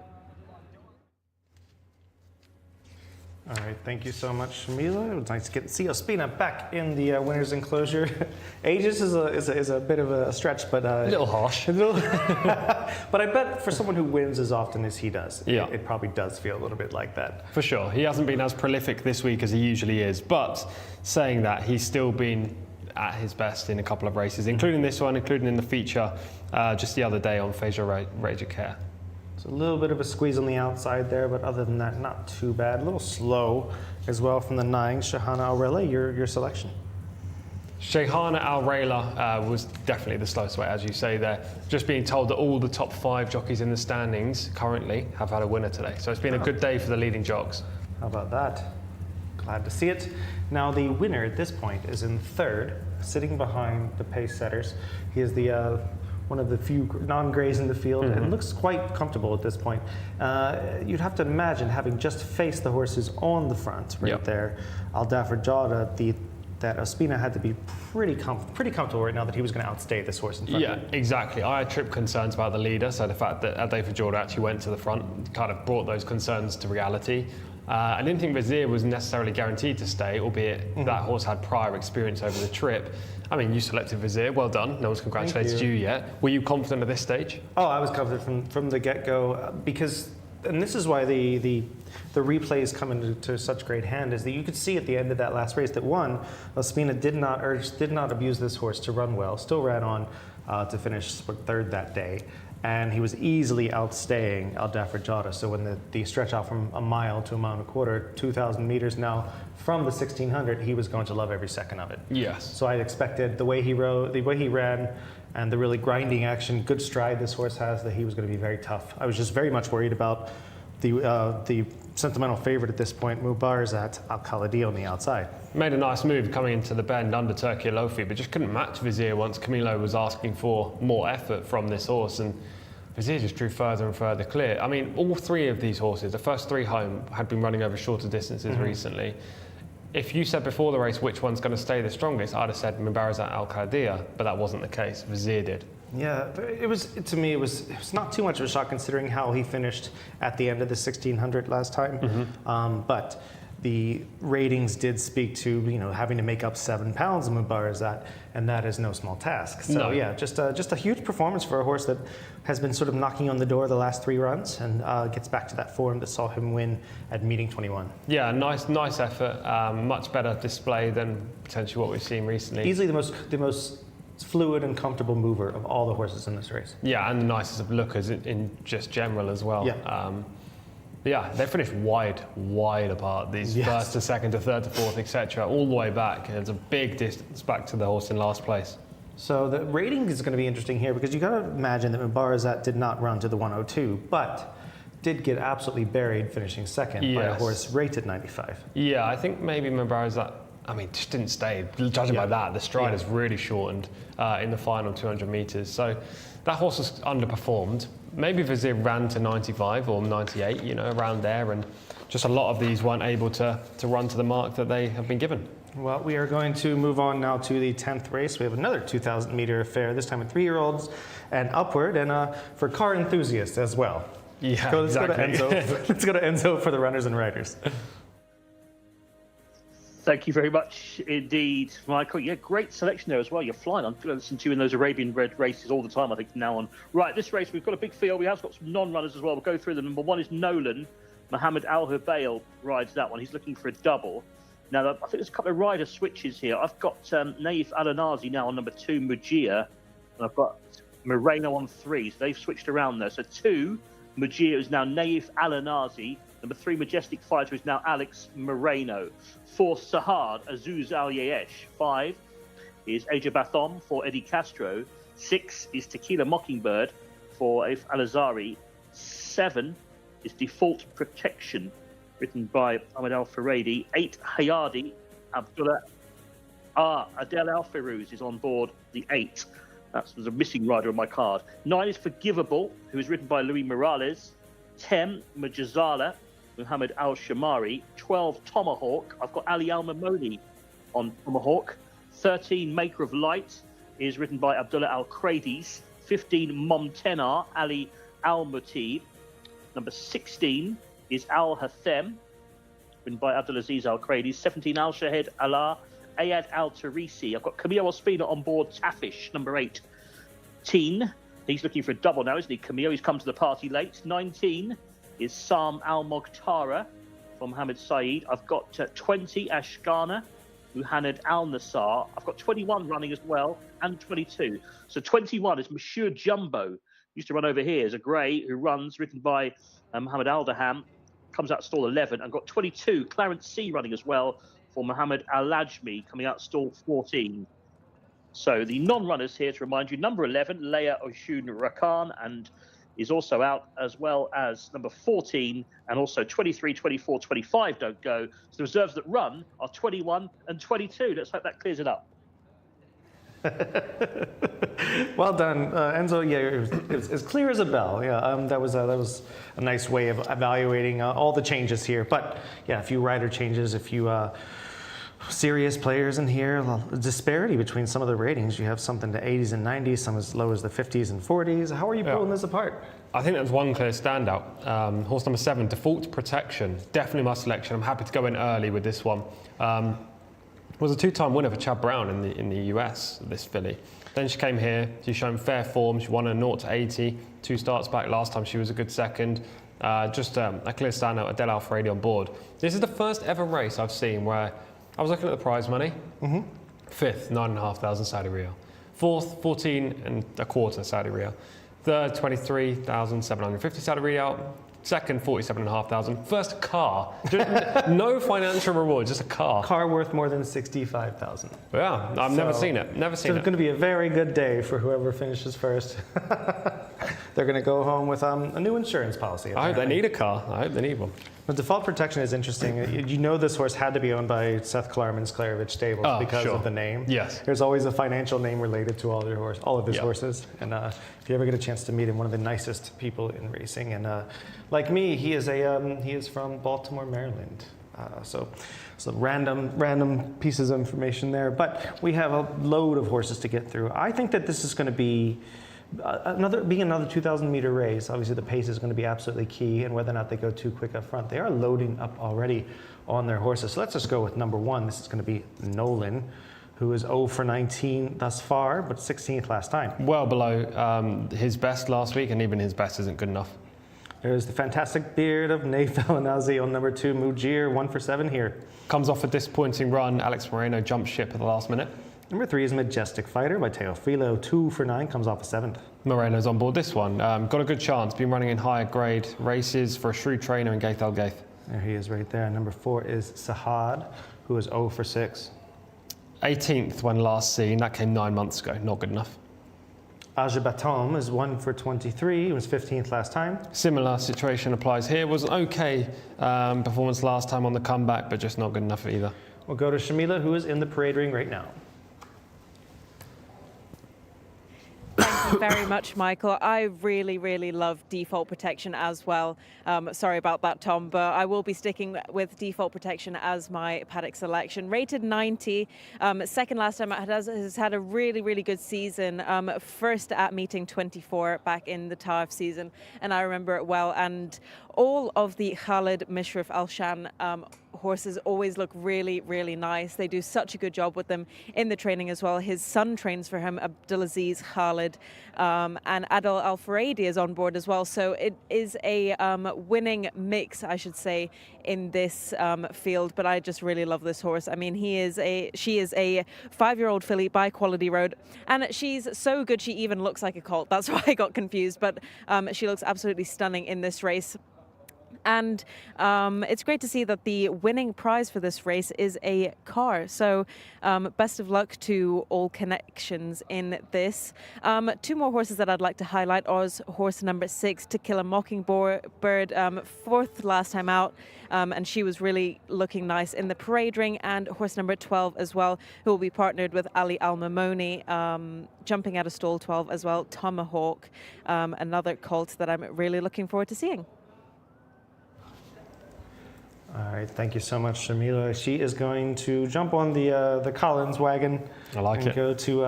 All right, thank you so much, Camilo. It was nice to see Ospina back in the winner's enclosure. Ages is a bit of a stretch, but a little harsh. But I bet for someone who wins as often as he does, yeah, it probably does feel a little bit like that. For sure. He hasn't been as prolific this week as he usually is, but saying that, he's still been at his best in a couple of races, including this one, including in the feature just the other day on Faisal Jcsa. It's a little bit of a squeeze on the outside there, but other than that, not too bad. A little slow as well from the 9. Shahana Aureli, your selection. Shehana Al Rayla was definitely the slowest way, as you say there. Just being told that all the top 5 jockeys in the standings currently have had a winner today. So it's been a good day for the leading jocks. How about that? Glad to see it. Now the winner at this point is in third, sitting behind the pace setters. He is the one of the few non-grays in the field and looks quite comfortable at this point. You'd have to imagine having just faced the horses on the front right there. Al Dafra Jada, that Ospina had to be pretty comfortable right now that he was going to outstay this horse in front of him. Yeah, exactly. I had trip concerns about the leader, so the fact that Al Dafra Jada actually went to the front kind of brought those concerns to reality. I didn't think Vizier was necessarily guaranteed to stay, albeit that horse had prior experience over the trip. I mean, you selected Vizier, well done. No one's congratulated you yet. Were you confident at this stage? Oh, I was confident from the get-go because, and this is why the replays come into such great hand, is that you could see at the end of that last race that one, Ospina did not abuse this horse to run well, still ran on to finish third that day. And he was easily outstaying Al Dafra Jada. So when the stretch out from a mile to a mile and a quarter, 2,000 meters now from the 1600, he was going to love every second of it. Yes. So I expected the way he rode, the way he ran, and the really grinding action, good stride this horse has, that he was going to be very tough. I was just very much worried about the sentimental favorite at this point, Mubarazat Al Khalidi on the outside. Made a nice move coming into the bend under Turkey Alofi, but just couldn't match Vizier once Camilo was asking for more effort from this horse, and Vizier just drew further and further clear. I mean, all 3 of these horses, the first 3 home, had been running over shorter distances recently. If you said before the race which one's going to stay the strongest, I'd have said Mubarazat Al Khalidi, but that wasn't the case. Vizier did. Yeah, it was not too much of a shock considering how he finished at the end of the 1600 last time. But the ratings did speak to having to make up 7 pounds of Mubarazat, and that is no small task. So yeah, just a huge performance for a horse that has been sort of knocking on the door the last 3 runs and gets back to that form that saw him win at meeting 21. Yeah, nice effort. Much better display than potentially what we've seen recently. Easily the most fluid and comfortable mover of all the horses in this race. Yeah, and the nicest of lookers in just general as well. Yeah. Yeah, they finished wide apart. These first to second to third to fourth, etc., all the way back. It's a big distance back to the horse in last place. So the rating is going to be interesting here because you got to imagine that Mubarazat did not run to the 102, but did get absolutely buried finishing second by a horse rated 95. Yeah, I think maybe Mubarazat, just didn't stay. Judging by that, the stride has really shortened in the final 200 metres. So that horse has underperformed. Maybe Vizier ran to 95 or 98, around there, and just a lot of these weren't able to run to the mark that they have been given. Well, we are going to move on now to the 10th race. We have another 2,000 meter affair, this time with 3-year-olds and upward, and for car enthusiasts as well. Yeah, let's exactly. Go to Enzo. Let's go to Enzo for the runners and riders. Thank you very much indeed, Michael. Yeah, great selection there as well. You're flying. I'm going to listen to you in those Arabian Red races all the time, I think, from now on. Right, this race, we've got a big field. We have got some non-runners as well. We'll go through them. Number 1 is Nolan. Mohammed Al-Hubail rides that one. He's looking for a double. Now, I think there's a couple of rider switches here. I've got Naif Al-Anazi now on number 2, Mujia. And I've got Moreno on 3. So they've switched around there. So 2, Mujia is now Naif Al-Anazi. Number 3, Majestic Fighter, is now Alex Moreno. 4, Sahad Azuz Al Yesh. 5 is Aja Bathom for Eddie Castro. 6 is Tequila Mockingbird for Aif Al Azari. 7 is Default Protection, written by Ahmed Al Faradi. 8, Hayadi Abdullah. Adel Al Firuz is on board the 8. That was a missing rider on my card. 9 is Forgivable, who is written by Louis Morales. 10, Majazala, Muhammad Al Shamari. 12, Tomahawk. I've got Ali Al Mamoni on Tomahawk. 13, Maker of Light is written by Abdullah Al Kradis. 15, Momtenar, Ali Al Mutib. Number 16 is Al Hathem, written by Abdulaziz Al Kradis. 17, Al Shahed Allah, Ayad Al Tarisi. I've got Camille Ospina on board Tafish, number 18. He's looking for a double now, isn't he? Camille, he's come to the party late. 19 is Sam Al Moghtara from Mohammed Saeed. I've got 20, Ashkana, Muhannad Al Nassar. I've got 21 running as well, and 22. So 21 is Monsieur Jumbo. Used to run over here as a grey who runs, written by Mohammed Aldaham. Comes out stall 11. I've got 22, Clarence C running as well for Mohammed Al Lajmi, coming out stall 14. So the non-runners here, to remind you, number 11, Leia Oshun Rakan, and is also out, as well as number 14, and also 23, 24, 25 don't go. So the reserves that run are 21 and 22. Let's hope that clears it up. Well done, Enzo. Yeah, it was as clear as a bell. Yeah, that was a nice way of evaluating all the changes here. But yeah, a few rider changes, a few serious players in here. A disparity between some of the ratings. You have something to 80s and 90s, some as low as the 50s and 40s. How are you pulling this apart? I think there's one clear standout. Horse number 7, Default Protection. Definitely my selection. I'm happy to go in early with this one. Was a 2-time winner for Chad Brown in the US, this filly. Then she came here, she's shown fair form, she won a 0 to 80, 2 starts back last time she was a good second. Just a clear standout, Adele Alfredi on board. This is the first ever race I've seen where I was looking at the prize money. 5th, 9,500 Saudi Riyal. 4th, 14.25 Saudi Riyal. 3rd, 23,750 Saudi Riyal. 2nd, 47,500. First car. Just no financial reward, just a car. Car worth more than 65,000. Yeah, I've never seen it. Never seen it. So it's going to be a very good day for whoever finishes first. They're going to go home with a new insurance policy. I hope they need a car. I hope they need one. But Default Protection is interesting. You know this horse had to be owned by Seth Klarman's Klarovich Stables because of the name. Yes. There's always a financial name related to all of his horses. And if you ever get a chance to meet him, one of the nicest people in racing. And like me, he is from Baltimore, Maryland. So random pieces of information there. But we have a load of horses to get through. I think that this is going to be another 2,000 meter race. Obviously the pace is going to be absolutely key, and whether or not they go too quick up front. They are loading up already on their horses. So let's just go with number 1. This is going to be Nolan, who is 0 for 19 thus far, but 16th last time. Well below his best last week, and even his best isn't good enough. There's the fantastic beard of Nate Valanazi on number 2, Mujir, 1 for 7 here. Comes off a disappointing run. Alex Moreno jumped ship at the last minute. Number 3 is Majestic Fighter by Teofilo, 2 for 9, comes off a 7th. Moreno's on board this one. Got a good chance, been running in higher grade races for a shrewd trainer in Gaith El Gaith. There he is right there. Number 4 is Sahad, who is 0 for 6. 18th when last seen, that came 9 months ago, not good enough. Ajabatom is 1 for 23, he was 15th last time. Similar situation applies here, was an okay performance last time on the comeback, but just not good enough either. We'll go to Shamila, who is in the parade ring right now. Thank you very much, Michael. I really love Default Protection as well. Sorry about that, Tom, but I will be sticking with Default Protection as my paddock selection. Rated 90, second last time, has had a really good season. First at meeting 24 back in the Taif season, and I remember it well. And all of the Khalid Mishraf Al-Shan horses always look really nice. They do such a good job with them in the training as well. His son trains for him, Abdulaziz Khalid, and Adel Al-Faradi is on board as well. So it is a winning mix, I should say, in this field. But I just really love this horse. I mean, she is a 5-year-old filly by Quality Road, and she's so good she even looks like a colt. That's why I got confused. But she looks absolutely stunning in this race. And it's great to see that the winning prize for this race is a car. So best of luck to all connections in this. 2 more horses that I'd like to highlight are horse number 6, To Kill a Mockingbird, 4th last time out. And she was really looking nice in the parade ring. And horse number 12 as well, who will be partnered with Ali Al-Mamoni, jumping out of stall 12 as well, Tomahawk, another colt that I'm really looking forward to seeing. All right, thank you so much, Shamila. She is going to jump on the Collins wagon. I like and it. Go to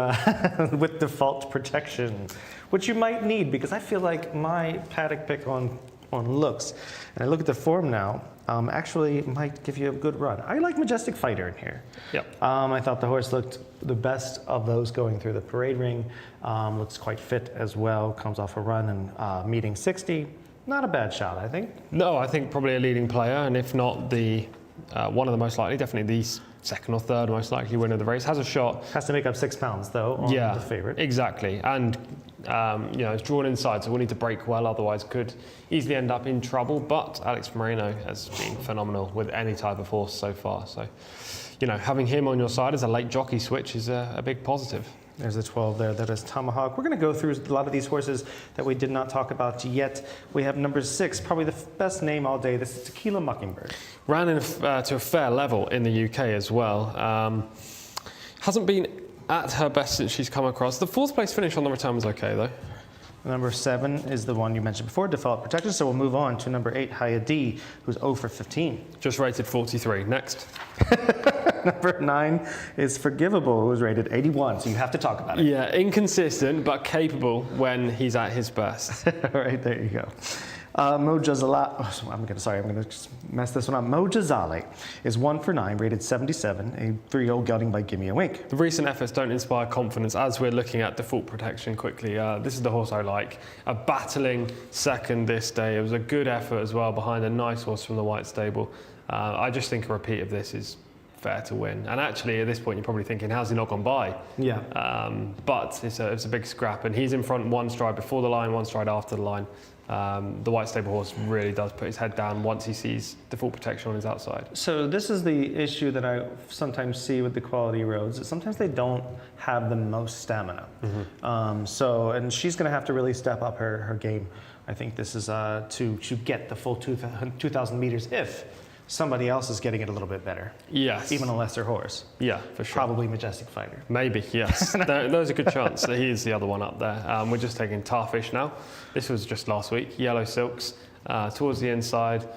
with Default Protection, which you might need, because I feel like my paddock pick on looks, and I look at the form now, actually might give you a good run. I like Majestic Fighter in here. Yep. I thought the horse looked the best of those going through the parade ring. Looks quite fit as well. Comes off a run and meeting 60. Not a bad shot, I think. No, I think probably a leading player, and if not the one of the most likely, definitely the second or third most likely winner of the race. Has a shot. Has to make up 6 pounds though on the favourite. Exactly, and it's drawn inside, so we'll need to break well, otherwise could easily end up in trouble. But Alex Moreno has been phenomenal with any type of horse so far. So, having him on your side as a late jockey switch is a big positive. There's the 12 there. That is Tomahawk. We're going to go through a lot of these horses that we did not talk about yet. We have number 6, probably the best name all day. This is Tequila Mockingbird. Ran in to a fair level in the UK as well. Hasn't been at her best since she's come across. The 4th place finish on the return was okay, though. Number 7 is the one you mentioned before, Default Protection. So we'll move on to number 8, Hayadi, who's 0 for 15. Just rated 43. Next. Number 9 is Forgivable, who was rated 81. So you have to talk about it. Yeah, inconsistent but capable when he's at his best. Right, there you go. Mojazala, I'm going to just mess this one up. Mojazale is 1 for 9, rated 77, a 3-year-old gelding by Gimme a Wink. The recent efforts don't inspire confidence as we're looking at Default Protection quickly. This is the horse I like. A battling second this day. It was a good effort as well behind a nice horse from the White Stable. I just think a repeat of this is fair to win. And actually, at this point, you're probably thinking, how's he not gone by? Yeah. But it's a big scrap, and he's in front 1 stride before the line, 1 stride after the line. The White Stable horse really does put his head down once he sees Default Protection on his outside. So this is the issue that I sometimes see with the quality roads. Is sometimes they don't have the most stamina. And she's going to have to really step up her game. I think this is to get the full 2,000 meters if somebody else is getting it a little bit better. Yes. Even a lesser horse. Yeah, for sure. Probably Majestic Fighter. Maybe, yes. There's a good chance that he is the other one up there. We're just taking Tarfish now. This was just last week. Yellow Silks towards the inside.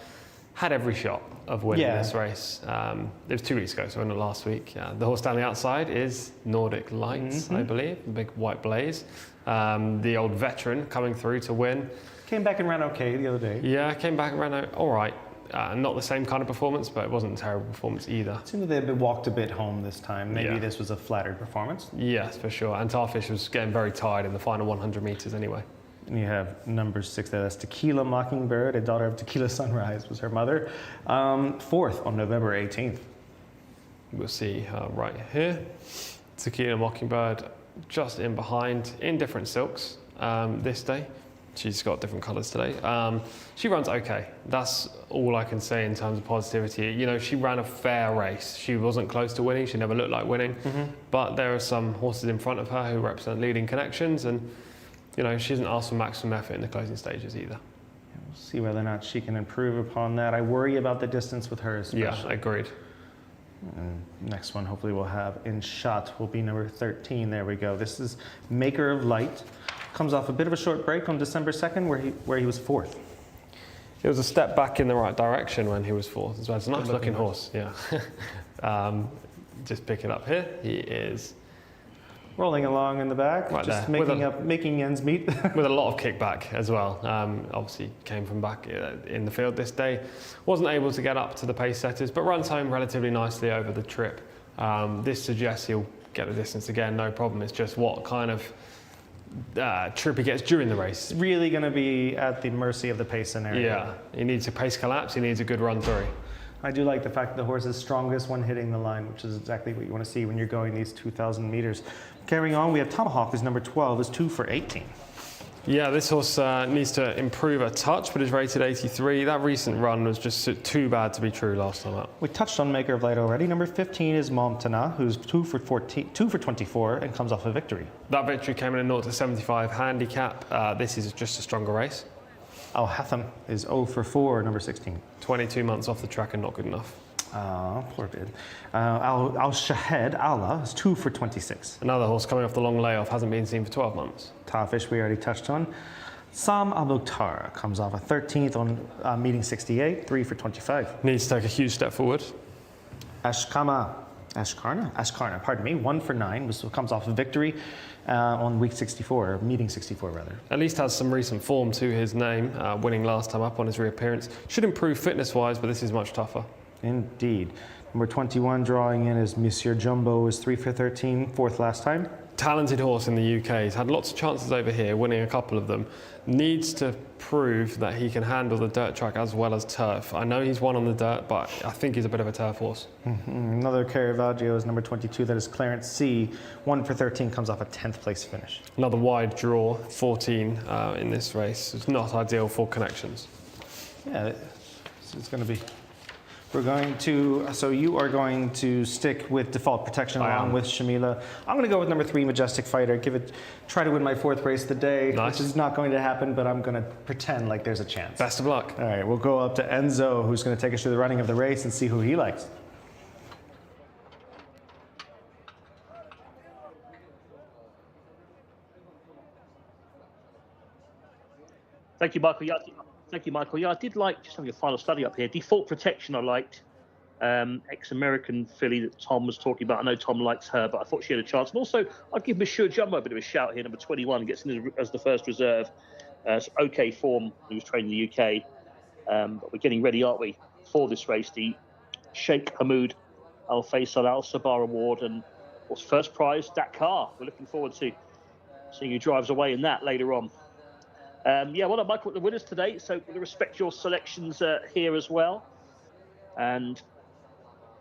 Had every shot of winning this race. It was 2 weeks ago, so not last week. The horse down the outside is Nordic Lights, I believe. The big white blaze. The old veteran coming through to win. Came back and ran okay the other day. Yeah, came back and ran all right. Not the same kind of performance, but it wasn't a terrible performance either. It seemed that they walked a bit home this time. Maybe this was a flattered performance. Yes, for sure. And Tarfish was getting very tired in the final 100 meters anyway. And you have number 6 there. That's Tequila Mockingbird, a daughter of Tequila Sunrise was her mother. 4th on November 18th. We'll see her right here. Tequila Mockingbird just in behind, in different silks this day. She's got different colours today. She runs okay. That's all I can say in terms of positivity. You know, she ran a fair race. She wasn't close to winning. She never looked like winning. But there are some horses in front of her who represent leading connections, and you know, she hasn't asked for maximum effort in the closing stages either. We'll see whether or not she can improve upon that. I worry about the distance with her especially. Yeah, agreed. And next one, hopefully we'll have in shot, will be number 13. There we go. This is Maker of Light. Comes off a bit of a short break on December 2nd where he was 4th. It was a step back in the right direction when he was 4th as well. It's a nice looking horse, yeah. Just pick it up here. He is rolling along in the back, right just there. making ends meet. With a lot of kickback as well. Obviously came from back in the field this day. Wasn't able to get up to the pace setters, but runs home relatively nicely over the trip. This suggests he'll get the distance again, no problem. It's just what kind of trip he gets during the race. Really going to be at the mercy of the pace scenario. Yeah, he needs a pace collapse, he needs a good run through. I do like the fact that the horse is strongest when hitting the line, which is exactly what you want to see when you're going these 2,000 meters. Carrying on, we have Tomahawk, who's number 12, is 2 for 18. Yeah, this horse needs to improve a touch, but is rated 83. That recent run was just too bad to be true last time up. We touched on Maker of Light already. Number 15 is Momtana, who's 2 for 24 and comes off a victory. That victory came in a 0 to 75 handicap. This is just a stronger race. Al Hatham is 0 for 4, number 16. 22 months off the track and not good enough. Poor bit. Al Shahed Allah is 2 for 26. Another horse coming off the long layoff, hasn't been seen for 12 months. Tarfish we already touched on. Sam Al-Mukhtar comes off a 13th on meeting 68, 3 for 25. Needs to take a huge step forward. Ashkarna, pardon me, 1 for 9, comes off a victory on week 64, or meeting 64 rather. At least has some recent form to his name, winning last time up on his reappearance. Should improve fitness-wise, but this is much tougher. Indeed. Number 21 drawing in is Monsieur Jumbo, is 3 for 13, 4th last time. Talented horse in the UK. He's had lots of chances over here, winning a couple of them. Needs to prove that he can handle the dirt track as well as turf. I know he's won on the dirt, but I think he's a bit of a turf horse. Another Caravaggio is number 22. That is Clarence C. 1 for 13, comes off a 10th place finish. Another wide draw, 14 in this race. It's not ideal for connections. Yeah, it's going to be We're going to, so you are going to stick with default protection along with Shamila. I'm going to go with number 3, Majestic Fighter. Try to win my 4th race of the day, which is not going to happen, but I'm going to pretend like there's a chance. Best of luck. All right, we'll go up to Enzo, who's going to take us through the running of the race and see who he likes. Thank you, Michael. Thank you, Michael. Yeah, I did like, just having a final study up here, default protection I liked. Ex-American filly that Tom was talking about. I know Tom likes her, but I thought she had a chance. And also, I'd give Monsieur Jumbo a bit of a shout here. Number 21 gets in as the first reserve. It's okay form. He was trained in the UK. But we're getting ready, aren't we, for this race? The Sheikh Hamoud Al Faisal Al Sabah Award and what's first prize, Dakar. We're looking forward to seeing who drives away in that later on. Yeah, well, Michael, the winners today. So we'll respect your selections here as well. And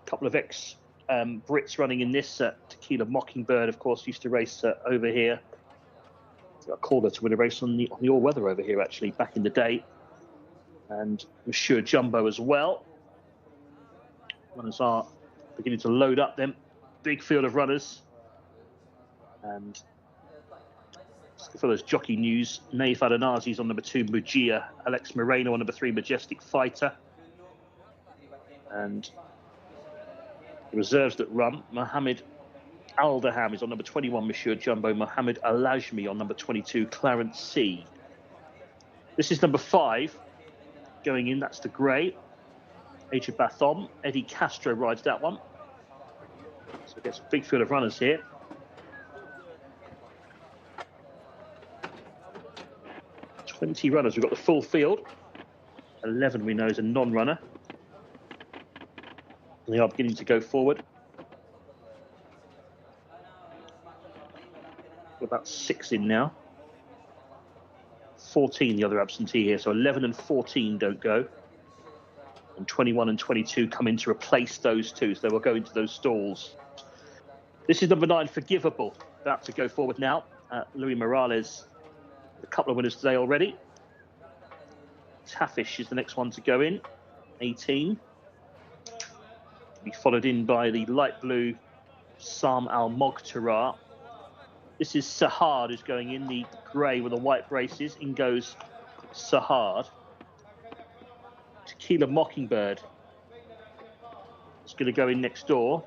a couple of Brits running in this. Tequila Mockingbird, of course, used to race over here. I called her to win a race on the all-weather over here, actually, back in the day. And Monsieur Jumbo as well. Runners are beginning to load up them. Big field of runners. And for those jockey news, Naif Adanazi's on number 2, Mujia. Alex Moreno on number 3, Majestic Fighter. And the reserves that run, Mohammed Aldaham is on number 21, Monsieur Jumbo. Mohammed Alajmi on number 22, Clarence C. This is number 5 going in. That's the grey. Age of Bathom. Eddie Castro rides that one. So it gets a big field of runners here. Runners. We've got the full field. 11 we know is a non-runner. They are beginning to go forward. We're about 6 in now. 14 the other absentee here. So 11 and 14 don't go. And 21 and 22 come in to replace those two. So they will go into those stalls. This is number 9, Forgivable. About to go forward now. Louis Morales. A couple of winners today already. Tafish is the next one to go in, 18. Be followed in by the light blue Sam Al Moghtara. This is Sahad who's going in, the grey with the white braces. In goes Sahad. Tequila Mockingbird is going to go in next door.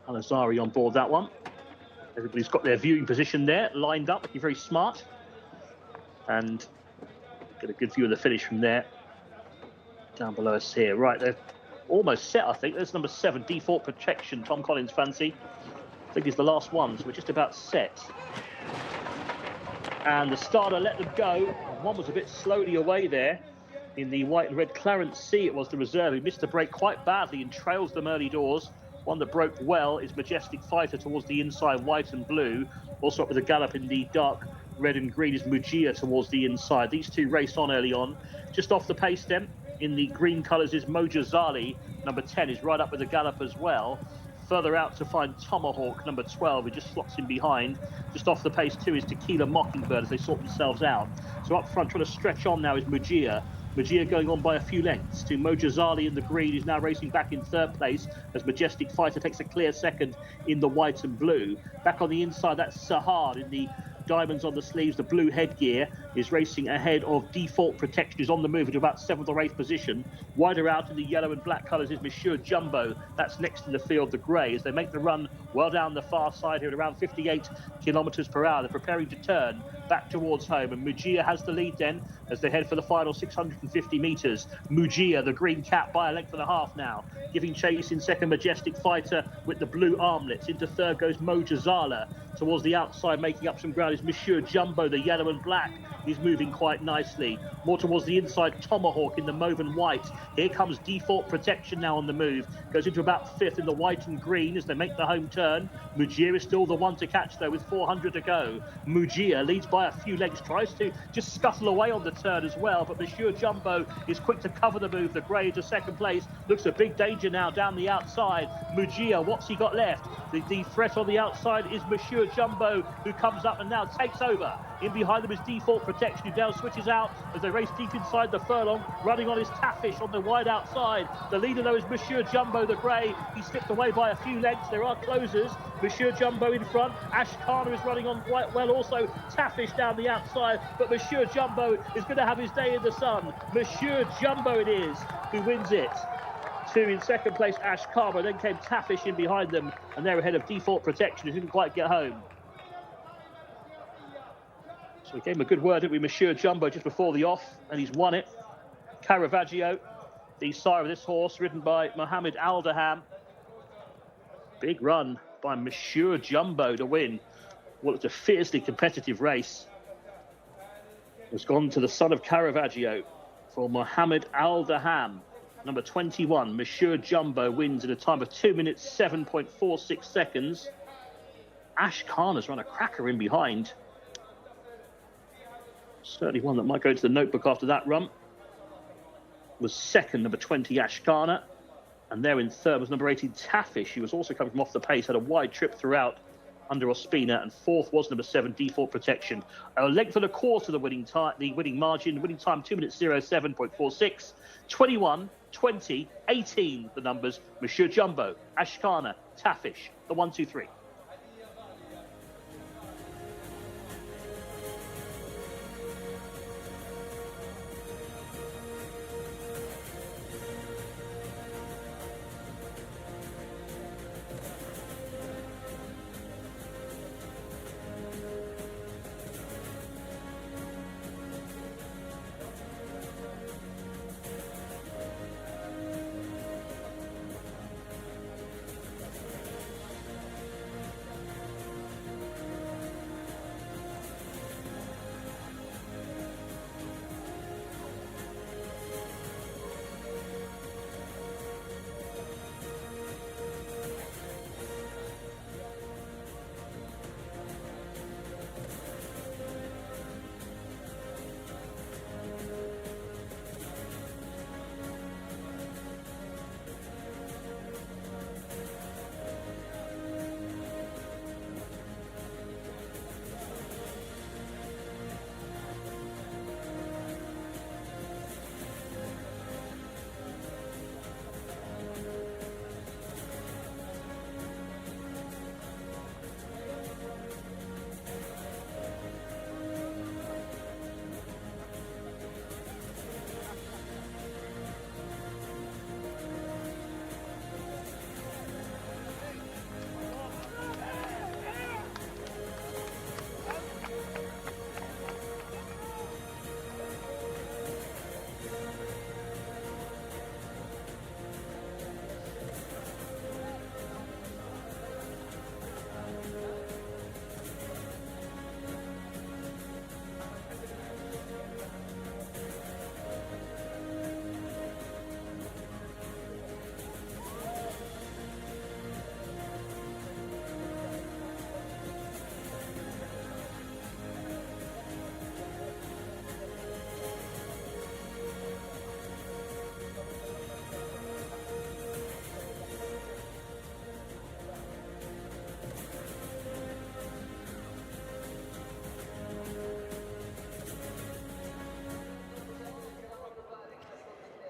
Al-Azhari on board that one. Everybody's got their viewing position there, lined up, looking very smart. And get a good view of the finish from there. Down below us here. Right, they're almost set, I think. There's number 7, Default Protection, Tom Collins fancy. I think he's the last one, so we're just about set. And the starter let them go. One was a bit slowly away there. In the white and red Clarence C, it was the reserve. He missed the break quite badly and trails them early doors. One that broke well is Majestic Fighter towards the inside, white and blue. Also up with a gallop in the dark red and green is Mujia towards the inside. These two race on early on. Just off the pace then, in the green colours is Moja Zali. Number 10 is right up with a gallop as well. Further out to find Tomahawk, number 12, who just slots in behind. Just off the pace too is Tequila Mockingbird as they sort themselves out. So up front, trying to stretch on now is Mujia. Mujia going on by a few lengths to Moja Zali in the green, who's now racing back in 3rd place as Majestic Fighter takes a clear 2nd in the white and blue. Back on the inside, that's Sahad in the diamonds on the sleeves, the blue headgear, is racing ahead of Default Protection, is on the move into about 7th or 8th position. Wider out in the yellow and black colours is Monsieur Jumbo. That's next in the field, the grey, as they make the run well down the far side here at around 58 kilometres per hour. They're preparing to turn back towards home, and Mujia has the lead then as they head for the final 650 metres. Mujia, the green cap, by a length and a half now, giving chase in 2nd, Majestic Fighter with the blue armlets. Into 3rd goes Moja Zala. Towards the outside, making up some ground, is Monsieur Jumbo, the yellow and black. He's moving quite nicely. More towards the inside, Tomahawk in the mauve and white. Here comes Default Protection now on the move. Goes into about 5th in the white and green as they make the home turn. Mujia is still the one to catch, though, with 400 to go. Mujia leads by a few lengths, tries to just scuttle away on the turn as well, but Monsieur Jumbo is quick to cover the move. The grey into 2nd place. Looks a big danger now down the outside. Mujia, what's he got left? The threat on the outside is Monsieur Jumbo, who comes up and now takes over. In behind them is Default Protection, who now switches out as they race deep inside the furlong. Running on is Taffish on the wide outside. The leader, though, is Monsieur Jumbo, the grey. He slipped away by a few lengths. There are closers. Monsieur Jumbo in front. Ashkana is running on quite well also. Taffish down the outside. But Monsieur Jumbo is going to have his day in the sun. Monsieur Jumbo it is who wins it. Two in second place, Ashkana. Then came Taffish in behind them. And they're ahead of Default Protection, who didn't quite get home. So we gave him a good word, didn't we, Monsieur Jumbo, just before the off, and he's won it. Caravaggio, the sire of this horse, ridden by Mohammed Aldaham. Big run by Monsieur Jumbo to win what was a fiercely competitive race. It's gone to the son of Caravaggio for Mohammed Aldaham. Number 21, Monsieur Jumbo, wins in a time of 2 minutes, 7.46 seconds. Ashkana's run a cracker in behind. Certainly one that might go into the notebook after that run. Was second, number 20, Ashkana. And there in third was number 18, Taffish. He was also coming from off the pace, had a wide trip throughout under Ospina. And fourth was number 7, Default Protection. A length and a quarter the winning margin. The winning time, 2 minutes, 07.46. 21, 20, 18, the numbers. Monsieur Jumbo, Ashkana, Taffish, the 1, 2, 3.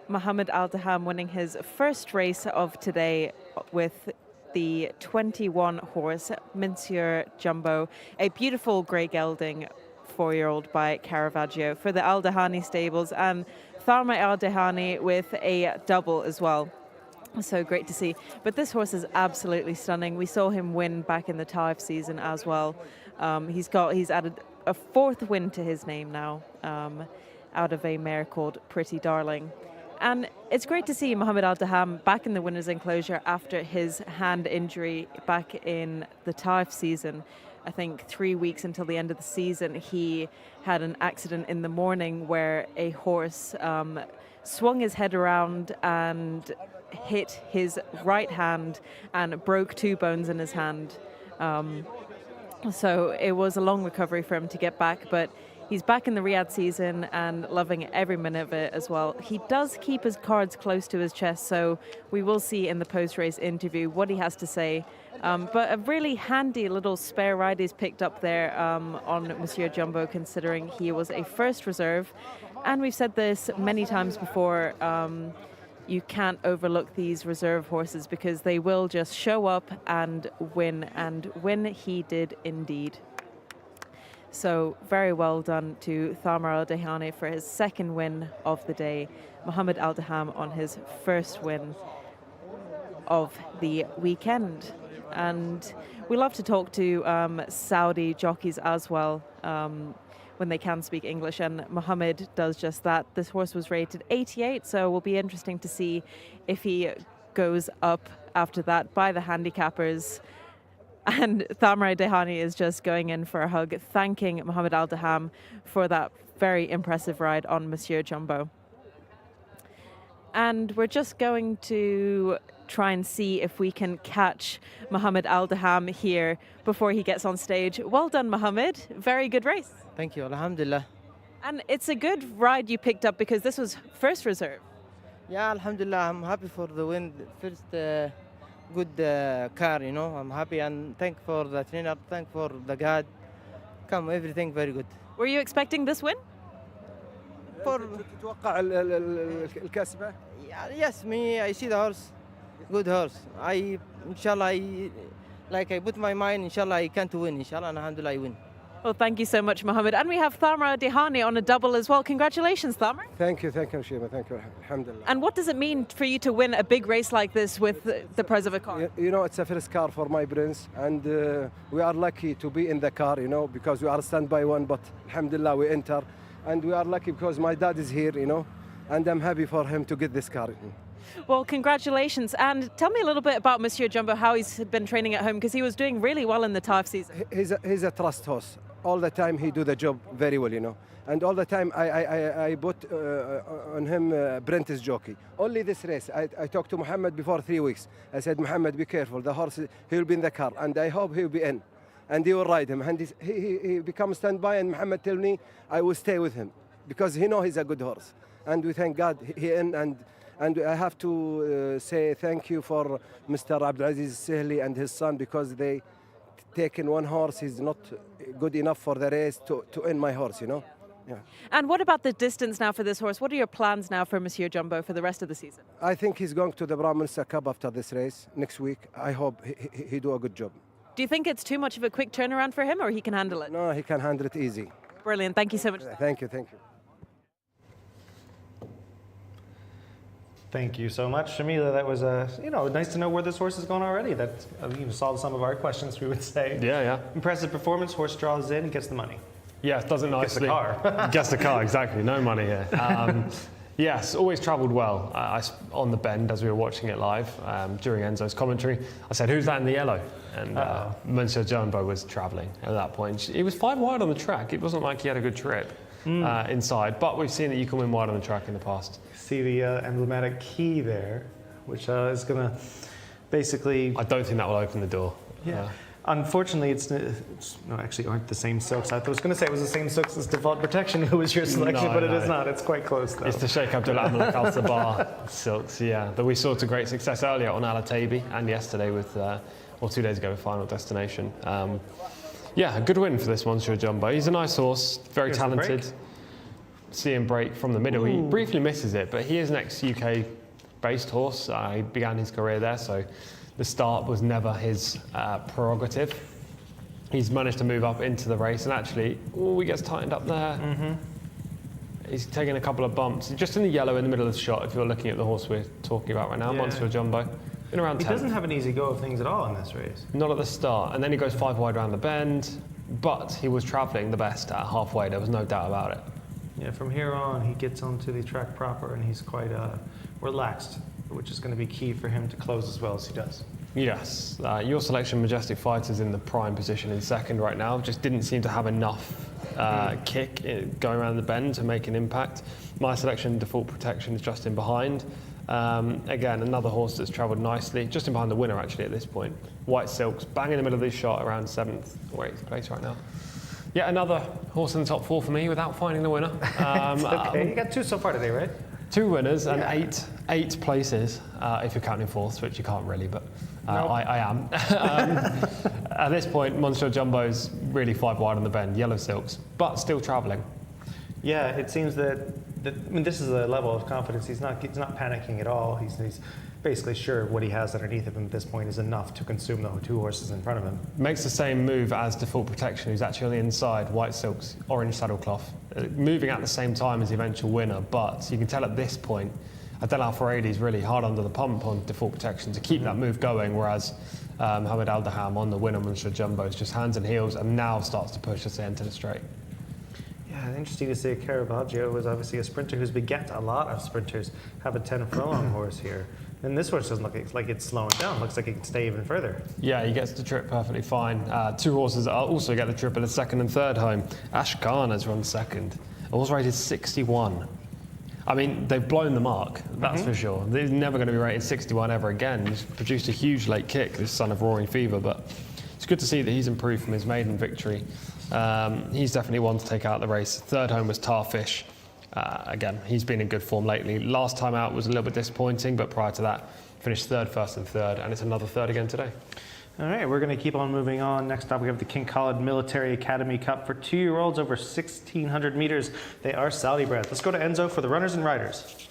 Mohammed Aldaham winning his first race of today with the 21 horse Monsieur Jumbo, a beautiful grey gelding 4-year-old by Caravaggio for the Aldahani stables, and Tharma Aldahani with a double as well. So great to see. But this horse is absolutely stunning. We saw him win back in the Taif season as well. He's added a fourth win to his name now, out of a mare called Pretty Darling. And it's great to see Mohammed Aldaham back in the winner's enclosure after his hand injury back in the Taif season. I think 3 weeks until the end of the season, he had an accident in the morning where a horse swung his head around and hit his right hand and broke 2 bones in his hand. So it was a long recovery for him to get back, but He's back in the Riyadh season and loving every minute of it as well. He does keep his cards close to his chest, so we will see in the post-race interview what he has to say. But a really handy little spare ride he's picked up there on Monsieur Jumbo, considering he was a first reserve. And we've said this many times before, you can't overlook these reserve horses because they will just show up and win he did indeed. So very well done to Thamar Al-Dehani for his second win of the day. Mohammed Al-Daham on his first win of the weekend. And we love to talk to Saudi jockeys as well when they can speak English, and Mohammed does just that. This horse was rated 88, so it will be interesting to see if he goes up after that by the handicappers. And Thamar Dehani is just going in for a hug, thanking Mohammed Al-Daham for that very impressive ride on Monsieur Jumbo. And we're just going to try and see if we can catch Mohammed Al-Daham here before he gets on stage. Well done, Mohammed. Very good race. Thank you. Alhamdulillah. And it's a good ride you picked up because this was first reserve. Yeah, Alhamdulillah. I'm happy for the win. First good car, you know. I'm happy and thank for the trainer, thank for the guide. Come, everything very good. Were you expecting this win? تتوقع الكسبة؟ Yes, me, I see the horse. Good horse. Inshallah, I put my mind, inshallah, I can't win. Inshallah, alhamdulillah, I win. Well, thank you so much, Mohammed. And we have Thamar Dehani on a double as well. Congratulations, Thamar. Thank you, Shima. Thank you, alhamdulillah. And what does it mean for you to win a big race like this with the prize of a car? You know, it's a first car for my prince, and we are lucky to be in the car, you know, because we are standby one, but alhamdulillah, we enter. And we are lucky because my dad is here, you know, and I'm happy for him to get this car. Well, congratulations. And tell me a little bit about Monsieur Jumbo, how he's been training at home, because he was doing really well in the Taif season. He's a trust horse. All the time he do the job very well, you know. And all the time I put on him apprentice jockey. Only this race, I talked to Mohammed before 3 weeks. I said, Mohammed, be careful. The horse, he'll be in the car, and I hope he'll be in. And he will ride him. And he becomes standby, and Mohammed tell me I will stay with him because he know he's a good horse. And we thank God he in. And I have to say thank you for Mr. Abdulaziz Sehli and his son because they taken one horse. He's not good enough for the race to end my horse, you know. Yeah. And what about the distance now for this horse? What are your plans now for Monsieur Jumbo for the rest of the season? I think he's going to the Prime Minister Cup after this race next week. I hope he do a good job. Do you think it's too much of a quick turnaround for him, or he can handle it? No, he can handle it easy. Brilliant. Thank you so much. Thank you. Thank you so much, Shamila. That was nice to know where this horse is going already. That solved some of our questions, we would say. Yeah. Impressive performance. Horse draws in, gets the money. Yeah, does it nicely. Gets the car. Gets the car, exactly. No money here. Yes, always travelled well. On the bend as we were watching it live during Enzo's commentary, I said, "Who's that in the yellow?" And Monsieur Jumbo was travelling at that point. He was 5 wide on the track. It wasn't like he had a good trip inside, but we've seen that you can win wide on the track in the past. See the emblematic key there, which is going to basically... I don't think that will open the door. Yeah. Unfortunately, actually aren't the same silks. I was going to say it was the same silks as Default Protection, who was your selection, but it is not. It's quite close, though. It's the Sheikh Abdul Amalek Al Sabah silks, yeah, that we saw to great success earlier on Alatabi and yesterday with, or 2 days ago with Final Destination. Yeah, a good win for this Monsieur Jumbo. He's a nice horse, very talented. See him break from the middle. He briefly misses it, but he is an ex-UK-based horse. He began his career there, so the start was never his prerogative. He's managed to move up into the race, and actually, he gets tightened up there. He's taken a couple of bumps. Just in the yellow in the middle of the shot, if you're looking at the horse we're talking about right now, Monsieur Jumbo. Been around 10th. He doesn't have an easy go of things at all in this race. Not at the start, and then he goes 5 wide around the bend, but he was travelling the best at halfway, there was no doubt about it. Yeah, from here on, he gets onto the track proper, and he's quite relaxed, which is going to be key for him to close as well as he does. Yes, your selection, Majestic Fighter's in the prime position in second right now. Just didn't seem to have enough kick going around the bend to make an impact. My selection, Default Protection, is just in behind. Again, another horse that's travelled nicely, just in behind the winner actually at this point. White Silks, bang in the middle of this shot, around 7th or 8th place right now. Yeah, another horse in the top 4 for me without finding the winner. Okay, you got 2 so far today, right? 2 winners and eight places, if you're counting fourths, which you can't really, but I am. At this point, Monsieur Jumbo's really 5 wide on the bend, yellow silks, but still travelling. Yeah, it seems that I mean, this is a level of confidence. He's not panicking at all. He's basically sure what he has underneath of him at this point is enough to consume the 2 horses in front of him. Makes the same move as Default Protection, who's actually on the inside, white silks, orange saddlecloth, moving at the same time as the eventual winner. But you can tell at this point, Adel Al-Faradi is really hard under the pump on Default Protection to keep that move going, whereas Mohamed Al-Daham on the winner, Monsieur Jumbo, is just hands and heels and now starts to push us into the straight. Yeah, interesting to see Caravaggio was obviously a sprinter who's beget a lot of sprinters, have a 10 furlong horse here. And this horse doesn't look like it's slowing down. Looks like it can stay even further. Yeah, he gets the trip perfectly fine. 2 horses also get the trip in the 2nd and 3rd home. Ashkana's run 2nd. A horse rated 61. I mean, they've blown the mark, that's for sure. They're never going to be rated 61 ever again. He's produced a huge late kick, this son of Roaring Fever, but it's good to see that he's improved from his maiden victory. He's definitely one to take out the race. 3rd home was Tarfish. Again, he's been in good form lately. Last time out was a little bit disappointing, but prior to that, finished 3rd, 1st and 3rd, and it's another 3rd again today. All right, we're going to keep on moving on. Next up, we have the King Khalid Military Academy Cup for 2-year-olds over 1,600 meters. They are Saudi bred. Let's go to Enzo for the runners and riders.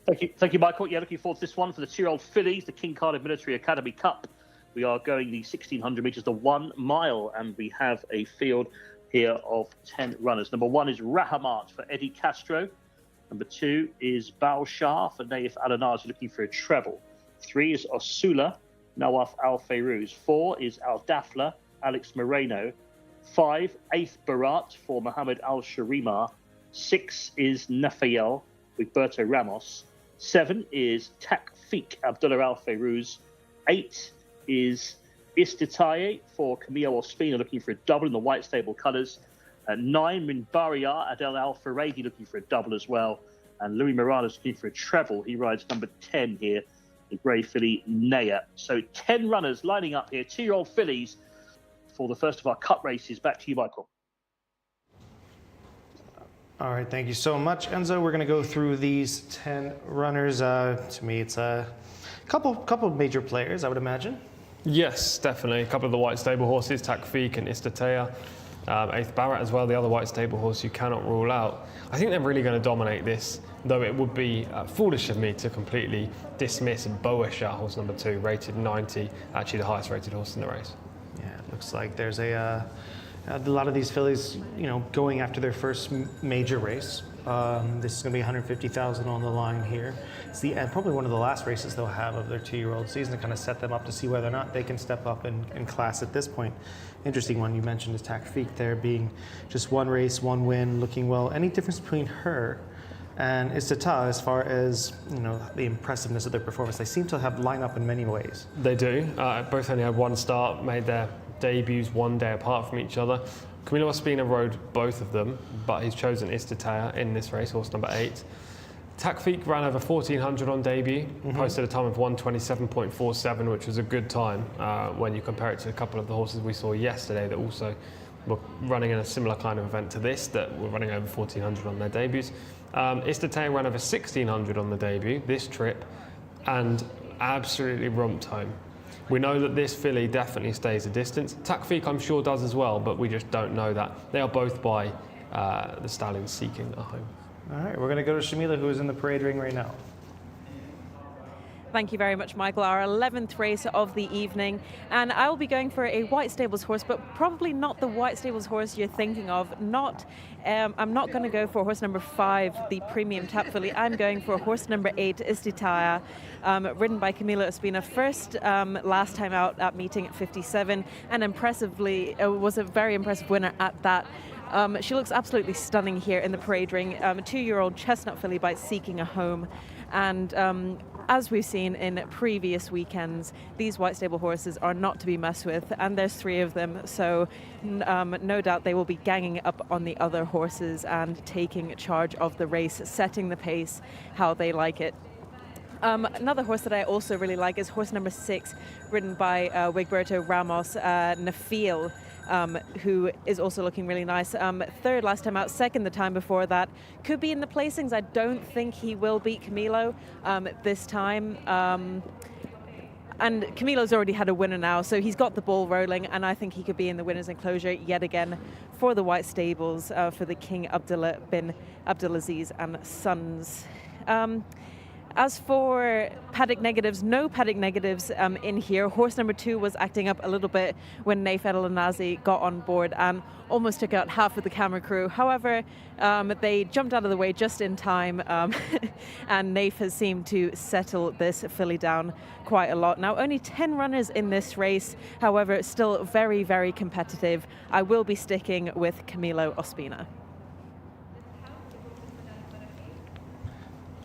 Thank you, Michael. Yeah, looking forward to this one for the 2-year-old fillies, the King Khalid Military Academy Cup. We are going the 1,600 meters, the 1 mile, and we have a field here of 10 runners. Number 1 is Rahamat for Eddie Castro. Number 2 is Bao Shah for Naif Al-Anaj, looking for a treble. 3 is Osula, Nawaf Al-Fayrouz. 4 is Al-Dafla, Alex Moreno. 5, 8th Barat for Mohammed Al-Sharima. 6 is Nafael, Egberto Ramos. 7 is Takfik, Abdullah Al-Fayrouz. 8 is Istitaye for Camille Ospina, looking for a double in the white stable colours. 9, Minbaria, Adel Al-Faradi, looking for a double as well. And Louis Morales looking for a treble. He rides number 10 here, the grey filly Naya. So 10 runners lining up here, 2-year-old fillies for the first of our cup races. Back to you, Michael. All right, thank you so much, Enzo. We're going to go through these 10 runners. To me, it's a couple of major players, I would imagine. Yes, definitely. A couple of the white stable horses, Takfik and Istatea. 8th Barrett as well, the other white stable horse you cannot rule out. I think they're really going to dominate this, though it would be foolish of me to completely dismiss Boasha, horse number 2, rated 90, actually the highest rated horse in the race. Yeah, it looks like there's a lot of these fillies, going after their first major race. This is going to be 150,000 on the line here. It's probably one of the last races they'll have of their 2-year-old season to kind of set them up to see whether or not they can step up in class at this point. Interesting one you mentioned is Takfik there, being just 1 race, 1 win, looking well. Any difference between her and Istata as far as the impressiveness of their performance? They seem to have line up in many ways. They do. Both only had 1 start, made their debuts 1 day apart from each other. Camilo Ospina rode both of them, but he's chosen Istatea in this race, horse number 8. Takfik ran over 1,400 on debut, posted a time of 1:27.47, which was a good time when you compare it to a couple of the horses we saw yesterday that also were running in a similar kind of event to this, that were running over 1,400 on their debuts. Istatea ran over 1,600 on the debut this trip and absolutely romped home. We know that this filly definitely stays a distance. Takfik, I'm sure, does as well, but we just don't know that. They are both by the stallions seeking a home. All right, we're going to go to Shamila, who is in the parade ring right now. Thank you very much, Michael. Our 11th race of the evening, and I will be going for a white stables horse, but probably not the white stables horse you're thinking of. I'm not going to go for horse number 5, the premium tap filly. I'm going for horse number 8, Istitaya, ridden by Camilo Ospina. First, last time out at meeting at 57, and impressively was a very impressive winner at that. She looks absolutely stunning here in the parade ring. A 2-year-old chestnut filly by Seeking a Home. And as we've seen in previous weekends, these white stable horses are not to be messed with, and there's 3 of them, so no doubt they will be ganging up on the other horses and taking charge of the race, setting the pace how they like it. Another horse that I also really like is horse number 6, ridden by Egberto Ramos, Nafael. who is also looking really nice. Third last time out, second the time before that. Could be in the placings. I don't think he will beat Camilo this time. And Camilo's already had a winner now, so he's got the ball rolling, and I think he could be in the winner's enclosure yet again for the White Stables for the King Abdullah bin Abdulaziz and Sons. As for paddock negatives, no paddock negatives in here. Horse number 2 was acting up a little bit when Naif El Nazi got on board and almost took out half of the camera crew. However, they jumped out of the way just in time, and Naif has seemed to settle this filly down quite a lot. Now, only 10 runners in this race, however, still very, very competitive. I will be sticking with Camilo Ospina.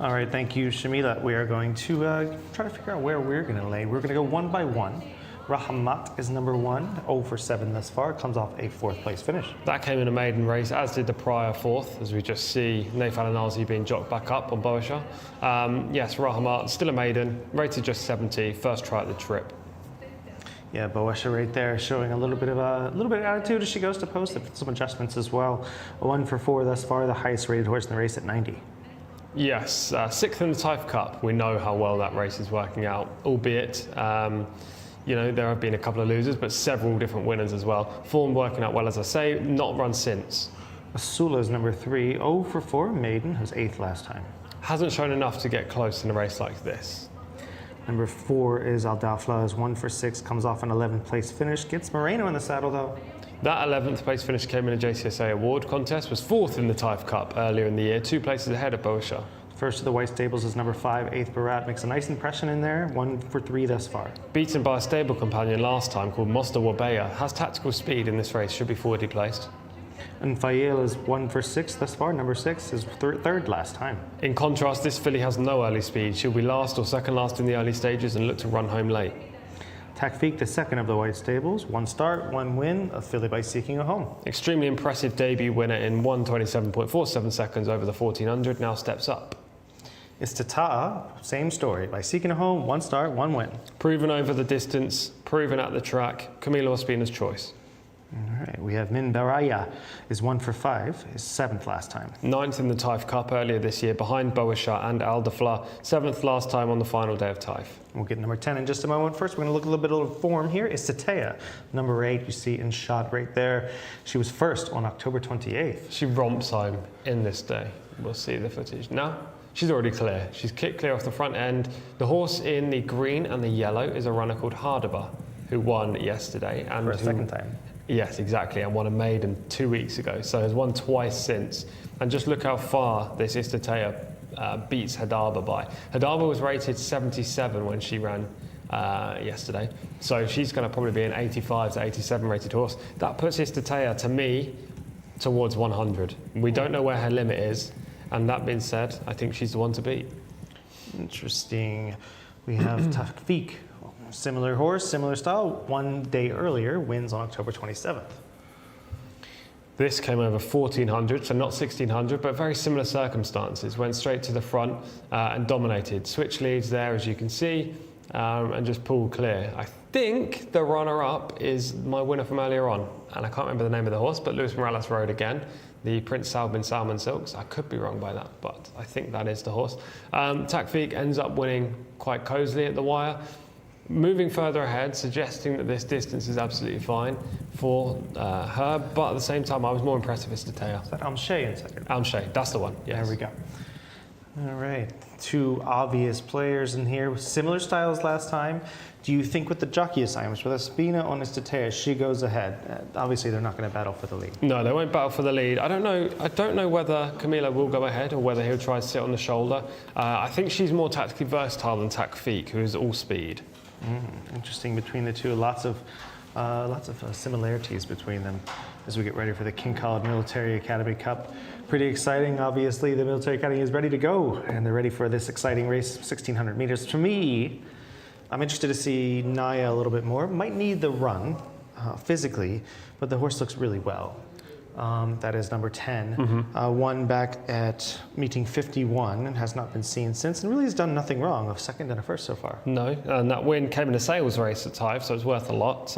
All right, thank you, Shamila. We are going to try to figure out where we're going to lay. We're going to go one by one. Rahmat is number 1, 0 for 7 thus far, comes off a 4th place finish. That came in a maiden race, as did the prior 4th, as we just see Naif El Nazi being jocked back up on Boasha. Yes, Rahmat, still a maiden, rated just 70, first try at the trip. Yeah, Boasha right there showing a little bit of attitude as she goes to post. Some adjustments as well. 1 for 4 thus far, the highest rated horse in the race at 90. Yes, 6th in the Taif Cup. We know how well that race is working out, albeit, you know, there have been a couple of losers, but several different winners as well. Form working out well, as I say, not run since. Asula is number 3, 0 for 4, maiden, who's 8th last time. Hasn't shown enough to get close in a race like this. Number 4 is Al Dafla, is 1 for 6, comes off an 11th place finish, gets Moreno in the saddle though. That 11th place finish came in a Jcsa award contest, was 4th in the Taif Cup earlier in the year, 2 places ahead of Boasha. First of the White Stables is number 5, 8th Barat, makes a nice impression in there, 1 for 3 thus far. Beaten by a stable companion last time called Mosta Wabeya, has tactical speed in this race, should be forwardly placed. And Fayel is 1 for 6 thus far, number 6 is third last time. In contrast, this filly has no early speed. She'll be last or second last in the early stages and look to run home late. Takfiq, the 2nd of the White Stables, 1 start, 1 win, a filly by seeking a home. Extremely impressive debut winner in 1:27.47 seconds over the 1400, now steps up. Istata'a, same story, by seeking a home, 1 start, 1 win. Proven over the distance, proven at the track, Camilo Ospina's choice. All right, we have Min Baraya, is 1 for 5, his 7th last time. 9th in the Taif Cup earlier this year, behind Boasha and Al Dafla, 7th last time on the final day of Taif. We'll get number 10 in just a moment. First, we're going to look a little bit of form here. Istata'a, number 8, you see in shot right there. She was first on October 28th. She romps home in this day. We'll see the footage. No, she's already clear. She's kicked clear off the front end. The horse in the green and the yellow is a runner called Hardaba, who won yesterday. And for a second time. Yes, exactly, and won a maiden 2 weeks ago, so has won twice since. And just look how far this Istata'a beats Hadaba by. Hadaba was rated 77 when she ran yesterday, so she's going to probably be an 85 to 87 rated horse. That puts Istata'a, to me, towards 100. We don't know where her limit is, and that being said, I think she's the one to beat. Interesting. We have Takfiq. Similar horse, similar style, 1 day earlier, wins on October 27th. This came over 1400, so not 1600, but very similar circumstances. Went straight to the front and dominated. Switch leads there, as you can see, and just pulled clear. I think the runner-up is my winner from earlier on, and I can't remember the name of the horse, but Luis Morales rode again, the Prince Sal bin Salman Silks. I could be wrong by that, but I think that is the horse. Takfiq ends up winning quite cosily at the wire. Moving further ahead, suggesting that this distance is absolutely fine for her, but at the same time, I was more impressed with Istata'a. Is that Amshay in second? Amshay, that's the one, yes. There we go. All right, 2 obvious players in here with similar styles last time. Do you think with the jockey assignments, with Ospina on Istata'a, she goes ahead? Obviously, they're not going to battle for the lead. No, they won't battle for the lead. I don't know whether Camilo will go ahead or whether he'll try to sit on the shoulder. I think she's more tactically versatile than Takfiq, who is all speed. Interesting between the two. Lots of similarities between them as we get ready for the King Khalid Military Academy Cup. Pretty exciting. Obviously, the Military Academy is ready to go, and they're ready for this exciting race, 1,600 meters. To me, I'm interested to see Naya a little bit more. Might need the run physically, but the horse looks really well. That is number 10. Won back at meeting 51 and has not been seen since, and really has done nothing wrong, a second and a first so far. No, and that win came in a sales race at Taif, so it's worth a lot.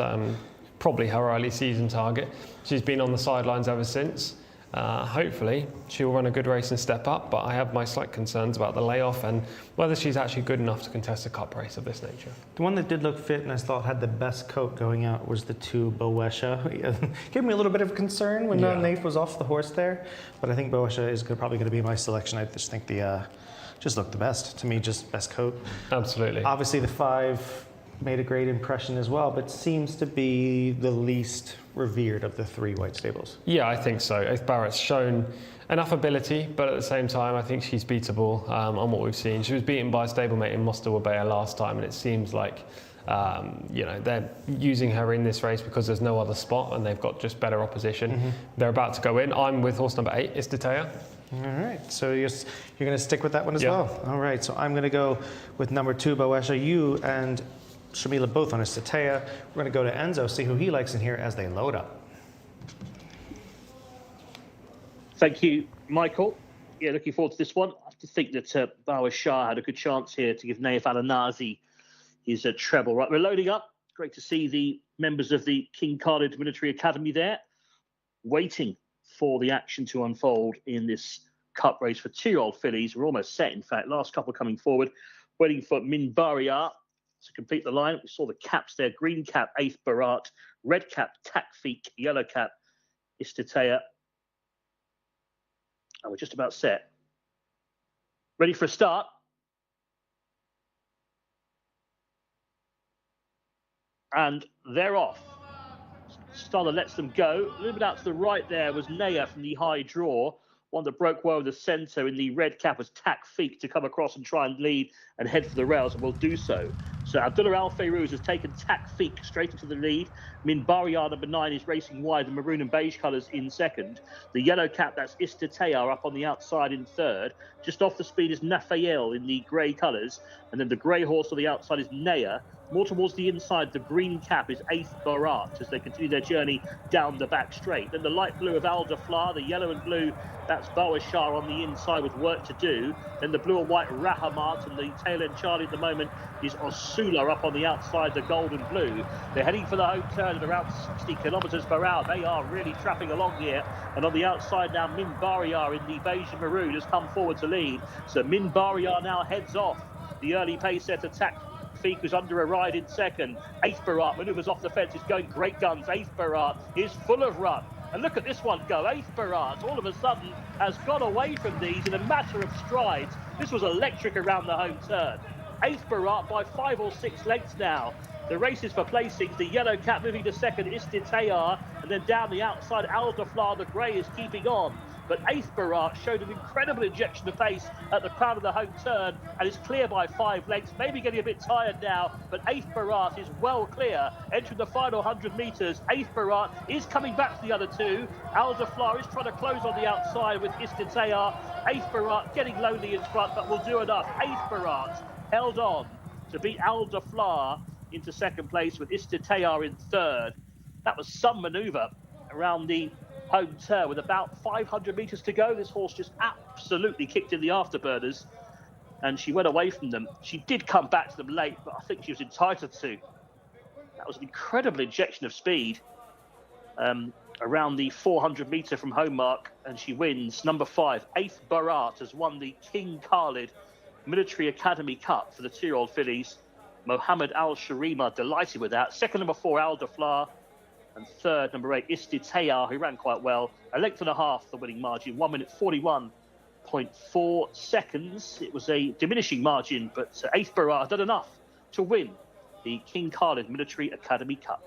probably her early season target. She's been on the sidelines ever since. Hopefully she'll run a good race and step up, but I have my slight concerns about the layoff and whether she's actually good enough to contest a cup race of this nature. The one that did look fit and I thought had the best coat going out was the 2 Jcsa. Gave me a little bit of concern when Naif was off the horse there, but I think Jcsa is probably going to be my selection. I just think the just looked the best. To me, just best coat. Absolutely. Obviously the 5 made a great impression as well, but seems to be the least revered of the 3 white stables. Yeah, I think so. Ace Barrett's shown enough ability, but at the same time, I think she's beatable on what we've seen. She was beaten by a stablemate in Mostawabaya last time, and it seems like they're using her in this race because there's no other spot and they've got just better opposition. They're about to go in. I'm with horse number 8, Istatea. All right, so you're going to stick with that one as well? All right, so I'm going to go with number 2, Jcsa. You and Shamila both on Istatea. We're going to go to Enzo, see who he likes in here as they load up. Thank you, Michael. Yeah, looking forward to this one. I have to think that Bawa Shah had a good chance here to give Naif Al-Anazi his treble. Right, we're loading up. Great to see the members of the King Khalid Military Academy there, waiting for the action to unfold in this cup race for 2-year-old fillies. We're almost set, in fact. Last couple coming forward, waiting for Minbaria to complete the line. We saw the caps there: green cap, Eighth Barat; red cap, Takfik; yellow cap, Istatea. And we're just about set. Ready for a start. And they're off. Starler lets them go. A little bit out to the right there was Naya from the high draw. One that broke well in the centre in the red cap was Takfik to come across and try and lead and head for the rails, and will do so. So Abdullah Al Fayrouz has taken Takfik straight into the lead. Minbaria, number 9, is racing wide, the maroon and beige colours in second. The yellow cap, that's Istatea, up on the outside in third. Just off the speed is Nafael in the grey colours. And then the grey horse on the outside is Naya. More towards the inside, the green cap is Eighth Barat as they continue their journey down the back straight. Then the light blue of Al Dafla, the yellow and blue, that's Bawa Shah on the inside with work to do. Then the blue and white Rahamat, and the tail end Charlie at the moment is Osula up on the outside, the gold and blue. They're heading for the home turn at around 60 kilometres per hour. They are really trapping along here. And on the outside now, Minbaria in the beige and maroon has come forward to lead. So Minbaria now heads off. The early pace set attack. Feek was under a ride in second. Eighth Barat manoeuvres off the fence. He's going great guns. Eighth Barat is full of run. And look at this one go. Eighth Barat all of a sudden has got away from these in a matter of strides. This was electric around the home turn. Eighth Barat by 5 or 6 lengths now. The race is for placings. The yellow cap moving to second, Istatea, and then down the outside, Al Dafla, the grey, is keeping on. But Eighth Barat showed an incredible injection of pace at the crown of the home turn and is clear by 5 lengths, maybe getting a bit tired now, but Eighth Barat is well clear, entering the final 100 metres. Eighth Barat is coming back to the other 2. Al Dafla is trying to close on the outside with Istatea. Eighth Barat getting lonely in front, but will do enough. Eighth Barat held on to beat Al Dafla into second place with Istatea in third. That was some manoeuvre around the home turn with about 500 metres to go. This horse just absolutely kicked in the afterburners and she went away from them. She did come back to them late, but I think she was entitled to. That was an incredible injection of speed around the 400 metre from home mark, and she wins. Number 5, Eighth Barat, has won the King Khalid Military Academy Cup for the 2-year-old fillies. Mohammed Al Sharima delighted with that. Second, number 4, Al Dafla. And third, number 8, Istatea, who ran quite well. A length and a half, the winning margin, 1 minute 41.4 seconds. It was a diminishing margin, but Eighth Barat done enough to win the King Khalid Military Academy Cup.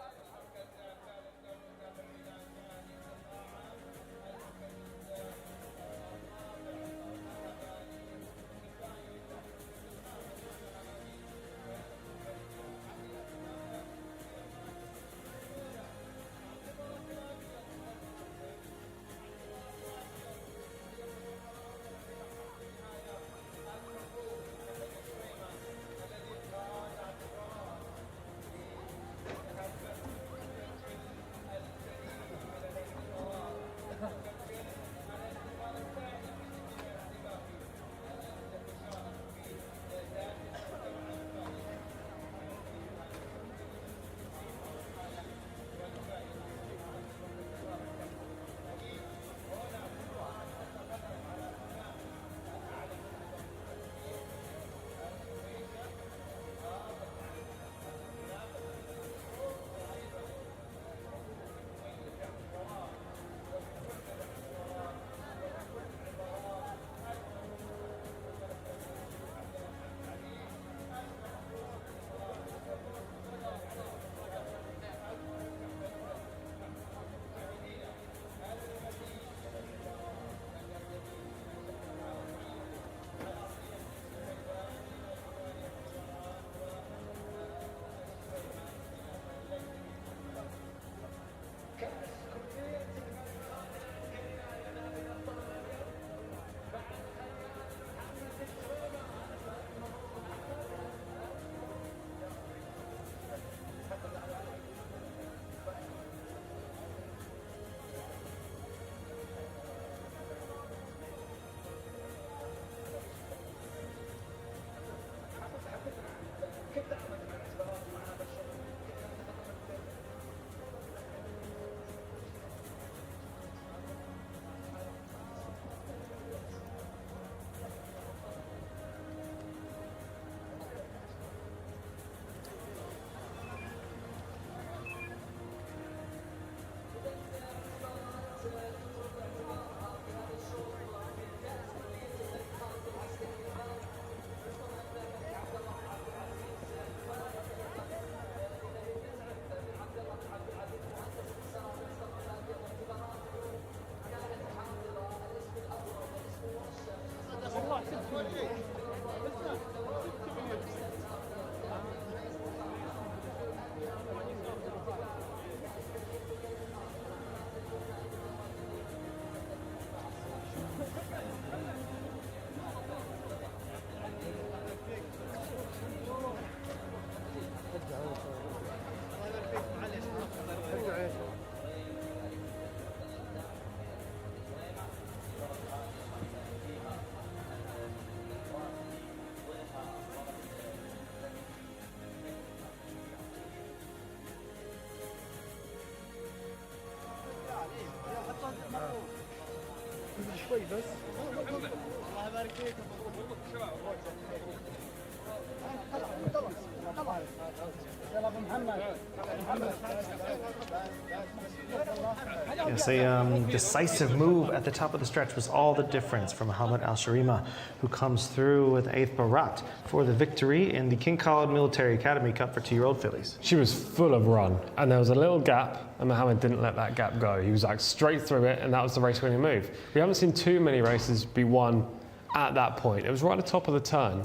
Yes, a decisive move at the top of the stretch was all the difference for Mohammed Al Sharima, who comes through with 8th Barat for the victory in the King Khalid Military Academy Cup for 2-year-old fillies. She was full of run, and there was a little gap, and Mohammed didn't let that gap go. He was like straight through it, and that was the race-winning move. We haven't seen too many races be won at that point. It was right at the top of the turn.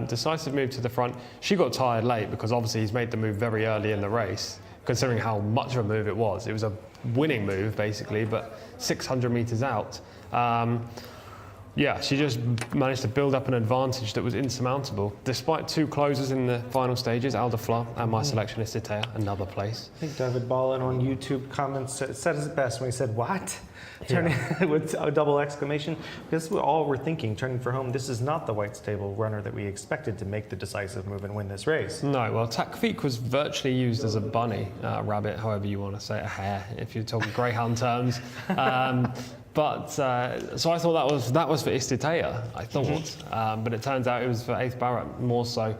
Decisive move to the front. She got tired late because obviously he's made the move very early in the race, considering how much of a move it was. It was a winning move, basically, but 600 metres out. Yeah, she just managed to build up an advantage that was insurmountable. Despite 2 closers in the final stages, Al Dafla and my selection Istitaya, another place. I think David Ballin on YouTube comments said it best when he said, "What?" Turning with a double exclamation. Because we all were thinking, turning for home, this is not the white stable runner that we expected to make the decisive move and win this race. No, well, Takfik was virtually used as a bunny, rabbit, however you want to say it, a hare, if you're talking greyhound terms. So I thought that was for Istitaya, I thought. But it turns out it was for 8th Barat more so.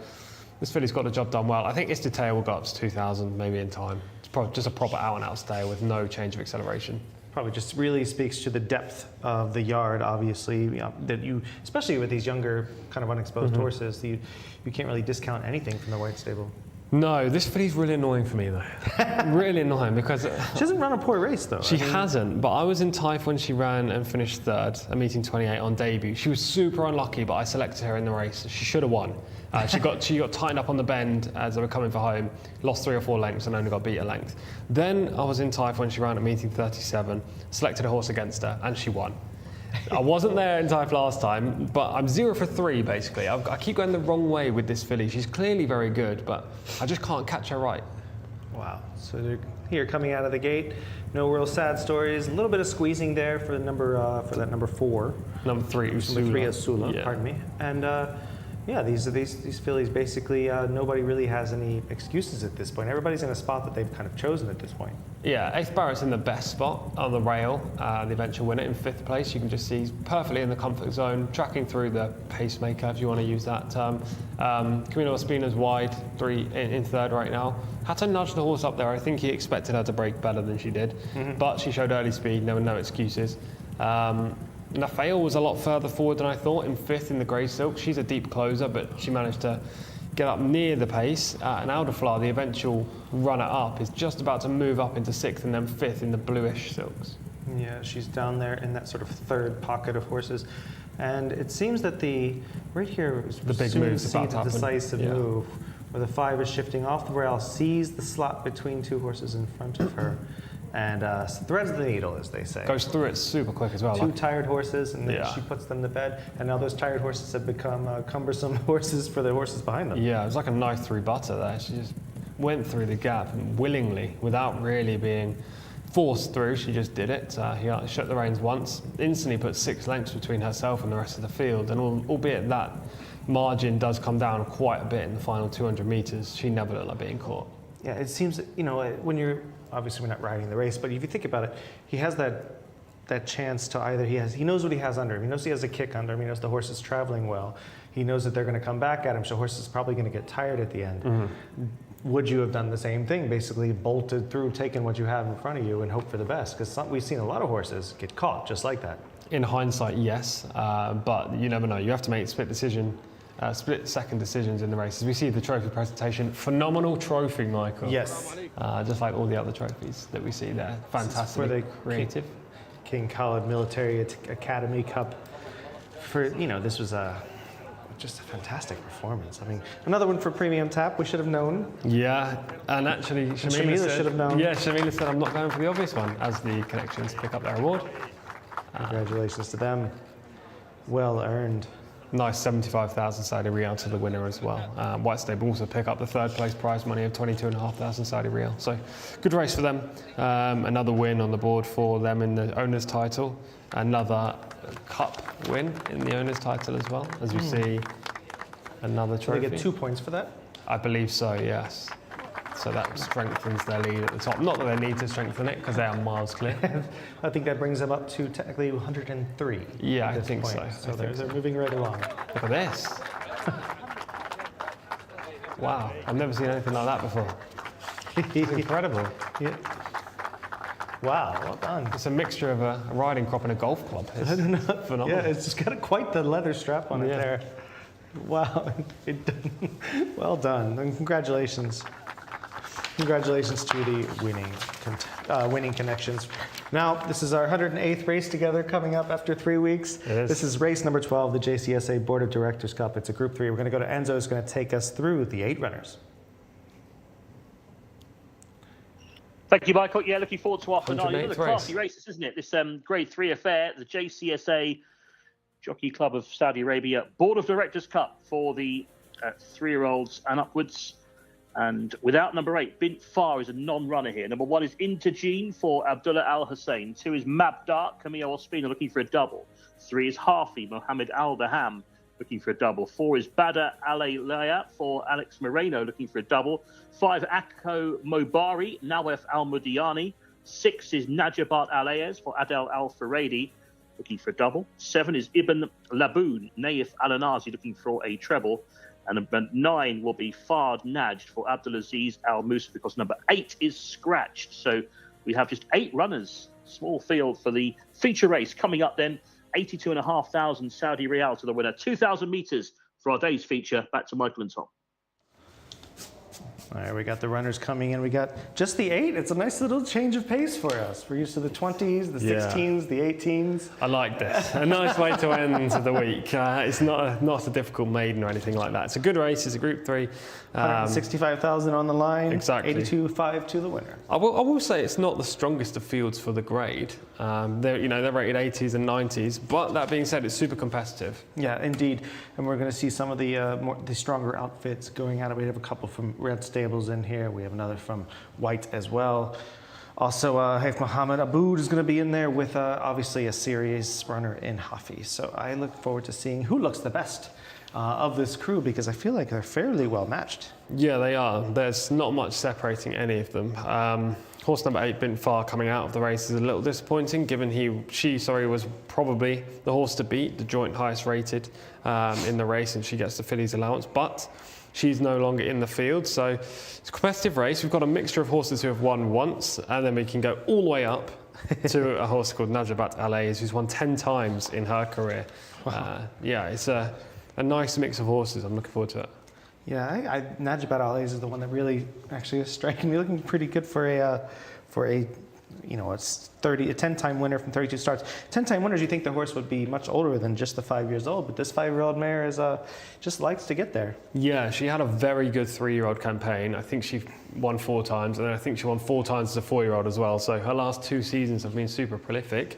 This filly's got the job done well. I think Istitaya will go up to 2,000 maybe in time. It's just a proper out-and-out stayer with no change of acceleration. Probably just really speaks to the depth of the yard, obviously, that you, especially with these younger kind of unexposed horses, you can't really discount anything from the white stable. No, this filly's really annoying for me though. Really annoying because she hasn't run a poor race though. She hasn't, but I was in Taif when she ran and finished 3rd, a meeting 28 on debut. She was super unlucky, but I selected her in the race. She should have won. She got tightened up on the bend as they were coming for home, lost 3 or 4 lengths and only got beat a length. Then I was in Taif when she ran at meeting 37, selected a horse against her, and she won. I wasn't there in Taif last time, but I'm 0 for 3 basically. I keep going the wrong way with this filly. She's clearly very good, but I just can't catch her right. Wow. So they're here coming out of the gate. No real sad stories. A little bit of squeezing there for the number for that number 4. Number 3, Usula. Number 3, Usula. Yeah. Pardon me. And yeah, these fillies basically nobody really has any excuses at this point. Everybody's in a spot that they've kind of chosen at this point. Yeah, 8th Barat's in the best spot on the rail. The eventual winner in 5th place. You can just see he's perfectly in the comfort zone, tracking through the pacemaker, if you want to use that term. Camino Ospina's wide, 3 in 3rd right now. Had to nudge the horse up there. I think he expected her to break better than she did, but she showed early speed. There were no excuses. Nafail was a lot further forward than I thought in 5th in the grey silk. She's a deep closer, but she managed to get up near the pace. And Al Dafla, the eventual runner-up, is just about to move up into 6th and then 5th in the bluish silks. Yeah, she's down there in that sort of 3rd pocket of horses. And it seems that right here, the big move is about to happen. Decisive move, where the 5 is shifting off the rail, sees the slot between 2 horses in front of her. And threads the needle, as they say. Goes through it super quick as well. 2 tired horses, and then she puts them to bed. And now those tired horses have become cumbersome horses for the horses behind them. Yeah, it was like a knife through butter there. She just went through the gap willingly, without really being forced through. She just did it. He shut the reins once, instantly put 6 lengths between herself and the rest of the field. And albeit that margin does come down quite a bit in the final 200 metres, she never looked like being caught. Yeah, it seems that, when you're, obviously we're not riding the race, but if you think about it, he has that chance to either, he knows what he has under him. He knows he has a kick under him. He knows the horse is traveling well. He knows that they're going to come back at him, so the horse is probably going to get tired at the end. Would you have done the same thing, basically bolted through, taken what you have in front of you and hope for the best? Because we've seen a lot of horses get caught just like that. In hindsight, yes, but you never know. You have to make split-second decisions in the races. We see the trophy presentation. Phenomenal trophy, Michael. Yes. Just like all the other trophies that we see there. Fantastic. For the creative. King Khalid Military Academy Cup. This was just a fantastic performance. I mean, another one for Premium Tap. We should have known. Yeah, and actually, Shamila should have known. Yeah, Shamila said, "I'm not going for the obvious one," as the connections pick up their award. Congratulations to them. Well earned. Nice 75,000 Saudi Riyal to the winner as well. White Stable also pick up the 3rd place prize money of 22,500 Saudi Riyal. So good race for them. Another win on the board for them in the owner's title. Another cup win in the owner's title as well. As you see, another trophy. Do they get 2 points for that? I believe so, yes. So that strengthens their lead at the top. Not that they need to strengthen it because they are miles clear. I think that brings them up to technically 103. Yeah, at I this think point. so. So they're moving right along. Look at this. Wow, I've never seen anything like that before. It's incredible. Yeah. Wow, well done. It's a mixture of a riding crop and a golf club. It's I don't know. phenomenal. Yeah, it's just got quite the leather strap on it there. Wow. Well done. And congratulations. Congratulations to the winning connections. Now, this is our 108th race together coming up after 3 weeks. This is race number 12, the Jcsa Board of Directors Cup. It's a Group 3. We're going to go to Enzo, who's going to take us through the 8 runners. Thank you, Michael. Yeah, looking forward to our finale. 108th Another classy race, this, isn't it? This Grade 3 affair, the Jcsa Jockey Club of Saudi Arabia Board of Directors Cup for the 3-year-olds and upwards. And without number 8, Bint Far is a non-runner here. Number 1 is Intergene for Abdullah Al Hussein. 2 is Mabdar, Camille Ospina looking for a double. 3 is Harfi, Mohammed Al Baham looking for a double. 4 is Badr Alayya for Alex Moreno looking for a double. 5, Akko Mobari, Nawef Al Mudiani. 6 is Najabat Alayez for Adel Al Faradi looking for a double. 7 is Ibn Laboon, Naif Al Anazi looking for a treble. And number 9 will be Fard Najd for Abdulaziz Al Musa because number 8 is scratched. So we have just 8 runners, small field for the feature race coming up then. 82,500 Saudi Riyal to the winner. 2,000 metres for our day's feature. Back to Michael and Tom. All right, we got the runners coming in. We got just the 8. It's a nice little change of pace for us. We're used to the 20s, the 16s, the 18s. I like this. A nice way to end the week. It's not a difficult maiden or anything like that. It's a good race. It's a Group 3. 165,000 on the line. Exactly. 82.5 to the winner. I will say it's not the strongest of fields for the grade. They're rated 80s and 90s. But that being said, it's super competitive. Yeah, indeed. And we're going to see some of the stronger outfits going at it. We have a couple from Red Stables in here. We have another from White as well. Also, Haif Mohammed Aboud is going to be in there with obviously a serious runner in Hafi. So I look forward to seeing who looks the best of this crew because I feel like they're fairly well matched. Yeah, they are. There's not much separating any of them. Horse number 8, Bint Far, coming out of the race is a little disappointing given she was probably the horse to beat, the joint highest rated in the race, and she gets the fillies allowance. But she's no longer in the field, so it's a competitive race. We've got a mixture of horses who have won once, and then we can go all the way up to a horse called Najabat Alayez, who's won 10 times in her career. Wow. It's a nice mix of horses. I'm looking forward to it. Yeah, Najabat Alayez is the one that really actually is striking me, looking pretty good for a 10-time winner from 32 starts. 10-time winners, you think the horse would be much older than just the 5 years old, but this 5-year-old mare just likes to get there. Yeah, she had a very good 3-year-old campaign. I think she won 4 times, and then I think she won 4 times as a 4-year-old as well. So her last 2 seasons have been super prolific.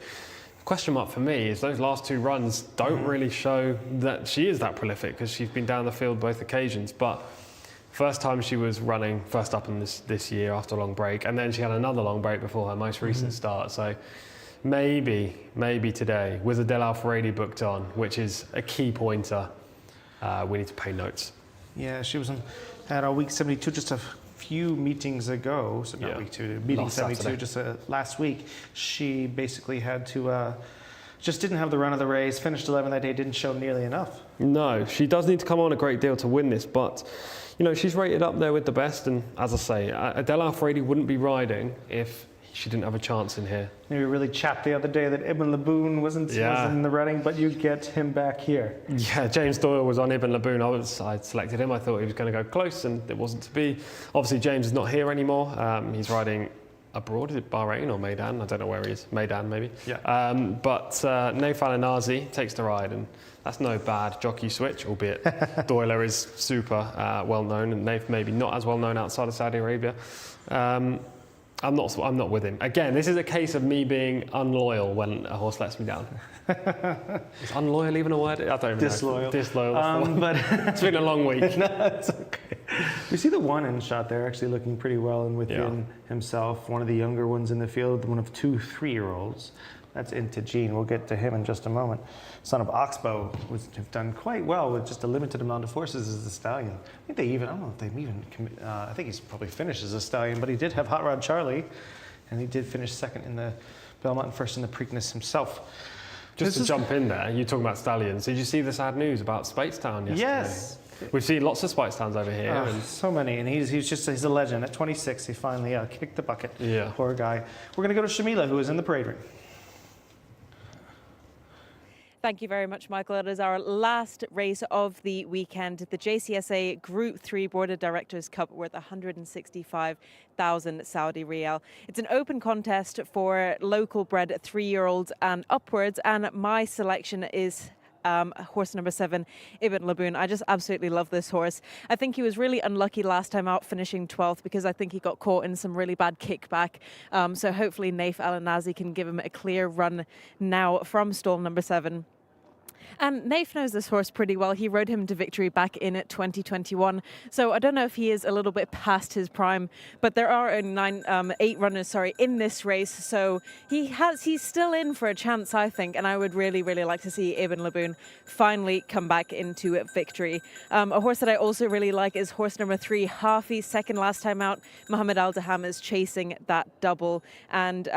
Question mark for me is those last 2 runs don't really show that she is that prolific because she's been down the field both occasions. But first time she was running first up in this year after a long break, and then she had another long break before her most recent start. So maybe today with Adel Al Faradi booked on, which is a key pointer, we need to pay notes. Yeah, she was at our week 72 just a few meetings ago, so not week 2, meeting Last 72 Saturday. just last week. She basically had to just didn't have the run of the race, finished 11th that day, didn't show nearly enough. No, she does need to come on a great deal to win this, but she's rated up there with the best, and as I say, Adel Al Faradi wouldn't be riding if she didn't have a chance in here. We really chapped the other day that Ibn Laboon wasn't in the running, but you get him back here. Yeah, James Doyle was on Ibn Laboon. I selected him. I thought he was going to go close, and it wasn't to be. Obviously, James is not here anymore. He's riding abroad. Is it Bahrain or Maidan? I don't know where he is. Maidan, maybe. Yeah. But Naif Al Anazi takes the ride, and that's no bad jockey switch, albeit Doyle is super well known, and Naif maybe not as well known outside of Saudi Arabia. I'm not with him. Again, this is a case of me being unloyal when a horse lets me down. Is unloyal even a word? I don't even Disloyal. know. Disloyal. But it's been a long week. No, it's okay. We see the one in shot there actually looking pretty well and within himself. One of the younger ones in the field, one of 2 3-year-olds. That's into Gene. We'll get to him in just a moment. Son of Oxbow have done quite well with just a limited amount of horses as a stallion. I don't know if they've even, I think he's probably finished as a stallion, but he did have Hot Rod Charlie, and he did finish second in the Belmont and first in the Preakness himself. Just to jump in there, you talking about stallions. Did you see the sad news about Speightstown yesterday? Yes. We've seen lots of Speightstowns over here. And so many, and he's a legend. At 26, he finally kicked the bucket. Yeah. Poor guy. We're going to go to Shamila, who is in the parade ring. Thank you very much, Michael. It is our last race of the weekend, the Jcsa Group 3 Board of Directors Cup worth 165,000 Saudi Riyal. It's an open contest for local bred 3-year-olds and upwards, and my selection is horse number 7, Ibn Laboon. I just absolutely love this horse. I think he was really unlucky last time out, finishing 12th, because I think he got caught in some really bad kickback. So hopefully Naif Al-Nazi can give him a clear run now from stall number 7. And Naif knows this horse pretty well. He rode him to victory back in 2021. So I don't know if he is a little bit past his prime, but there are 8 runners, in this race. So he's still in for a chance, I think. And I would really, really like to see Ibn Laboon finally come back into victory. A horse that I also really like is horse number 3, Hafi, second last time out. Mohammed Al-Daham is chasing that double. And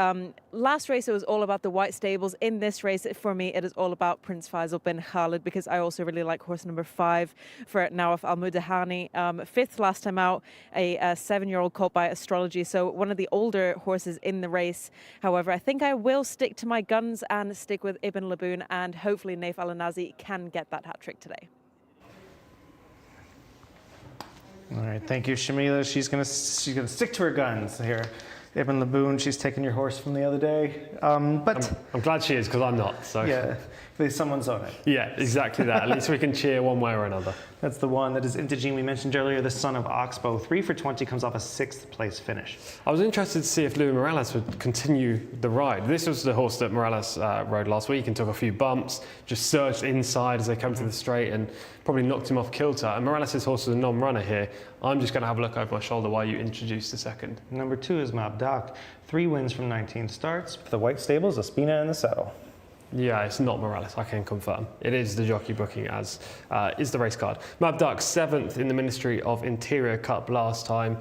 last race, it was all about the white stables. In this race, for me, it is all about Prince Faisal bin Khalid, because I also really like horse number 5 for Nawaf Al-Mudahani. 5th last time out, a 7-year-old caught by Astrology, so one of the older horses in the race. However, I think I will stick to my guns and stick with Ibn Laboon, and hopefully Naif Al-Nazi can get that hat trick today. All right, thank you, Shamila. She's gonna stick to her guns here. Ibn Laboon, she's taken your horse from the other day. But I'm glad she is, because I'm not. So yeah, at least someone's on it. Yeah, exactly that. At least we can cheer one way or another. That's the one that is into Gene. We mentioned earlier, the son of Oxbow. 3 for 20, comes off a 6th place finish. I was interested to see if Louis Morales would continue the ride. This was the horse that Morales rode last week and took a few bumps, just surged inside as they come to the straight and probably knocked him off kilter. And Morales' horse was a non-runner here. I'm just going to have a look over my shoulder while you introduce the second. Number 2 is Mabdak. 3 wins from 19 starts. The white stables, Espina in the saddle. Yeah, it's not Morales, I can confirm. It is the jockey booking, as is the race card. Mabdak, 7th in the Ministry of Interior Cup last time.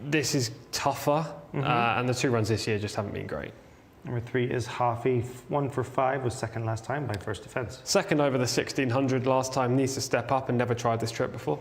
This is tougher, and the 2 runs this year just haven't been great. Number 3 is Hafi. 1 for 5, was second last time by First Defence. Second over the 1600 last time, needs to step up and never tried this trip before.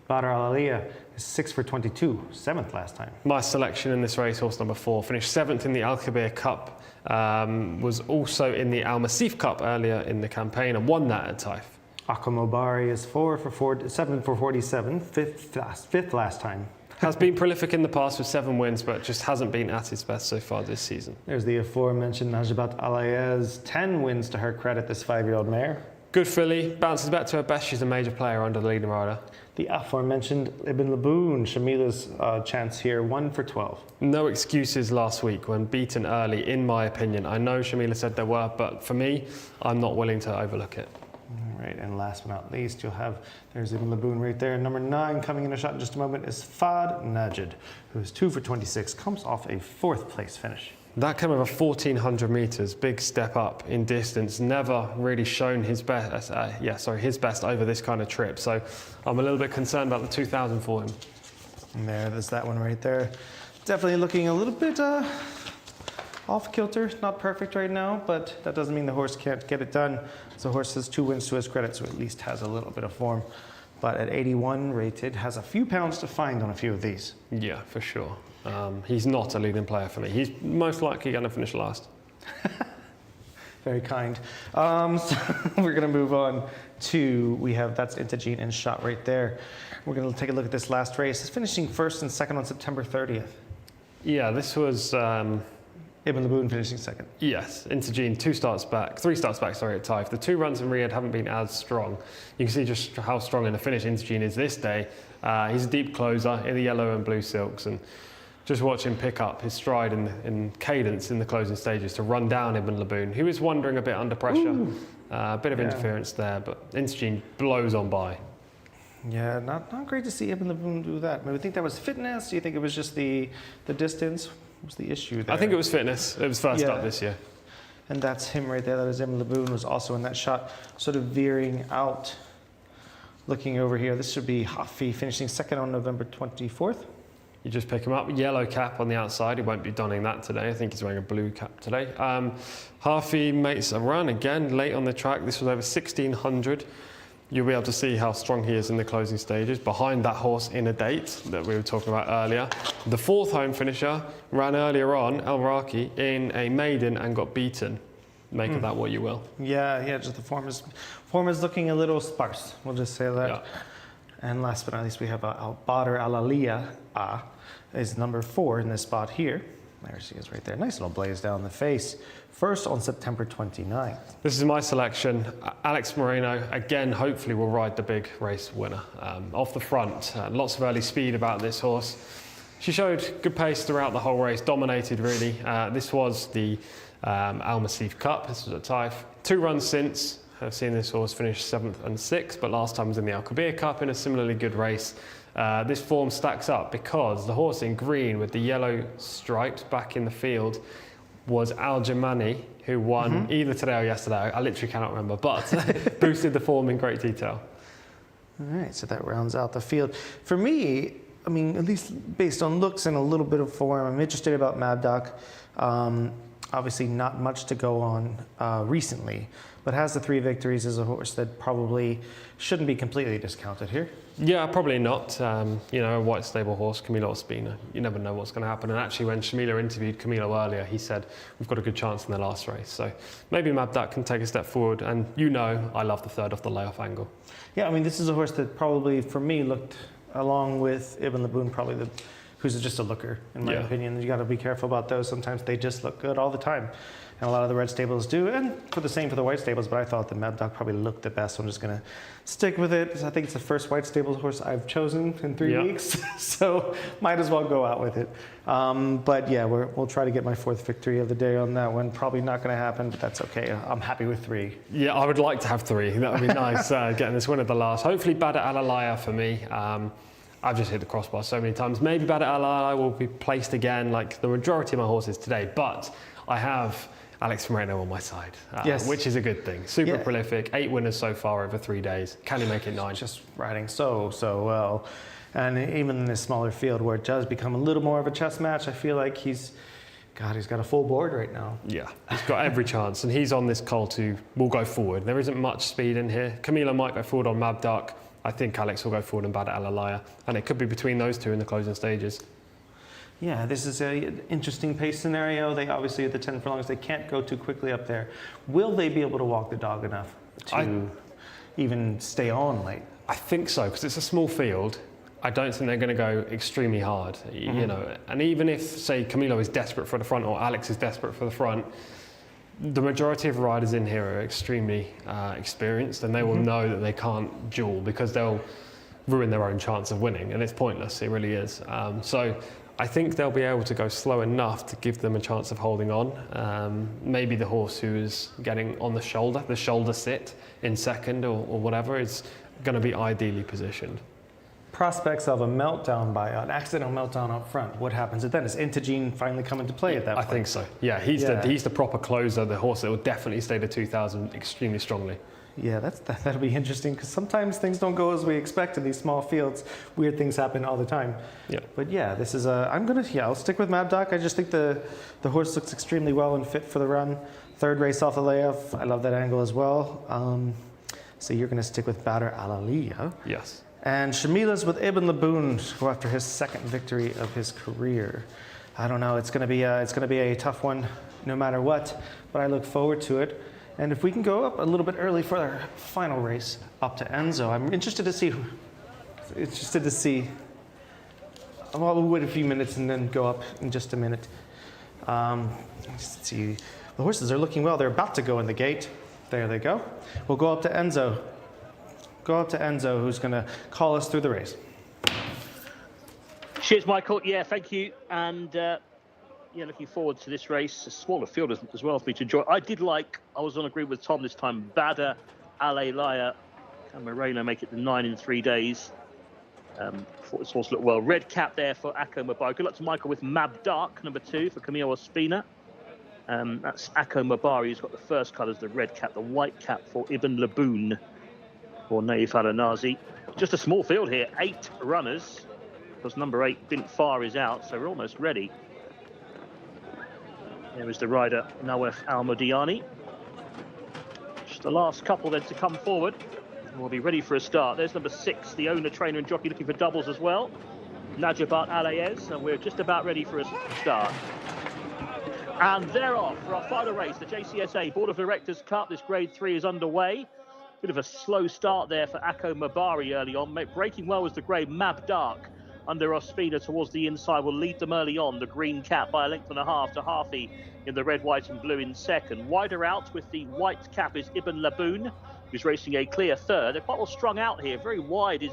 Badr Al-Aliyah is 6 for 22, 7th last time. My selection in this race, horse number 4, finished 7th in the Al Kabir Cup, was also in the Al Masif Cup earlier in the campaign and won that at Taif. Akamobari is 7 for 47, 5th last time. Has been prolific in the past with 7 wins, but just hasn't been at his best so far this season. There's the aforementioned Najabat Alayez, 10 wins to her credit, this 5-year-old mare. Good filly, bounces back to her best. She's a major player under the leading rider. The aforementioned Ibn Laboon, Shamila's chance here, 1 for 12. No excuses last week when beaten early, in my opinion. I know Shamila said there were, but for me, I'm not willing to overlook it. All right, and last but not least, you'll have, there's Ibn Laboon right there. Number 9, coming in a shot in just a moment, is Fad Najid, who's 2 for 26, comes off a 4th place finish. That came over 1,400 metres, big step up in distance. Never really shown his best. His best over this kind of trip. So I'm a little bit concerned about the 2,000 for him. And there's that one right there. Definitely looking a little bit off kilter. Not perfect right now, but that doesn't mean the horse can't get it done. So the horse has 2 wins to his credit, so at least has a little bit of form. But at 81 rated, has a few pounds to find on a few of these. Yeah, for sure. He's not a leading player for me. He's most likely going to finish last. Very kind. So we're going to move on to, that's Intagene in shot right there. We're going to take a look at this last race. It's finishing 1st and 2nd on September 30th. Yeah, this was... Ibn Laboon finishing 2nd. Yes, Intagene, 3 starts back, at Taif. The 2 runs in Riyadh haven't been as strong. You can see just how strong in the finish Intagene is this day. He's a deep closer in the yellow and blue silks, and just watch him pick up his stride in cadence in the closing stages to run down Ibn Laboon, who is wandering a bit under pressure. A bit of interference there, but Intagene blows on by. Yeah, not great to see Ibn Laboon do that. I mean, I think that was fitness. Do you think it was just the distance? What was the issue there? I think it was fitness. It was first up this year. And that's him right there. That is Ibn Laboon, who's also in that shot, sort of veering out. Looking over here, this should be Hafi, finishing second on November 24th. You just pick him up, yellow cap on the outside. He won't be donning that today. I think he's wearing a blue cap today. Hafi makes a run again, late on the track. This was over 1600. You'll be able to see how strong he is in the closing stages. Behind that horse in a date that we were talking about earlier. The fourth home finisher ran earlier on, El Raki, in a maiden and got beaten. Make of that what you will. Yeah, just the form is looking a little sparse. We'll just say that. Yeah. And last but not least, we have Al Badr Al Aliyah is number 4 in this spot here. There she is right there. Nice little blaze down the face. First on September 29th. This is my selection. Alex Moreno, again, hopefully will ride the big race winner. Off the front, lots of early speed about this horse. She showed good pace throughout the whole race, dominated really. This was the Al Masif Cup. This was at Taif. 2 runs since. I've seen this horse finish 7th and 6th, but last time was in the Al Kabir Cup in a similarly good race. This form stacks up because the horse in green with the yellow stripes back in the field was Al Jamani, who won either today or yesterday. I literally cannot remember, but boosted the form in great detail. All right, so that rounds out the field. For me, I mean, at least based on looks and a little bit of form, I'm interested about Mabdok. Obviously not much to go on recently, but has the 3 victories, as a horse that probably shouldn't be completely discounted here. Yeah, probably not. You know, a white stable horse, Camilo Ospina, you never know what's going to happen. And actually, when Shamila interviewed Camilo earlier, he said, we've got a good chance in the last race. So maybe Mabdok can take a step forward. And you know, I love the third off the layoff angle. Yeah, I mean, this is a horse that probably, for me, looked, along with Ibn Laboon, probably who's just a looker, in my opinion. You got to be careful about those. Sometimes they just look good all the time. And a lot of the red stables do, and for the same for the white stables, but I thought the Mabdok probably looked the best, so I'm just going to stick with it. I think it's the first white stables horse I've chosen in 3 weeks, so might as well go out with it. But yeah, we'll try to get my 4th victory of the day on that one. Probably not going to happen, but that's okay. I'm happy with 3. Yeah, I would like to have 3. That would be nice, getting this win at the last. Hopefully Badr Al Aliyah for me. I've just hit the crossbar so many times. Maybe Badr Al Aliyah will be placed again, like the majority of my horses today, but I have Alex Moreno on my side, which is a good thing. Super prolific, 8 winners so far over 3 days. Can he make it 9? Just riding so well. And even in this smaller field where it does become a little more of a chess match, I feel like he's got a full board right now. Yeah, he's got every chance. And he's on this colt who will go forward. There isn't much speed in here. Camilo might go forward on Mabdok. I think Alex will go forward on Badr Al Aliyah. And it could be between those 2 in the closing stages. Yeah, this is an interesting pace scenario. They obviously, at the 10 furlongs, they can't go too quickly up there. Will they be able to walk the dog enough to even stay on late? I think so, because it's a small field. I don't think they're going to go extremely hard, you know. And even if, say, Camilo is desperate for the front or Alex is desperate for the front, the majority of riders in here are extremely experienced, and they will know that they can't duel because they'll ruin their own chance of winning, and it's pointless. It really is. So I think they'll be able to go slow enough to give them a chance of holding on. Maybe the horse who is getting on the shoulder sit in second or whatever, is going to be ideally positioned. Prospects of a meltdown an accidental meltdown up front. What happens then? Does Intagene finally come into play at that point? I think so. Yeah, he's the proper closer, the horse that will definitely stay to 2,000 extremely strongly. Yeah, that'll be interesting because sometimes things don't go as we expect in these small fields. Weird things happen all the time. Yeah. But yeah, this is I'll stick with Mabdok. I just think the horse looks extremely well and fit for the run. 3rd race off the layoff. I love that angle as well. So you're going to stick with Badr Al Aliyah. Yes. And Shamila's with Ibn Laboon go after his 2nd victory of his career. I don't know. It's going to be a tough one, no matter what. But I look forward to it. And if we can go up a little bit early for our final race up to Enzo, I'm interested to see. We'll wait a few minutes and then go up in just a minute. Let's see. The horses are looking well. They're about to go in the gate. There they go. We'll go up to Enzo. Who's going to call us through the race. Cheers, Michael. Yeah, thank you. And looking forward to this race. A smaller field as well for me to enjoy. I was on agree with Tom this time. Badr Al Aliyah. Can Moreno make it to 9 in 3 days? Thought this horse looked well. Red cap there for Akko Mabai. Good luck to Michael with Mabdok, number 2 for Camilo Ospina. That's Akko Mabari, who's got the first colours, the red cap, the white cap for Ibn Laboon or Naif Al-Anazi. Just a small field here, 8 runners, because number 8, Bint Far, is out, so we're almost ready. There is the rider, Nawef Al-Mudiani. Just the last couple then to come forward. We'll be ready for a start. There's number 6, the owner, trainer and jockey looking for doubles as well, Najabat Alayez, and we're just about ready for a start. And they're off for our final race, the JCSA Board of Directors Cup. This Grade 3 is underway. Bit of a slow start there for Akko Mabari early on. Breaking well was the grey Mab Dark under Ospina towards the inside. Will lead them early on. The green cap by a length and a half to Harfi in the red, white and blue in second. Wider out with the white cap is Ibn Laboon, who's racing a clear third. They're quite well strung out here. Very wide is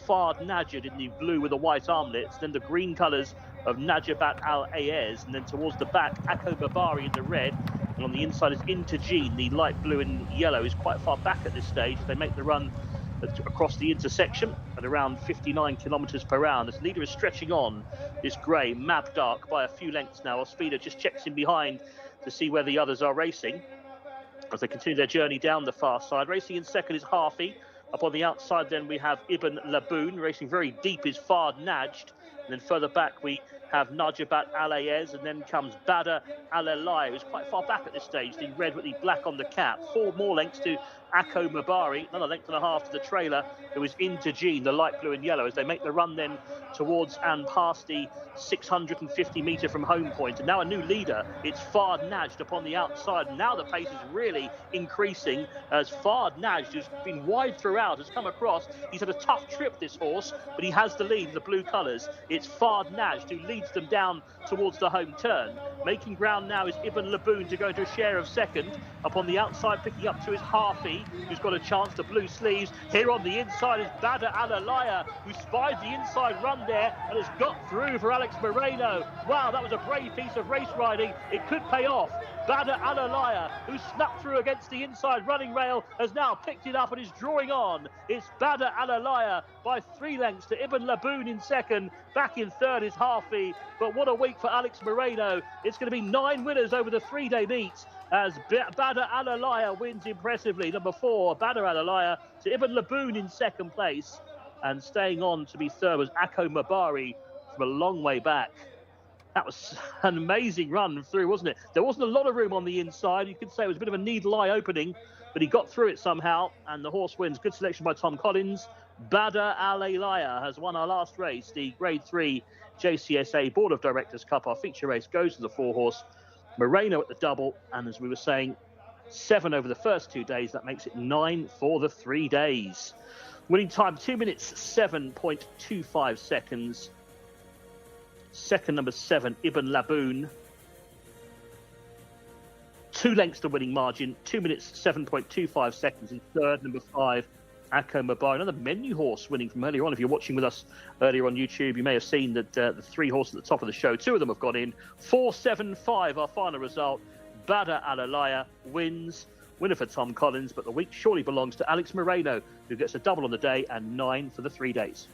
Fard Najid in the blue with the white armlets. Then the green colours of Najabat Al-Ayez. And then towards the back, Akko Mabari in the red. And on the inside is Intergene, the light blue and yellow, is quite far back at this stage as they make the run across the intersection at around 59 kilometres per hour. This leader is stretching on, this grey Mab Dark, by a few lengths now. Ospina just checks in behind to see where the others are racing as they continue their journey down the far side. Racing in second is Harfi. Up on the outside then we have Ibn Laboon. Racing very deep is Fard Najd. And then further back we have Najabat Alayez, and then comes Badr Al-Alai, who's quite far back at this stage, the red with the black on the cap. 4 more lengths to Akko Mabari, another length and a half to the trailer, who is Intergene, the light blue and yellow, as they make the run then towards and past the 650 metre from home point. And now a new leader, it's Fard Najd upon the outside. And now the pace is really increasing as Fard Najd, who's been wide throughout, has come across. He's had a tough trip, this horse, but he has the lead in the blue colours. It's Fard Najd who leads them down towards the home turn. Making ground now is Ibn Laboon to go into a share of second. Up on the outside, picking up to his Harfi, who's got a chance to blue sleeves. Here on the inside is Badr Al-Alaya, who spied the inside run there and has got through for Alex Moreno. Wow, that was a brave piece of race riding. It could pay off. Badr Al-Alaya, who snuck through against the inside running rail, has now picked it up and is drawing on. It's Badr Al-Alaya by 3 lengths to Ibn Laboon in second. Back in third is Harfi. But what a week for Alex Moreno. It's going to be 9 winners over the 3-day meet as Badr Al-Alaya wins impressively. Number 4, Badr Al-Alaya to Ibn Laboon in second place. And staying on to be third was Akko Mabari from a long way back. That was an amazing run through, wasn't it? There wasn't a lot of room on the inside. You could say it was a bit of a needle eye opening, but he got through it somehow, and the horse wins. Good selection by Tom Collins. Badr Al-Alaya has won our last race, the Grade 3 JCSA Board of Directors Cup. Our feature race goes to the 4-horse Moreno at the double, and as we were saying, 7 over the first 2 days. That makes it 9 for the 3 days. Winning time 2 minutes 7.25 seconds. Second, number 7, Ibn Laboon. 2 lengths to winning margin, 2 minutes 7.25 seconds in third. Number 5, Akko Mabari, another menu horse winning from earlier on. If you're watching with us earlier on YouTube, you may have seen that the 3 horses at the top of the show, 2 of them have gone in. 4.75, our final result. Badr Al-Alaya wins. Winner for Tom Collins, but the week surely belongs to Alex Moreno, who gets a double on the day and 9 for the 3 days.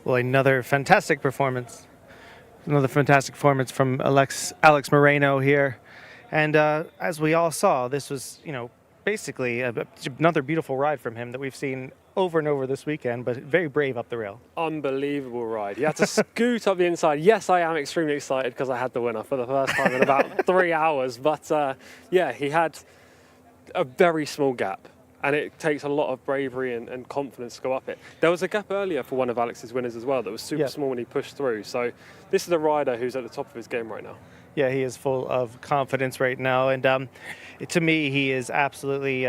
Well, another fantastic performance. Another fantastic performance from Alex Moreno here. And as we all saw, this was, basically another beautiful ride from him that we've seen over and over this weekend, but very brave up the rail. Unbelievable ride. He had to scoot up the inside. Yes, I am extremely excited because I had the winner for the first time in about 3 hours. But yeah, he had a very small gap. And it takes a lot of bravery and confidence to go up it. There was a gap earlier for one of Alex's winners as well that was super small when he pushed through. So this is a rider who's at the top of his game right now. Yeah, he is full of confidence right now. And to me, he is absolutely...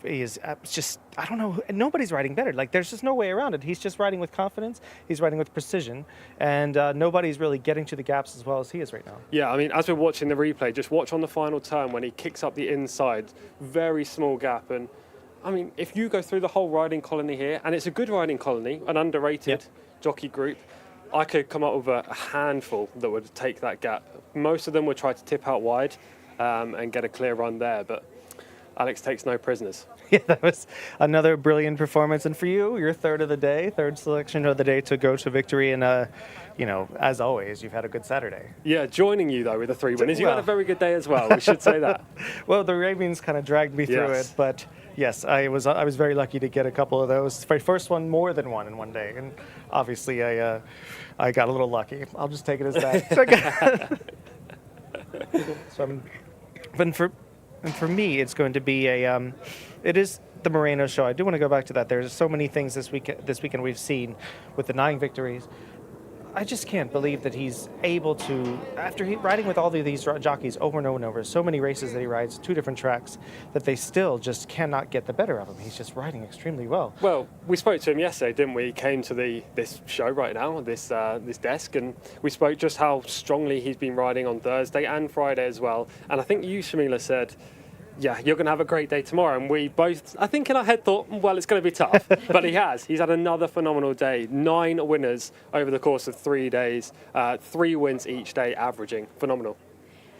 he is just, I don't know, nobody's riding better. Like, there's just no way around it. He's just riding with confidence. He's riding with precision. And nobody's really getting to the gaps as well as he is right now. Yeah, I mean, as we're watching the replay, just watch on the final turn when he kicks up the inside, very small gap. And, I mean, if you go through the whole riding colony here, and it's a good riding colony, an underrated jockey group, I could come up with a handful that would take that gap. Most of them would try to tip out wide and get a clear run there, but Alex takes no prisoners. Yeah, that was another brilliant performance. And for you, your third of the day, third selection of the day to go to victory. And, you know, as always, you've had a good Saturday. Yeah, joining you, though, with the 3 winners. You had a very good day as well, we should say that. Well, the Ravens kind of dragged me through it. But, yes, I was very lucky to get a couple of those. My first one, more than one in one day. And obviously, I got a little lucky. I'll just take it as that. And for me, it's going to be it is the Moreno show. I do want to go back to that. There's so many things this weekend we've seen with the 9 victories. I just can't believe that he's able to, after riding with all of these jockeys over and over and over, so many races that he rides, 2 different tracks, that they still just cannot get the better of him. He's just riding extremely well. Well, we spoke to him yesterday, didn't we? He came to this show right now, this desk, and we spoke just how strongly he's been riding on Thursday and Friday as well. And I think you, Shamila, said, yeah, you're going to have a great day tomorrow. And we both, I think in our head, thought, well, it's going to be tough. But he has. He's had another phenomenal day. 9 winners over the course of 3 days. 3 wins each day, averaging. Phenomenal.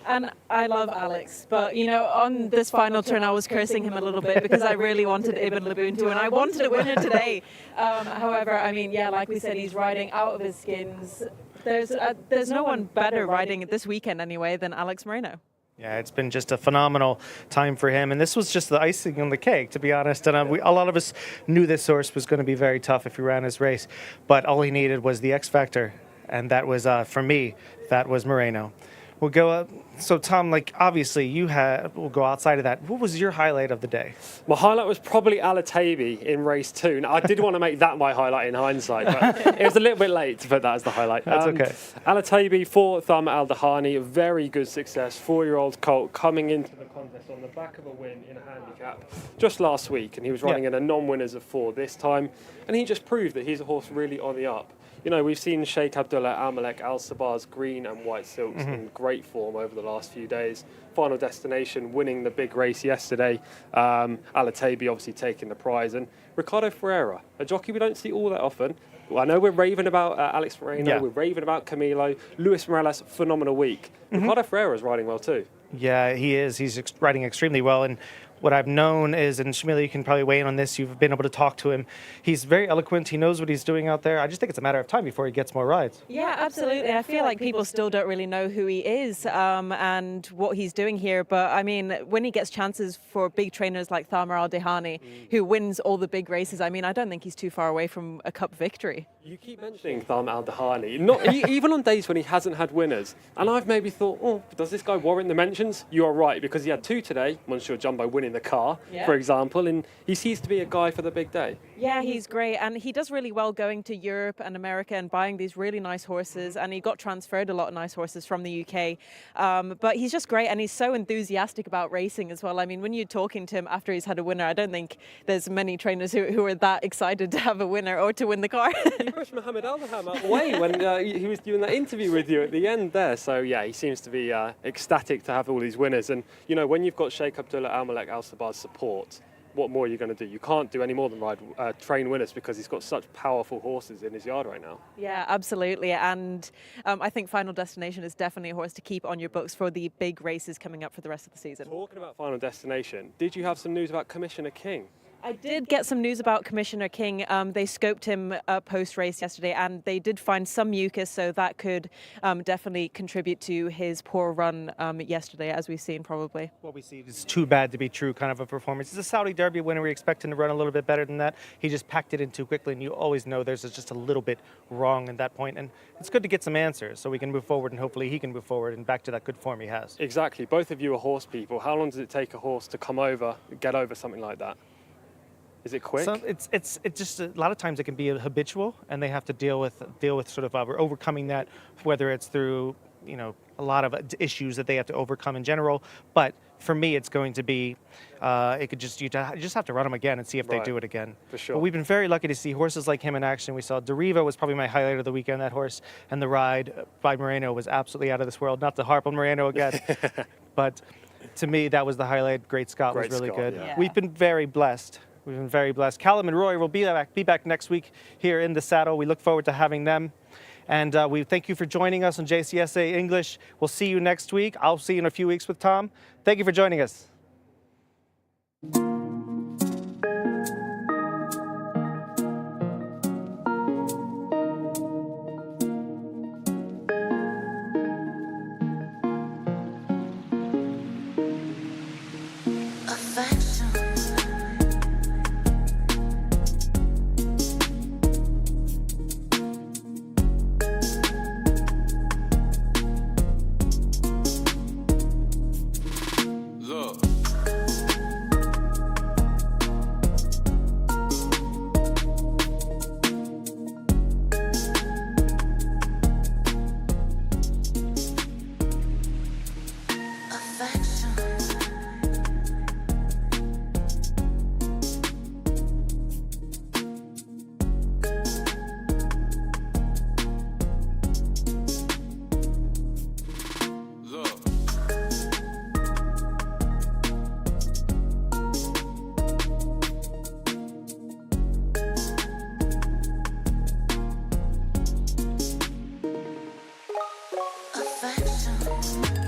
And I love Alex, but, you know, on this final turn, I was cursing him a little bit because I really wanted Ibn Laboon to win. I wanted a winner today. However, I mean, yeah, like we said, he's riding out of his skins. There's no one better riding this weekend anyway than Alex Moreno. Yeah, it's been just a phenomenal time for him. And this was just the icing on the cake, to be honest. And a lot of us knew this horse was going to be very tough if he ran his race. But all he needed was the X factor. And that was, for me, that was Moreno. We'll go up. So, Tom, like, obviously, we'll go outside of that. What was your highlight of the day? My highlight was probably Alatabi in race 2. Now, I did want to make that my highlight in hindsight, but it was a little bit late to put that as the highlight. That's okay. Alatabi for Thumb Al Dahani, very good success. 4-year-old colt coming into the contest on the back of a win in a handicap just last week, and he was running in a non-winners of 4 this time, and he just proved that he's a horse really on the up. You know, we've seen Sheikh Abdullah Al Malek Al Sabah's green and white silks in great form over the last few days. Final Destination winning the big race yesterday. Alatabi obviously taking the prize. And Ricardo Ferreira, a jockey we don't see all that often. Well, I know we're raving about Alex Moreno, we're raving about Camilo. Luis Morales, phenomenal week. Ricardo Ferreira's riding well too. Yeah, he is. He's riding extremely well. And what I've known is, and Shamila, you can probably weigh in on this, you've been able to talk to him. He's very eloquent. He knows what he's doing out there. I just think it's a matter of time before he gets more rides. Yeah, absolutely. I feel like people still don't really know who he is and what he's doing here. But, I mean, when he gets chances for big trainers like Thamar Al-Dehani, who wins all the big races, I mean, I don't think he's too far away from a cup victory. You keep mentioning Thamar Al-Dehani, even on days when he hasn't had winners. And I've maybe thought, oh, does this guy warrant the mentions? You are right, because he had 2 today, Monsieur Jumbo winning the car, for example, and he seems to be a guy for the big day. Yeah, he's great, and he does really well going to Europe and America and buying these really nice horses, and he got transferred a lot of nice horses from the UK. But he's just great, and he's so enthusiastic about racing as well. I mean, when you're talking to him after he's had a winner, I don't think there's many trainers who are that excited to have a winner or to win the car. He pushed Mohammed Al-Naham out the way when he was doing that interview with you at the end there. So, yeah, he seems to be ecstatic to have all these winners. And, you know, when you've got Sheikh Abdullah Al Malek Al Sabah's support, what more are you going to do? You can't do any more than train winners because he's got such powerful horses in his yard right now. Yeah, absolutely. And I think Final Destination is definitely a horse to keep on your books for the big races coming up for the rest of the season. Talking about Final Destination, did you have some news about Commissioner King? I did get some news about Commissioner King. They scoped him post-race yesterday, and they did find some mucus, so that could definitely contribute to his poor run yesterday, as we've seen probably. What we see is too bad to be true kind of a performance. It's a Saudi Derby winner. We expect him to run a little bit better than that. He just packed it in too quickly, and you always know there's just a little bit wrong at that point. And it's good to get some answers so we can move forward, and hopefully he can move forward and back to that good form he has. Exactly. Both of you are horse people. How long does it take a horse to get over something like that? Is it quick? So it's just a lot of times it can be habitual, and they have to deal with sort of overcoming that, whether it's through a lot of issues that they have to overcome in general. But for me, it's going to be you just have to run them again and see if they do it again. For sure. But we've been very lucky to see horses like him in action. We saw Deriva was probably my highlight of the weekend. That horse, and the ride by Moreno was absolutely out of this world. Not to harp on Moreno again, but to me that was the highlight. Great Scott was really good. Yeah. We've been very blessed. We've been very blessed. Callum and Roy will be back next week here in the saddle. We look forward to having them. And we thank you for joining us on Jcsa English. We'll see you next week. I'll see you in a few weeks with Tom. Thank you for joining us. Affection.